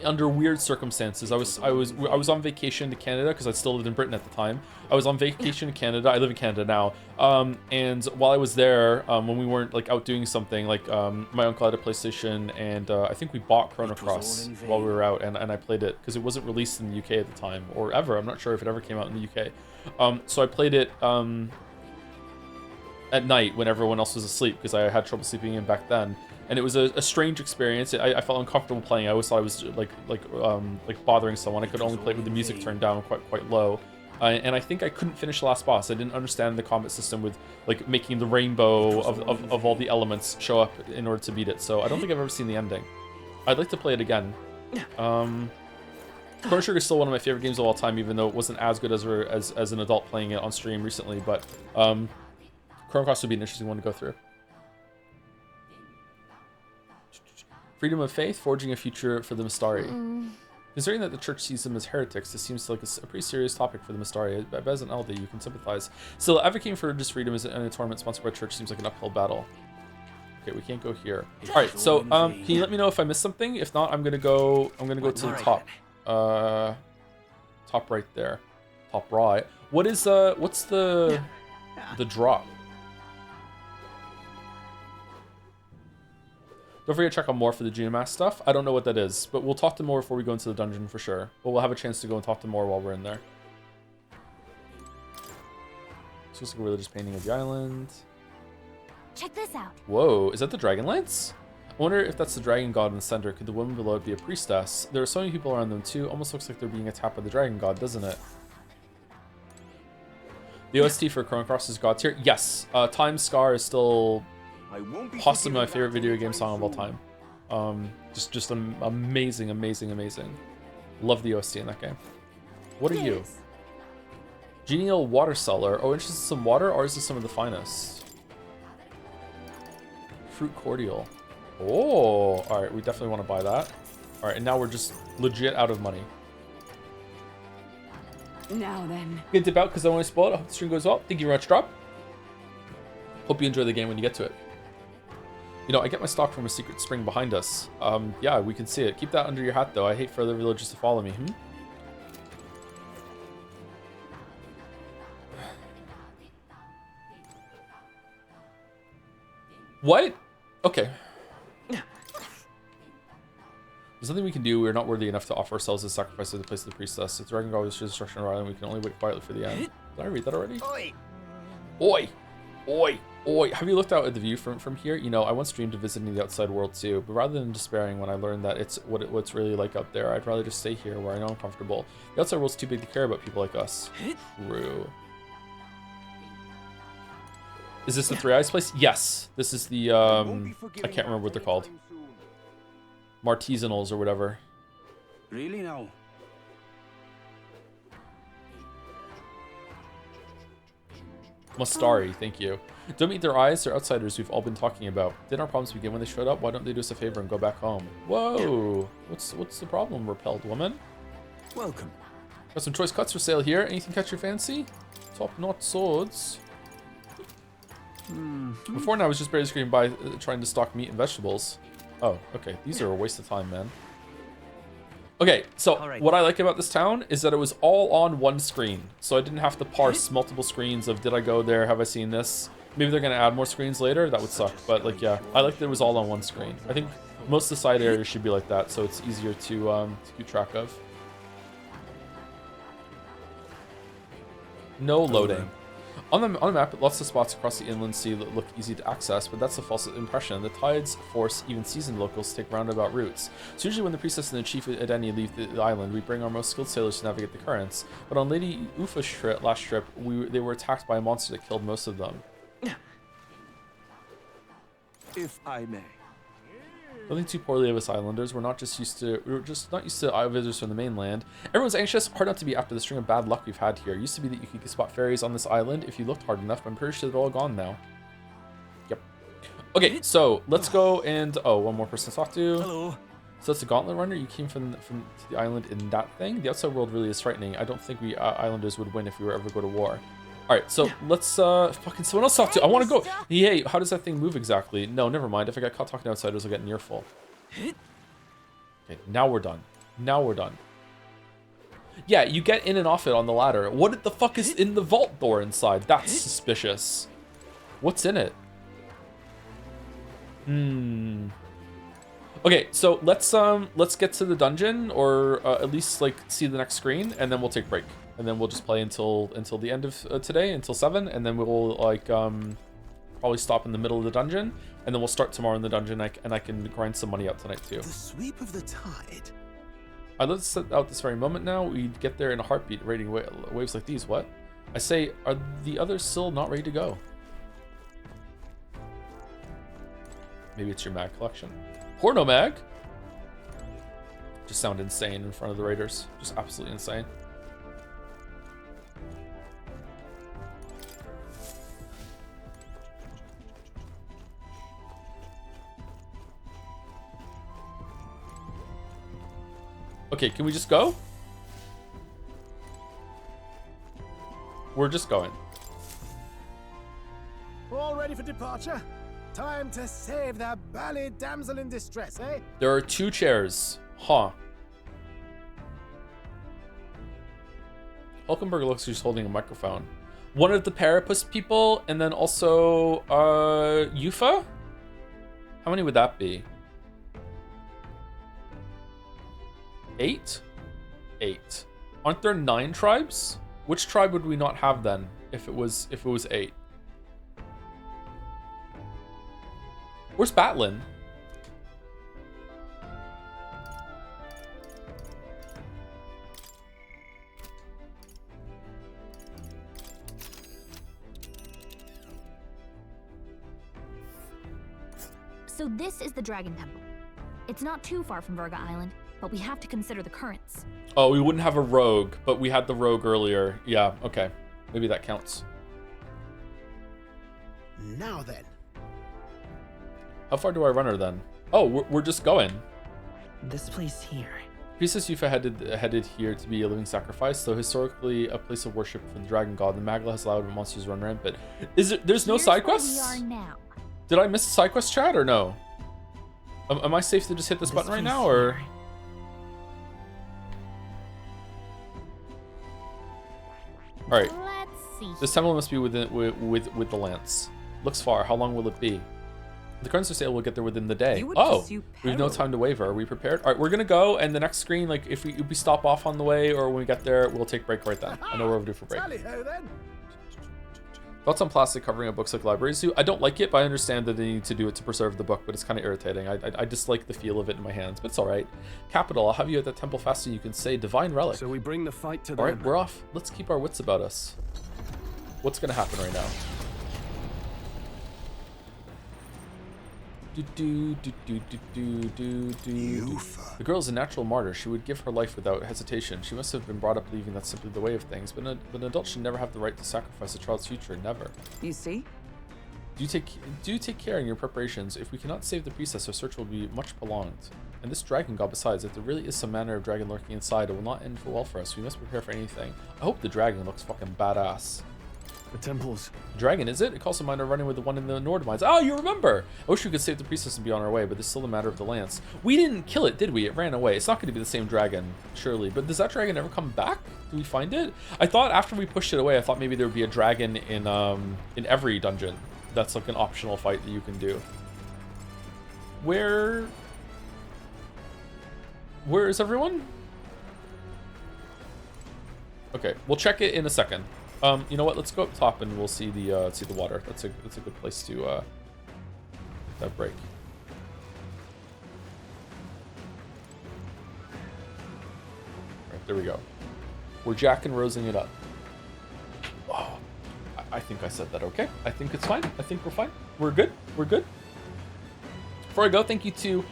under weird circumstances. I was on vacation to Canada because I still lived in Britain at the time. I was on vacation in Canada. I live in Canada now. And while I was there, when we weren't like out doing something, like my uncle had a PlayStation, and I think we bought Chrono Cross while we were out, and I played it because it wasn't released in the UK at the time, or ever. I'm not sure if it ever came out in the UK. So I played it at night when everyone else was asleep because I had trouble sleeping in back then. And it was a strange experience. I felt uncomfortable playing. I always thought I was like bothering someone. I could only play with the music turned down quite low. And I think I couldn't finish the last boss. I didn't understand the combat system with like making the rainbow of all the elements show up in order to beat it. So I don't think I've ever seen the ending. I'd like to play it again. Chrono Trigger is still one of my favorite games of all time, even though it wasn't as good as an adult playing it on stream recently. But Chrono Cross would be an interesting one to go through. Freedom of faith, forging a future for the Mistari. Considering that the church sees them as heretics, this seems like a pretty serious topic for the Mistari. As an elder, you can sympathize. Still, advocating for religious freedom in a tournament sponsored by church seems like an uphill battle. Okay, we can't go here. All right, so can you let me know if I missed something? If not, I'm gonna go to the top. Top right there. Top right. What's the drop? Don't forget to check out more for the Geomass stuff. I don't know what that is, but we'll talk to more before we go into the dungeon for sure. But we'll have a chance to go and talk to more while we're in there. This looks like a religious painting of the island. Check this out. Whoa, is that the Dragon Lance? I wonder if that's the dragon god in the center. Could the woman below it be a priestess? There are so many people around them too. Almost looks like they're being attacked by the dragon god, doesn't it? The OST for Chrono Cross is God tier. Yes, Time Scar is still possibly my favorite video game song of all time. Just amazing. Love the OST in that game. What are you? Genial water cellar. Oh, interested in some water? Ours is some of the finest. Fruit cordial. Oh, alright, we definitely want to buy that. Alright, and now we're just legit out of money. Now then. Get dip out because I want to spoil it. I hope the stream goes well. Thank you very much, Drop. Hope you enjoy the game when you get to it. You know, I get my stock from a secret spring behind us. Yeah, we can see it. Keep that under your hat, though. I hate for other villagers to follow me. What? Okay. There's nothing we can do. We are not worthy enough to offer ourselves as sacrifice to the place of the priestess. If Dragon God was destruction of our island, we can only wait quietly for the end. Did I read that already? Oi! Oi! Oi! Oi! Have you looked out at the view from here? You know, I once dreamed of visiting the outside world too, but rather than despairing when I learned that it's what's really like out there, I'd rather just stay here where I know I'm comfortable. The outside world's too big to care about people like us. True. Is this the Three Eyes place? Yes. This is the, I can't remember what they're called. Martisanals or whatever. Really now? Mustari, thank you. Don't meet their eyes, they're outsiders we've all been talking about. Didn't our problems begin when they showed up? Why don't they do us a favor and go back home? Whoa! What's the problem, repelled woman? Welcome. Got some choice cuts for sale here. Anything catch your fancy? Top-notch swords. Before now, I was just barely scraping by trying to stock meat and vegetables. Oh, okay. These are a waste of time, man. Okay, so what I like about this town is that it was all on one screen. So I didn't have to parse multiple screens of did I go there, have I seen this? Maybe they're going to add more screens later. That would suck. But like, yeah, I like that it was all on one screen. I think most of the side areas should be like that, so it's easier to keep track of. No loading. On the map, lots of spots across the inland sea look easy to access, but that's a false impression. The tides force even seasoned locals to take roundabout routes. So usually when the priestess and the chief Edeni leave the island, we bring our most skilled sailors to navigate the currents. But on Lady Eupha's last trip, they were attacked by a monster that killed most of them. If I may. Don't think too poorly of us islanders. We're not just used to visitors from the mainland. Everyone's anxious. Hard not to be after the string of bad luck we've had here. It used to be that you could spot fairies on this island if you looked hard enough, but I'm pretty sure they're all gone now. Yep. Okay, so let's go and one more person to talk to. Hello. So that's the Gauntlet Runner. You came from the island in that thing. The outside world really is frightening. I don't think we islanders would win if we were ever go to war. All right, so let's fucking someone else talk to. I want to go. Hey, how does that thing move exactly? No, never mind. If I get caught talking to outsiders, I'll get an earful. Okay, now we're done. Now we're done. Yeah, you get in and off it on the ladder. What the fuck is in the vault door inside? That's suspicious. What's in it? Okay, so let's get to the dungeon, or at least like see the next screen, and then we'll take a break. And then we'll just play until the end of today, until 7, and then we'll like probably stop in the middle of the dungeon, and then we'll start tomorrow in the dungeon, and I can grind some money out tonight too. The sweep of the tide. Let's set out this very moment now. We'd get there in a heartbeat, raiding waves like these. What? I say, are the others still not ready to go? Maybe it's your mag collection. Porno mag? Just sound insane in front of the raiders. Just absolutely insane. Okay, can we just go? We're just going. All ready for departure? Time to save that bally damsel in distress, eh? There are 2 chairs. Huh. Hulkenberg looks like he's holding a microphone. One of the Parapus people, and then also Eupha? How many would that be? 8? 8. Aren't there 9 tribes? Which tribe would we not have then if it was 8? Where's Batlin? So this is the Dragon Temple. It's not too far from Virga Island, but we have to consider the currents. Oh, we wouldn't have a rogue, but we had the rogue earlier. Yeah, okay. Maybe that counts. Now then. How far do I run her then? Oh, we're just going. This place here. Priestess Eupha headed here to be a living sacrifice, though historically a place of worship for the dragon god. The Magla has allowed monsters to run rampant. There's no side quests? Where we are now. Did I miss a side quest, chat, or no? Am I safe to just hit this button right now, or? All right. Let's see. This temple must be with the lance. Looks far. How long will it be? The currents are saying we'll get there within the day. Oh, we have no time to waver. Are we prepared? All right, we're gonna go, and the next screen, like if we stop off on the way or when we get there, we'll take break right then. I know we're overdue for break. Tally-ho then. Thoughts on plastic covering up books like libraries do? I don't like it, but I understand that they need to do it to preserve the book, but it's kind of irritating. I dislike the feel of it in my hands, but it's all right. Capital, I'll have you at that temple fast so you can say divine relic. So we bring the fight to them. All right, we're off. Let's keep our wits about us. What's gonna happen right now? The girl is a natural martyr. She would give her life without hesitation. She must have been brought up believing that's simply the way of things, but an adult should never have the right to sacrifice a child's future. Never. You see? Do take care in your preparations. If we cannot save the priestess, our search will be much prolonged. And this dragon god, besides, if there really is some manner of dragon lurking inside, it will not end well for us. We must prepare for anything. I hope the dragon looks fucking badass. The temples. Dragon, is it? It calls to mind our running with the one in the Nord mines. Oh, you remember! I wish we could save the priestess and be on our way, but it's still a matter of the lance. We didn't kill it, did we? It ran away. It's not going to be the same dragon, surely. But does that dragon ever come back? Do we find it? I thought after we pushed it away, I thought maybe there would be a dragon in every dungeon. That's like an optional fight that you can do. Where is everyone? Okay, we'll check it in a second. You know what? Let's go up top and we'll see the water. That's a good place to that break. Right, there we go. We're Jack and Rosing it up. Oh, I think I said that okay. I think it's fine. I think we're fine. We're good. We're good. Before I go, thank you to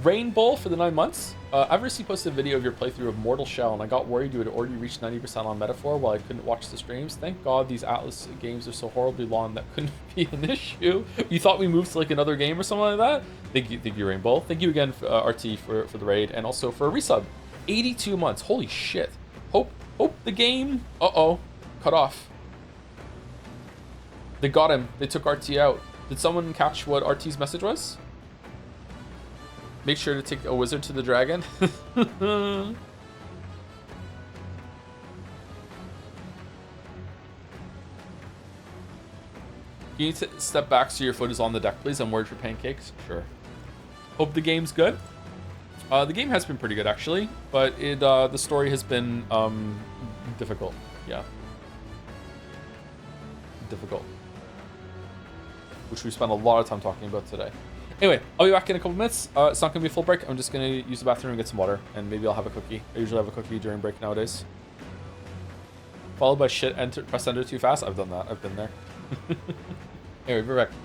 Rainbow for the 9 months. I've recently posted a video of your playthrough of Mortal Shell, and I got worried you had already reached 90% on Metaphor while I couldn't watch the streams. Thank God these Atlas games are so horribly long that couldn't be an issue. You thought we moved to like another game or something like that? Thank you, Rainbow. Thank you again, RT, for the raid, and also for a resub. 82 months. Holy shit. Hope the game. Uh-oh. Cut off. They got him. They took RT out. Did someone catch what RT's message was? Make sure to take a wizard to the dragon. Can you step back so your foot is on the deck, please? I'm worried for pancakes. Sure. Hope the game's good. The game has been pretty good, actually, but the story has been difficult. Yeah. Difficult. Which we spent a lot of time talking about today. Anyway, I'll be back in a couple minutes. It's not going to be a full break. I'm just going to use the bathroom and get some water, and maybe I'll have a cookie. I usually have a cookie during break nowadays. Followed by shit, press enter too fast. I've done that. I've been there. Anyway, be right back.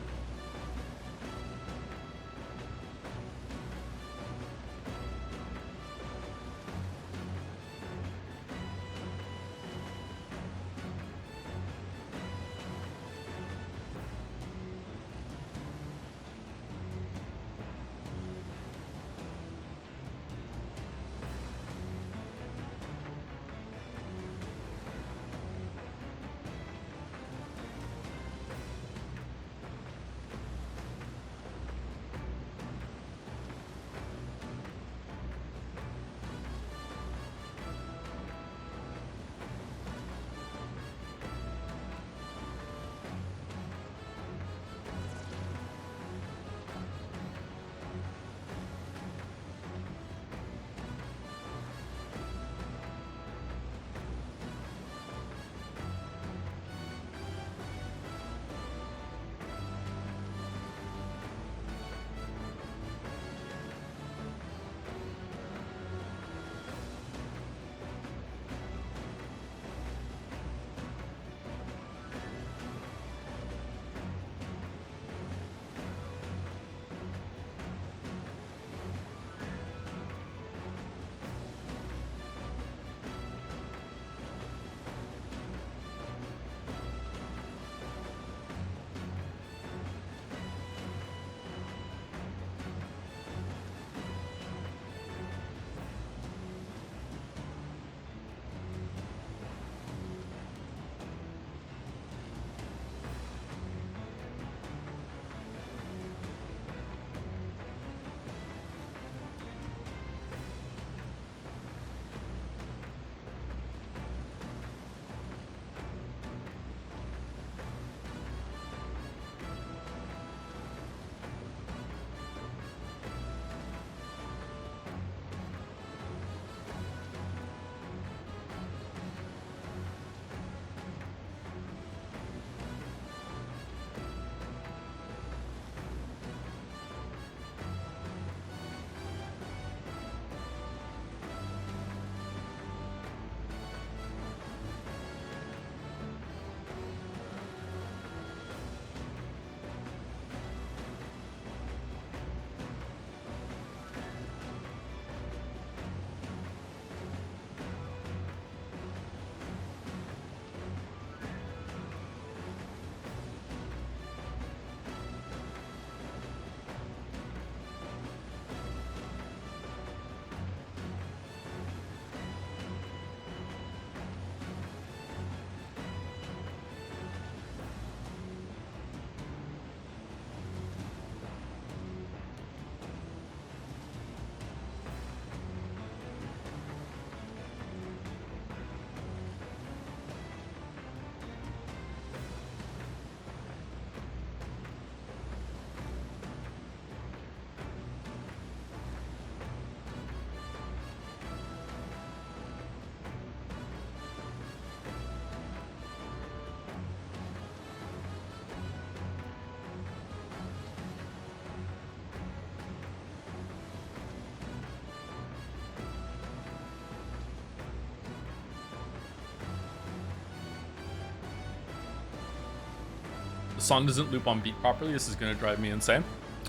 The song doesn't loop on beat properly. This is gonna drive me insane.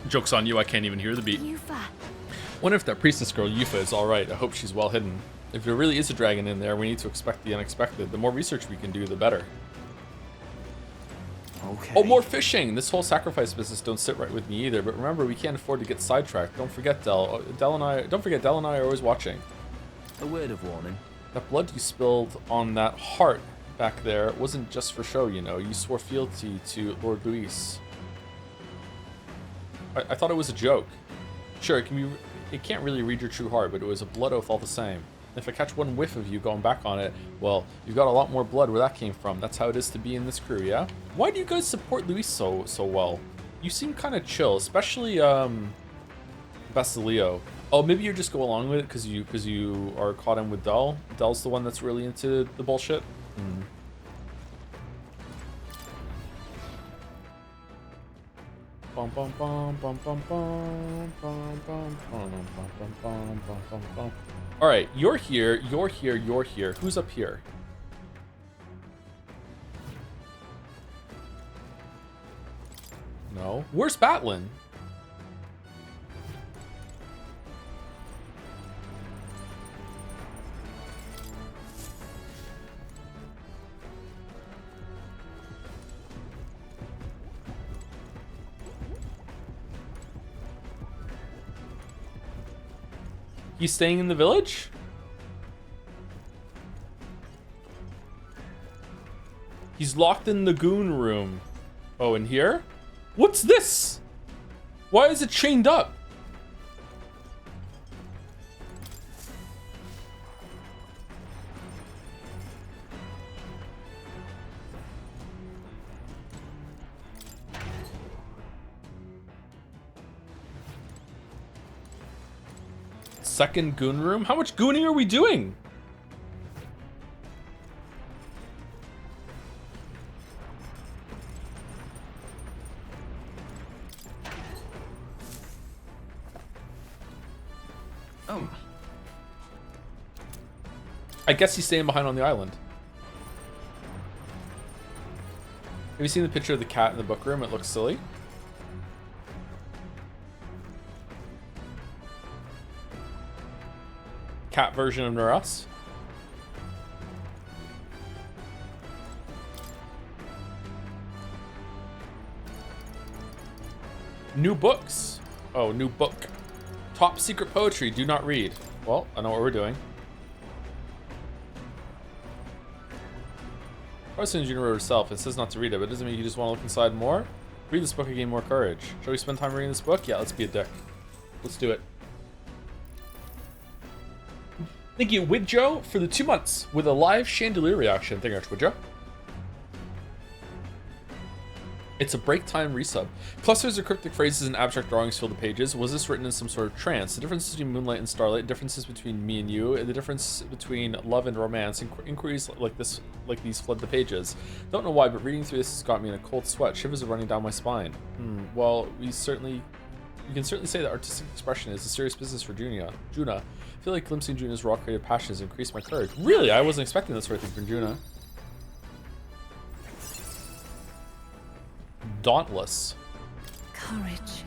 Joke's on you, I can't even hear the beat. Eupha. Wonder if that priestess girl Eupha is alright. I hope she's well hidden. If there really is a dragon in there, we need to expect the unexpected. The more research we can do, the better. Okay. Oh, more fishing! This whole sacrifice business don't sit right with me either, but remember, we can't afford to get sidetracked. Don't forget, Del and I are always watching. A word of warning. That blood you spilled on that heart back there wasn't just for show, you know. You swore fealty to Lord Luis. I thought it was a joke. Sure, it can't really read your true heart, but it was a blood oath all the same. If I catch one whiff of you going back on it, well, you've got a lot more blood where that came from. That's how it is to be in this crew, yeah? Why do you guys support Luis so well? You seem kind of chill, especially Basilio. Oh, maybe you just go along with it because you are caught in with Del. Del's the one that's really into the bullshit. All right, you're here, you're here, you're here. Who's up here? No. Where's Batlin? He's staying in the village? He's locked in the goon room. Oh, in here? What's this? Why is it chained up? Second goon room? How much gooning are we doing? Oh. I guess he's staying behind on the island. Have you seen the picture of the cat in the book room? It looks silly. Cat version of Nuras. New books. Oh, new book. Top secret poetry. Do not read. Well, I know what we're doing. As soon as you wrote herself, it says not to read it, but it doesn't mean you just want to look inside more. Read this book and gain more courage. Shall we spend time reading this book? Yeah, let's be a dick. Let's do it. Thank you, Widjo, for the 2 months with a live chandelier reaction. Thank you much, Widjo. It's a break time resub. Clusters of cryptic phrases and abstract drawings fill the pages. Was this written in some sort of trance? The differences between moonlight and starlight, differences between me and you, and the difference between love and romance. Inquiries like these flood the pages. Don't know why, but reading through this has got me in a cold sweat. Shivers are running down my spine. Well, you can certainly say that artistic expression is a serious business for Juna. I feel like glimpsing Juna's raw creative passions increased my courage. Really? I wasn't expecting this sort of thing from Juna. Dauntless. Courage.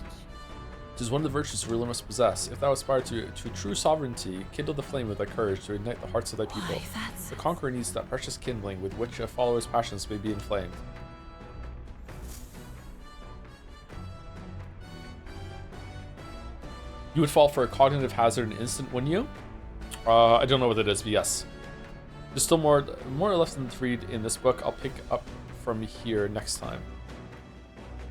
It is one of the virtues a ruler must possess. If thou aspire to true sovereignty, kindle the flame with thy courage to ignite the hearts of thy people. The conqueror needs that precious kindling with which a follower's passions may be inflamed. You would fall for a cognitive hazard an instant, wouldn't you? I don't know what it is, but yes. There's still more or less than to read in this book. I'll pick up from here next time.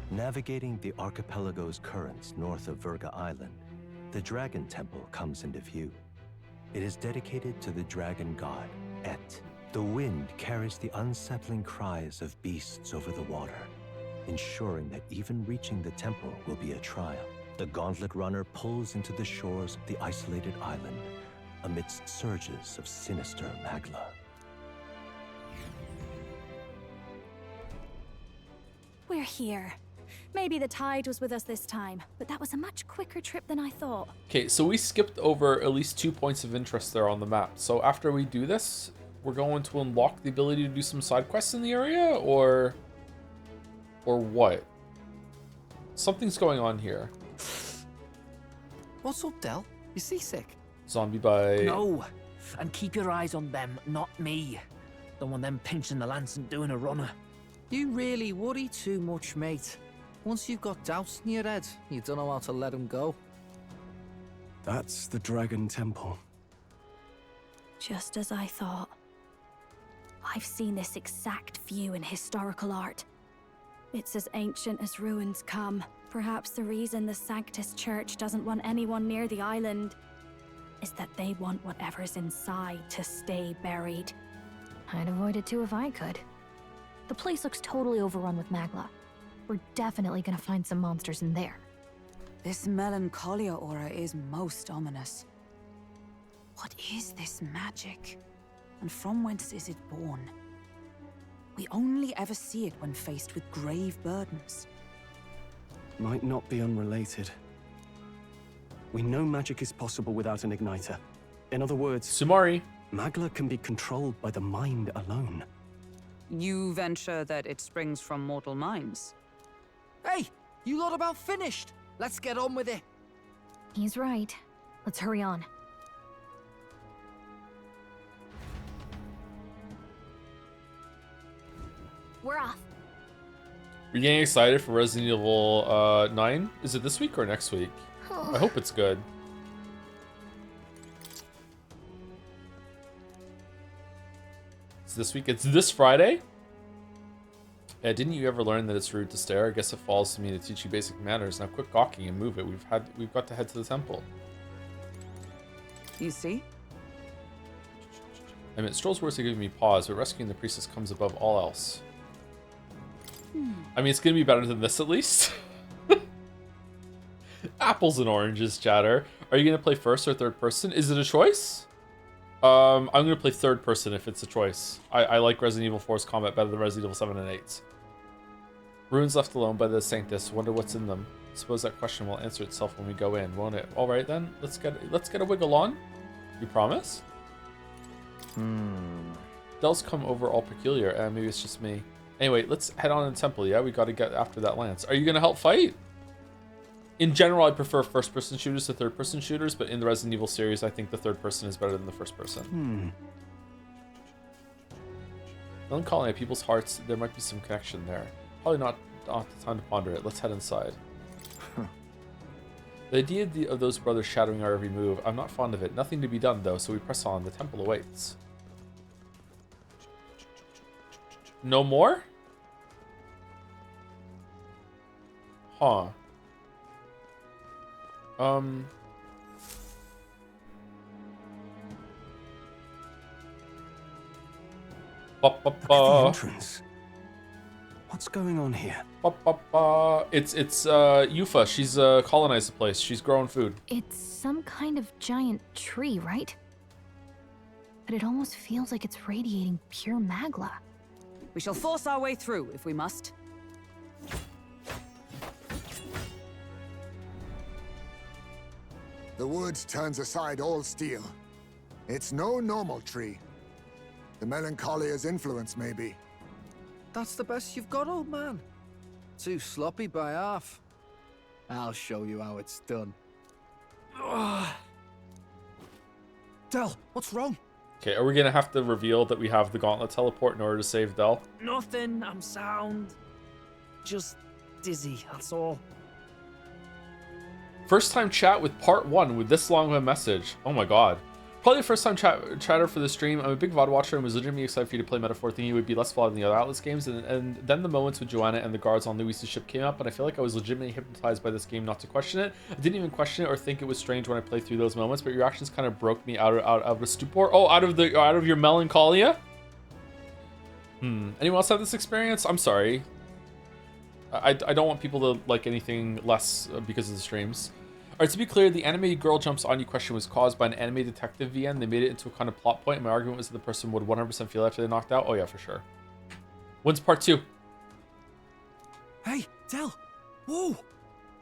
Navigating the archipelago's currents north of Virga Island, the Dragon Temple comes into view. It is dedicated to the dragon god, Et. The wind carries the unsettling cries of beasts over the water, ensuring that even reaching the temple will be a trial. The gauntlet runner pulls into the shores of the isolated island amidst surges of sinister magla. We're here. Maybe the tide was with us this time, but that was a much quicker trip than I thought. Okay, so we skipped over at least 2 points of interest there on the map. So after we do this, we're going to unlock the ability to do some side quests in the area, or Or what? Something's going on here. What's up, Del? You seasick? Zombie by... No. And keep your eyes on them, not me. Don't want them pinching the lance and doing a runner. You really worry too much, mate. Once you've got doubts in your head, you don't know how to let them go. That's the Dragon Temple. Just as I thought. I've seen this exact view in historical art. It's as ancient as ruins come. Perhaps the reason the Sanctus Church doesn't want anyone near the island is that they want whatever's inside to stay buried. I'd avoid it too if I could. The place looks totally overrun with magla. We're definitely gonna find some monsters in there. This melancholia aura is most ominous. What is this magic? And from whence is it born? We only ever see it when faced with grave burdens. Might not be unrelated. We know magic is possible without an igniter. In other words, Sumari. Magla can be controlled by the mind alone. You venture that it springs from mortal minds? Hey, you lot about finished. Let's get on with it. He's right. Let's hurry on. We're off. Are you getting excited for Resident Evil 9? Is it this week or next week? I hope it's good. It's this week. It's this Friday? Yeah, didn't you ever learn that it's rude to stare? I guess it falls to me to teach you basic manners. Now quit gawking and move it. We've got to head to the temple. You see? I mean, Stroll's words are giving me pause, but rescuing the priestess comes above all else. I mean, it's gonna be better than this at least. Apples and oranges, chatter. Are you gonna play first or third person? Is it a choice? I'm gonna play third person if it's a choice. I like Resident Evil 4's combat better than Resident Evil 7 and 8. Ruins left alone by the Sanctus. Wonder what's in them. Suppose that question will answer itself when we go in, won't it? All right then. Let's get a wiggle on. You promise? Del's come over all peculiar. Maybe it's just me. Anyway, let's head on to the temple. Yeah, we got to get after that lance. Are you gonna help fight? In general, I prefer first-person shooters to third-person shooters, but in the Resident Evil series, I think the third person is better than the first person. Melancholy at people's hearts, there might be some connection there. Probably not the time to ponder it. Let's head inside. The idea of those brothers shadowing our every move, I'm not fond of it. Nothing to be done, though, so we press on. The temple awaits. No more? Huh. Look at the entrance. What's going on here? It's Eupha. She's colonized the place. She's growing food. It's some kind of giant tree, right? But it almost feels like it's radiating pure magla. We shall force our way through if we must. The woods turns aside all steel. It's no normal tree. The Melancholia's influence, maybe. That's the best you've got, old man. Too sloppy by half. I'll show you how it's done. Del, what's wrong? Okay, are we gonna have to reveal that we have the gauntlet teleport in order to save Del? Nothing, I'm sound. Just dizzy, that's all. First time chat with part 1 with this long of a message. Oh my god. Probably the first time chatter for the stream. I'm a big VOD watcher and was legitimately excited for you to play Metaphor, thinking it would be less flawed than the other Atlas games. And then the moments with Joanna and the guards on Luis's ship came up, and I feel like I was legitimately hypnotized by this game not to question it. I didn't even question it or think it was strange when I played through those moments, but your actions kind of broke me out of a stupor. Oh, out of your melancholia? Anyone else have this experience? I'm sorry. I don't want people to like anything less because of the streams. Alright, to be clear, the animated girl jumps on you question was caused by an anime detective VN. They made it into a kind of plot point, and my argument was that the person would 100% feel after they knocked out. Oh yeah, for sure. When's part 2? Hey, Del! Whoa!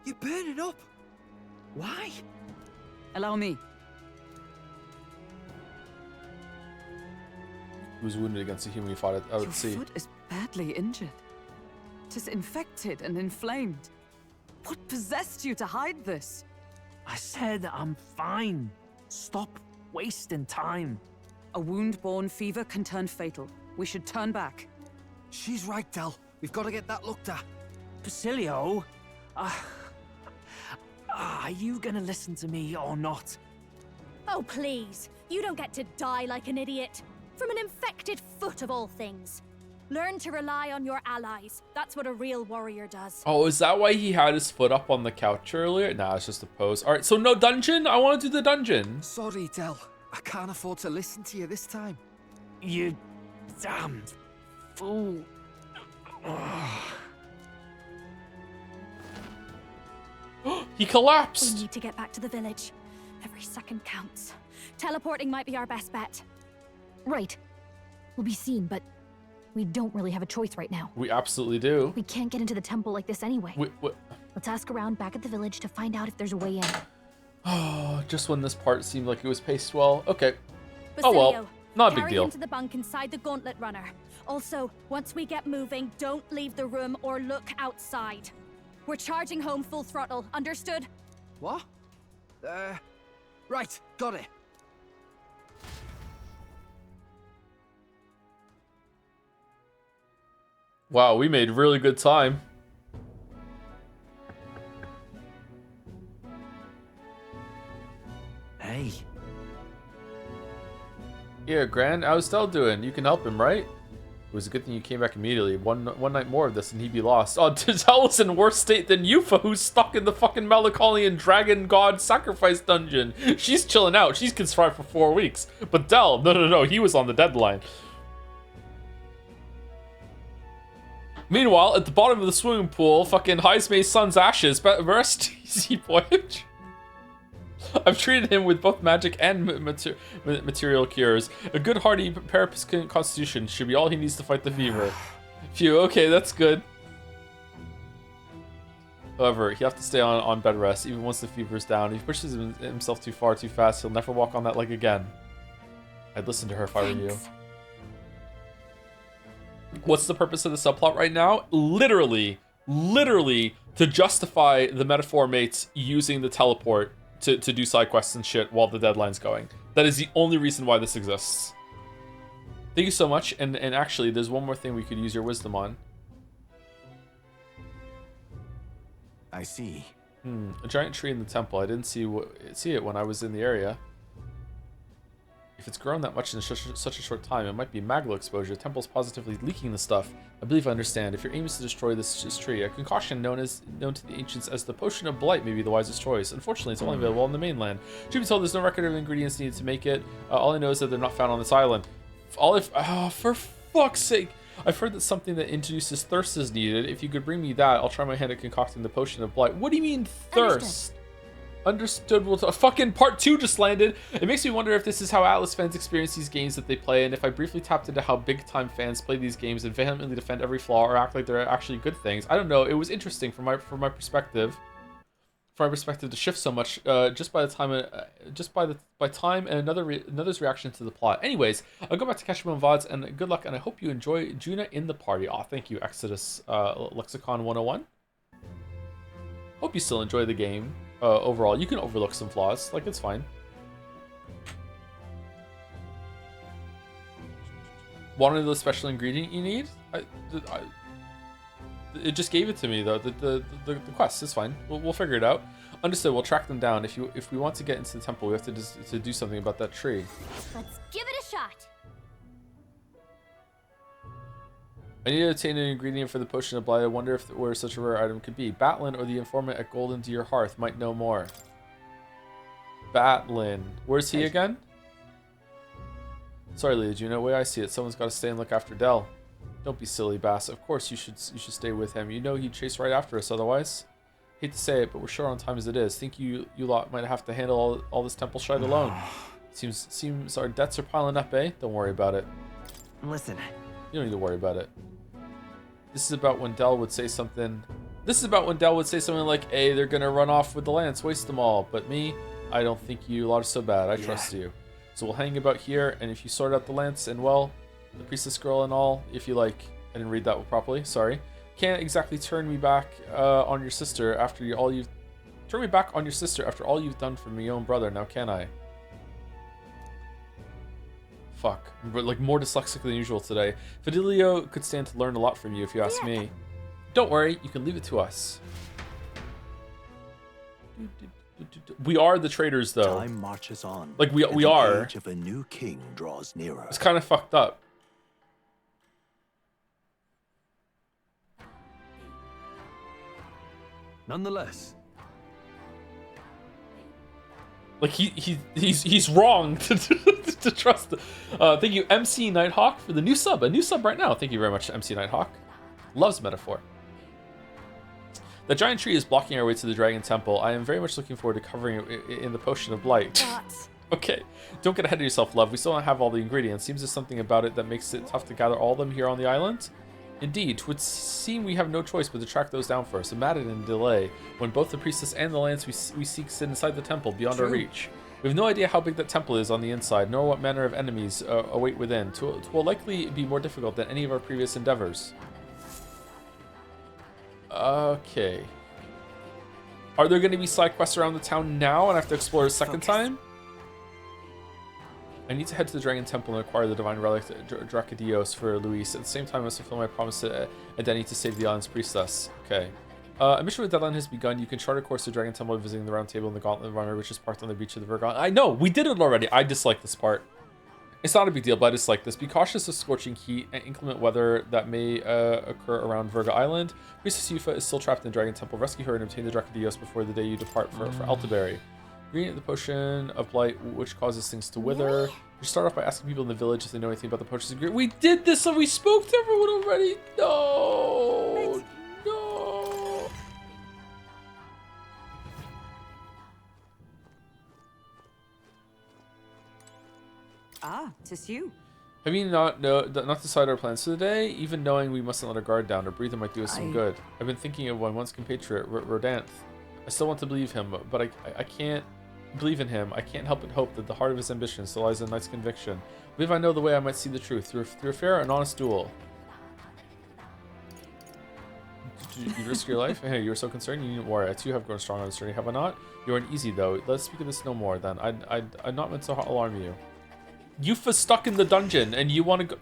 You're burning up! Why? Allow me. He was wounded against a human we fought out at sea. Your foot is badly injured. 'Tis infected and inflamed. What possessed you to hide this? I said I'm fine. Stop wasting time. A wound-borne fever can turn fatal. We should turn back. She's right, Del. We've got to get that looked at. Basilio, are you gonna listen to me or not? Oh, please. You don't get to die like an idiot. From an infected foot of all things. Learn to rely on your allies. That's what a real warrior does. Oh, is that why he had his foot up on the couch earlier? Nah, it's just a pose. All right, so no dungeon? I want to do the dungeon. Sorry, Del. I can't afford to listen to you this time. You damned fool. He collapsed. We need to get back to the village. Every second counts. Teleporting might be our best bet. Right. We'll be seen, but we don't really have a choice right now. We absolutely do. We can't get into the temple like this anyway. What? Let's ask around back at the village to find out if there's a way in. Oh, just when this part seemed like it was paced well. Okay. Basilio, oh well, not a big carry deal. him to the bunk inside the gauntlet runner. Also, once we get moving, don't leave the room or look outside. We're charging home full throttle, understood? What? Right, got it. Wow, we made really good time. Hey. Yeah, Gran, how's Del doing? You can help him, right? It was a good thing you came back immediately. One night more of this and he'd be lost. Oh, Del is in worse state than Eupha, who's stuck in the fucking Melancholian Dragon God Sacrifice Dungeon. She's chilling out. She can survive for 4 weeks. But Del, no, he was on the deadline. Meanwhile, at the bottom of the swimming pool, fucking Heismay's son's ashes, but rest easy voyage. I've treated him with both magic and material cures. A good hearty Parapus constitution should be all he needs to fight the fever. Phew, okay, that's good. However, he'll have to stay on bed rest, even once the fever's down. If he pushes himself too far, too fast, he'll never walk on that leg again. I'd listen to her if I were you. What's the purpose of the subplot right now? Literally, to justify the metaphor mates using the teleport to do side quests and shit while the deadline's going. That is the only reason why this exists. Thank you so much. And actually, there's one more thing we could use your wisdom on. I see. A giant tree in the temple. I didn't see it when I was in the area. If it's grown that much in such a short time, it might be magma exposure. The temple's positively leaking the stuff. I believe I understand. If your aim is to destroy this tree, a concoction known to the ancients as the Potion of Blight may be the wisest choice. Unfortunately, it's only available on the mainland. Truth be told, there's no record of the ingredients needed to make it. All I know is that they're not found on this island. For fuck's sake! I've heard that something that introduces thirst is needed. If you could bring me that, I'll try my hand at concocting the Potion of Blight. What do you mean thirst? Understood. Well, fucking part 2 just landed. It makes me wonder if this is how Atlas fans experience these games that they play, and if I briefly tapped into how big time fans play these games and vehemently defend every flaw or act like they're actually good things. I don't know. It was interesting from my perspective. From my perspective, to shift so much just by time and another's reaction to the plot. Anyways, I'll go back to catch up on VODs, and good luck, and I hope you enjoy Juna in the party. Aw, thank you, Exodus Lexicon 101. Hope you still enjoy the game. Overall, you can overlook some flaws, like it's fine. Want another special ingredient you need? It just gave it to me though. The quest is fine. We'll figure it out. Understood. We'll track them down. If we want to get into the temple, we have to do something about that tree. Let's give it a shot. I need to obtain an ingredient for the Potion of Blight. I wonder where such a rare item could be. Batlin or the informant at Golden Deer Hearth might know more. Batlin. Where's he again? Sorry, Lady Juno. The way I see it, someone's got to stay and look after Del. Don't be silly, Bass. Of course you should stay with him. You know he'd chase right after us otherwise. Hate to say it, but we're short on time as it is. Think you lot might have to handle all this temple shite alone. Seems our debts are piling up, eh? Don't worry about it. Listen. You don't need to worry about it. This is about when Del would say something. This is about when Del would say something like, "Hey, they're gonna run off with the lance, waste them all." But me, I don't think you lot are so bad. I trust you. So we'll hang about here, and if you sort out the lance and well, the priestess girl and all, if you like, I didn't read that properly. Sorry. Can't exactly turn me back on your sister after all you've turn me back on your sister after all you've done for my own brother. Now can I? Fuck, but like more dyslexic than usual today. Fidelio could stand to learn a lot from you if you ask me. Don't worry, you can leave it to us. We are the traitors, though. Time marches on. Like we and are. The age of a new king draws nearer. It's kind of fucked up. Nonetheless, like he's wrong to trust. Thank you, MC Nighthawk, for the new sub. A new sub right now. Thank you very much, MC Nighthawk. Loves metaphor. The giant tree is blocking our way to the Dragon Temple. I am very much looking forward to covering it in the Potion of Blight. Okay, don't get ahead of yourself, love. We still don't have all the ingredients. Seems there's something about it that makes it tough to gather all of them here on the island. Indeed, it would seem we have no choice but to track those down first. Imagine in delay when both the priestess and the lands we seek sit inside the temple beyond our reach. We have no idea how big that temple is on the inside, nor what manner of enemies await within. It will likely be more difficult than any of our previous endeavors. Okay. Are there going to be side quests around the town now and I have to explore a second time? I need to head to the Dragon Temple and acquire the Divine Relic Dracodios for Luis. At the same time, I must fulfill my promise to Edeni to save the island's priestess. Okay. A mission with deadline has begun. You can chart a course to Dragon Temple visiting the Round Table and the Gauntlet Runner, which is parked on the beach of the Virga. I know! We did it already! I dislike this part. It's not a big deal, but I dislike this. Be cautious of scorching heat and inclement weather that may occur around Virga Island. Priestess Eupha is still trapped in the Dragon Temple. Rescue her and obtain the Dracodios before the day you depart for Altaberry. Ingredient the Potion of Blight, which causes things to wither. You start off by asking people in the village if they know anything about the potion's ingredient. We did this, so we spoke to everyone already. No, no. Ah, 'tis you. Have you not decided our plans for the day? Even knowing we mustn't let our guard down, our breathing might do us some good. I've been thinking of my once compatriot, Rodanth. I still want to believe him, but I can't believe in him. I can't help but hope that the heart of his ambition still lies in a knight's conviction. But if I know the way, I might see the truth through a fair and honest duel. Did you risk your life? Hey, you were so concerned. You needn't worry. I too have grown strong on this journey, have I not? You aren't easy though. Let's speak of this no more. Then I'm not meant to alarm you. Eupha's stuck in the dungeon, and you want to go.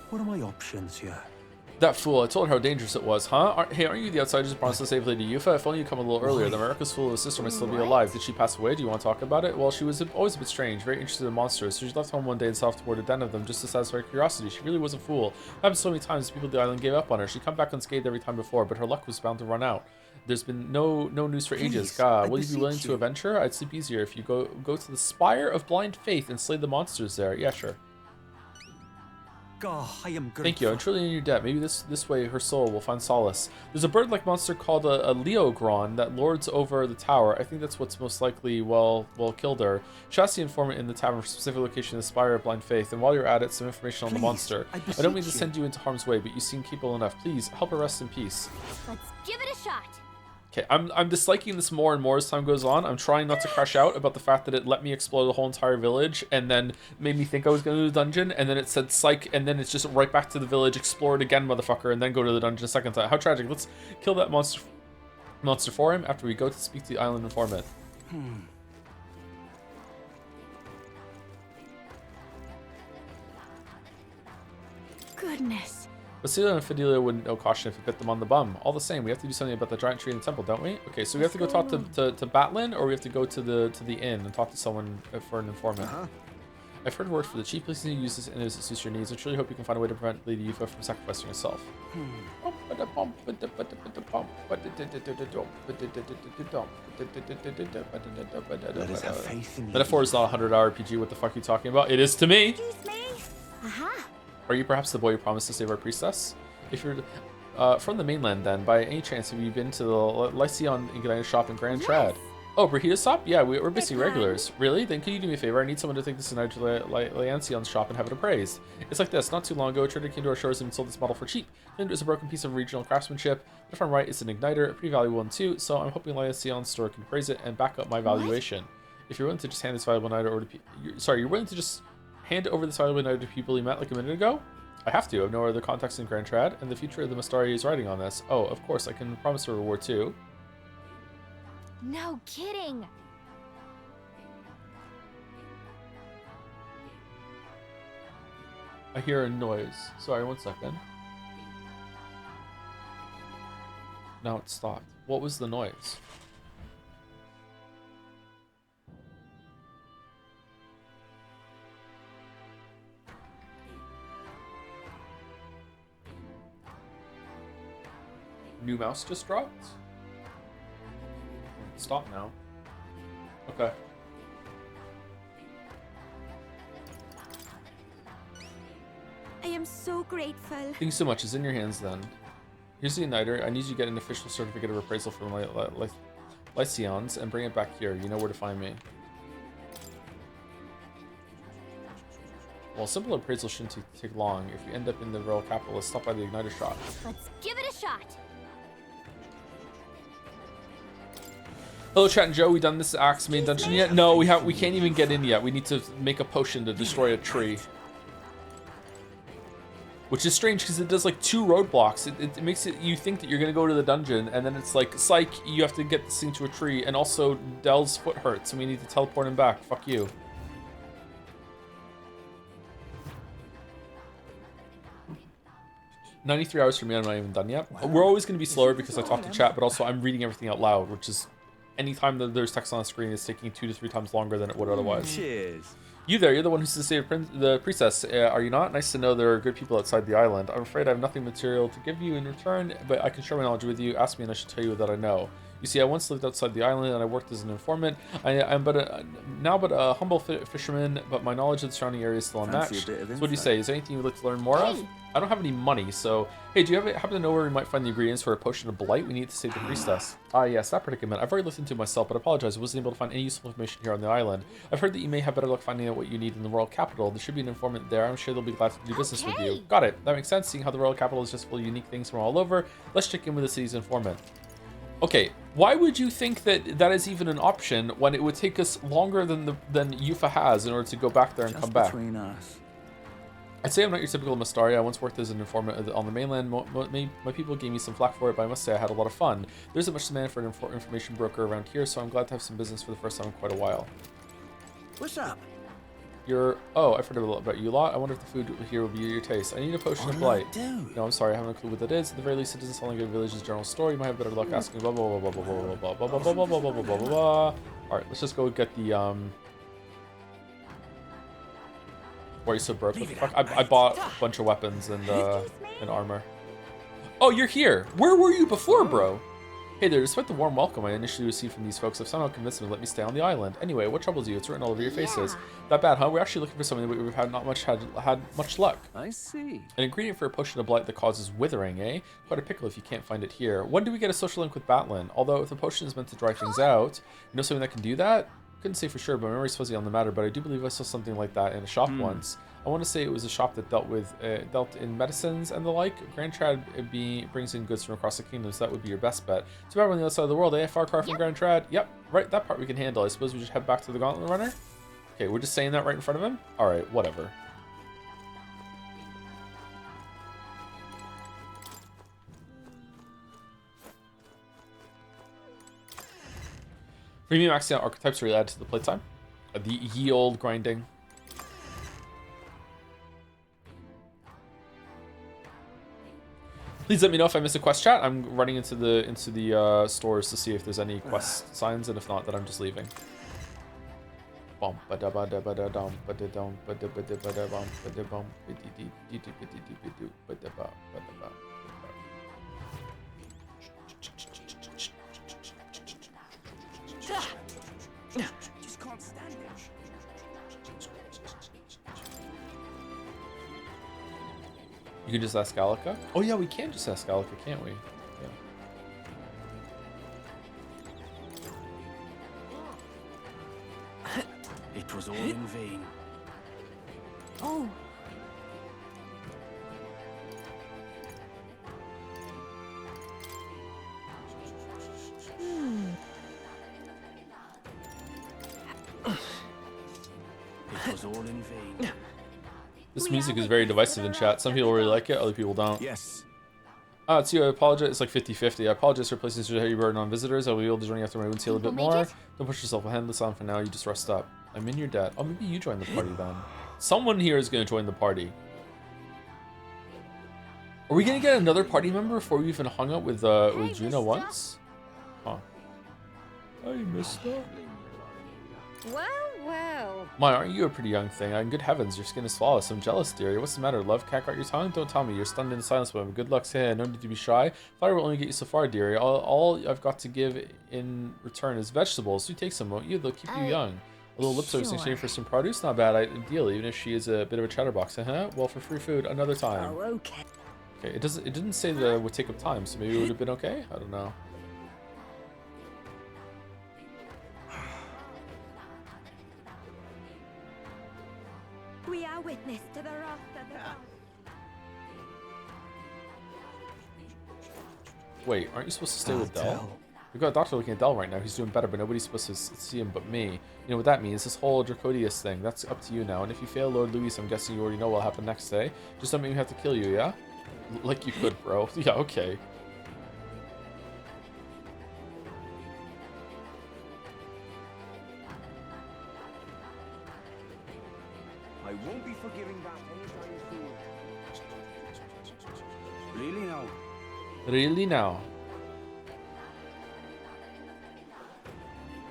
What are my options here? That fool, I told her how dangerous it was, huh? Hey, aren't you the outsiders who promised to save Lady Eupha? If only you'd come a little earlier. The miraculous fool of a sister might still be alive. Did she pass away? Do you want to talk about it? Well, she was always a bit strange, very interested in monsters. So she left home one day and set off toward a den of them just to satisfy her curiosity. She really was a fool. It happened so many times people of the island gave up on her. She'd come back unscathed every time before, but her luck was bound to run out. There's been no news for ages. God, will you be willing to avenge her? I'd sleep easier if you go to the Spire of Blind Faith and slay the monsters there. Yeah, sure. God, I am grateful. Thank you. I'm truly in your debt. Maybe this way her soul will find solace. There's a bird-like monster called a Leogron that lords over the tower. I think that's what's most likely killed her. She asked the informant in the tavern for a specific location in the Spire of Blind Faith, and while you're at it, some information on the monster. I don't mean to send you into harm's way, but you seem capable enough. Please help her rest in peace. Let's give it a shot. Okay, I'm disliking this more and more as time goes on. I'm trying not to crash out about the fact that it let me explore the whole entire village and then made me think I was going to the dungeon, and then it said psych, and then it's just right back to the village, explore it again, motherfucker, and then go to the dungeon a second time. How tragic. Let's kill that monster for him after we go to speak to the island informant. Goodness. Basilio and Fidelia wouldn't know caution if we put them on the bum. All the same, we have to do something about the giant tree in the temple, don't we? Okay, so we have to go talk to Batlin, or we have to go to the inn and talk to someone for an informant. I've heard word for the chief. Please use this inn as it suits your needs. I truly hope you can find a way to prevent Lady Eupha from sacrificing herself. Let us have faith in you. Metaphor is not a 100-hour RPG. What the fuck are you talking about? It is to me. Excuse me. Aha. Are you perhaps the boy who promised to save our priestess? If you're from the mainland, then, by any chance, have you been to the Lyceon Ingredient shop in Grand Trad? Oh, Brahita stop? Yeah, we're busy regulars. Really? Then can you do me a favor? I need someone to take this tonight to Leancion's shop and have it appraised. It's like this. Not too long ago, a trader came to our shores and sold this model for cheap. Claimed it was a broken piece of regional craftsmanship. But if I'm right, it's an igniter, a pretty valuable one too, so I'm hoping Leancion's store can appraise it and back up my valuation. If you're willing to just hand this valuable igniter over to you're willing to just hand over this valuable igniter to people you met like a minute ago? I have to. I have no other contacts in Grand Trad, and the future of the Mastari is riding on this. Oh, of course, I can promise a reward too. No kidding. I hear a noise. Sorry, 1 second. Now it stopped. What was the noise? New mouse just dropped? Stop now. Okay. I am so grateful. Thank you so much. It's in your hands then. Here's the igniter. I need you to get an official certificate of appraisal from Lycion's and bring it back here. You know where to find me. Well, simple appraisal shouldn't take long. If you end up in the royal capital, let's stop by the igniter shop. Let's give it a shot. Hello, Chat and Joe. We done this Axe main dungeon yet? No, we can't even get in yet. We need to make a potion to destroy a tree. Which is strange because it does like 2 roadblocks. It makes it you think that you're gonna go to the dungeon, and then it's like, psych, you have to get this thing to a tree, and also Dell's foot hurts, and we need to teleport him back. Fuck you. "93 hours for me, I'm not even done yet." We're always gonna be slower because I talk to chat, but also I'm reading everything out loud, which is anytime that there's text on the screen, it's taking 2 to 3 times longer than it would otherwise. Cheers. You there, you're the one who's the state of the princess, are you not? Nice to know there are good people outside the island. I'm afraid I have nothing material to give you in return, but I can share my knowledge with you. Ask me and I should tell you that I know. You see, I once lived outside the island and I worked as an informant. I'm now but a humble fisherman, but my knowledge of the surrounding area is still unmatched. So what do you say? Is there anything you'd like to learn more of? I don't have any money, so... Hey, do you happen to know where we might find the ingredients for a potion of blight we need to save the priestess? Ah, yes, that predicament. I've already listened to it myself, but I apologize. I wasn't able to find any useful information here on the island. I've heard that you may have better luck finding out what you need in the royal capital. There should be an informant there. I'm sure they'll be glad to do business with you. Got it. That makes sense. Seeing how the royal capital is just full of unique things from all over, let's check in with the city's informant. Okay, why would you think that that is even an option when it would take us longer than Eupha has in order to go back there and come back? I'd say I'm not your typical Mastari. I once worked as an informant on the mainland. My people gave me some flack for it, but I must say I had a lot of fun. There isn't much demand for an information broker around here, so I'm glad to have some business for the first time in quite a while. What's up? Oh, I've heard about you a lot. I wonder if the food here will be your taste. I need a potion of blight. No, I'm sorry, I have no clue what that is. At the very least, it doesn't sound like a village's general store. You might have better luck asking blah blah blah blah blah blah blah blah blah blah blah blah blah blah blah. Alright, let's just go get the Why are you so broke? What the fuck? I bought a bunch of weapons and armor. Oh, you're here. Where were you before, bro? Hey there, despite the warm welcome I initially received from these folks, I've somehow convinced them to let me stay on the island. Anyway, what troubles you? It's written all over your faces. That bad, huh? We're actually looking for something that we've had much luck. I see. An ingredient for a potion of blight that causes withering, eh? Quite a pickle if you can't find it here. When do we get a social link with Batlin? Although if the potion is meant to dry things out, you know something that can do that? Couldn't say for sure, but my memory's fuzzy on the matter, but I do believe I saw something like that in a shop once. I want to say it was a shop that dealt in medicines and the like. Grand Trad brings in goods from across the kingdom, so that would be your best bet. Too bad we're on the other side of the world, eh? Far cry from Grand Trad. Yep, right, that part we can handle. I suppose we just head back to the Gauntlet Runner? Okay, we're just saying that right in front of him? Alright, whatever. Premium maxing out archetypes really add to the playtime. The ye old grinding. Please let me know if I miss a quest, chat. I'm running into the stores to see if there's any quest signs, and if not, then I'm just leaving. Just can't stand it. You can just ask Gallica? Oh yeah, we can just ask Gallica, can't we? Yeah. all in vain. Oh. It was all in vain. This music is very divisive in chat. Some people really like it, other people don't. Yes. It's you. I apologize. It's like 50-50. I apologize for placing such a heavy burden on visitors. I'll be able to join you after my wounds heal a bit more. Don't push yourself. I'll handle this on for now. You just rest up. I'm in your debt. Oh, maybe you join the party then. Someone here is going to join the party. Are we going to get another party member before we even hung out with Juno once? Huh. I missed that. Well, well. My, aren't you a pretty young thing? Good heavens, your skin is flawless. I'm jealous, dearie. What's the matter? Love cat got your tongue? Don't tell me. You're stunned in silence, but good luck. Say, no need to be shy. Flattery will only get you so far, dearie. All I've got to give in return is vegetables. You take some, won't you? They'll keep you young. A little lip service in exchange for some produce? Not bad deal, even if she is a bit of a chatterbox. Well, for free food, another time. Oh, okay. Okay, it didn't say that it would take up time, so maybe it would have been okay? I don't know. We are witness to the wrath of the gods. Wait, aren't you supposed to stay with Del? We've got a doctor looking at Del right now. He's doing better, but nobody's supposed to see him but me. You know what that means? This whole Dracodius thing. That's up to you now. And if you fail Lord Louis, I'm guessing you already know what'll happen next day. Just don't make me have to kill you, yeah? Like you could, bro. Yeah, okay. I won't be forgiving that anytime soon. Really now? Really now?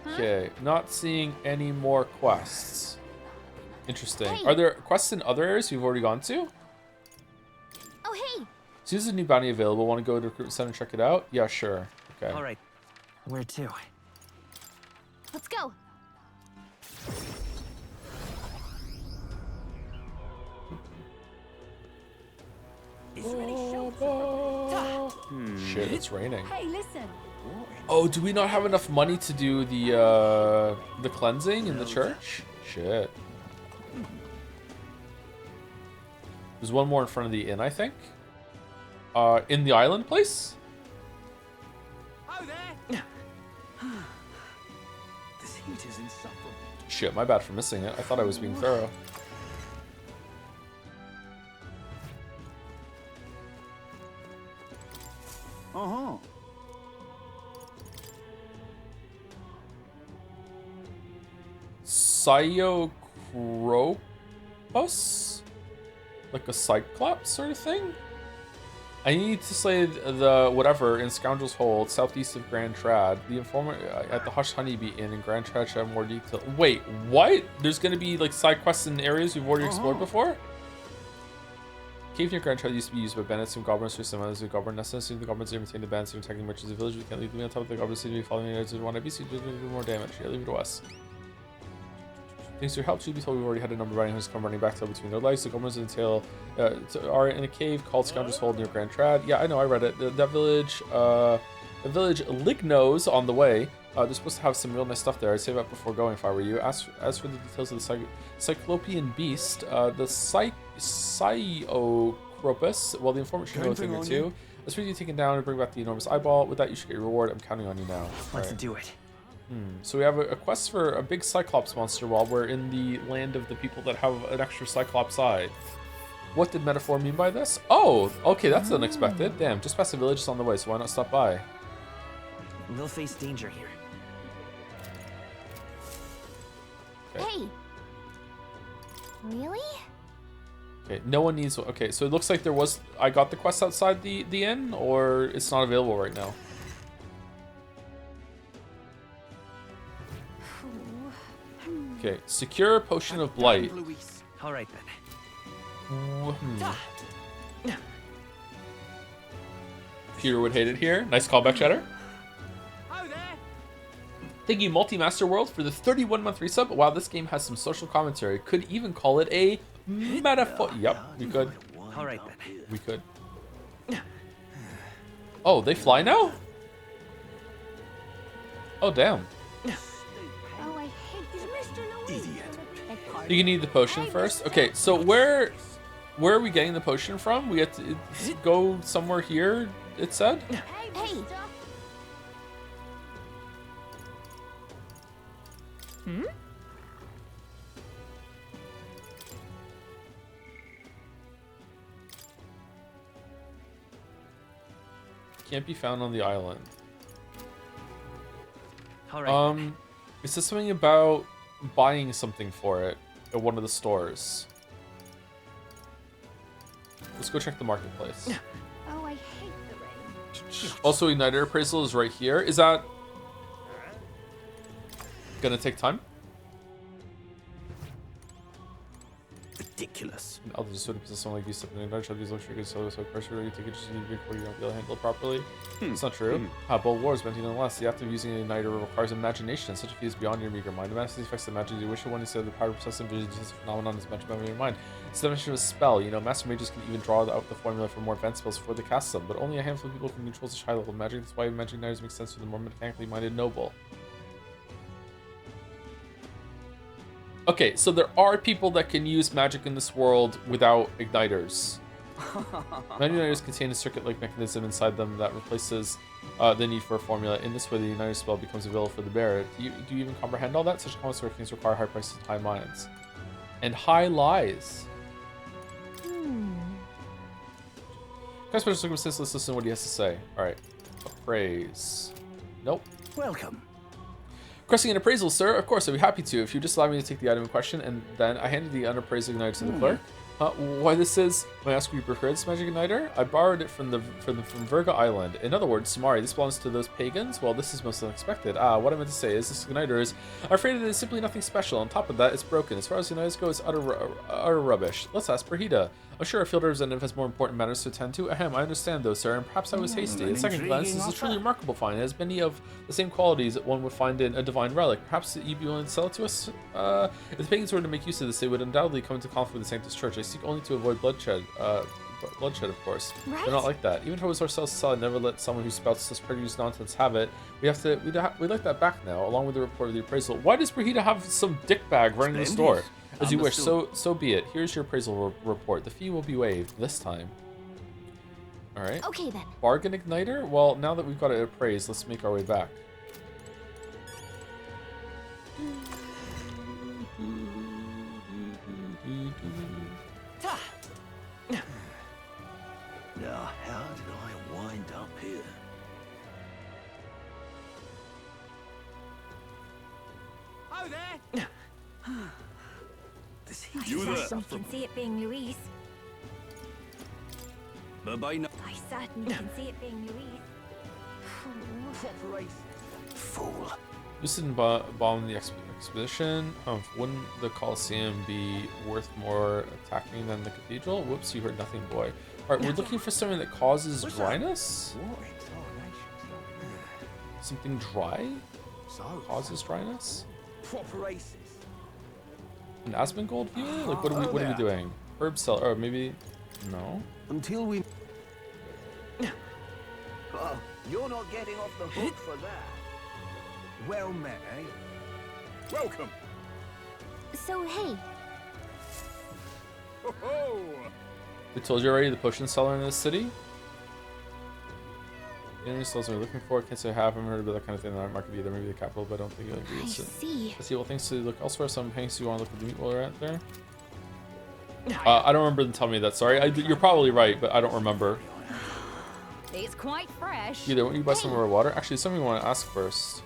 Okay, not seeing any more quests. Interesting. Hey. Are there quests in other areas we've already gone to? Oh, hey. So there's a new bounty available. Want to go to the recruitment center and check it out? Yeah, sure. Okay. All right. Where to? Let's go. Shit, it's raining. Hey, listen. Oh, do we not have enough money to do the cleansing in the church? Shit. There's one more in front of the inn, I think. In the island place? Oh, there! This heat is insufferable. Shit, my bad for missing it. I thought I was being thorough. Uh-huh. Cyocropus? Like a cyclops sort of thing? I need to slay the whatever in Scoundrel's Hold, southeast of Grand Trad. The informant at the Hush Honeybee Inn in Grand Trad should have more detail. Wait, what? There's gonna be like side quests in areas we've already explored before? Cave near Grand Trad used to be used by bandits and goblins for some others. The goblin necessary. The goblins are maintain the bandits and attacking merchants of the village. We can't leave them on top of the goblins seem to be following the one to be so do more damage. Yeah, leave it to us. Thanks to your help, should be told we've already had a number of riding hosts come running back to between their lives. The goblins entail are in a cave called Scoundrel's Hold near Grand Trad. Yeah, I know, I read it. That village, the village Lignos on the way. They're supposed to have some real nice stuff there. I'd save up before going if I were you. As for the details of the Cyclopean beast, the Cyocropus, well, the informant should know a thing or two. As for you taken down and bring back the enormous eyeball, with that you should get your reward. I'm counting on you now. Let's do it. So we have a quest for a big Cyclops monster while we're in the land of the people that have an extra Cyclops eye. What did Metaphor mean by this? Oh, okay, that's unexpected. Damn, just past the village is on the way, so why not stop by? We'll face danger here. Okay. Hey. Really? Okay, no one needs... Okay, so it looks like there was... I got the quest outside the inn, or it's not available right now? Okay, secure a potion of blight. All right then. Peter would hate it here. Nice callback, Cheddar. Thank you, Multi-Master World, for the 31-month resub. Wow, this game has some social commentary. Could even call it a metaphor. Yep, we could. All right then. We could. Oh, they fly now? Oh, damn. Oh, I hate Mr. Louis. Idiot. You can need the potion first. Okay, so where are we getting the potion from? We have to go somewhere here, it said? Hey! Hmm? Can't be found on the island. All right. It says something about buying something for it at one of the stores. Let's go check the marketplace. Oh, I hate the rain. Also, Igniter appraisal is right here. Is that gonna take time? Ridiculous. Others sort of possess someone like you something in Dutch. These luxury goods so pressure you take it just before you don't be able to handle it properly. It's not true. Bold War is meant nonetheless. The act of using an igniter requires imagination. Such a feat is beyond your meager mind. The master effects the magic you wish it when instead of the power processing this phenomenon is much above your mind. It's the definition of a spell. You know, master mages can even draw out the formula for more advanced spells before they cast them, but only a handful of people can control such high level magic. That's why magic igniters make sense for the more mechanically minded noble. Okay, so there are people that can use magic in this world without igniters. Many igniters contain a circuit-like mechanism inside them that replaces the need for a formula. In this way, the igniter spell becomes available for the bearer. Do you even comprehend all that? Such common workings require high prices and high minds. And high lies. Special circumstances, let's listen to what he has to say. Alright. Appraise. Nope. Welcome. Requesting an appraisal, sir? Of course, I'd be happy to. If you just allow me to take the item in question, and then I handed the unappraised igniter to the clerk. Why this is? May I ask where you prepared this magic igniter? I borrowed it from Virga Island. In other words, Samari, this belongs to those pagans? Well, this is most unexpected. What I meant to say is this igniter is, I'm afraid it is simply nothing special. On top of that, it's broken. As far as igniters go, it's utter rubbish. Let's ask Brahida. I'm sure a field representative has more important matters to attend to. Ahem, I understand though, sir, and perhaps I was hasty. At second glance, this is a truly remarkable find. It has many of the same qualities that one would find in a divine relic. Perhaps you'd be willing to sell it to us? If the pagans were to make use of this, they would undoubtedly come into conflict with the Sanctus Church. I seek only to avoid bloodshed. Bloodshed, of course. Right. They're not like that. Even if it was ourselves to sell it, never let someone who spouts such prejudice nonsense have it. We'd like that back now, along with the report of the appraisal. Why does Brahida have some dickbag running the store? As you wish, so be it. Here's your appraisal report. The fee will be waived this time. All right. Okay then. Bargain igniter? Well, now that we've got it appraised, let's make our way back. Now, how did I wind up here? Oh, there! You there? I certainly can see it being Louise. Bye-bye. I certainly can see it being Louise. Fool. Lucid and bomb the expedition. Wouldn't the Colosseum be worth more attacking than the cathedral? Whoops, you heard nothing, boy. Alright, we're looking for something that causes dryness? Something dry? Causes dryness? Proper races. An Asmongold viewer? Like, what are we doing? Herb seller, or maybe... No? Until we... Oh, you're not getting off the hook for that. Well met, eh? Welcome. So, hey. Ho-ho! We told you already, the potion seller in this city? The only stalls we're looking for, can't say I haven't heard about that kind of thing in that market either. Maybe the capital, but I don't think you'll agree. I see. I see. Well, thanks to look elsewhere. Some hanks you want to look at the meat while we're out there. I don't remember them telling me that. Sorry, you're probably right, but I don't remember. It's quite fresh. Either when you buy some of our water. Actually, something we want to ask first.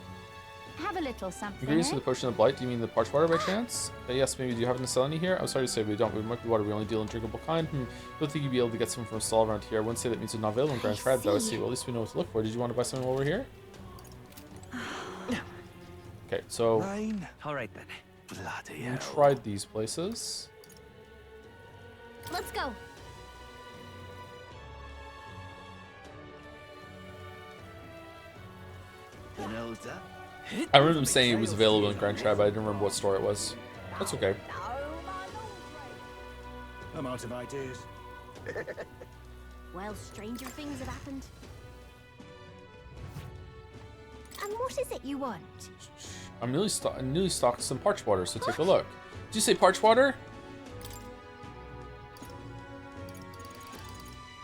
Have a little something. Ingredients for the potion of blight. Do you mean the parched water by chance? Yes, maybe. Do you happen to sell any here? I'm sorry to say, we don't. We might be water. We only deal in drinkable kind. Don't think you'd be able to get some from a stall around here. I wouldn't say that means it's not available in Grand Trad, though. I see. Well, at least we know what to look for. Did you want to buy something while we're here? Okay, so All right then. Bloody we hell. tried these places. Let's go. I remember them saying it was available in Grand Trad, but I didn't remember what store it was. That's okay. I'm out of ideas. Well, stranger things have happened. And what is it you want? I'm newly stocked some parched water, so take a look. Did you say parch water?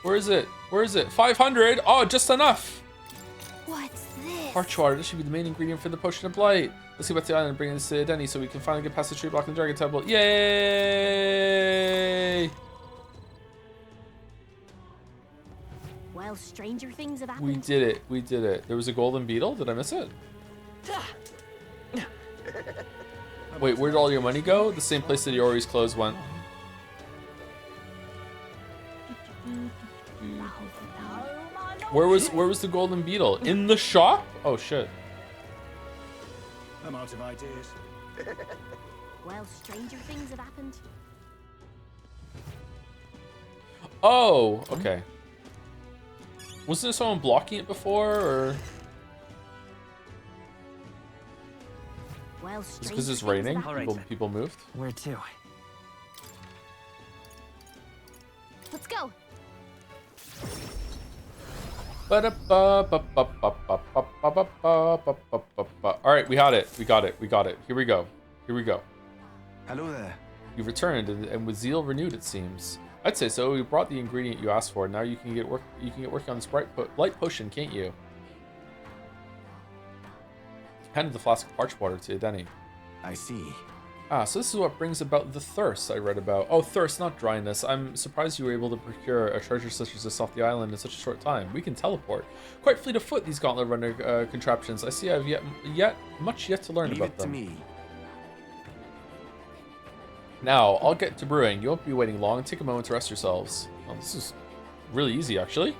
Where is it? Where is it? 500! Oh, just enough! What's this? Parch water. This should be the main ingredient for the potion of blight. Let's go back to the island and bring this to Denny so we can finally get past the tree block and the dragon temple. Yay! Well, stranger things have happened. We did it. We did it. There was a golden beetle. Did I miss it? Wait, where did all your money go? The same place that Yori's clothes went. Where was the golden beetle? In the shop? Oh shit. I'm out of ideas. Well, stranger things have happened. Oh, okay. Wasn't there someone blocking it before, or? Well, just because it's raining, people moved. Where to? Let's go. Alright, we had it. We got it. We got it. Here we go. Here we go. Hello there. You've returned and with zeal renewed, it seems. I'd say so. We brought the ingredient you asked for. Now you can get working on this light potion, can't you? Handed the flask of parch water to Denny. I see. Ah, so this is what brings about the thirst I read about. Oh, thirst, not dryness. I'm surprised you were able to procure a treasure such as this off the island in such a short time. We can teleport. Quite fleet of foot, these gauntlet runner contraptions. I see I've much yet to learn about them. Leave it to me. Now, I'll get to brewing. You won't be waiting long. Take a moment to rest yourselves. Oh, this is really easy, actually.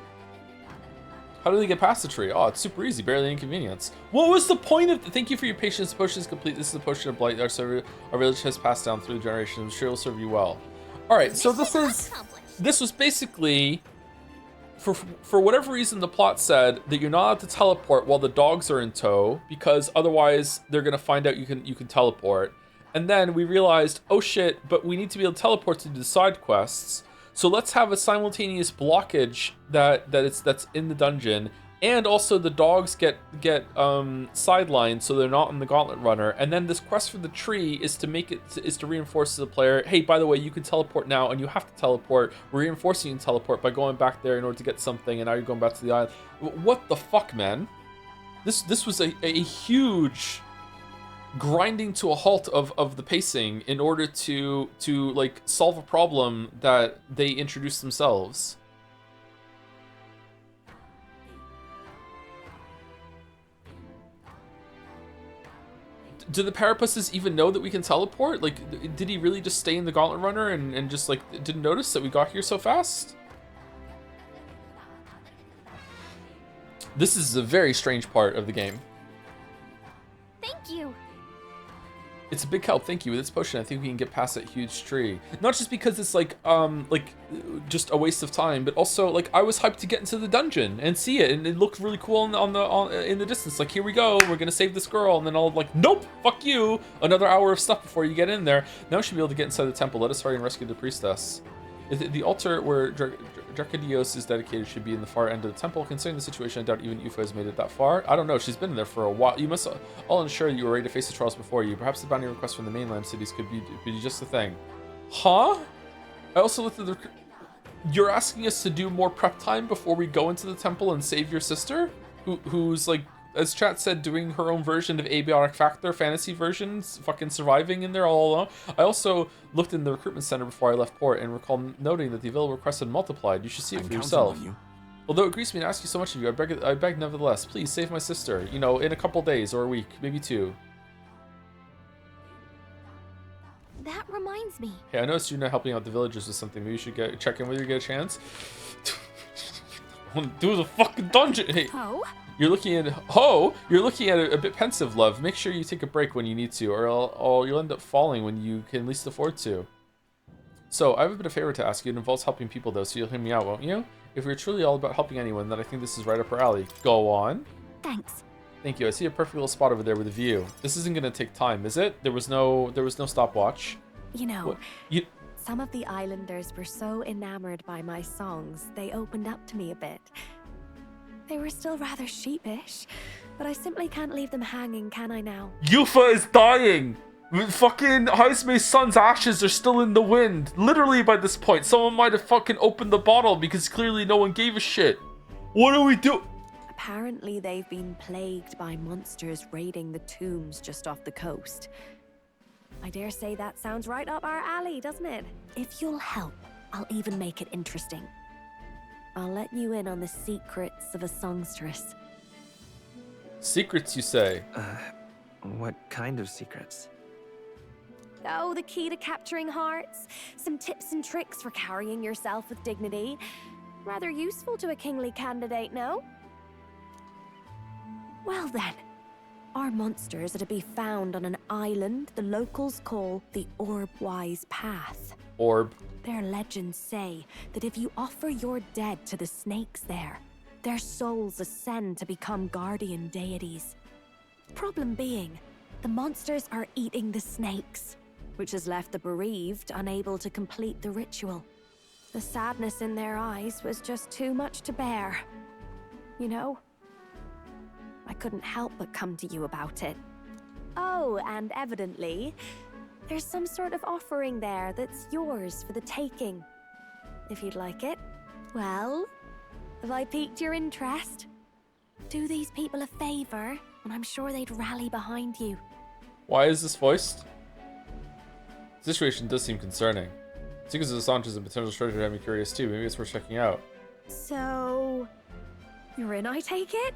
How do they get past the tree? Oh, it's super easy, barely inconvenience. What was the point of thank you for your patience. The potion is complete. This is the potion of blight our village has passed down through the generations. I'm sure it'll serve you well. Alright, so this was basically for whatever reason the plot said that you're not allowed to teleport while the dogs are in tow, because otherwise they're gonna find out you can teleport. And then we realized, oh shit, but we need to be able to teleport to do the side quests. So let's have a simultaneous blockage that's in the dungeon, and also the dogs get sidelined so they're not in the gauntlet runner. And then this quest for the tree is to reinforce to the player, hey, by the way, you can teleport now, and you have to teleport. We're reinforcing you can teleport by going back there in order to get something, and now you're going back to the island. What the fuck, man? This was a huge grinding to a halt of the pacing in order to like solve a problem that they introduced themselves. Do the Parapuses even know that we can teleport? Like, did he really just stay in the gauntlet runner and just like didn't notice that we got here so fast? This is a very strange part of the game. Thank you. It's a big help, thank you. With this potion, I think we can get past that huge tree. Not just because it's like just a waste of time, but also like I was hyped to get into the dungeon and see it, and it looked really cool in the distance. Like, here we go, we're gonna save this girl, and then I'll like, nope, fuck you. Another hour of stuff before you get in there. Now we should be able to get inside the temple. Let us hurry and rescue the priestess. The altar where Dracodios is dedicated should be in the far end of the temple. Considering the situation, I doubt even Eupha has made it that far. I don't know, she's been in there for a while. You must all ensure that you are ready to face the trials before you. Perhaps the bounty request from the mainland cities could be just the thing. Huh? I also looked at you're asking us to do more prep time before we go into the temple and save your sister? Who's like, as chat said, doing her own version of Abiotic Factor fantasy versions, fucking surviving in there all alone. I also looked in the recruitment center before I left port and recall noting that the available requests had multiplied. You should see it for yourself. Although it grieves me to ask you so much of you, I beg nevertheless, please save my sister. You know, in a couple days or a week, maybe 2. That reminds me. Hey, I noticed you're not helping out the villagers with something. Maybe you should check in with you, get a chance. Do the fucking dungeon. Hey. Oh? You're looking at it a bit pensive, love. Make sure you take a break when you need to, or you'll end up falling when you can least afford to. So, I have a bit of favor to ask you. It involves helping people, though, so you'll hear me out, won't you? If you're truly all about helping anyone, then I think this is right up our alley. Go on. Thanks. Thank you. I see a perfect little spot over there with a view. This isn't going to take time, is it? There was no stopwatch. You know, some of the islanders were so enamored by my songs, they opened up to me a bit. They were still rather sheepish, but I simply can't leave them hanging, can I now? Eupha is dying! Fucking Haisume's son's ashes are still in the wind. Literally by this point, someone might have fucking opened the bottle because clearly no one gave a shit. What do we do? Apparently they've been plagued by monsters raiding the tombs just off the coast. I dare say that sounds right up our alley, doesn't it? If you'll help, I'll even make it interesting. I'll let you in on the secrets of a songstress. Secrets, you say? What kind of secrets? Oh, the key to capturing hearts. Some tips and tricks for carrying yourself with dignity. Rather useful to a kingly candidate, no? Well then, our monsters are to be found on an island the locals call the Orb-wise Path. Orb. Their legends say that if you offer your dead to the snakes there, their souls ascend to become guardian deities. Problem being, the monsters are eating the snakes, which has left the bereaved unable to complete the ritual. The sadness in their eyes was just too much to bear. You know? I couldn't help but come to you about it. Oh, and evidently, there's some sort of offering there that's yours for the taking. If you'd like it. Well, have I piqued your interest? Do these people a favor, and I'm sure they'd rally behind you. Why is this voiced? The situation does seem concerning. Secrets of the Sanchez and potential treasure have me curious too. Maybe it's worth checking out. So, you're in, I take it?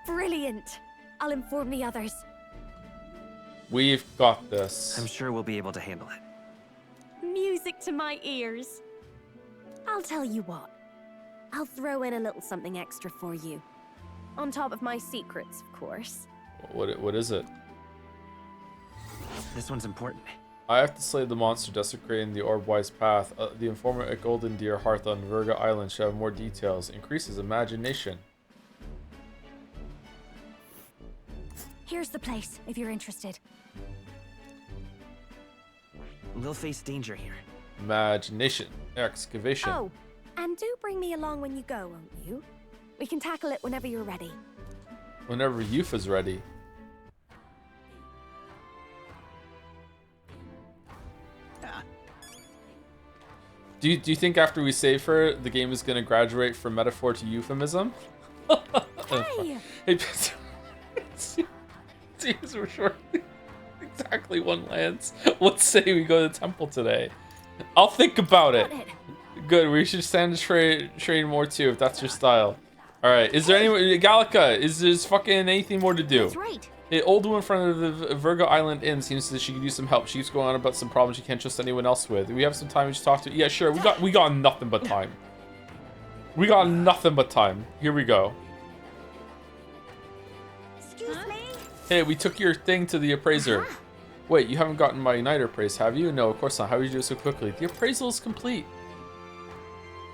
Brilliant. I'll inform the others. We've got this. I'm sure we'll be able to handle it. Music to my ears. I'll tell you what. I'll throw in a little something extra for you. On top of my secrets, of course. What is it? This one's important. I have to slay the monster desecrating the Orb-wise Path. The informant at Golden Deer Hearth on Virga Island should have more details. Increases imagination. Here's the place, if you're interested. We'll face danger here. Imagination. Excavation. Oh, and do bring me along when you go, won't you? We can tackle it whenever you're ready. Whenever Eupha's ready. Do you think after we save her, the game is going to graduate from metaphor to euphemism? Hey! Seems we're short. Exactly one lance. Let's say we go to the temple today. I'll think about it. Good. We should stand to train more too, if that's your style. All right. Is there any Gallica? Is there fucking anything more to do? That's right. The old woman in front of the Virga Island Inn seems that she could use some help. She keeps going on about some problems she can't trust anyone else with. We have some time to talk to. Yeah, sure. We got nothing but time. We got nothing but time. Here we go. Excuse me? Hey, we took your thing to the appraiser. Wait, you haven't gotten my Igniter appraise, have you? No, of course not. How did you do it so quickly? The appraisal is complete.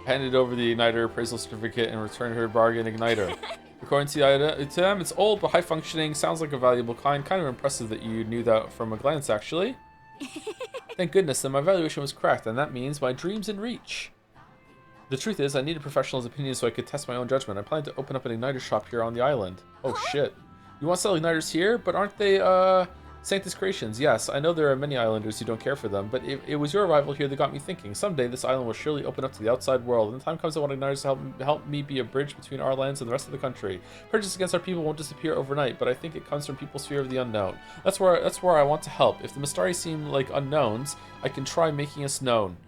Handed over the Igniter appraisal certificate and returned her bargain Igniter. According to the item, it's old but high functioning. Sounds like a valuable kind. Kind of impressive that you knew that from a glance, actually. Thank goodness, then my valuation was correct, and that means my dream's in reach. The truth is, I need a professional's opinion so I could test my own judgment. I plan to open up an Igniter shop here on the island. Oh shit. You want to sell Igniters here? But aren't they, Sanctus creations? Yes, I know there are many islanders who don't care for them, but it was your arrival here that got me thinking. Someday this island will surely open up to the outside world, and the time comes I want Igniters to help me be a bridge between our lands and the rest of the country. Prejudice against our people won't disappear overnight, but I think it comes from people's fear of the unknown. That's where I want to help. If the Mistari seem like unknowns, I can try making us known.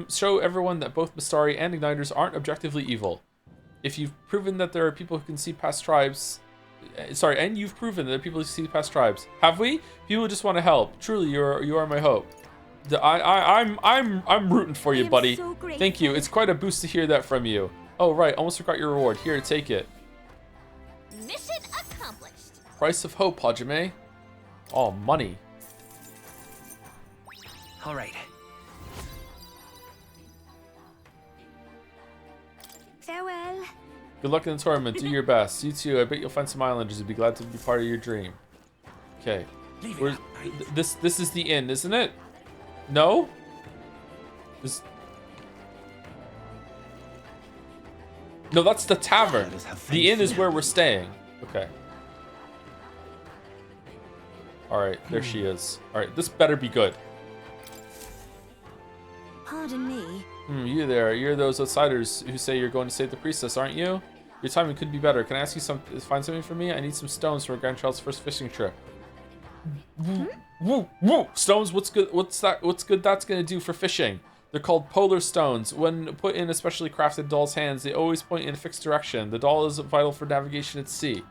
Show everyone that both Mistari and Igniters aren't objectively evil. If you've proven that there are people who can see past tribes... Sorry, and you've proven that there are people who see past tribes. Have we? People just want to help. Truly, you are my hope. I'm rooting for you, buddy. So thank you. It's quite a boost to hear that from you. Oh right, almost forgot your reward. Here, take it. Mission accomplished. Price of hope, Hajime. Oh, money. All right. Farewell. Good luck in the tournament. Do your best. You too. I bet you'll find some islanders who'd be glad to be part of your dream. Okay. This is the inn, isn't it? No? No, that's the tavern. The inn is where we're staying. Okay. Alright, there she is. Alright, this better be good. Pardon me. You there. You're those outsiders who say you're going to save the priestess, aren't you? Your timing could be better. Can I ask you find something for me? I need some stones for my grandchild's first fishing trip. Woo, woo. Stones, what's good? What's good that's gonna do for fishing? They're called polar stones. When put in a specially crafted doll's hands, they always point in a fixed direction. The doll is vital for navigation at sea.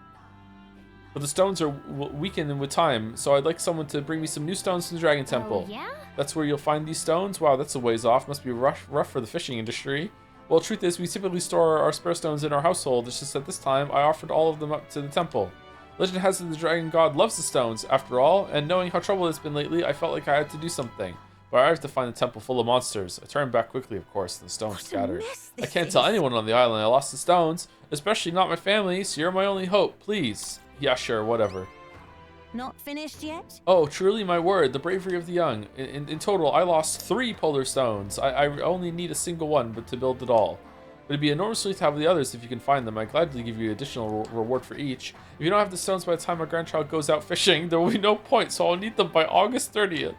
But the stones are weakened with time, so I'd like someone to bring me some new stones to the Dragon Temple. Oh, yeah? That's where you'll find these stones? Wow, that's a ways off. Must be rough for the fishing industry. Well, the truth is, we typically store our spare stones in our household. It's just that this time, I offered all of them up to the temple. Legend has it the dragon god loves the stones, after all, and knowing how troubled it's been lately, I felt like I had to do something. But I have to find the temple full of monsters. I turned back quickly, of course, and the stones scattered. I can't tell anyone on the island I lost the stones, especially not my family, so you're my only hope, please. Yeah, sure, whatever. Not finished yet? Oh, truly my word, the bravery of the young. In total, I lost 3 polar stones. I only need a single one but to build it all. But it'd be enormously to have the others if you can find them. I'd gladly give you additional reward for each. If you don't have the stones by the time my grandchild goes out fishing, there will be no point, so I'll need them by August 30th.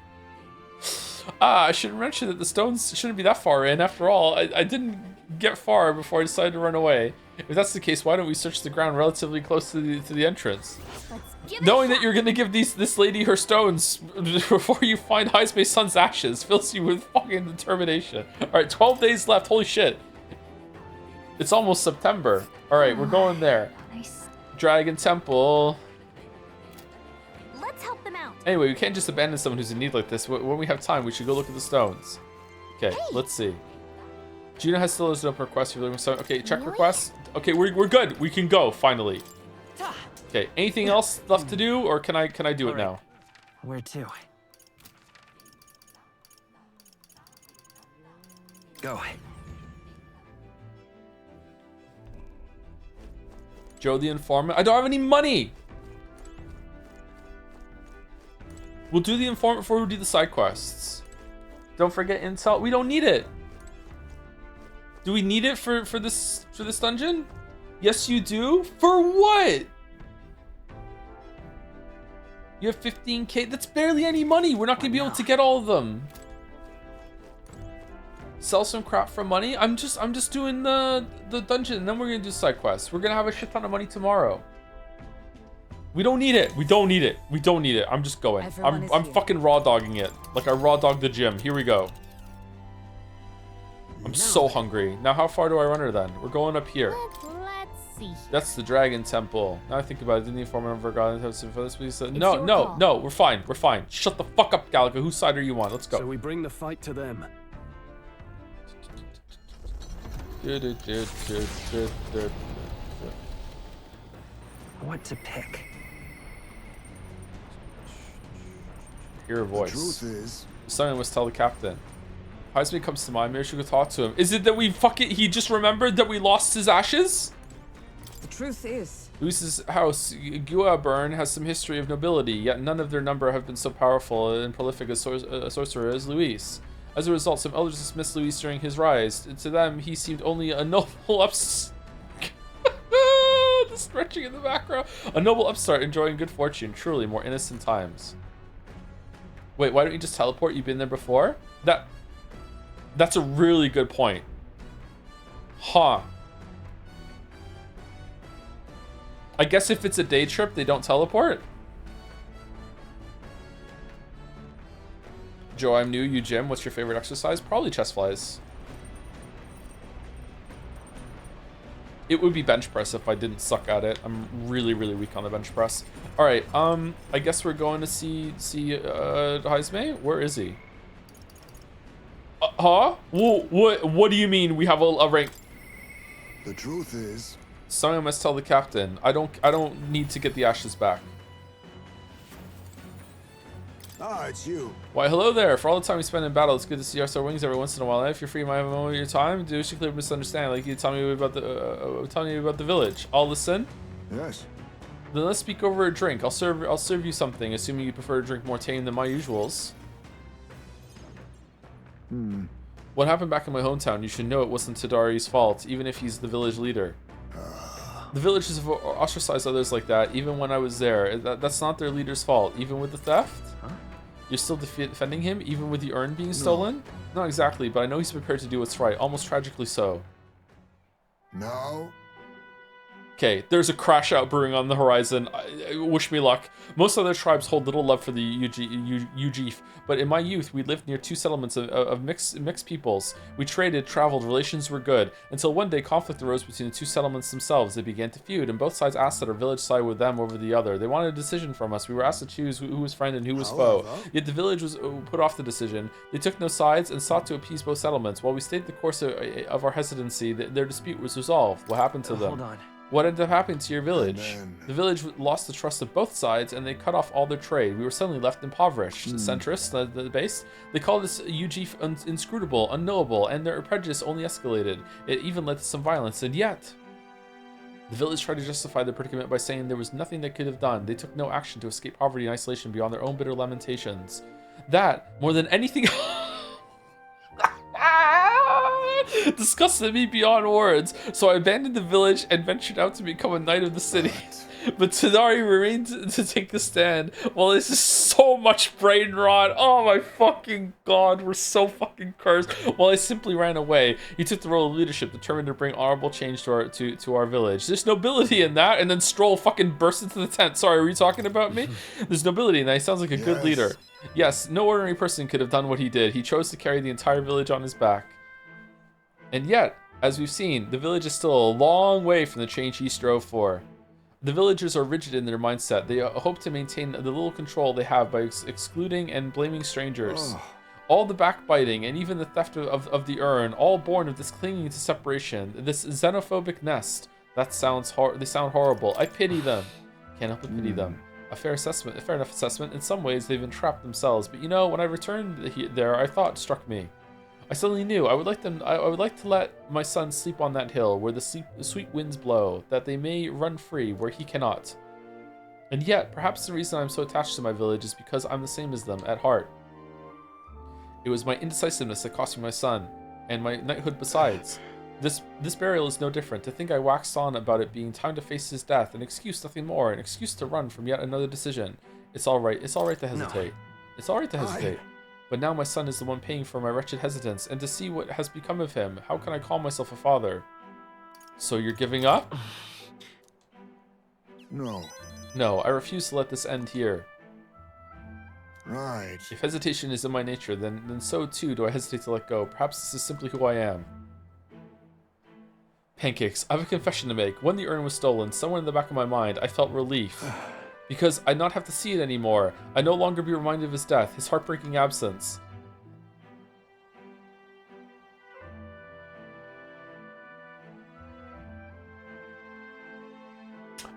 I should mention that the stones shouldn't be that far in. After all, I didn't get far before I decided to run away. If that's the case, why don't we search the ground relatively close to the entrance? Knowing that you're gonna give this lady her stones before you find Heismay's son's ashes fills you with fucking determination. Alright, 12 days left. Holy shit. It's almost September. Alright, we're going there. Nice. Dragon Temple. Let's help them out. Anyway, we can't just abandon someone who's in need like this. When we have time, we should go look at the stones. Okay, let's see. Gina has still listed up her request. Okay, check requests. Okay, we're good. We can go finally. Okay, anything else left to do, or can I do it now? Where to? Go. Joe the informant. I don't have any money. We'll do the informant before we do the side quests. Don't forget intel. We don't need it. Do we need it for this dungeon? Yes, you do. For what? You have 15k. That's barely any money. We're not gonna be able to get all of them. Sell some crap for money. I'm just doing the dungeon, and then we're gonna do side quests. We're gonna have a shit ton of money tomorrow. We don't need it. We don't need it. We don't need it. I'm just going. I'm fucking raw dogging it. Like I raw dogged the gym. Here we go. I'm so hungry. Now how far do I run her then? We're going up here. Let's see. That's the Dragon Temple. Now I think about it, didn't the informant ever got into this? No, we're fine. We're fine. Shut the fuck up, Gallica. Whose side are you on? Let's go. So we bring the fight to them. What to pick? Hear a voice. The truth is, someone must tell the captain. Heisman comes to mind. Maybe we should go talk to him. Is it that he just remembered that we lost his ashes? The truth is, Luis's house, Guaburn, has some history of nobility, yet none of their number have been so powerful and prolific a sorcerer as Luis. As a result, some elders dismissed Luis during his rise. To them, he seemed only a noble the stretching in the background. A noble upstart enjoying good fortune. Truly, more innocent times. Wait, why don't you just teleport? You've been there before? That's a really good point. Huh. I guess if it's a day trip, they don't teleport? Joe, I'm new. You, Jim. What's your favorite exercise? Probably chest flies. It would be bench press if I didn't suck at it. I'm really, really weak on the bench press. All right. I guess we're going to see Heisme. Where is he? Huh? What do you mean we have a rank? the truth is, someone must tell the captain. I don't need to get the ashes back. Ah, it's you. Why, hello there. For all the time we spend in battle, it's good to see our star wings every once in a while. If you're free, you might have a moment of your time. Do you clearly misunderstand? Like you tell me about the village. I'll listen. Yes. Then let's speak over a drink. I'll serve you something, assuming you prefer to drink more tame than my usuals. What happened back in my hometown? You should know it wasn't Tadari's fault, even if he's the village leader. The villages have ostracized others like that, even when I was there. That's not their leader's fault. Even with the theft? Huh? You're still defending him, even with the urn being stolen? Not exactly, but I know he's prepared to do what's right, almost tragically so. No. Okay, there's a crash out brewing on the horizon. Wish me luck. Most other tribes hold little love for the Ujif, but in my youth, we lived near two settlements of mixed peoples. We traded, traveled, relations were good, until one day conflict arose between the two settlements themselves. They began to feud, and both sides asked that our village side with them over the other. They wanted a decision from us. We were asked to choose who was friend and who was foe. Yet the village was put off the decision. They took no sides and sought to appease both settlements. While we stayed the course of our hesitancy, their dispute was resolved. What happened to them? Hold on. What ended up happening to your village? The village lost the trust of both sides, and they cut off all their trade. We were suddenly left impoverished. Centrists, the base, they called us Ujif inscrutable, unknowable, and their prejudice only escalated. It even led to some violence, and yet... The village tried to justify the predicament by saying there was nothing they could have done. They took no action to escape poverty and isolation beyond their own bitter lamentations. That, more than anything... disgusted me beyond words, so I abandoned the village and ventured out to become a knight of the city. But Tadari remained to take a stand. Well, this is so much brain rot. Oh my fucking god, we're so fucking cursed. Well, I simply ran away. He took the role of leadership, determined to bring honorable change to our village. There's nobility in that. And then Stroll fucking burst into the tent. Sorry, were you talking about me? There's nobility in that. He sounds like a good leader. Yes, no ordinary person could have done what he did. He chose to carry the entire village on his back. And yet, as we've seen, the village is still a long way from the change he strove for. The villagers are rigid in their mindset. They hope to maintain the little control they have by excluding and blaming strangers. All the backbiting and even the theft of the urn, all born of this clinging to separation, this xenophobic nest. They sound horrible. I pity them. Can't help but pity them. A fair enough assessment. In some ways, they've entrapped themselves. But you know, when I returned there, a thought struck me. I suddenly knew I would like to let my son sleep on that hill where the sweet winds blow, that they may run free where he cannot. And yet, perhaps the reason I'm so attached to my village is because I'm the same as them at heart. It was my indecisiveness that cost me my son, and my knighthood besides. This burial is no different. To think I waxed on about it being time to face his death, an excuse, nothing more, an excuse to run from yet another decision. It's all right. It's all right to hesitate. It's all right to hesitate. But now my son is the one paying for my wretched hesitance, and to see what has become of him, how can I call myself a father? So you're giving up? No. No, I refuse to let this end here. Right. If hesitation is in my nature, then so too do I hesitate to let go. Perhaps this is simply who I am. Pancakes, I have a confession to make. When the urn was stolen, somewhere in the back of my mind, I felt relief. Because I'd not have to see it anymore. I'd no longer be reminded of his death, his heartbreaking absence.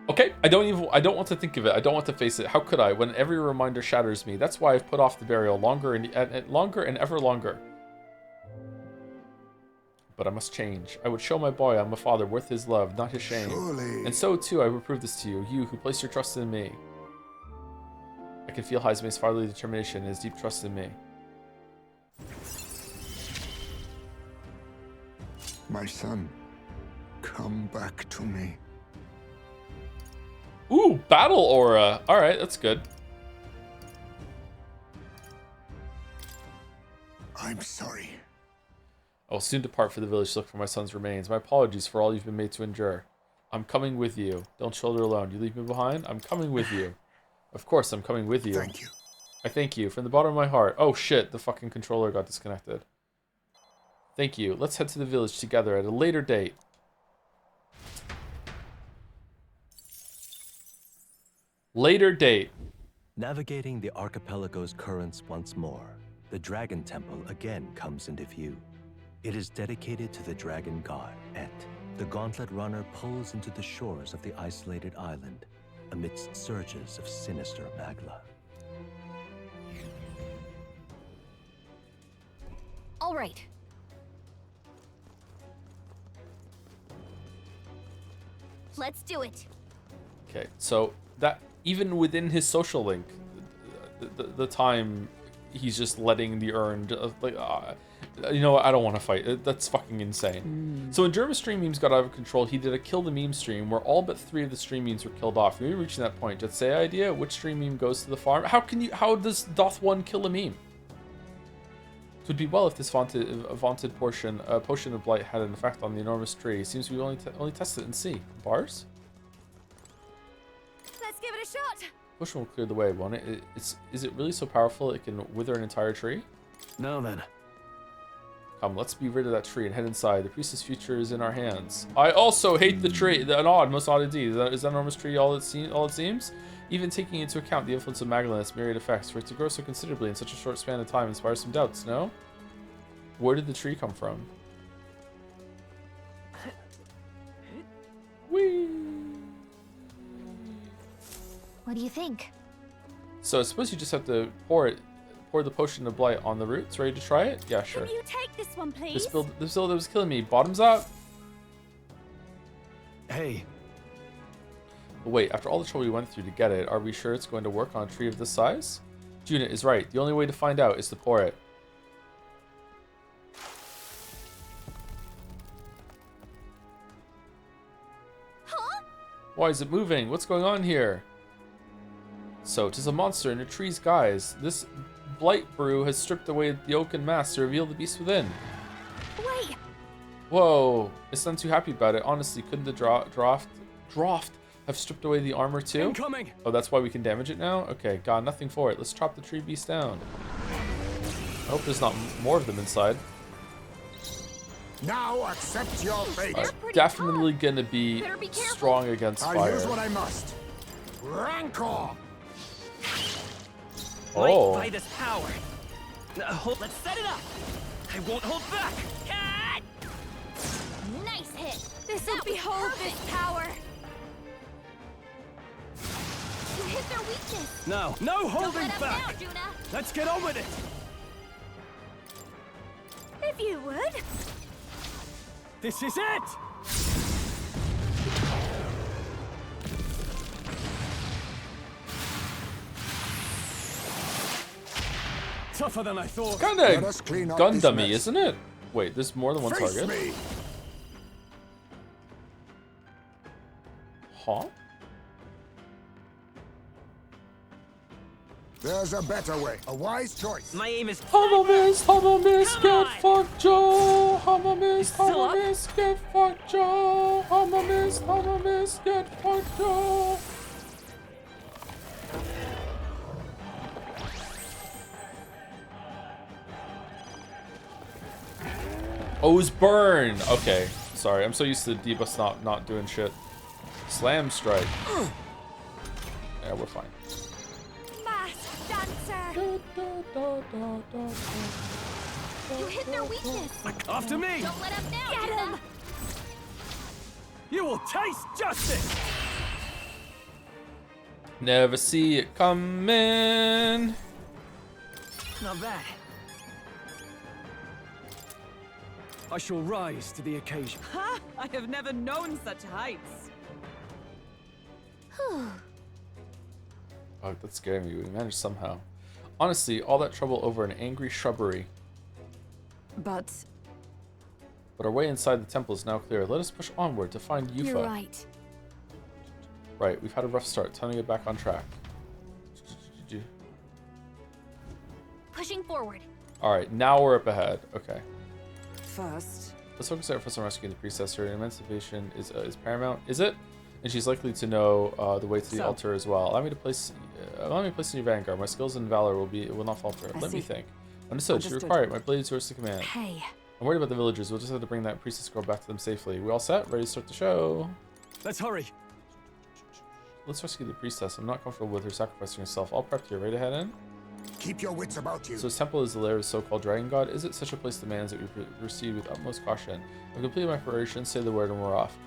Okay, I don't want to think of it. I don't want to face it. How could I, when every reminder shatters me? That's why I've put off the burial longer and ever longer. But I must change. I would show my boy I'm a father worth his love, not his shame. Surely. And so too I will prove this to you, you who place your trust in me. I can feel Haizeme's fatherly determination and his deep trust in me. My son, come back to me. Ooh, battle aura. Alright, that's good. I'm sorry. I will soon depart for the village to look for my son's remains. My apologies for all you've been made to endure. I'm coming with you. Don't shoulder alone. You leave me behind? I'm coming with you. Of course, I'm coming with you. Thank you. I thank you from the bottom of my heart. Oh shit, the fucking controller got disconnected. Thank you. Let's head to the village together at a later date. Later date. Navigating the archipelago's currents once more, the Dragon Temple again comes into view. It is dedicated to the dragon god, Et. The gauntlet runner pulls into the shores of the isolated island amidst surges of sinister magma. All right. Let's do it. Okay, so that even within his social link, the time he's just letting the urn You know what? I don't want to fight. That's fucking insane. So when Jerma's stream memes got out of control, he did a kill the meme stream where all but 3 of the stream memes were killed off. Maybe reaching that point. Just say idea. Which stream meme goes to the farm? How does doth one kill a meme? It would be well if this vaunted potion of blight had an effect on the enormous tree. Seems we only test it and see. Bars? Let's give it a shot. Potion will clear the way, won't it? Is it really so powerful it can wither an entire tree? Now then. Come, let's be rid of that tree and head inside. The priestess' future is in our hands. I also hate the tree. Most odd indeed. Is that enormous tree all it seems? Even taking into account the influence of Magdalene and its myriad effects, for it to grow so considerably in such a short span of time inspires some doubts, no? Where did the tree come from? Whee! What do you think? So I suppose you just have to pour the potion of blight on the roots. Ready to try it? Yeah, sure. Can you take this one, please? This build that was killing me. Bottoms up. Hey. But wait, after all the trouble we went through to get it, are we sure it's going to work on a tree of this size? Juna is right. The only way to find out is to pour it. Huh? Why is it moving? What's going on here? So, 'tis a monster in a tree's guise. This blight brew has stripped away the oaken mask to reveal the beast within. Wait. Whoa, it's not too happy about it. Honestly, couldn't the draft have stripped away the armor too? Incoming. Oh, that's why we can damage it now? Okay, got nothing for it. Let's chop the tree beast down. I hope there's not more of them inside. Now accept your fate. Definitely gonna be strong against fire. I'll use what I must. Rancor. Oh. By this power. Let's set it up. I won't hold back. Nice hit. This'll behold this power. You hit their weakness. No Don't holding let 'em back. down, Juna. Let's get on with it. If you would. This is it. Tougher than I thought. Kind of gun dummy, isn't it? Wait, there's more than one target. Me. Huh? There's a better way. A wise choice. My aim is. Hummus, get fucked, Joe. Hummus, get fucked, Joe. Hummus, get fucked, Joe. Oh, it was burn. Okay, sorry. I'm so used to the debuffs not doing shit. Slam strike. Yeah, we're fine. Mask dancer. You hit their weakness. After me. Don't let him down. Get him. You will taste justice. Never see it coming. Not bad. I shall rise to the occasion. Ha! I have never known such heights. Oh, that's scaring me. We managed somehow. Honestly, all that trouble over an angry shrubbery. But our way inside the temple is now clear. Let us push onward to find Eupha. You're right. Right, we've had a rough start. Time to get back on track. Pushing forward. Alright, now we're up ahead. Okay. first, let's focus our efforts on rescuing the priestess. Her emancipation is paramount, is it? And she's likely to know the way to the altar as well. Allow me to place in your vanguard. My skills and valor will not falter. Let me think. Understood. She required my blade is yours to command. Hey. I'm worried about the villagers. We'll just have to bring that priestess girl back to them safely. We all set? Ready to start the show? Let's hurry. Let's rescue the priestess. I'm not comfortable with her sacrificing herself. All prepped here. Ready to head in? Keep your wits about you. So this temple is the lair of the so-called dragon god. Is it such a place demands that we proceed with utmost caution? I've completed my preparation. Say the word and we're off.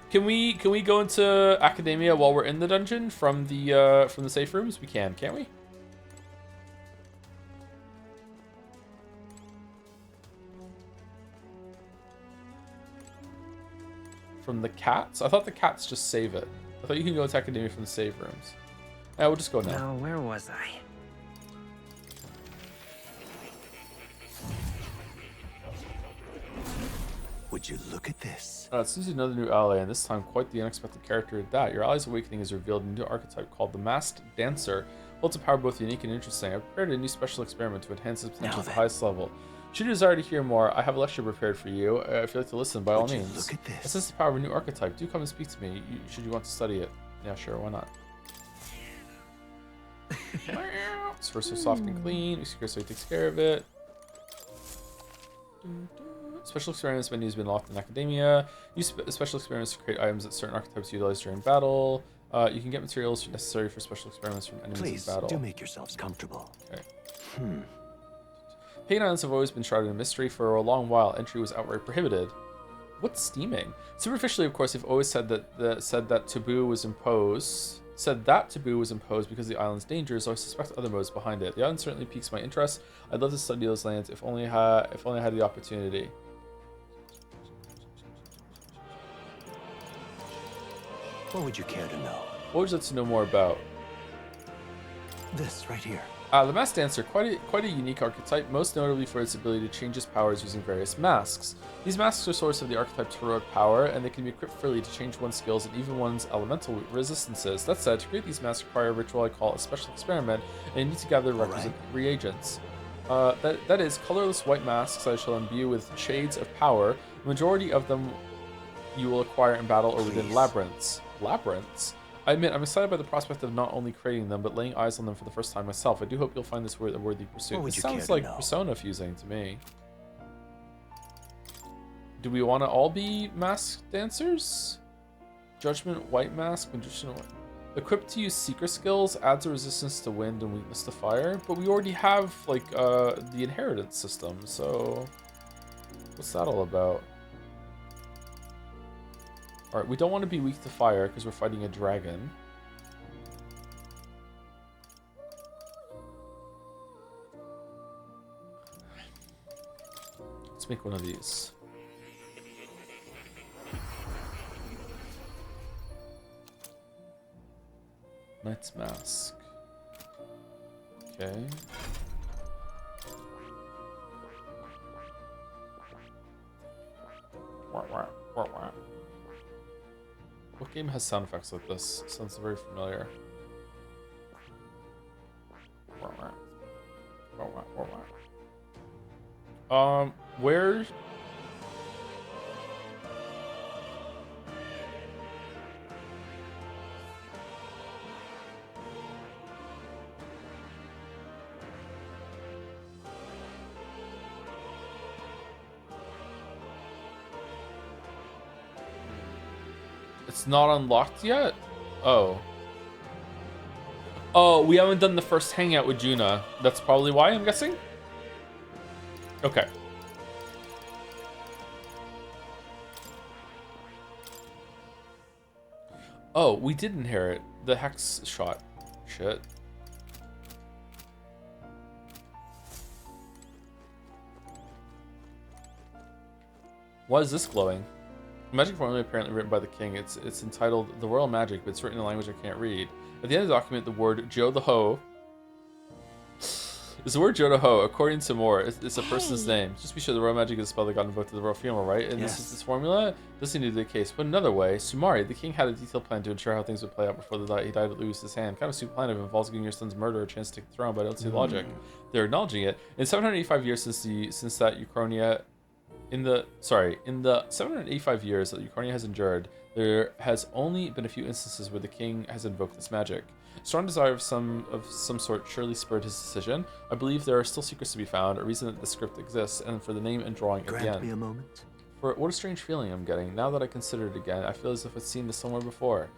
Can we go into academia while we're in the dungeon from the safe rooms? We can, can't we? From the cats? I thought the cats just save it. I thought you can go into academia from the save rooms. Yeah, we'll just go now. Now, where was I? Would you look at this? It seems another new ally, and this time quite the unexpected character at that. Your ally's awakening is revealed in a new archetype called the Masked Dancer. Holds a power both unique and interesting. I've prepared a new special experiment to enhance its potential at the highest level. Should you desire to hear more, I have a lecture prepared for you. If you'd like to listen, by all means. Look at this. This is the power of a new archetype. Do come and speak to me, should you want to study it. Yeah, sure, why not? It's first so soft and clean. We secure so he takes care of it. Special experiments menu has been locked in academia. Use special experiments to create items that certain archetypes utilize during battle. You can get materials necessary for special experiments from enemies in battle. Please, do make yourselves comfortable. Okay. Pagan Islands have always been shrouded in mystery. For a long while, entry was outright prohibited. What's steaming? Superficially, of course, they've always said that taboo was imposed. Said that taboo was imposed because of the island's dangers, so I suspect other motives behind it. The island certainly piques my interest. I'd love to study those lands if only I had the opportunity. What would you care to know? What would you like to know more about? This right here. The Masked Dancer, quite a unique archetype, most notably for its ability to change its powers using various masks. These masks are source of the archetype's heroic power, and they can be equipped freely to change one's skills and even one's elemental resistances. That said, to create these masks require a ritual I call a special experiment, and you need to gather requisite reagents. That is, colorless white masks I shall imbue with shades of power. The majority of them you will acquire in battle or within labyrinths. Labyrinths? I admit, I'm excited by the prospect of not only creating them, but laying eyes on them for the first time myself. I do hope you'll find this a worthy pursuit. This sounds like Persona fusing to me. Do we want to all be masked dancers? Judgment, white mask, magician, white. Equipped to use secret skills, adds a resistance to wind and weakness to fire, but we already have, like, the inheritance system, so... What's that all about? Alright, we don't want to be weak to fire because we're fighting a dragon. Let's make one of these. Knight's Mask. Okay. What game has sound effects like this? Sounds very familiar. Where? It's not unlocked yet? Oh. Oh, we haven't done the first hangout with Juna. That's probably why, I'm guessing? Okay. Oh, we did inherit the hex shot. Shit. Why is this glowing? Magic formula apparently written by the king. It's entitled The Royal Magic, but it's written in a language I can't read. At the end of the document, the word Joe the Ho is the word Joe the Ho. According to Moore, it's a person's name. Just be sure the Royal Magic is the spell that got invoked to the Royal Funeral, right? And yes. This is this formula? This seemed to be the case. But another way, Sumari, the king had a detailed plan to ensure how things would play out before he died with Louis's hand. Kind of stupid plan if it involves giving your son's murder a chance to take the throne, but I don't see logic. They're acknowledging it. In 785 years since that Uchronia... In the 785 years that Uchronia has endured, there has only been a few instances where the king has invoked this magic. Strong desire of some sort surely spurred his decision. I believe there are still secrets to be found, a reason that the script exists, and for the name and drawing at the end. Grant me a moment. What a strange feeling I'm getting. Now that I consider it again, I feel as if I've seen this somewhere before.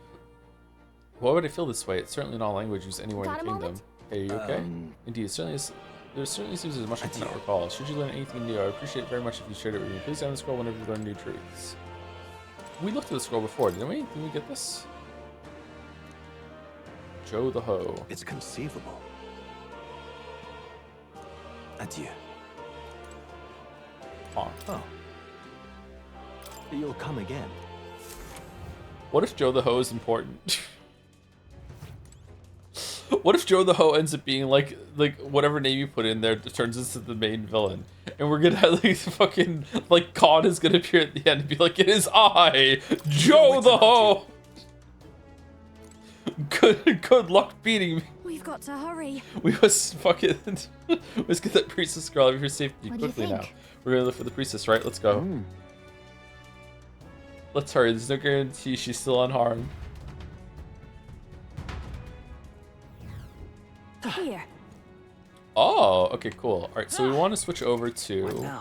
Why would I feel this way? It's certainly not a language used anywhere in the kingdom. Hey, are you okay? Indeed, there certainly seems as much I cannot recall. Should you learn anything new, I would appreciate it very much if you shared it with me. Please down the scroll whenever you learn new truths. We looked at the scroll before, didn't we? Didn't we get this? Joe the Ho. It's conceivable. Adieu. Oh. You'll come again. What if Joe the Ho is important? What if Joe the Ho ends up being like whatever name you put in there turns into the main villain, and we're gonna have like fucking like Khan is gonna appear at the end and be like, "It is I, Joe the Ho." Good luck beating me. We've got to hurry. We must fucking let's get that priestess girl over here safety What do you quickly now. think? We're gonna look for the priestess, right? Let's go. Let's hurry. There's no guarantee she's still unharmed. Here. Oh, okay, cool. All right, so we want to switch over to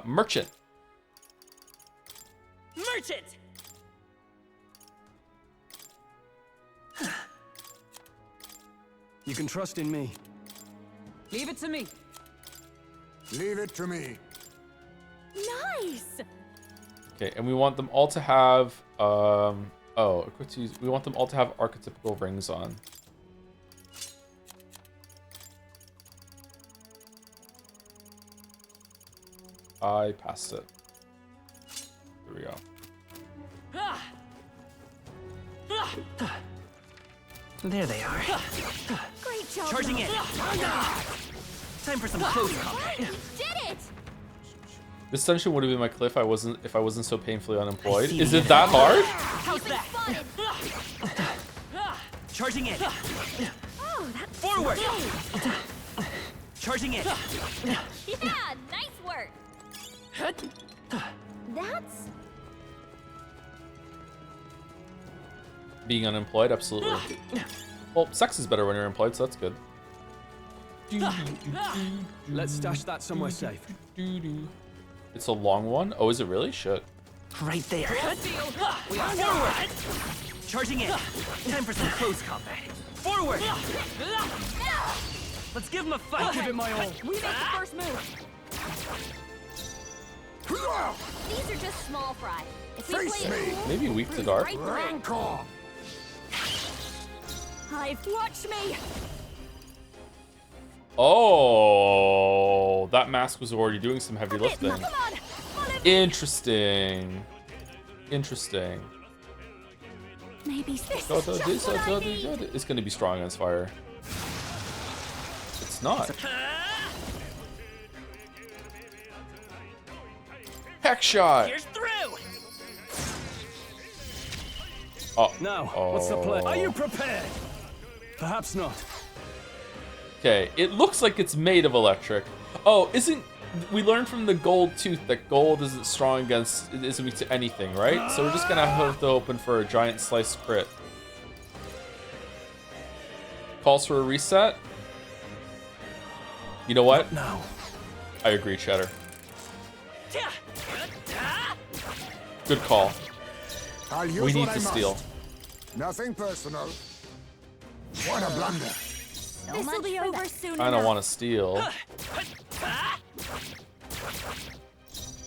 merchant. Merchant! You can trust in me. Leave it to me. Leave it to me. Nice. Okay, and we want them all to have we want them all to have archetypical rings on. I passed it. There we go. There they are. Great job. Charging in. Time for some close combat. You did it. This dungeon would have been my cliff if I wasn't so painfully unemployed. see Is the it that hard? How's that? Charging in. Oh, that's Forward. great. Charging in. Yeah, nice work. That's Being unemployed, absolutely. Well, sex is better when you're employed, so that's good. Let's stash that somewhere safe. It's a long one? Oh, is it really? Shit. Right there. We are forward. Charging in. Time for some close combat. Forward. Let's give him a fight. I'll give it my all. We make the first move. These are just small fry. If we Face play it me. cool, Maybe weak to cruise dark. right through. Rancor. Watch me. Oh, that mask was already doing some heavy lifting. Come on. Interesting. Interesting. Maybe this is just what I need. It's going to be strong against fire. It's not. Heck shot. Here's through. Oh. Now, what's the plan? Are you prepared? Perhaps not. Okay, it looks like it's made of electric. Oh, we learned from the gold tooth that gold isn't strong against, it isn't weak to anything, right? So we're just gonna have to open for a giant slice crit. Calls for a reset. You know what? No. I agree, Cheddar. Good call. I'll use We need what to I steal. must. Nothing personal. What a blunder. This will be over soon. I don't want to steal.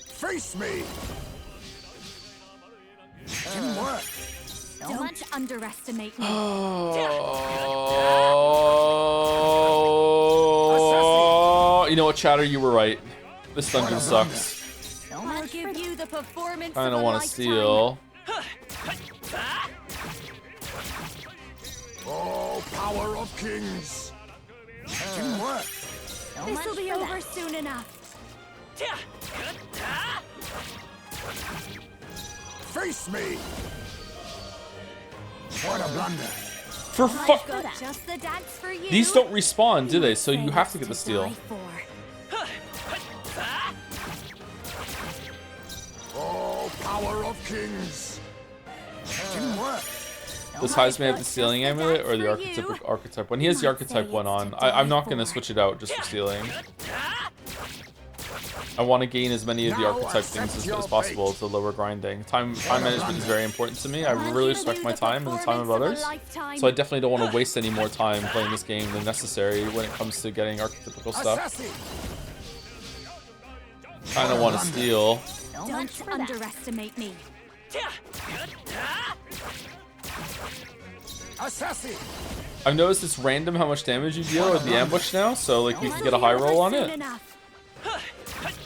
Face me. Didn't work. Don't underestimate me. Oh, you know what, Chatter? You were right. This dungeon sucks. I'll give you the performance. I of don't a want to lifetime. steal. Oh, power of kings. Didn't work. This will be over soon enough. Face me. What a blunder. For fuck. Got just the dance for you. These don't respawn, do they? So you have to get the steal. Oh, power of kings. Didn't work. Does Heisman have the stealing amulet or the archetype one? He has the archetype one on. I'm not going to switch it out just for stealing. I want to gain as many of the archetype things as possible to lower grinding. Time management is very important to me. I really respect my time and the time of others. So I definitely don't want to waste any more time playing this game than necessary when it comes to getting archetypical stuff. Kind of want to steal. Don't underestimate me. Assassin. I've noticed it's random how much damage you deal with the ambush now, so like we can get a high roll on it.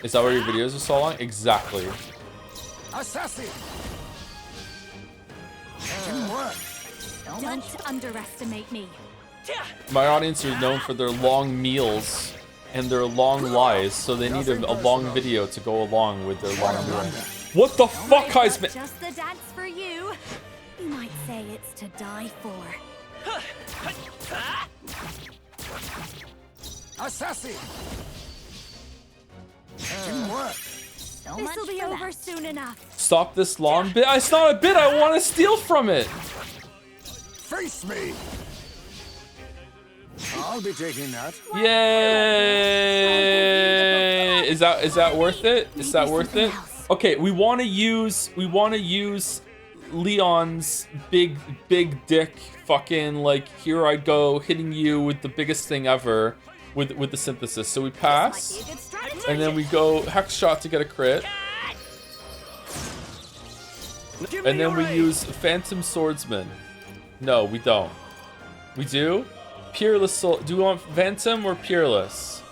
Is that where your videos are so long? Exactly. Assassin. Didn't work. Don't underestimate me. My audience are known for their long meals and their long lies, so they need a long video to go along with their long meal. What the fuck, Heisman? Just the dance for you. You might say it's to die for. Assassin! Didn't work. This'll be over soon enough. Stop this long bit. It's not a bit. I want to steal from it. Face me. I'll be taking that. Yay! Is that worth it? Is that worth it? Okay, we want to use Leon's big dick fucking like here I go hitting you with the biggest thing ever with the synthesis. So we pass and then we go hex shot to get a crit. And then we use Phantom Swordsman. No, we don't. We do? Peerless Soul. Do we want Phantom or Peerless?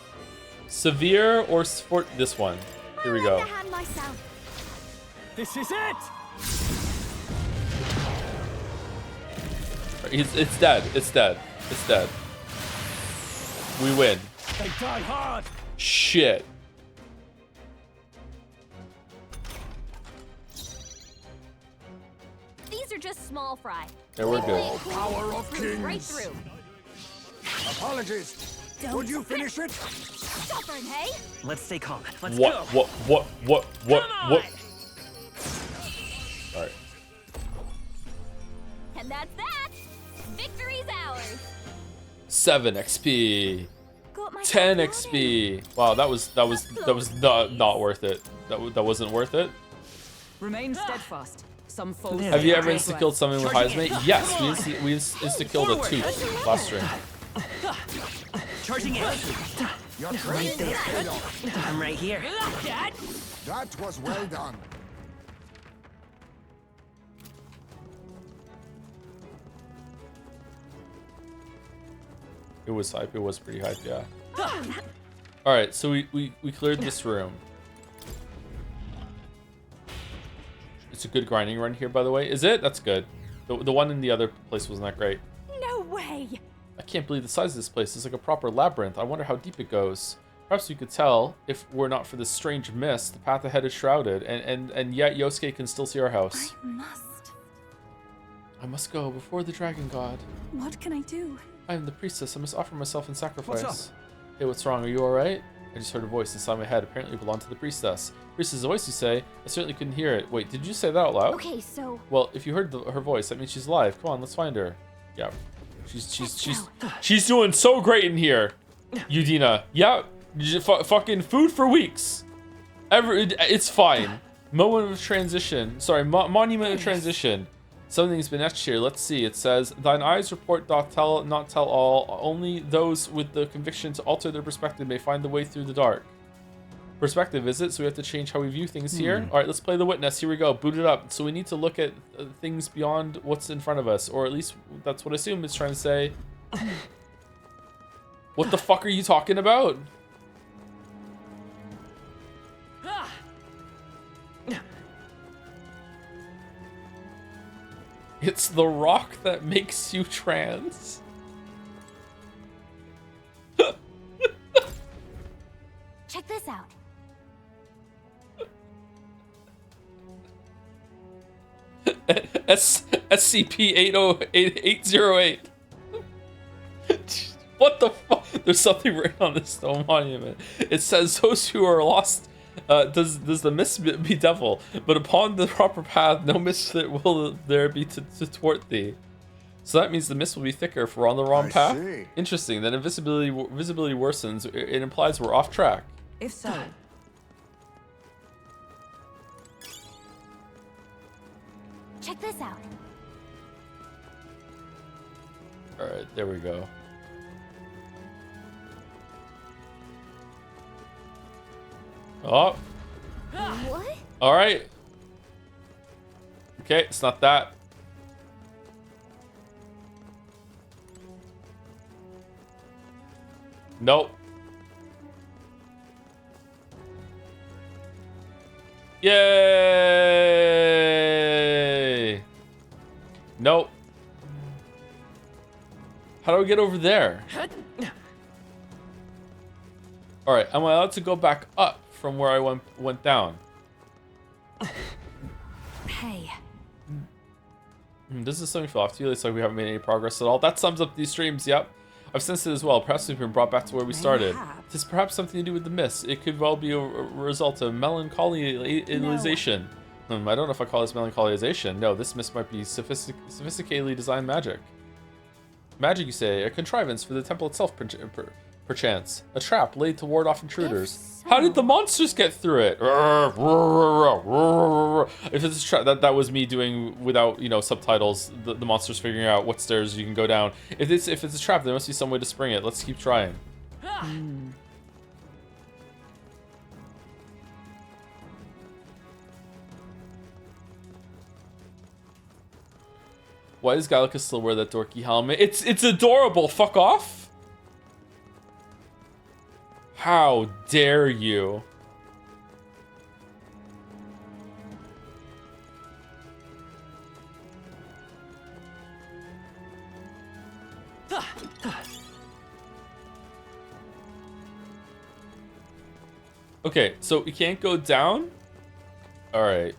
Severe or Sport? This one. Here we go. This is it! It's dead. It's dead. It's dead. We win. They die hard! Shit. These are just small fry. Yeah, we're good. Power of kings. Right through. Apologies. Would you finish it? Stubborn, hey? Let's stay calm. Let's What? go. What? Alright. And that's that. Victory's ours. 7 XP. 10 XP. Wow, that was not worth it. That wasn't worth it. Remain steadfast. Some foes. Have you ever insta-killed something with Heismate? Yes, we insta-killed a tooth last stream. Charging in. You're Right there. I'm right here. That was well done. It was hype. It was pretty hype, yeah. All right, so we cleared this room. It's a good grinding run here, by the way. Is it? That's good. The one in the other place wasn't that great. No way. I can't believe the size of this place. It's like a proper labyrinth. I wonder how deep it goes. Perhaps we could tell if were not for this strange mist. The path ahead is shrouded, and yet Yosuke can still see our house. I must go before the dragon god. What can I do? I am the priestess. I must offer myself in sacrifice. What's up? Hey, what's wrong? Are you alright? I just heard a voice inside my head. Apparently it belonged to the priestess. Priestess' voice, you say? I certainly couldn't hear it. Wait, did you say that out loud? Okay, so... Well, if you heard her voice, that means she's alive. Come on, let's find her. Yeah. She's doing so great in here. Udina. Yeah. Fucking food for weeks. It's fine. Moment of transition. Sorry, monument of transition. Something's been etched here. Let's see. It says, "Thine eyes report doth tell, not tell all. Only those with the conviction to alter their perspective may find the way through the dark." Perspective, is it? So we have to change how we view things here? All right, let's play the witness. Here we go. Boot it up. So we need to look at things beyond what's in front of us. Or at least that's what I assume it's trying to say. What the fuck are you talking about? It's the rock that makes you trans. Check this out. SCP-808. What the fuck? There's something written on this stone monument. It says, "Those who are lost does the misfit be devil, but upon the proper path no misfit will there be to thwart thee." So that means the mist will be thicker if we're on the wrong path. See. Interesting. Then if visibility worsens, it implies we're off track. If so, Check this out. All right, there we go. Oh. What? All right. Okay, it's not that. Nope. Yay! Nope. How do I get over there? All right, am I allowed to go back up from where I went down? Hey. This is something feel off to you. It's like we haven't made any progress at all. That sums up these streams. Yep. I've sensed it as well. Perhaps we've been brought back to where we started. This is perhaps something to do with the mist. It could well be a result of melancholyization. I don't know if I call this melancholyization. No, this mist might be sophisticatedly designed magic. Magic, you say? A contrivance for the temple itself, perchance. A trap laid to ward off intruders. How did the monsters get through it? If it's a trap, that was me doing without, you know, subtitles. The monsters figuring out what stairs you can go down. If it's a trap, there must be some way to spring it. Let's keep trying. Why does Gallicus still wear that dorky helmet? It's adorable. Fuck off. How dare you? Okay, so we can't go down? All right.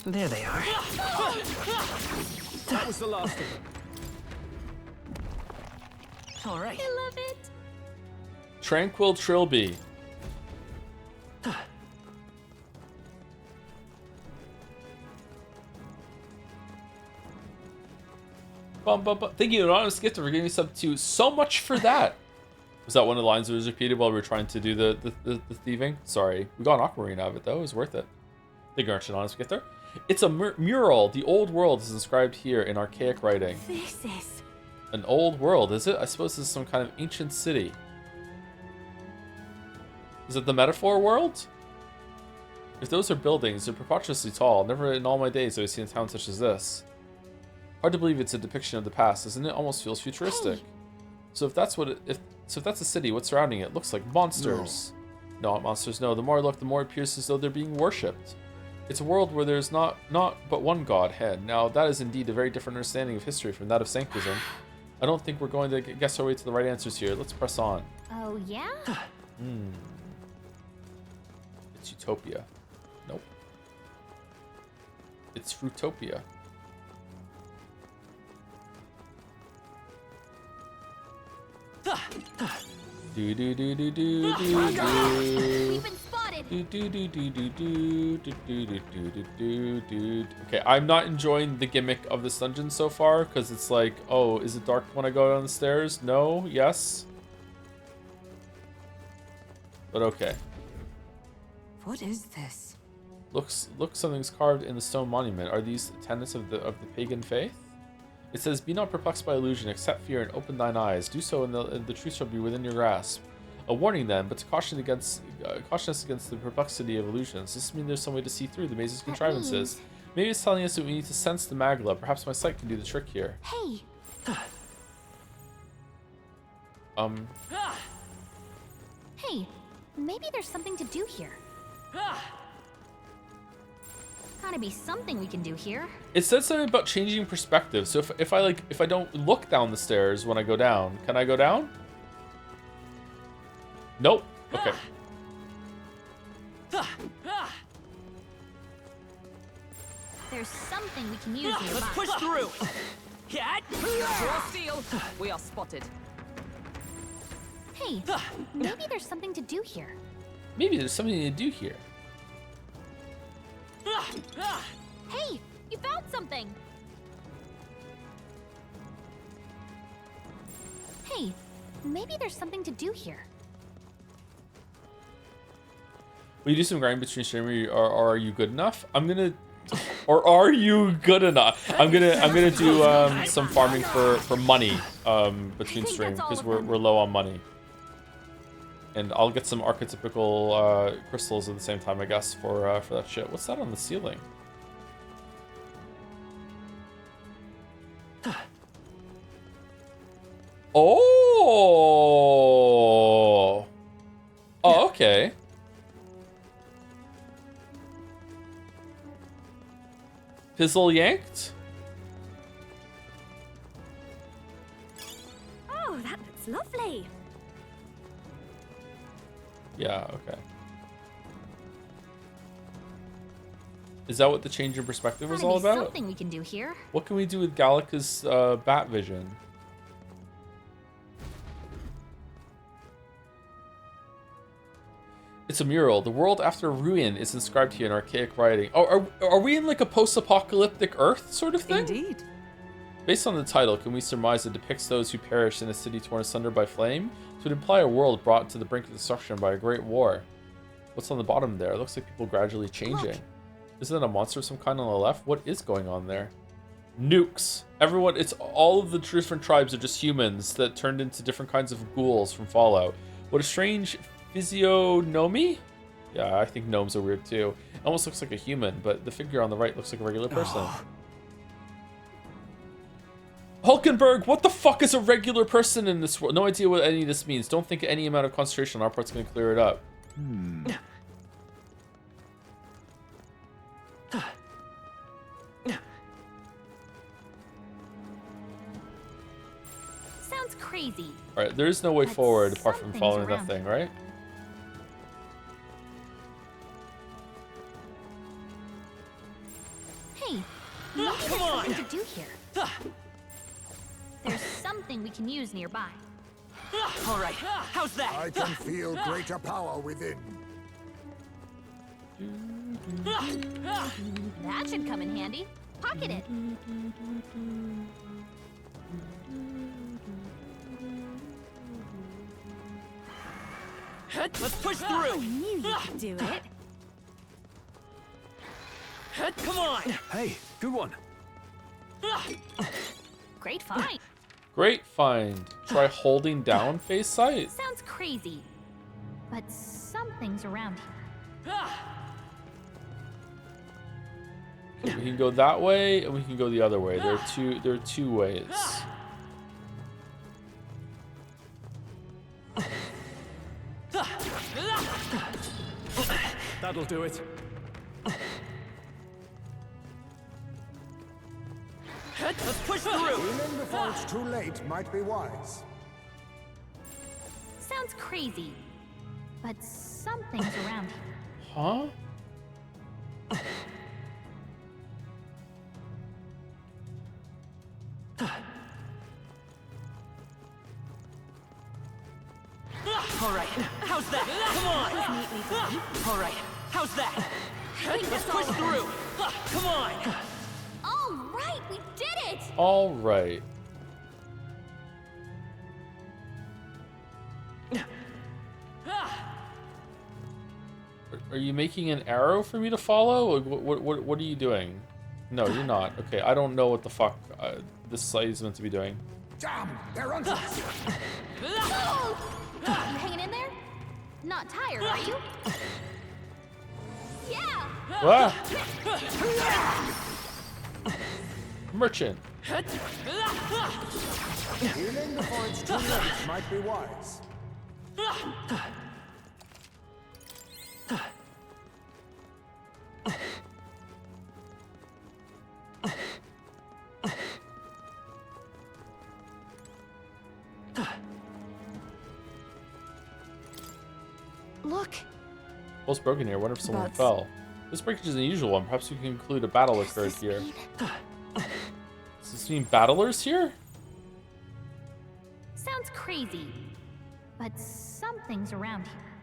There they are. That was the last of them. All right. I love it. Tranquil Trilby. Thank you, Anonymous Gifter, for giving me sub 2. So much for that. Was that one of the lines that was repeated while we were trying to do the thieving? Sorry. We got an aquamarine out of it, though. It was worth it. Thank you, Anonymous Gifter. It's a mural. The old world is inscribed here in archaic writing. This is... An old world, is it? I suppose this is some kind of ancient city. Is it the metaphor world? If those are buildings, they're preposterously tall. Never in all my days have I seen a town such as this. Hard to believe it's a depiction of the past, doesn't it? Almost feels futuristic. So if that's what if that's a city, what's surrounding it looks like monsters. No, not monsters. No, the more I look, the more it appears as though they're being worshipped. It's a world where there's not but one godhead. Now that is indeed a very different understanding of history from that of sanctism. I don't think we're going to guess our way to the right answers here. Let's press on. Oh yeah. It's Utopia. Nope. It's Fruitopia. Do do do do do do do. We've been spotted. Do do do do do do do do do do do. Okay, I'm not enjoying the gimmick of this dungeon so far because it's like, oh, is it dark when I go down the stairs? No. Yes. But okay. What is this? Look, something's carved in the stone monument. Are these tenets of the pagan faith? It says, "Be not perplexed by illusion, accept fear and open thine eyes. Do so, and the truth shall be within your grasp." A warning then, but to caution us against the perplexity of illusions. Does this mean there's some way to see through the maze's contrivances? Maybe it's telling us that we need to sense the magla. Perhaps my sight can do the trick here. Hey. Hey, maybe there's something to do here. Gotta be something we can do here. It said something about changing perspective. So if I don't look down the stairs when I go down, can I go down? Nope. Okay. There's something we can use here. Let's push through. Cat. Draw steel. We are spotted. Hey, maybe there's something to do here. Maybe there's something to do here. Hey, you found something. Hey, maybe there's something to do here. Will you do some grinding between stream, or are you good enough? I'm gonna, or are you good enough? I'm gonna do some farming for money between stream because we're low on money. And I'll get some archetypical crystals at the same time, I guess, for that shit. What's that on the ceiling? Oh! Oh, okay. Pizzle yanked? say. Yeah, okay. Is that what the change in perspective was all about? Something we can do here. What can we do with Gallica's bat vision? It's a mural. The world after ruin is inscribed here in archaic writing. Oh, are we in like a post-apocalyptic Earth sort of thing? Indeed. Based on the title, can we surmise it depicts those who perished in a city torn asunder by flame? It would imply a world brought to the brink of destruction by a great war. What's on the bottom there? It looks like people gradually changing. Look. Isn't it a monster of some kind on the left? What is going on there? Nukes. Everyone, it's all of the different tribes are just humans that turned into different kinds of ghouls from Fallout. What a strange physiognomy? Yeah, I think gnomes are weird too. It almost looks like a human, but the figure on the right looks like a regular person. Hulkenberg, what the fuck is a regular person in this world? No idea what any of this means. Don't think any amount of concentration on our part's gonna clear it up. Sounds crazy. Alright, there is no way forward apart from following that thing, right? Hey, maybe there's something to do here. There's something we can use nearby. All right, how's that? I can feel greater power within. That should come in handy. Pocket it. Let's push through. I knew you could do it. Come on. Hey, good one. Great find. Great find. Try holding down face sight. Sounds crazy, but something's around here. Okay, we can go that way and we can go the other way. There are two ways. That'll do it. Let's push through. Healing before it's too late might be wise. Sounds crazy, but something's around here. Huh? All right, how's that? Come on. All right, how's that? Let's push through. Come on. All right, we did it. All right. Are you making an arrow for me to follow? What are you doing? No, you're not. Okay, I don't know what the fuck this site is meant to be doing. Damn, they're on us. You hanging in there? Not tired, are you? Yeah. Ah! Merchant. Healing before it's too late might be wise. Look. What's broken here? I wonder if someone But- fell. This breakage is an unusual one. Perhaps we can conclude a battle occurred here. Does this mean battlers here? Sounds crazy, but something's around here.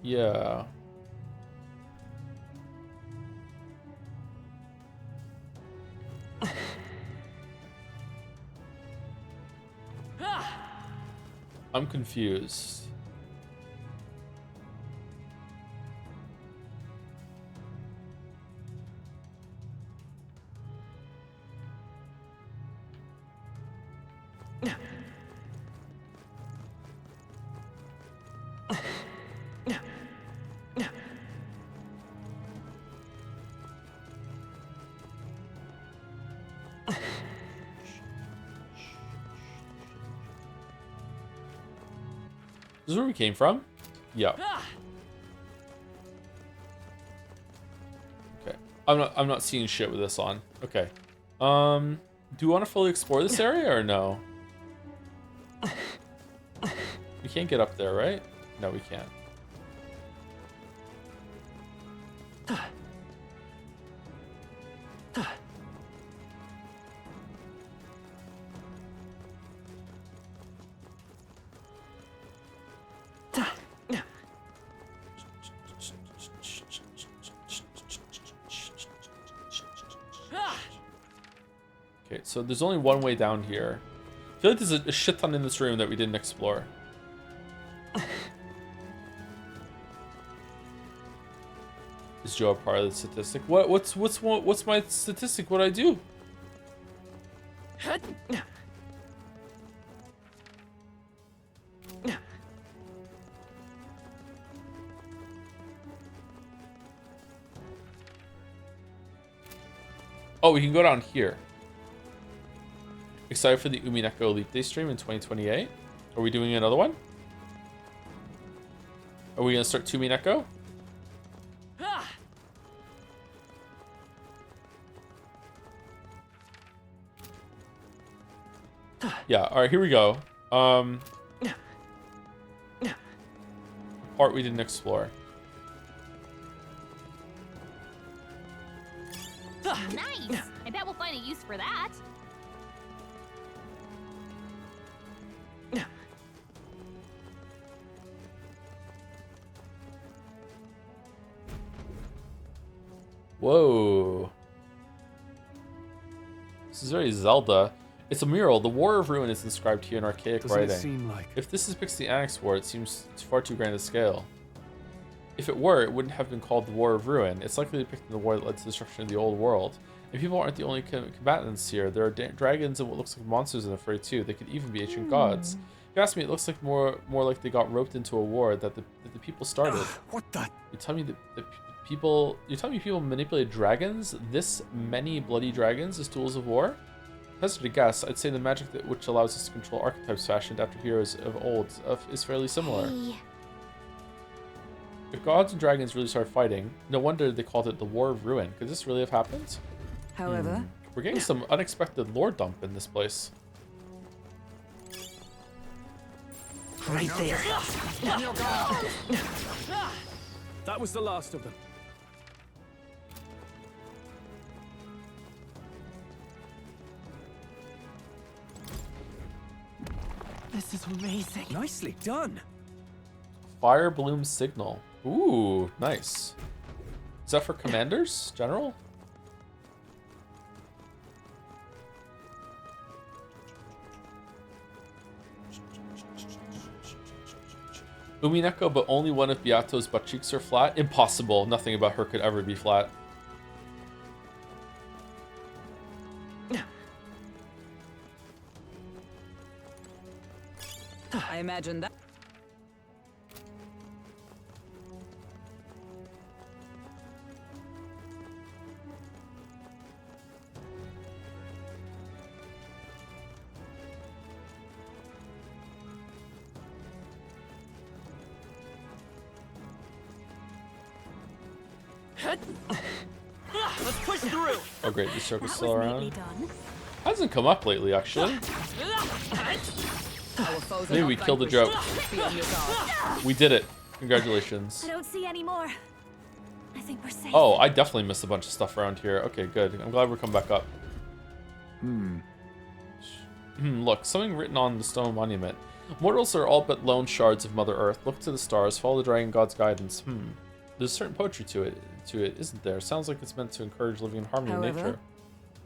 Yeah. I'm confused. This is where we came from? Yeah. Okay. I'm not seeing shit with this on. Okay. Do you want to fully explore this area or no? We can't get up there, right? No, we can't. Okay, so there's only one way down here. I feel like there's a shit ton in this room that we didn't explore. Is Joe a part of the statistic? What's my statistic? What I do? Oh, we can go down here. Excited for the Umineko Elite Day stream in 2028? Are we doing another one? Are we gonna start Tumineko? Yeah, alright, here we go. Part we didn't explore. Nice! I bet we'll find a use for that. Whoa. This is very Zelda. It's a mural. The War of Ruin is inscribed here in archaic Doesn't writing. it seem like... If this depicts the Annex War, it seems far too grand a scale. If it were, it wouldn't have been called the War of Ruin. It's likely depicting the war that led to the destruction of the old world. And people aren't the only combatants here. There are dragons and what looks like monsters in the fray too. They could even be ancient gods. If you ask me, it looks like more like they got roped into a war that the people started. What the? You tell me that people manipulate dragons? This many bloody dragons as tools of war? If I was to guess, I'd say the magic which allows us to control archetypes fashioned after heroes of old is fairly similar. Hey. If gods and dragons really started fighting, no wonder they called it the War of Ruin. Could this really have happened? However, We're getting some unexpected lore dump in this place. Right there. That was the last of them. This is amazing. Nicely done. Fire Bloom Signal. Ooh, nice. Is that for commanders? General? Umineko, but only one of Beato's butt cheeks are flat? Impossible. Nothing about her could ever be flat. I imagine that. Let's push through. Oh great, the circle's still was around. neatly done. Hasn't come up lately, actually. Maybe we killed the joke. We did it. Congratulations. I don't see any more. I think we're safe. Oh, I definitely missed a bunch of stuff around here. Okay, good. I'm glad we're coming back up. Look, something written on the stone monument. Mortals are all but lone shards of Mother Earth. Look to the stars. Follow the dragon god's guidance. There's a certain poetry to it, isn't there? Sounds like it's meant to encourage living in harmony with nature.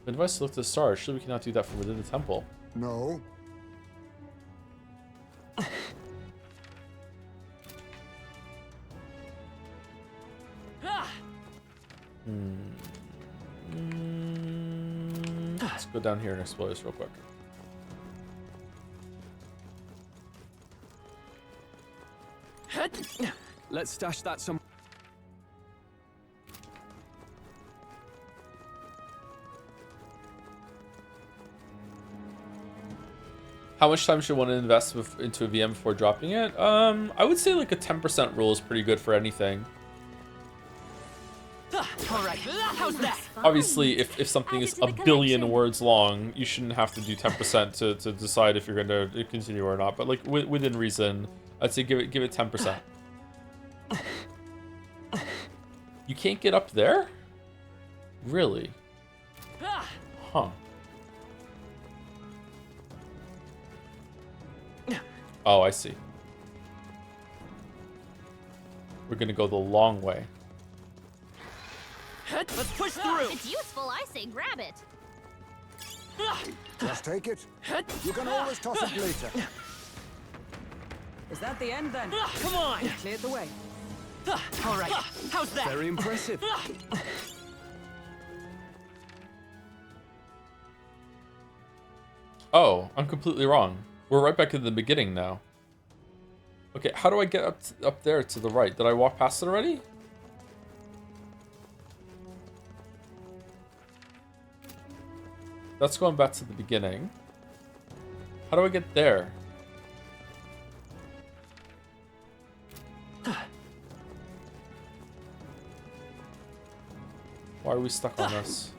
The advice to look to the stars. Surely we cannot do that from within the temple. No. Let's go down here and explore this real quick. Let's stash that some. How much time should one invest into a VM before dropping it? I would say like a 10% rule is pretty good for anything. All right. right, how's that? Obviously, if something is a billion words long, you shouldn't have to do 10% to decide if you're going to continue or not. But like within reason, I'd say give it 10%. You can't get up there? Really? Huh. Oh, I see. We're gonna go the long way. Let's push through. It's useful, I say grab it. Just take it. You can always toss it later. Is that the end then? Come on! You cleared the way. All right, how's that? Very impressive. Oh, I'm completely wrong. We're right back in the beginning now. Okay, how do I get up there to the right? Did I walk past it already? That's going back to the beginning. How do I get there? Why are we stuck on this?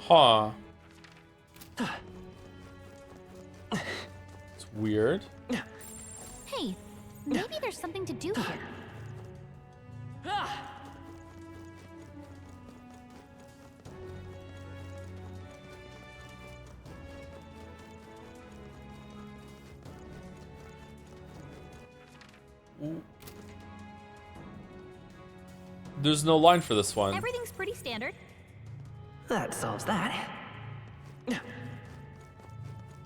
Huh. It's weird. Hey, maybe there's something to do here. There's no line for this one. Everything's pretty standard. That solves that.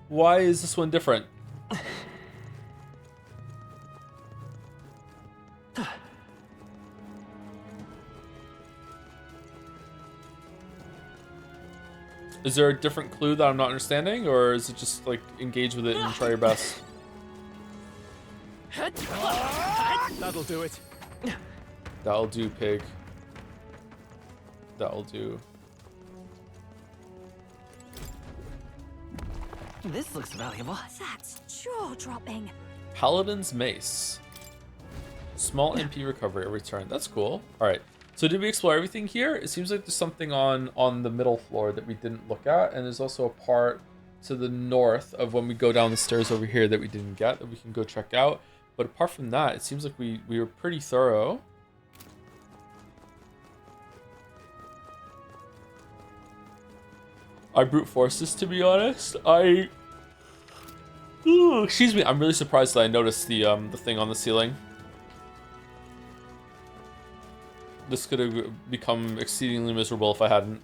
Why is this one different? Is there a different clue that I'm not understanding, or is it just like engage with it and try your best? That'll do it. That'll do, pig. That'll do. This looks valuable. That's jaw-dropping. Paladin's Mace. Small MP recovery or return. That's cool. Alright. So did we explore everything here? It seems like there's something on the middle floor that we didn't look at. And there's also a part to the north of when we go down the stairs over here that we didn't get that we can go check out. But apart from that, it seems like we were pretty thorough. I brute force this, to be honest. Excuse me. I'm really surprised that I noticed the thing on the ceiling. This could have become exceedingly miserable if I hadn't.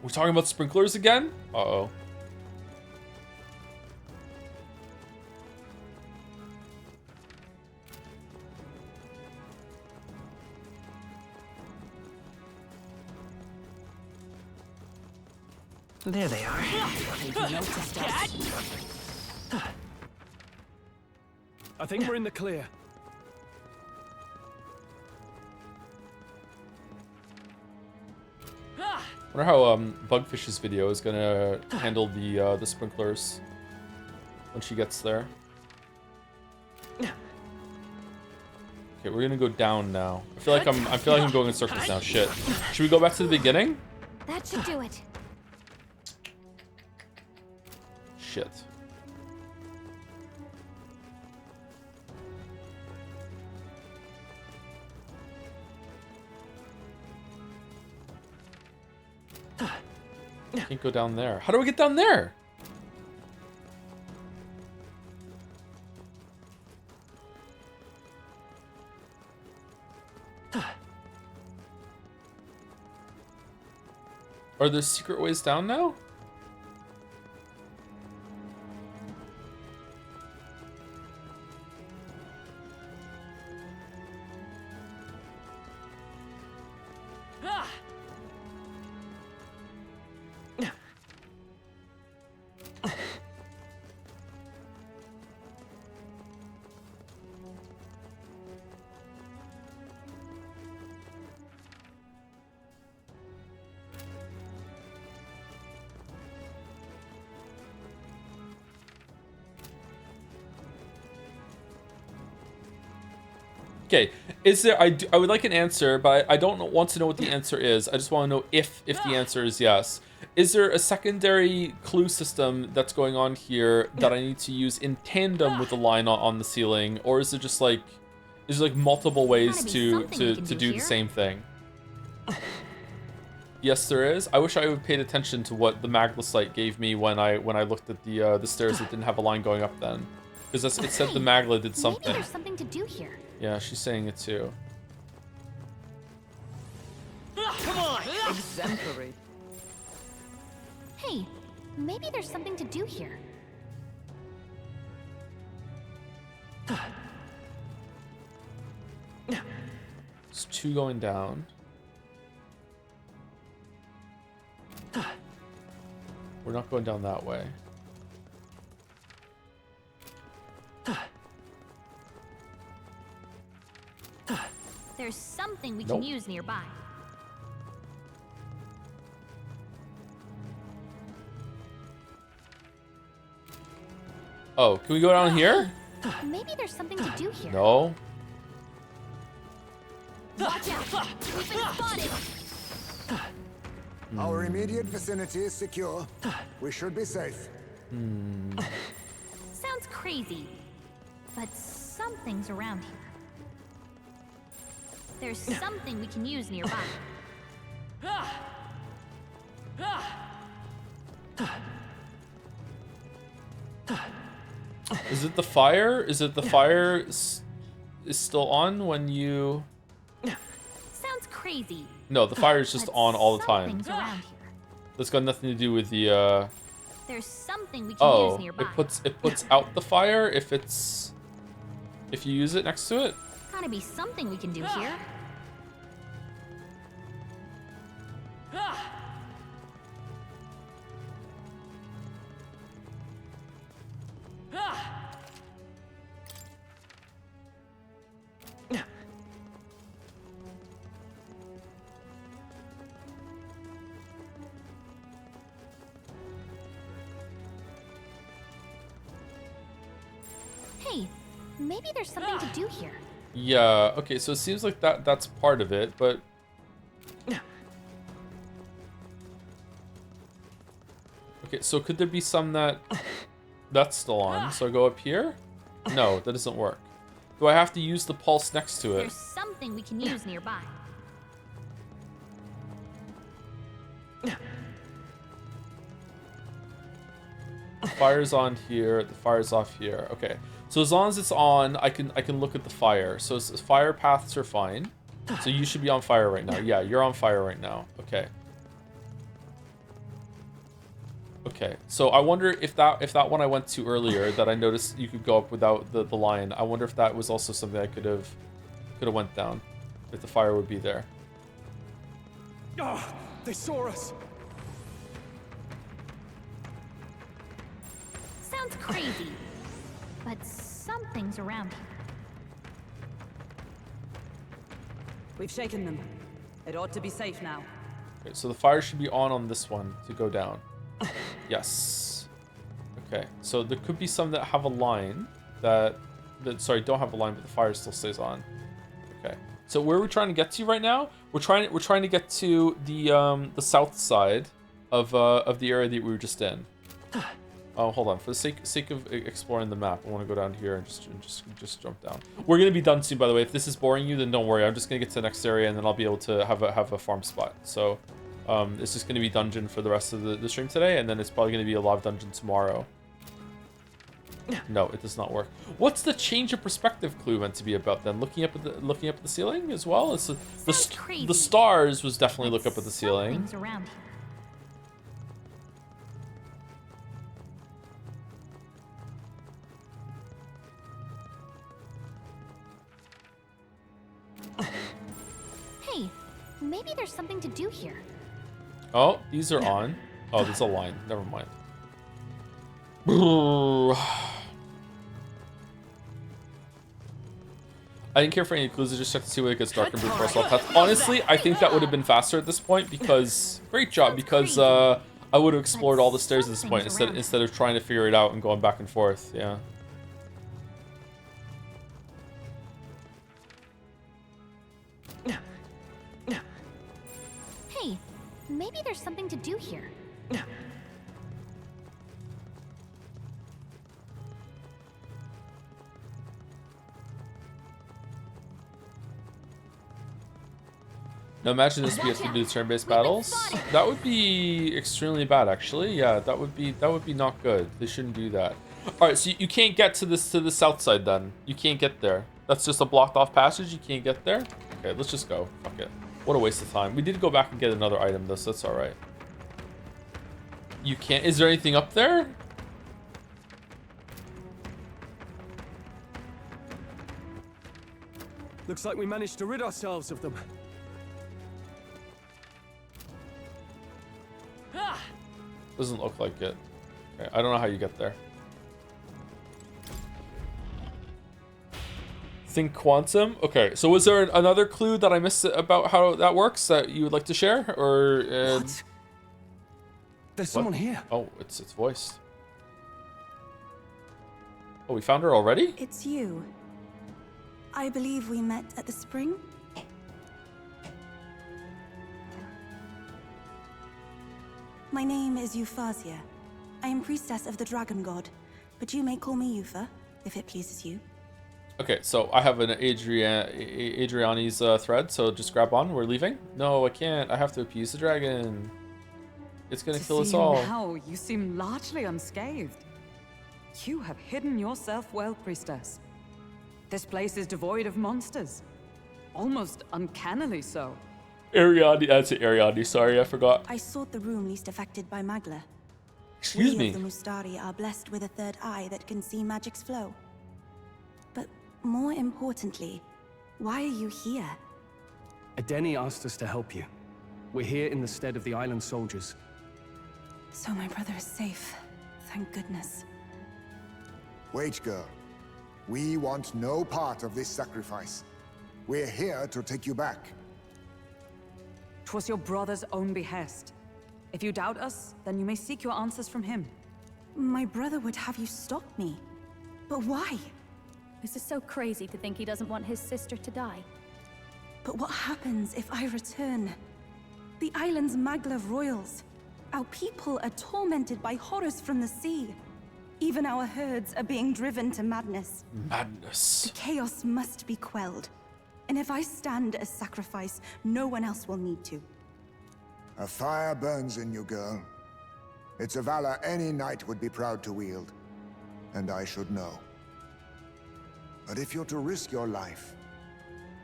We're talking about sprinklers again? Uh-oh. There they are. They've noticed us. I think we're in the clear. I wonder how Bugfish's video is gonna handle the sprinklers when she gets there. Okay, we're gonna go down now. I feel like I'm going in circles now. Shit. Should we go back to the beginning? That should do it. Shit. Can't go down there. How do I get down there? Are there secret ways down now? Okay, is there? I would like an answer, but I don't want to know what the answer is. I just want to know if the answer is yes. Is there a secondary clue system that's going on here that I need to use in tandem with the line on the ceiling, or is it just like, is there like multiple ways to do the same thing? Yes, there is. I wish I would paid attention to what the maglicite gave me when I looked at the stairs that didn't have a line going up then, because it said the magla did something. Maybe there's something to do here. Yeah, she's saying it too. Come on! Exemplary. Hey, maybe there's something to do here. There's 2 going down. We're not going down that way. There's something we can use nearby. Oh, can we go down here? Maybe there's something to do here. No. Watch out! We've been spotted! Our immediate vicinity is secure. We should be safe. Sounds crazy, but something's around here. There's something we can use nearby. Is it the fire? Is it the fire is still on when you... Sounds crazy. No, the fire is just on all the time. Something's around here. That's got nothing to do with the There's something we can use nearby. it puts out the fire if you use it next to it. Gotta be something we can do here. Hey, maybe there's something to do here. Yeah, okay, so it seems like that's part of it, but... Okay, so could there be some that's still on? So I go up here? No, that doesn't work. Do I have to use the pulse next to it? There's something we can use nearby. The fire's on here, the fire's off here. Okay. So as long as it's on, I can look at the fire. So fire paths are fine. So you should be on fire right now. Yeah, you're on fire right now. Okay. Okay. So I wonder if that one I went to earlier that I noticed you could go up without the lion. I wonder if that was also something I could have went down. If the fire would be there. Oh, they saw us. Sounds crazy, but something's around here. We've shaken them. It ought to be safe now. Okay, so the fire should be on this one to go down. Yes. Okay, so there could be some that have a line that sorry, don't have a line, but the fire still stays on. Okay. So where are we trying to get to right now? We're trying to get to the south side of the area that we were just in. Oh, hold on. For the sake of exploring the map, I want to go down here and just jump down. We're gonna be done soon, by the way. If this is boring you, then don't worry. I'm just gonna get to the next area and then I'll be able to have a farm spot. So, it's just gonna be dungeon for the rest of the stream today, and then it's probably gonna be a live dungeon tomorrow. No, it does not work. What's the change of perspective clue meant to be about then? Looking up at the ceiling as well. It's the stars was definitely look up at the ceiling. Something's around here. Hey, maybe there's something to do here. Oh, these are on. Oh, there's a line. Never mind. I didn't care for any clues. I just checked to see whether it gets dark and blue for ourselves. Honestly, I think that would have been faster at this point because great job because I would have explored all the stairs at this point instead of trying to figure it out and going back and forth. Yeah. Hey, maybe there's something to do here. Now imagine this we have to do turn-based battles. That would be extremely bad, actually. Yeah, that would be not good. They shouldn't do that. All right, so you can't get to the south side then. You can't get there. That's just a blocked-off passage. You can't get there. Okay, let's just go. Fuck it. What a waste of time. We did go back and get another item though, so that's all right. You can't. Is there anything up there? Looks like we managed to rid ourselves of them. Doesn't look like it. Okay, I don't know how you get there. Think quantum. Okay, so was there another clue that I missed about how that works that you would like to share, or? What? There's someone here. Oh, it's voiced. Oh, we found her already? It's you. I believe we met at the spring. My name is Euphazia. I am priestess of the dragon god, but you may call me Eupha, if it pleases you. Okay, so I have an Adriani's thread, so just grab on. We're leaving. No, I can't. I have to appease the dragon. It's gonna kill us all. Now you seem largely unscathed. You have hidden yourself well, priestess. This place is devoid of monsters, almost uncannily so. Ariadne, that's it, Ariadne. Sorry, I forgot. I sought the room least affected by Magla. Excuse me. We of the Mustari are blessed with a third eye that can see magic's flow. But more importantly, why are you here? Adeni asked us to help you. We're here in the stead of the island soldiers. So my brother is safe. Thank goodness. Wait, girl. We want no part of this sacrifice. We're here to take you back. 'Twas your brother's own behest. If you doubt us, then you may seek your answers from him. My brother would have you stop me. But why? This is so crazy to think he doesn't want his sister to die. But what happens if I return? The island's Magla royals. Our people are tormented by horrors from the sea. Even our herds are being driven to madness. Madness. The chaos must be quelled. And if I stand as sacrifice, no one else will need to. A fire burns in you, girl. It's a valor any knight would be proud to wield. And I should know. But if you're to risk your life,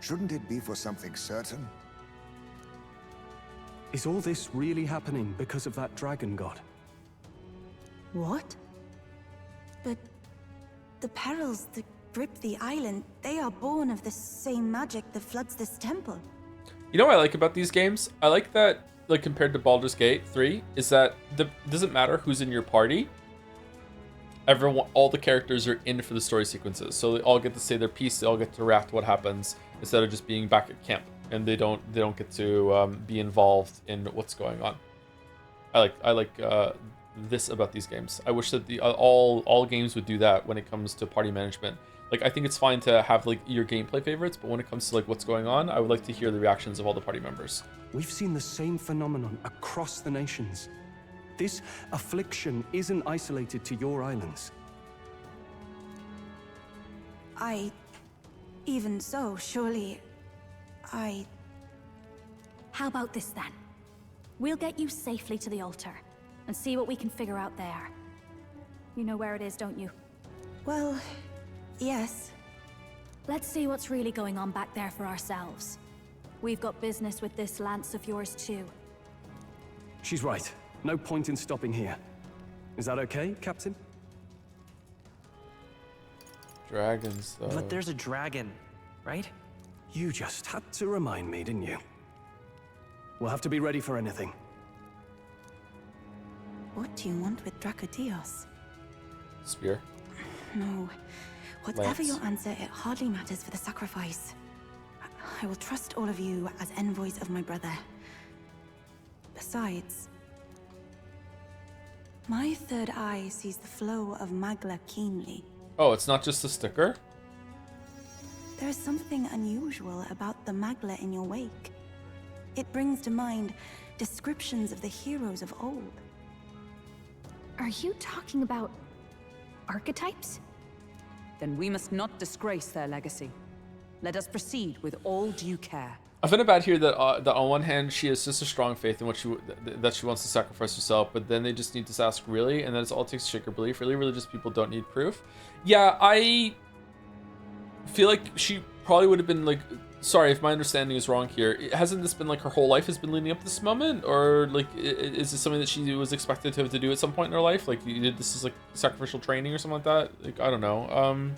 shouldn't it be for something certain? Is all this really happening because of that dragon god? What? But the perils that grip the island, they are born of the same magic that floods this temple. You know what I like about these games? I like that, like compared to Baldur's Gate 3, is that it doesn't matter who's in your party. Everyone, all the characters are in for the story sequences, so they all get to say their piece. They all get to react to what happens instead of just being back at camp, and they don't get to be involved in what's going on. I like this about these games. I wish that the all games would do that when it comes to party management. Like, I think it's fine to have like your gameplay favorites, but when it comes to like what's going on, I would like to hear the reactions of all the party members. We've seen the same phenomenon across the nations. This affliction isn't isolated to your islands. Even so, surely... How about this then? We'll get you safely to the altar, and see what we can figure out there. You know where it is, don't you? Well, yes. Let's see what's really going on back there for ourselves. We've got business with this lance of yours too. She's right. No point in stopping here. Is that okay, Captain? Dragons, though. But there's a dragon, right? You just had to remind me, didn't you? We'll have to be ready for anything. What do you want with Dracodios? Spear. No. Whatever Lance. your answer, it hardly matters for the sacrifice. I will trust all of you as envoys of my brother. Besides, my third eye sees the flow of Magla keenly. Oh, it's not just a sticker? There is something unusual about the Magla in your wake. It brings to mind descriptions of the heroes of old. Are you talking about archetypes? Then we must not disgrace their legacy. Let us proceed with all due care. I find it bad here that that on one hand she has just a strong faith in what that she wants to sacrifice herself, but then they just need to ask really, and then it's all it takes to shake her belief. Really, religious people don't need proof. Yeah, I feel like she probably would have been like, sorry if my understanding is wrong here. Hasn't this been like her whole life has been leading up to this moment, or like is this something that she was expected to have to do at some point in her life? Like you did this is like sacrificial training or something like that. Like I don't know.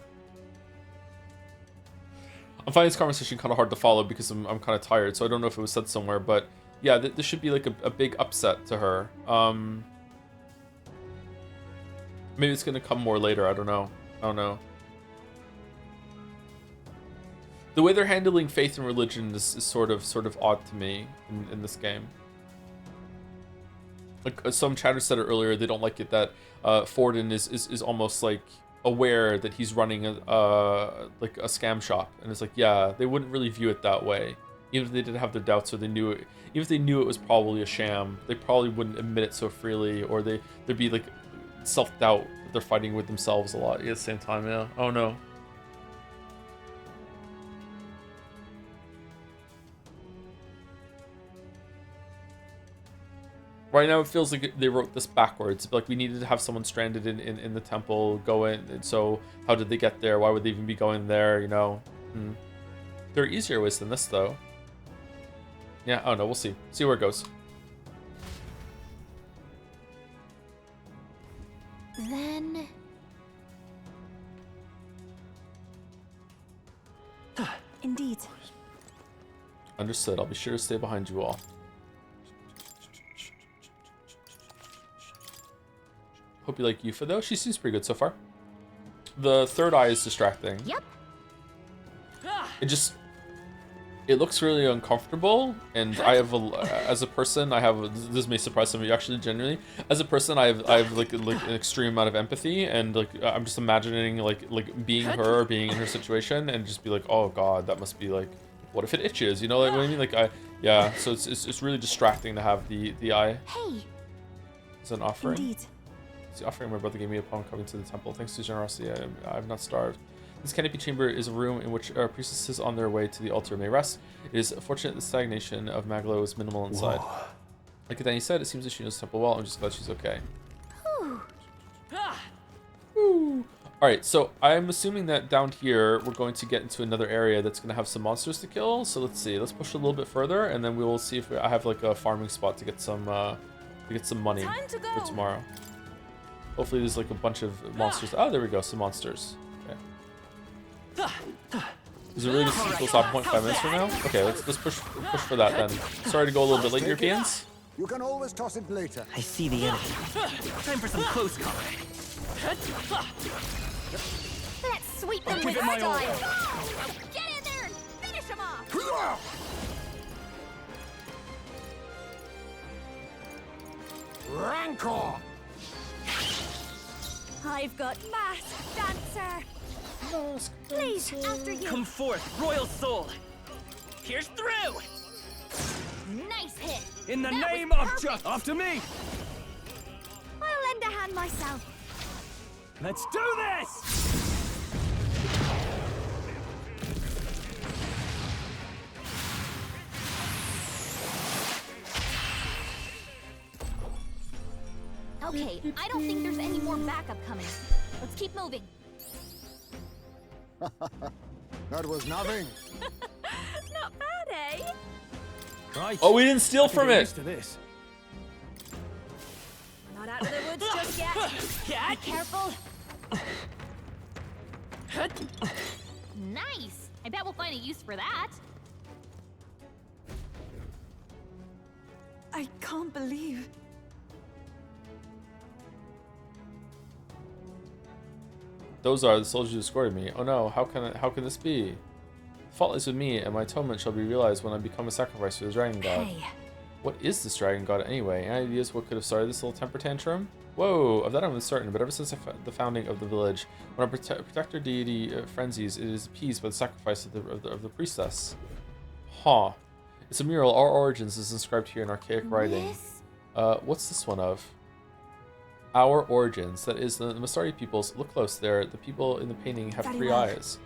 I'm finding this conversation kind of hard to follow because I'm kind of tired, so I don't know if it was said somewhere, but yeah, this should be like a big upset to her. Maybe it's gonna come more later. I don't know. The way they're handling faith and religion is sort of odd to me in this game. Like some chatter said it earlier, they don't like it that Forden is almost like aware that he's running like a scam shop, and it's like, yeah, they wouldn't really view it that way. Even if they did have their doubts, or they knew it, even if they knew it was probably a sham, they probably wouldn't admit it so freely, or there'd be like self-doubt that they're fighting with themselves a lot at the same time. Yeah. Oh no. Right now it feels like they wrote this backwards. Like we needed to have someone stranded in the temple go in, and so how did they get there? Why would they even be going there, you know? There are easier ways than this though. Yeah, oh no, we'll see. See where it goes. Then... Indeed. Understood. I'll be sure to stay behind you all. Hope you like Eupha though. She seems pretty good so far. The third eye is distracting. Yep. It looks really uncomfortable, and I have as a person I have, this may surprise some of you actually, genuinely, as a person I have like an extreme amount of empathy, and like I'm just imagining like being her or being in her situation and just be like, oh god, that must be like, what if it itches, you know, like what I mean? Like yeah, so it's really distracting to have the eye. Hey. It's an offering. Indeed. The offering my brother gave me upon coming to the temple. Thanks to his generosity, I have not starved. This canopy chamber is a room in which priestesses on their way to the altar may rest. It is fortunate the stagnation of Maglo is minimal inside. Whoa. Like Danny said, it seems that she knows the temple well. I'm just glad she's okay. Alright, so I'm assuming that down here we're going to get into another area that's going to have some monsters to kill. So let's see. Let's push a little bit further, and then we will see if I have like a farming spot to get some money for tomorrow. Hopefully there's like a bunch of monsters. Oh, there we go. Some monsters. Okay. Is it really just equal stop point 5 minutes from now? Okay, let's push for that then. Sorry to go a little bit late, Europeans. You can always toss it later. I see the enemy. Time for some close combat. Let's sweep them with style. Get in there and finish them off. Rancor! I've got Masked Dancer. Please, after you. Come forth, royal soul. Here's through. Nice hit. In the That name was of perfect. just after me. I'll lend a hand myself. Let's do this. Okay, I don't think there's any more backup coming. Let's keep moving. That was nothing. Not bad, eh? Right. Oh, we didn't steal from Get it. used to this. We're not out of the woods just yet. Be careful. Nice. I bet we'll find a use for that. I can't believe... Those are the soldiers who escorted me. Oh no, how can this be? The fault is with me, and my atonement shall be realized when I become a sacrifice for the dragon god. Hey. What is this dragon god anyway? Any ideas what could have started this little temper tantrum? Whoa, of that I'm uncertain, but ever since the founding of the village, when a protector deity frenzies, it is appeased by the sacrifice of the priestess. Huh. It's a mural. Our origins is inscribed here in archaic writing. What's this one of? Our origins. That is, the Mastari peoples. Look close there. The people in the painting have three eyes.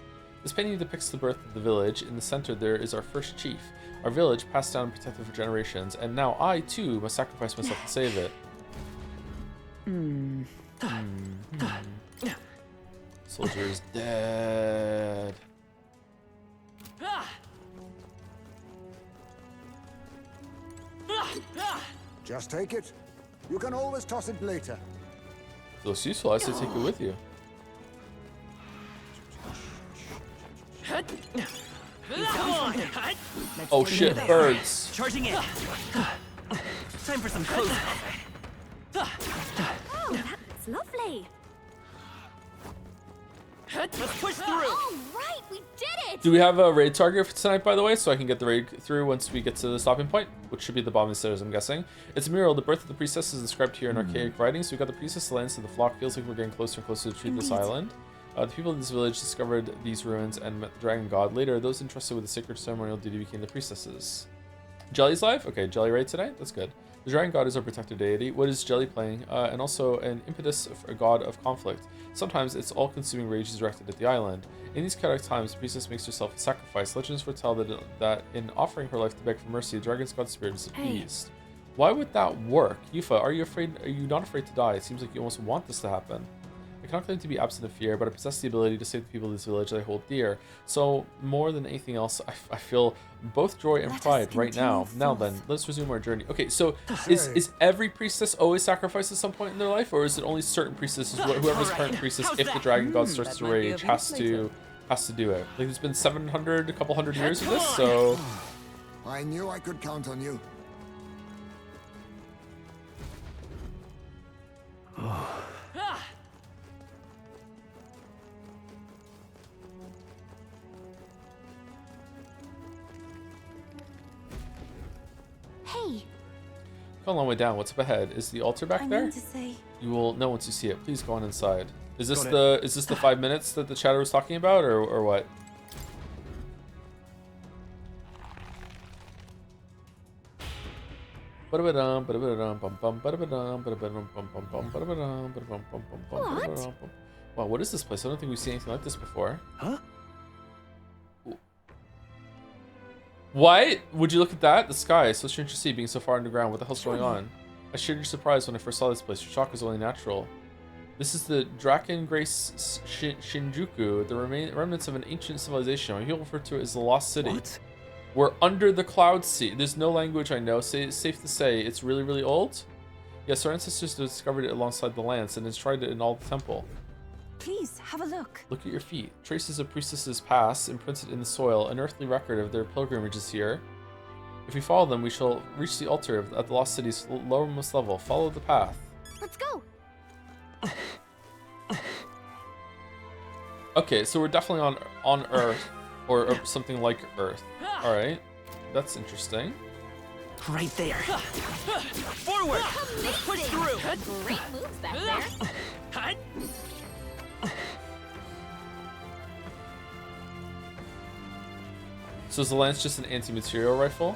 This painting depicts the birth of the village. In the center there is our first chief. Our village, passed down and protected for generations, and now I, too, must sacrifice myself to save it. Soldier's dead. Just take it. You can always toss it later. If it looks useful, I say take it with you. Come on! Oh shit, birds. Charging in. Time for some close. Oh, that's lovely. Let's push through. All right, we did it. Do we have a raid target for tonight, by the way, so I can get the raid through once we get to the stopping point, which should be the bottom of the stairs, I'm guessing. It's a mural. The birth of the priestess is inscribed here in archaic writing. So we've got the priestess lands to the flock. Feels like we're getting closer and closer to this island. The people of this village discovered these ruins and met the dragon god. Later, those entrusted with the sacred ceremonial duty became the priestesses. Jelly's live? Okay, Jelly raid tonight? That's good. The dragon god is our protector deity. What is Jelly playing? And also an impetus for a god of conflict. Sometimes its all-consuming rage is directed at the island. In these chaotic times, the priestess makes herself a sacrifice. Legends foretell that in offering her life to beg for mercy, the dragon's god spirit is appeased. Why would that work? Eupha, are you not afraid to die? It seems like you almost want this to happen. I cannot claim to be absent of fear, but I possess the ability to save the people of this village that I hold dear. So, more than anything else, I feel both joy and pride right now. Now then, let's resume our journey. Okay, so is every priestess always sacrificed at some point in their life, or is it only certain priestesses, whoever's current priestess, if the dragon god starts to rage, has to do it? Like, there's been a couple hundred years of this, so... I knew I could count on you. Hey. Go a long way down. What's up ahead? Is the altar back there? To say... You will know once you see it. Please go on inside. Is this the 5 minutes that the chatter was talking about, or what? Wow, what is this place? I don't think we've seen anything like this before. Huh? What? Would you look at that? The sky is so strange to see, being so far underground. What the hell's going on? I shared your surprise when I first saw this place. Your shock was only natural. This is the Draken Grace Shinjuku, the remnants of an ancient civilization. People refer to it as the Lost City. What? We're under the Cloud Sea. There's no language I know. It's safe to say it's really, really old. Yes, our ancestors discovered it alongside the lance and enshrined it in all the temple. Please, have a look. Look at your feet. Traces of priestesses' past imprinted in the soil, an earthly record of their pilgrimages here. If we follow them, we shall reach the altar at the Lost City's lowermost level. Follow the path. Let's go. Okay, so we're definitely on Earth, or something like Earth. All right, that's interesting. Right there. Forward. Let's push through. Great moves back there. So is the lance just an anti-material rifle?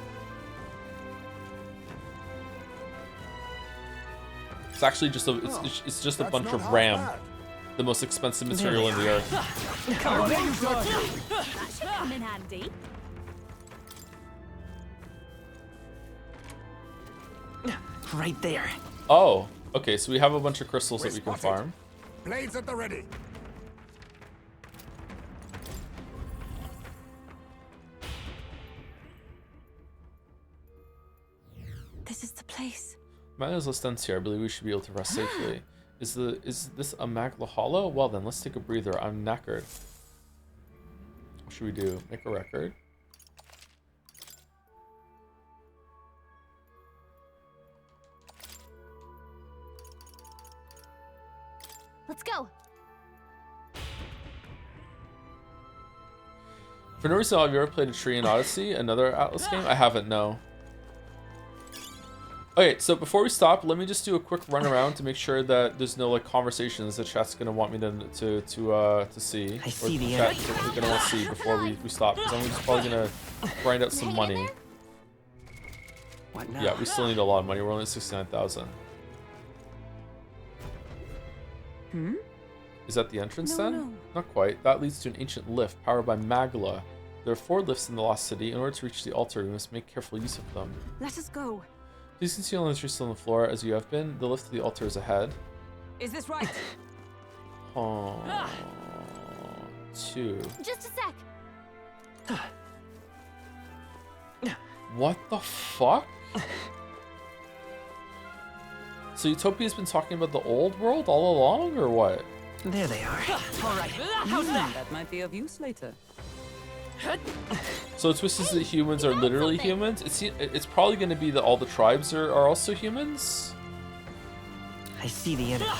It's actually just it's just a bunch of RAM, the most expensive material in the earth. That should come in handy. Right there. Oh, okay. So we have a bunch of crystals that we can farm. Blades at the ready. This is the place. Might as well stand here. I believe we should be able to rest safely. Is this a Magla Hollow? Well then, let's take a breather. I'm knackered. What should we do? Make a record. Let's go. For no reason, have you ever played a Tree in Odyssey, another Atlas game? I haven't, no. Okay, so before we stop, let me just do a quick run around to make sure that there's no like conversations that chat's gonna want me to see. I see the chat is gonna want to see before we stop, because I'm just probably gonna grind out some money. What now? Yeah, we still need a lot of money. We're only at 69,000. Hmm? Is that the entrance No, then? no. Not quite. That leads to an ancient lift powered by Magla. There are 4 lifts in the lost city. In order to reach the altar, we must make careful use of them. Let us go. Please conceal unless you're still on the floor as you have been. The lift to the altar is ahead. Is this right? Oh, 2. Just a sec. What the fuck? So Utopia's been talking about the old world all along, or what? There they are. All right. How's that? That might be of use later. So it twists that humans are literally humans. It's probably going to be that all the tribes are also humans. I see the enemy.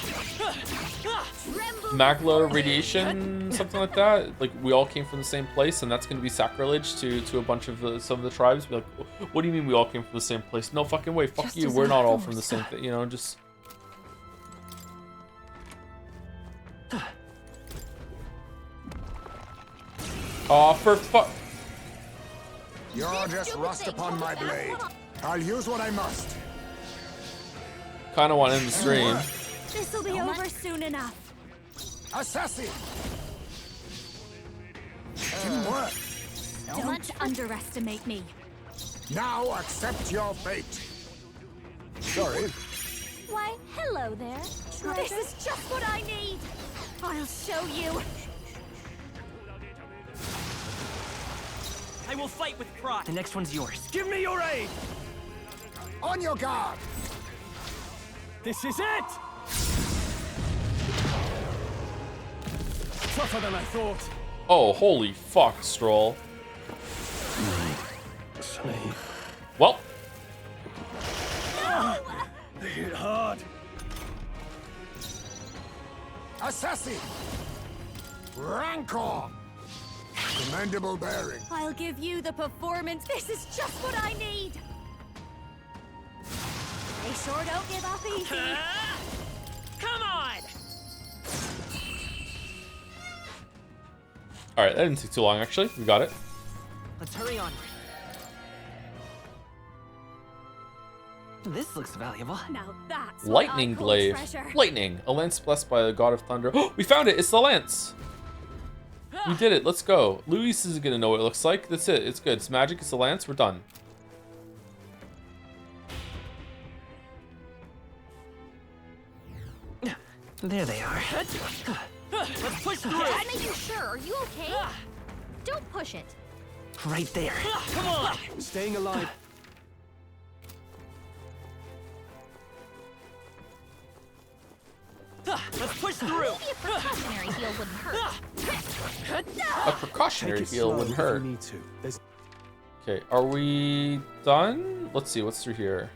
Magla radiation, something like that. Like we all came from the same place, and that's going to be sacrilege to a bunch of some of the tribes. Be like, what do you mean we all came from the same place? No fucking way. Fuck you. We're not all from the same thing. You know, just. Oh, for fuck. You're just rust upon my blade. I'll use what I must. Kind of want to end the stream. This'll be over soon enough. Assassin! Teamwork. Don't underestimate me. Now accept your fate. Sorry. Why, hello there. This is just what I need. I'll show you. I will fight with pride. The next one's yours. Give me your aid! On your guard! This is it! Tougher than I thought. Oh, holy fuck, Stroll. Well. They hit hard. Assassin! Rancor! Commendable bearing. I'll give you the performance. This is just what I need. They sure don't give up easy. Come on! Alright, that didn't take too long, actually. We got it. Let's hurry on. This looks valuable. Now that's Lightning glaive. Lightning. A lance blessed by the god of thunder. Oh, we found it. It's the lance. We did it. Let's go. Luis isn't going to know what it looks like. That's it. It's good. It's magic. It's a lance. We're done. There they are. Let's push through. Just making sure. Are you okay? Don't push it. Right there. Come on. Staying alive. Let's push through. Maybe a precautionary heal wouldn't hurt. A precautionary heal wouldn't hurt. Need to. There's... Okay, are we done? Let's see. What's through here?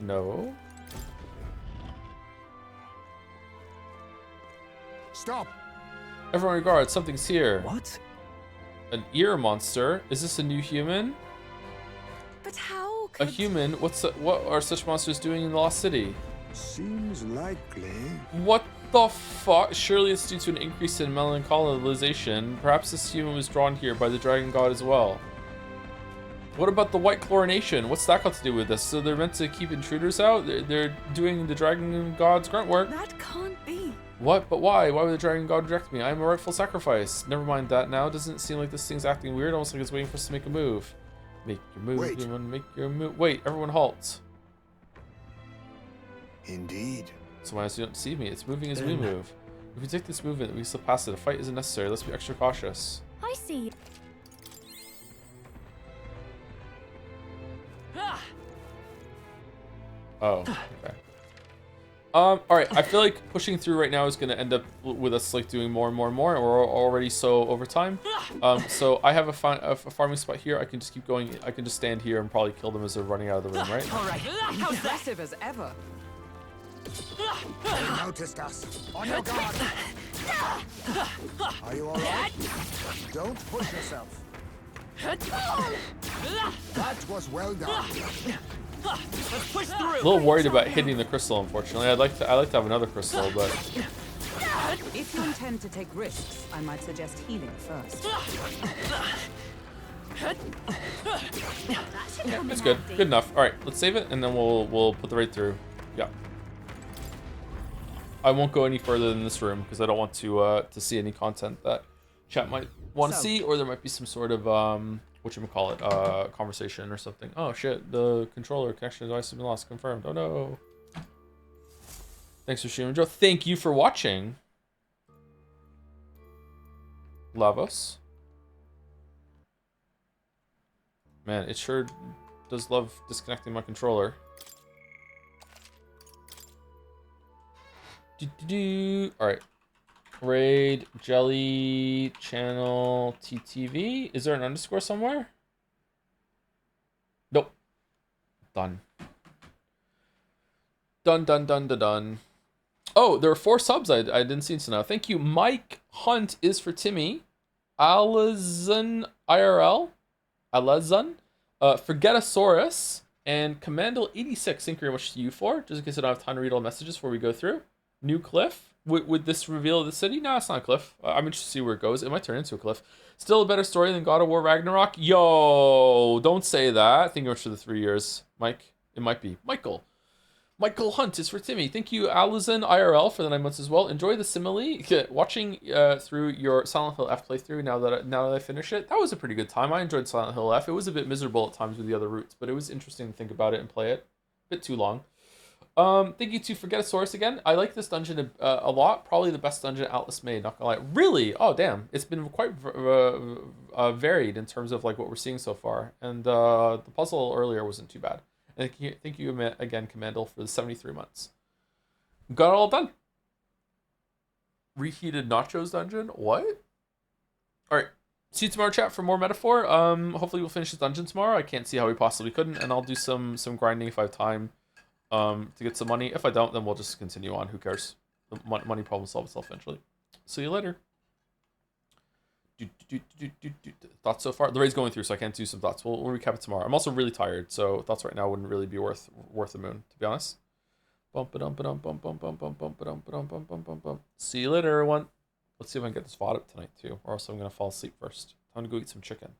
No. Stop. Everyone regard, something's here. What? An ear monster? Is this a new human? But how A could... human? What are such monsters doing in the Lost City? Seems likely. What the fuck? Surely it's due to an increase in melancholization. Perhaps this human was drawn here by the dragon god as well. What about the white chlorination? What's that got to do with this? So they're meant to keep intruders out? They're doing the dragon god's grunt work. That can't be. What? But why? Why would the dragon god reject me? I am a rightful sacrifice. Never mind that now. Doesn't it seem like this thing's acting weird? Almost like it's waiting for us to make a move. Make your move, Wait. human. Make your move. Wait, everyone halt. Indeed. So why does it don't deceive me? It's moving as we move. If we take this movement, we slip past it. A fight isn't necessary. Let's be extra cautious. I see. Oh, okay. Alright, I feel like pushing through right now is going to end up with us like doing more and more and more, and we're already so over time. So I have a farming spot here. I can just keep going. I can just stand here and probably kill them as they're running out of the room, right? All right. Impressive as ever. They noticed us. On your guard. Are you all right? Don't push yourself. That was well done. Let's push through. A little worried about hitting the crystal, unfortunately. I'd like to have another crystal, but If you intend to take risks, I might suggest healing first. yeah, it's good. Good enough. All right, let's save it, and then we'll put the raid through. Yeah. I won't go any further than this room because I don't want to see any content that chat might want to see, or there might be some sort of whatchamacallit, conversation or something. Oh shit, the controller connection device has been lost. Confirmed. Oh no. Thanks for streaming, Joe. Thank you for watching. Lavos. Man, it sure does love disconnecting my controller. Alright. Raid, Jelly, Channel, TTV. Is there an underscore somewhere? Nope. Done. Done. Oh, there are 4 subs I didn't see until now. Thank you. Mike Hunt is for Timmy. Alazan IRL. Alazan. Forgetosaurus. And Commando86. Thank you very much to you for. Just in case I don't have time to read all the messages before we go through. New cliff. Would this reveal the city? No, it's not a cliff. I'm interested to see where it goes. It might turn into a cliff. Still a better story than God of War Ragnarok? Yo, don't say that. Thank you much for the 3 years, Mike. It might be. Michael Hunt is for Timmy. Thank you, Alison IRL, for the 9 months as well. Enjoy the simile. Watching through your Silent Hill F playthrough now that I finish it. That was a pretty good time. I enjoyed Silent Hill F. It was a bit miserable at times with the other routes, but it was interesting to think about it and play it. A bit too long. Thank you to Forgetosaurus again. I like this dungeon a lot. Probably the best dungeon Atlas made, not gonna lie. Really? Oh, damn. It's been quite varied in terms of like what we're seeing so far. And the puzzle earlier wasn't too bad. And thank you again, Commando, for the 73 months. Got it all done. Reheated Nachos dungeon? What? Alright. See you tomorrow, chat, for more metaphor. Hopefully we'll finish this dungeon tomorrow. I can't see how we possibly couldn't. And I'll do some grinding if I have time. To get some money. If I don't, then we'll just continue on. Who cares? The money problem will solve itself eventually. See you later. Thoughts so far? The raid's going through, so I can't do some thoughts. We'll recap it tomorrow. I'm also really tired, so thoughts right now wouldn't really be worth the moon, to be honest. See you later, everyone. Let's see if I can get this VOD up tonight too, or else I'm gonna fall asleep first. Time to go eat some chicken.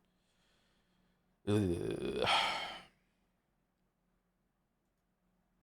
Ugh.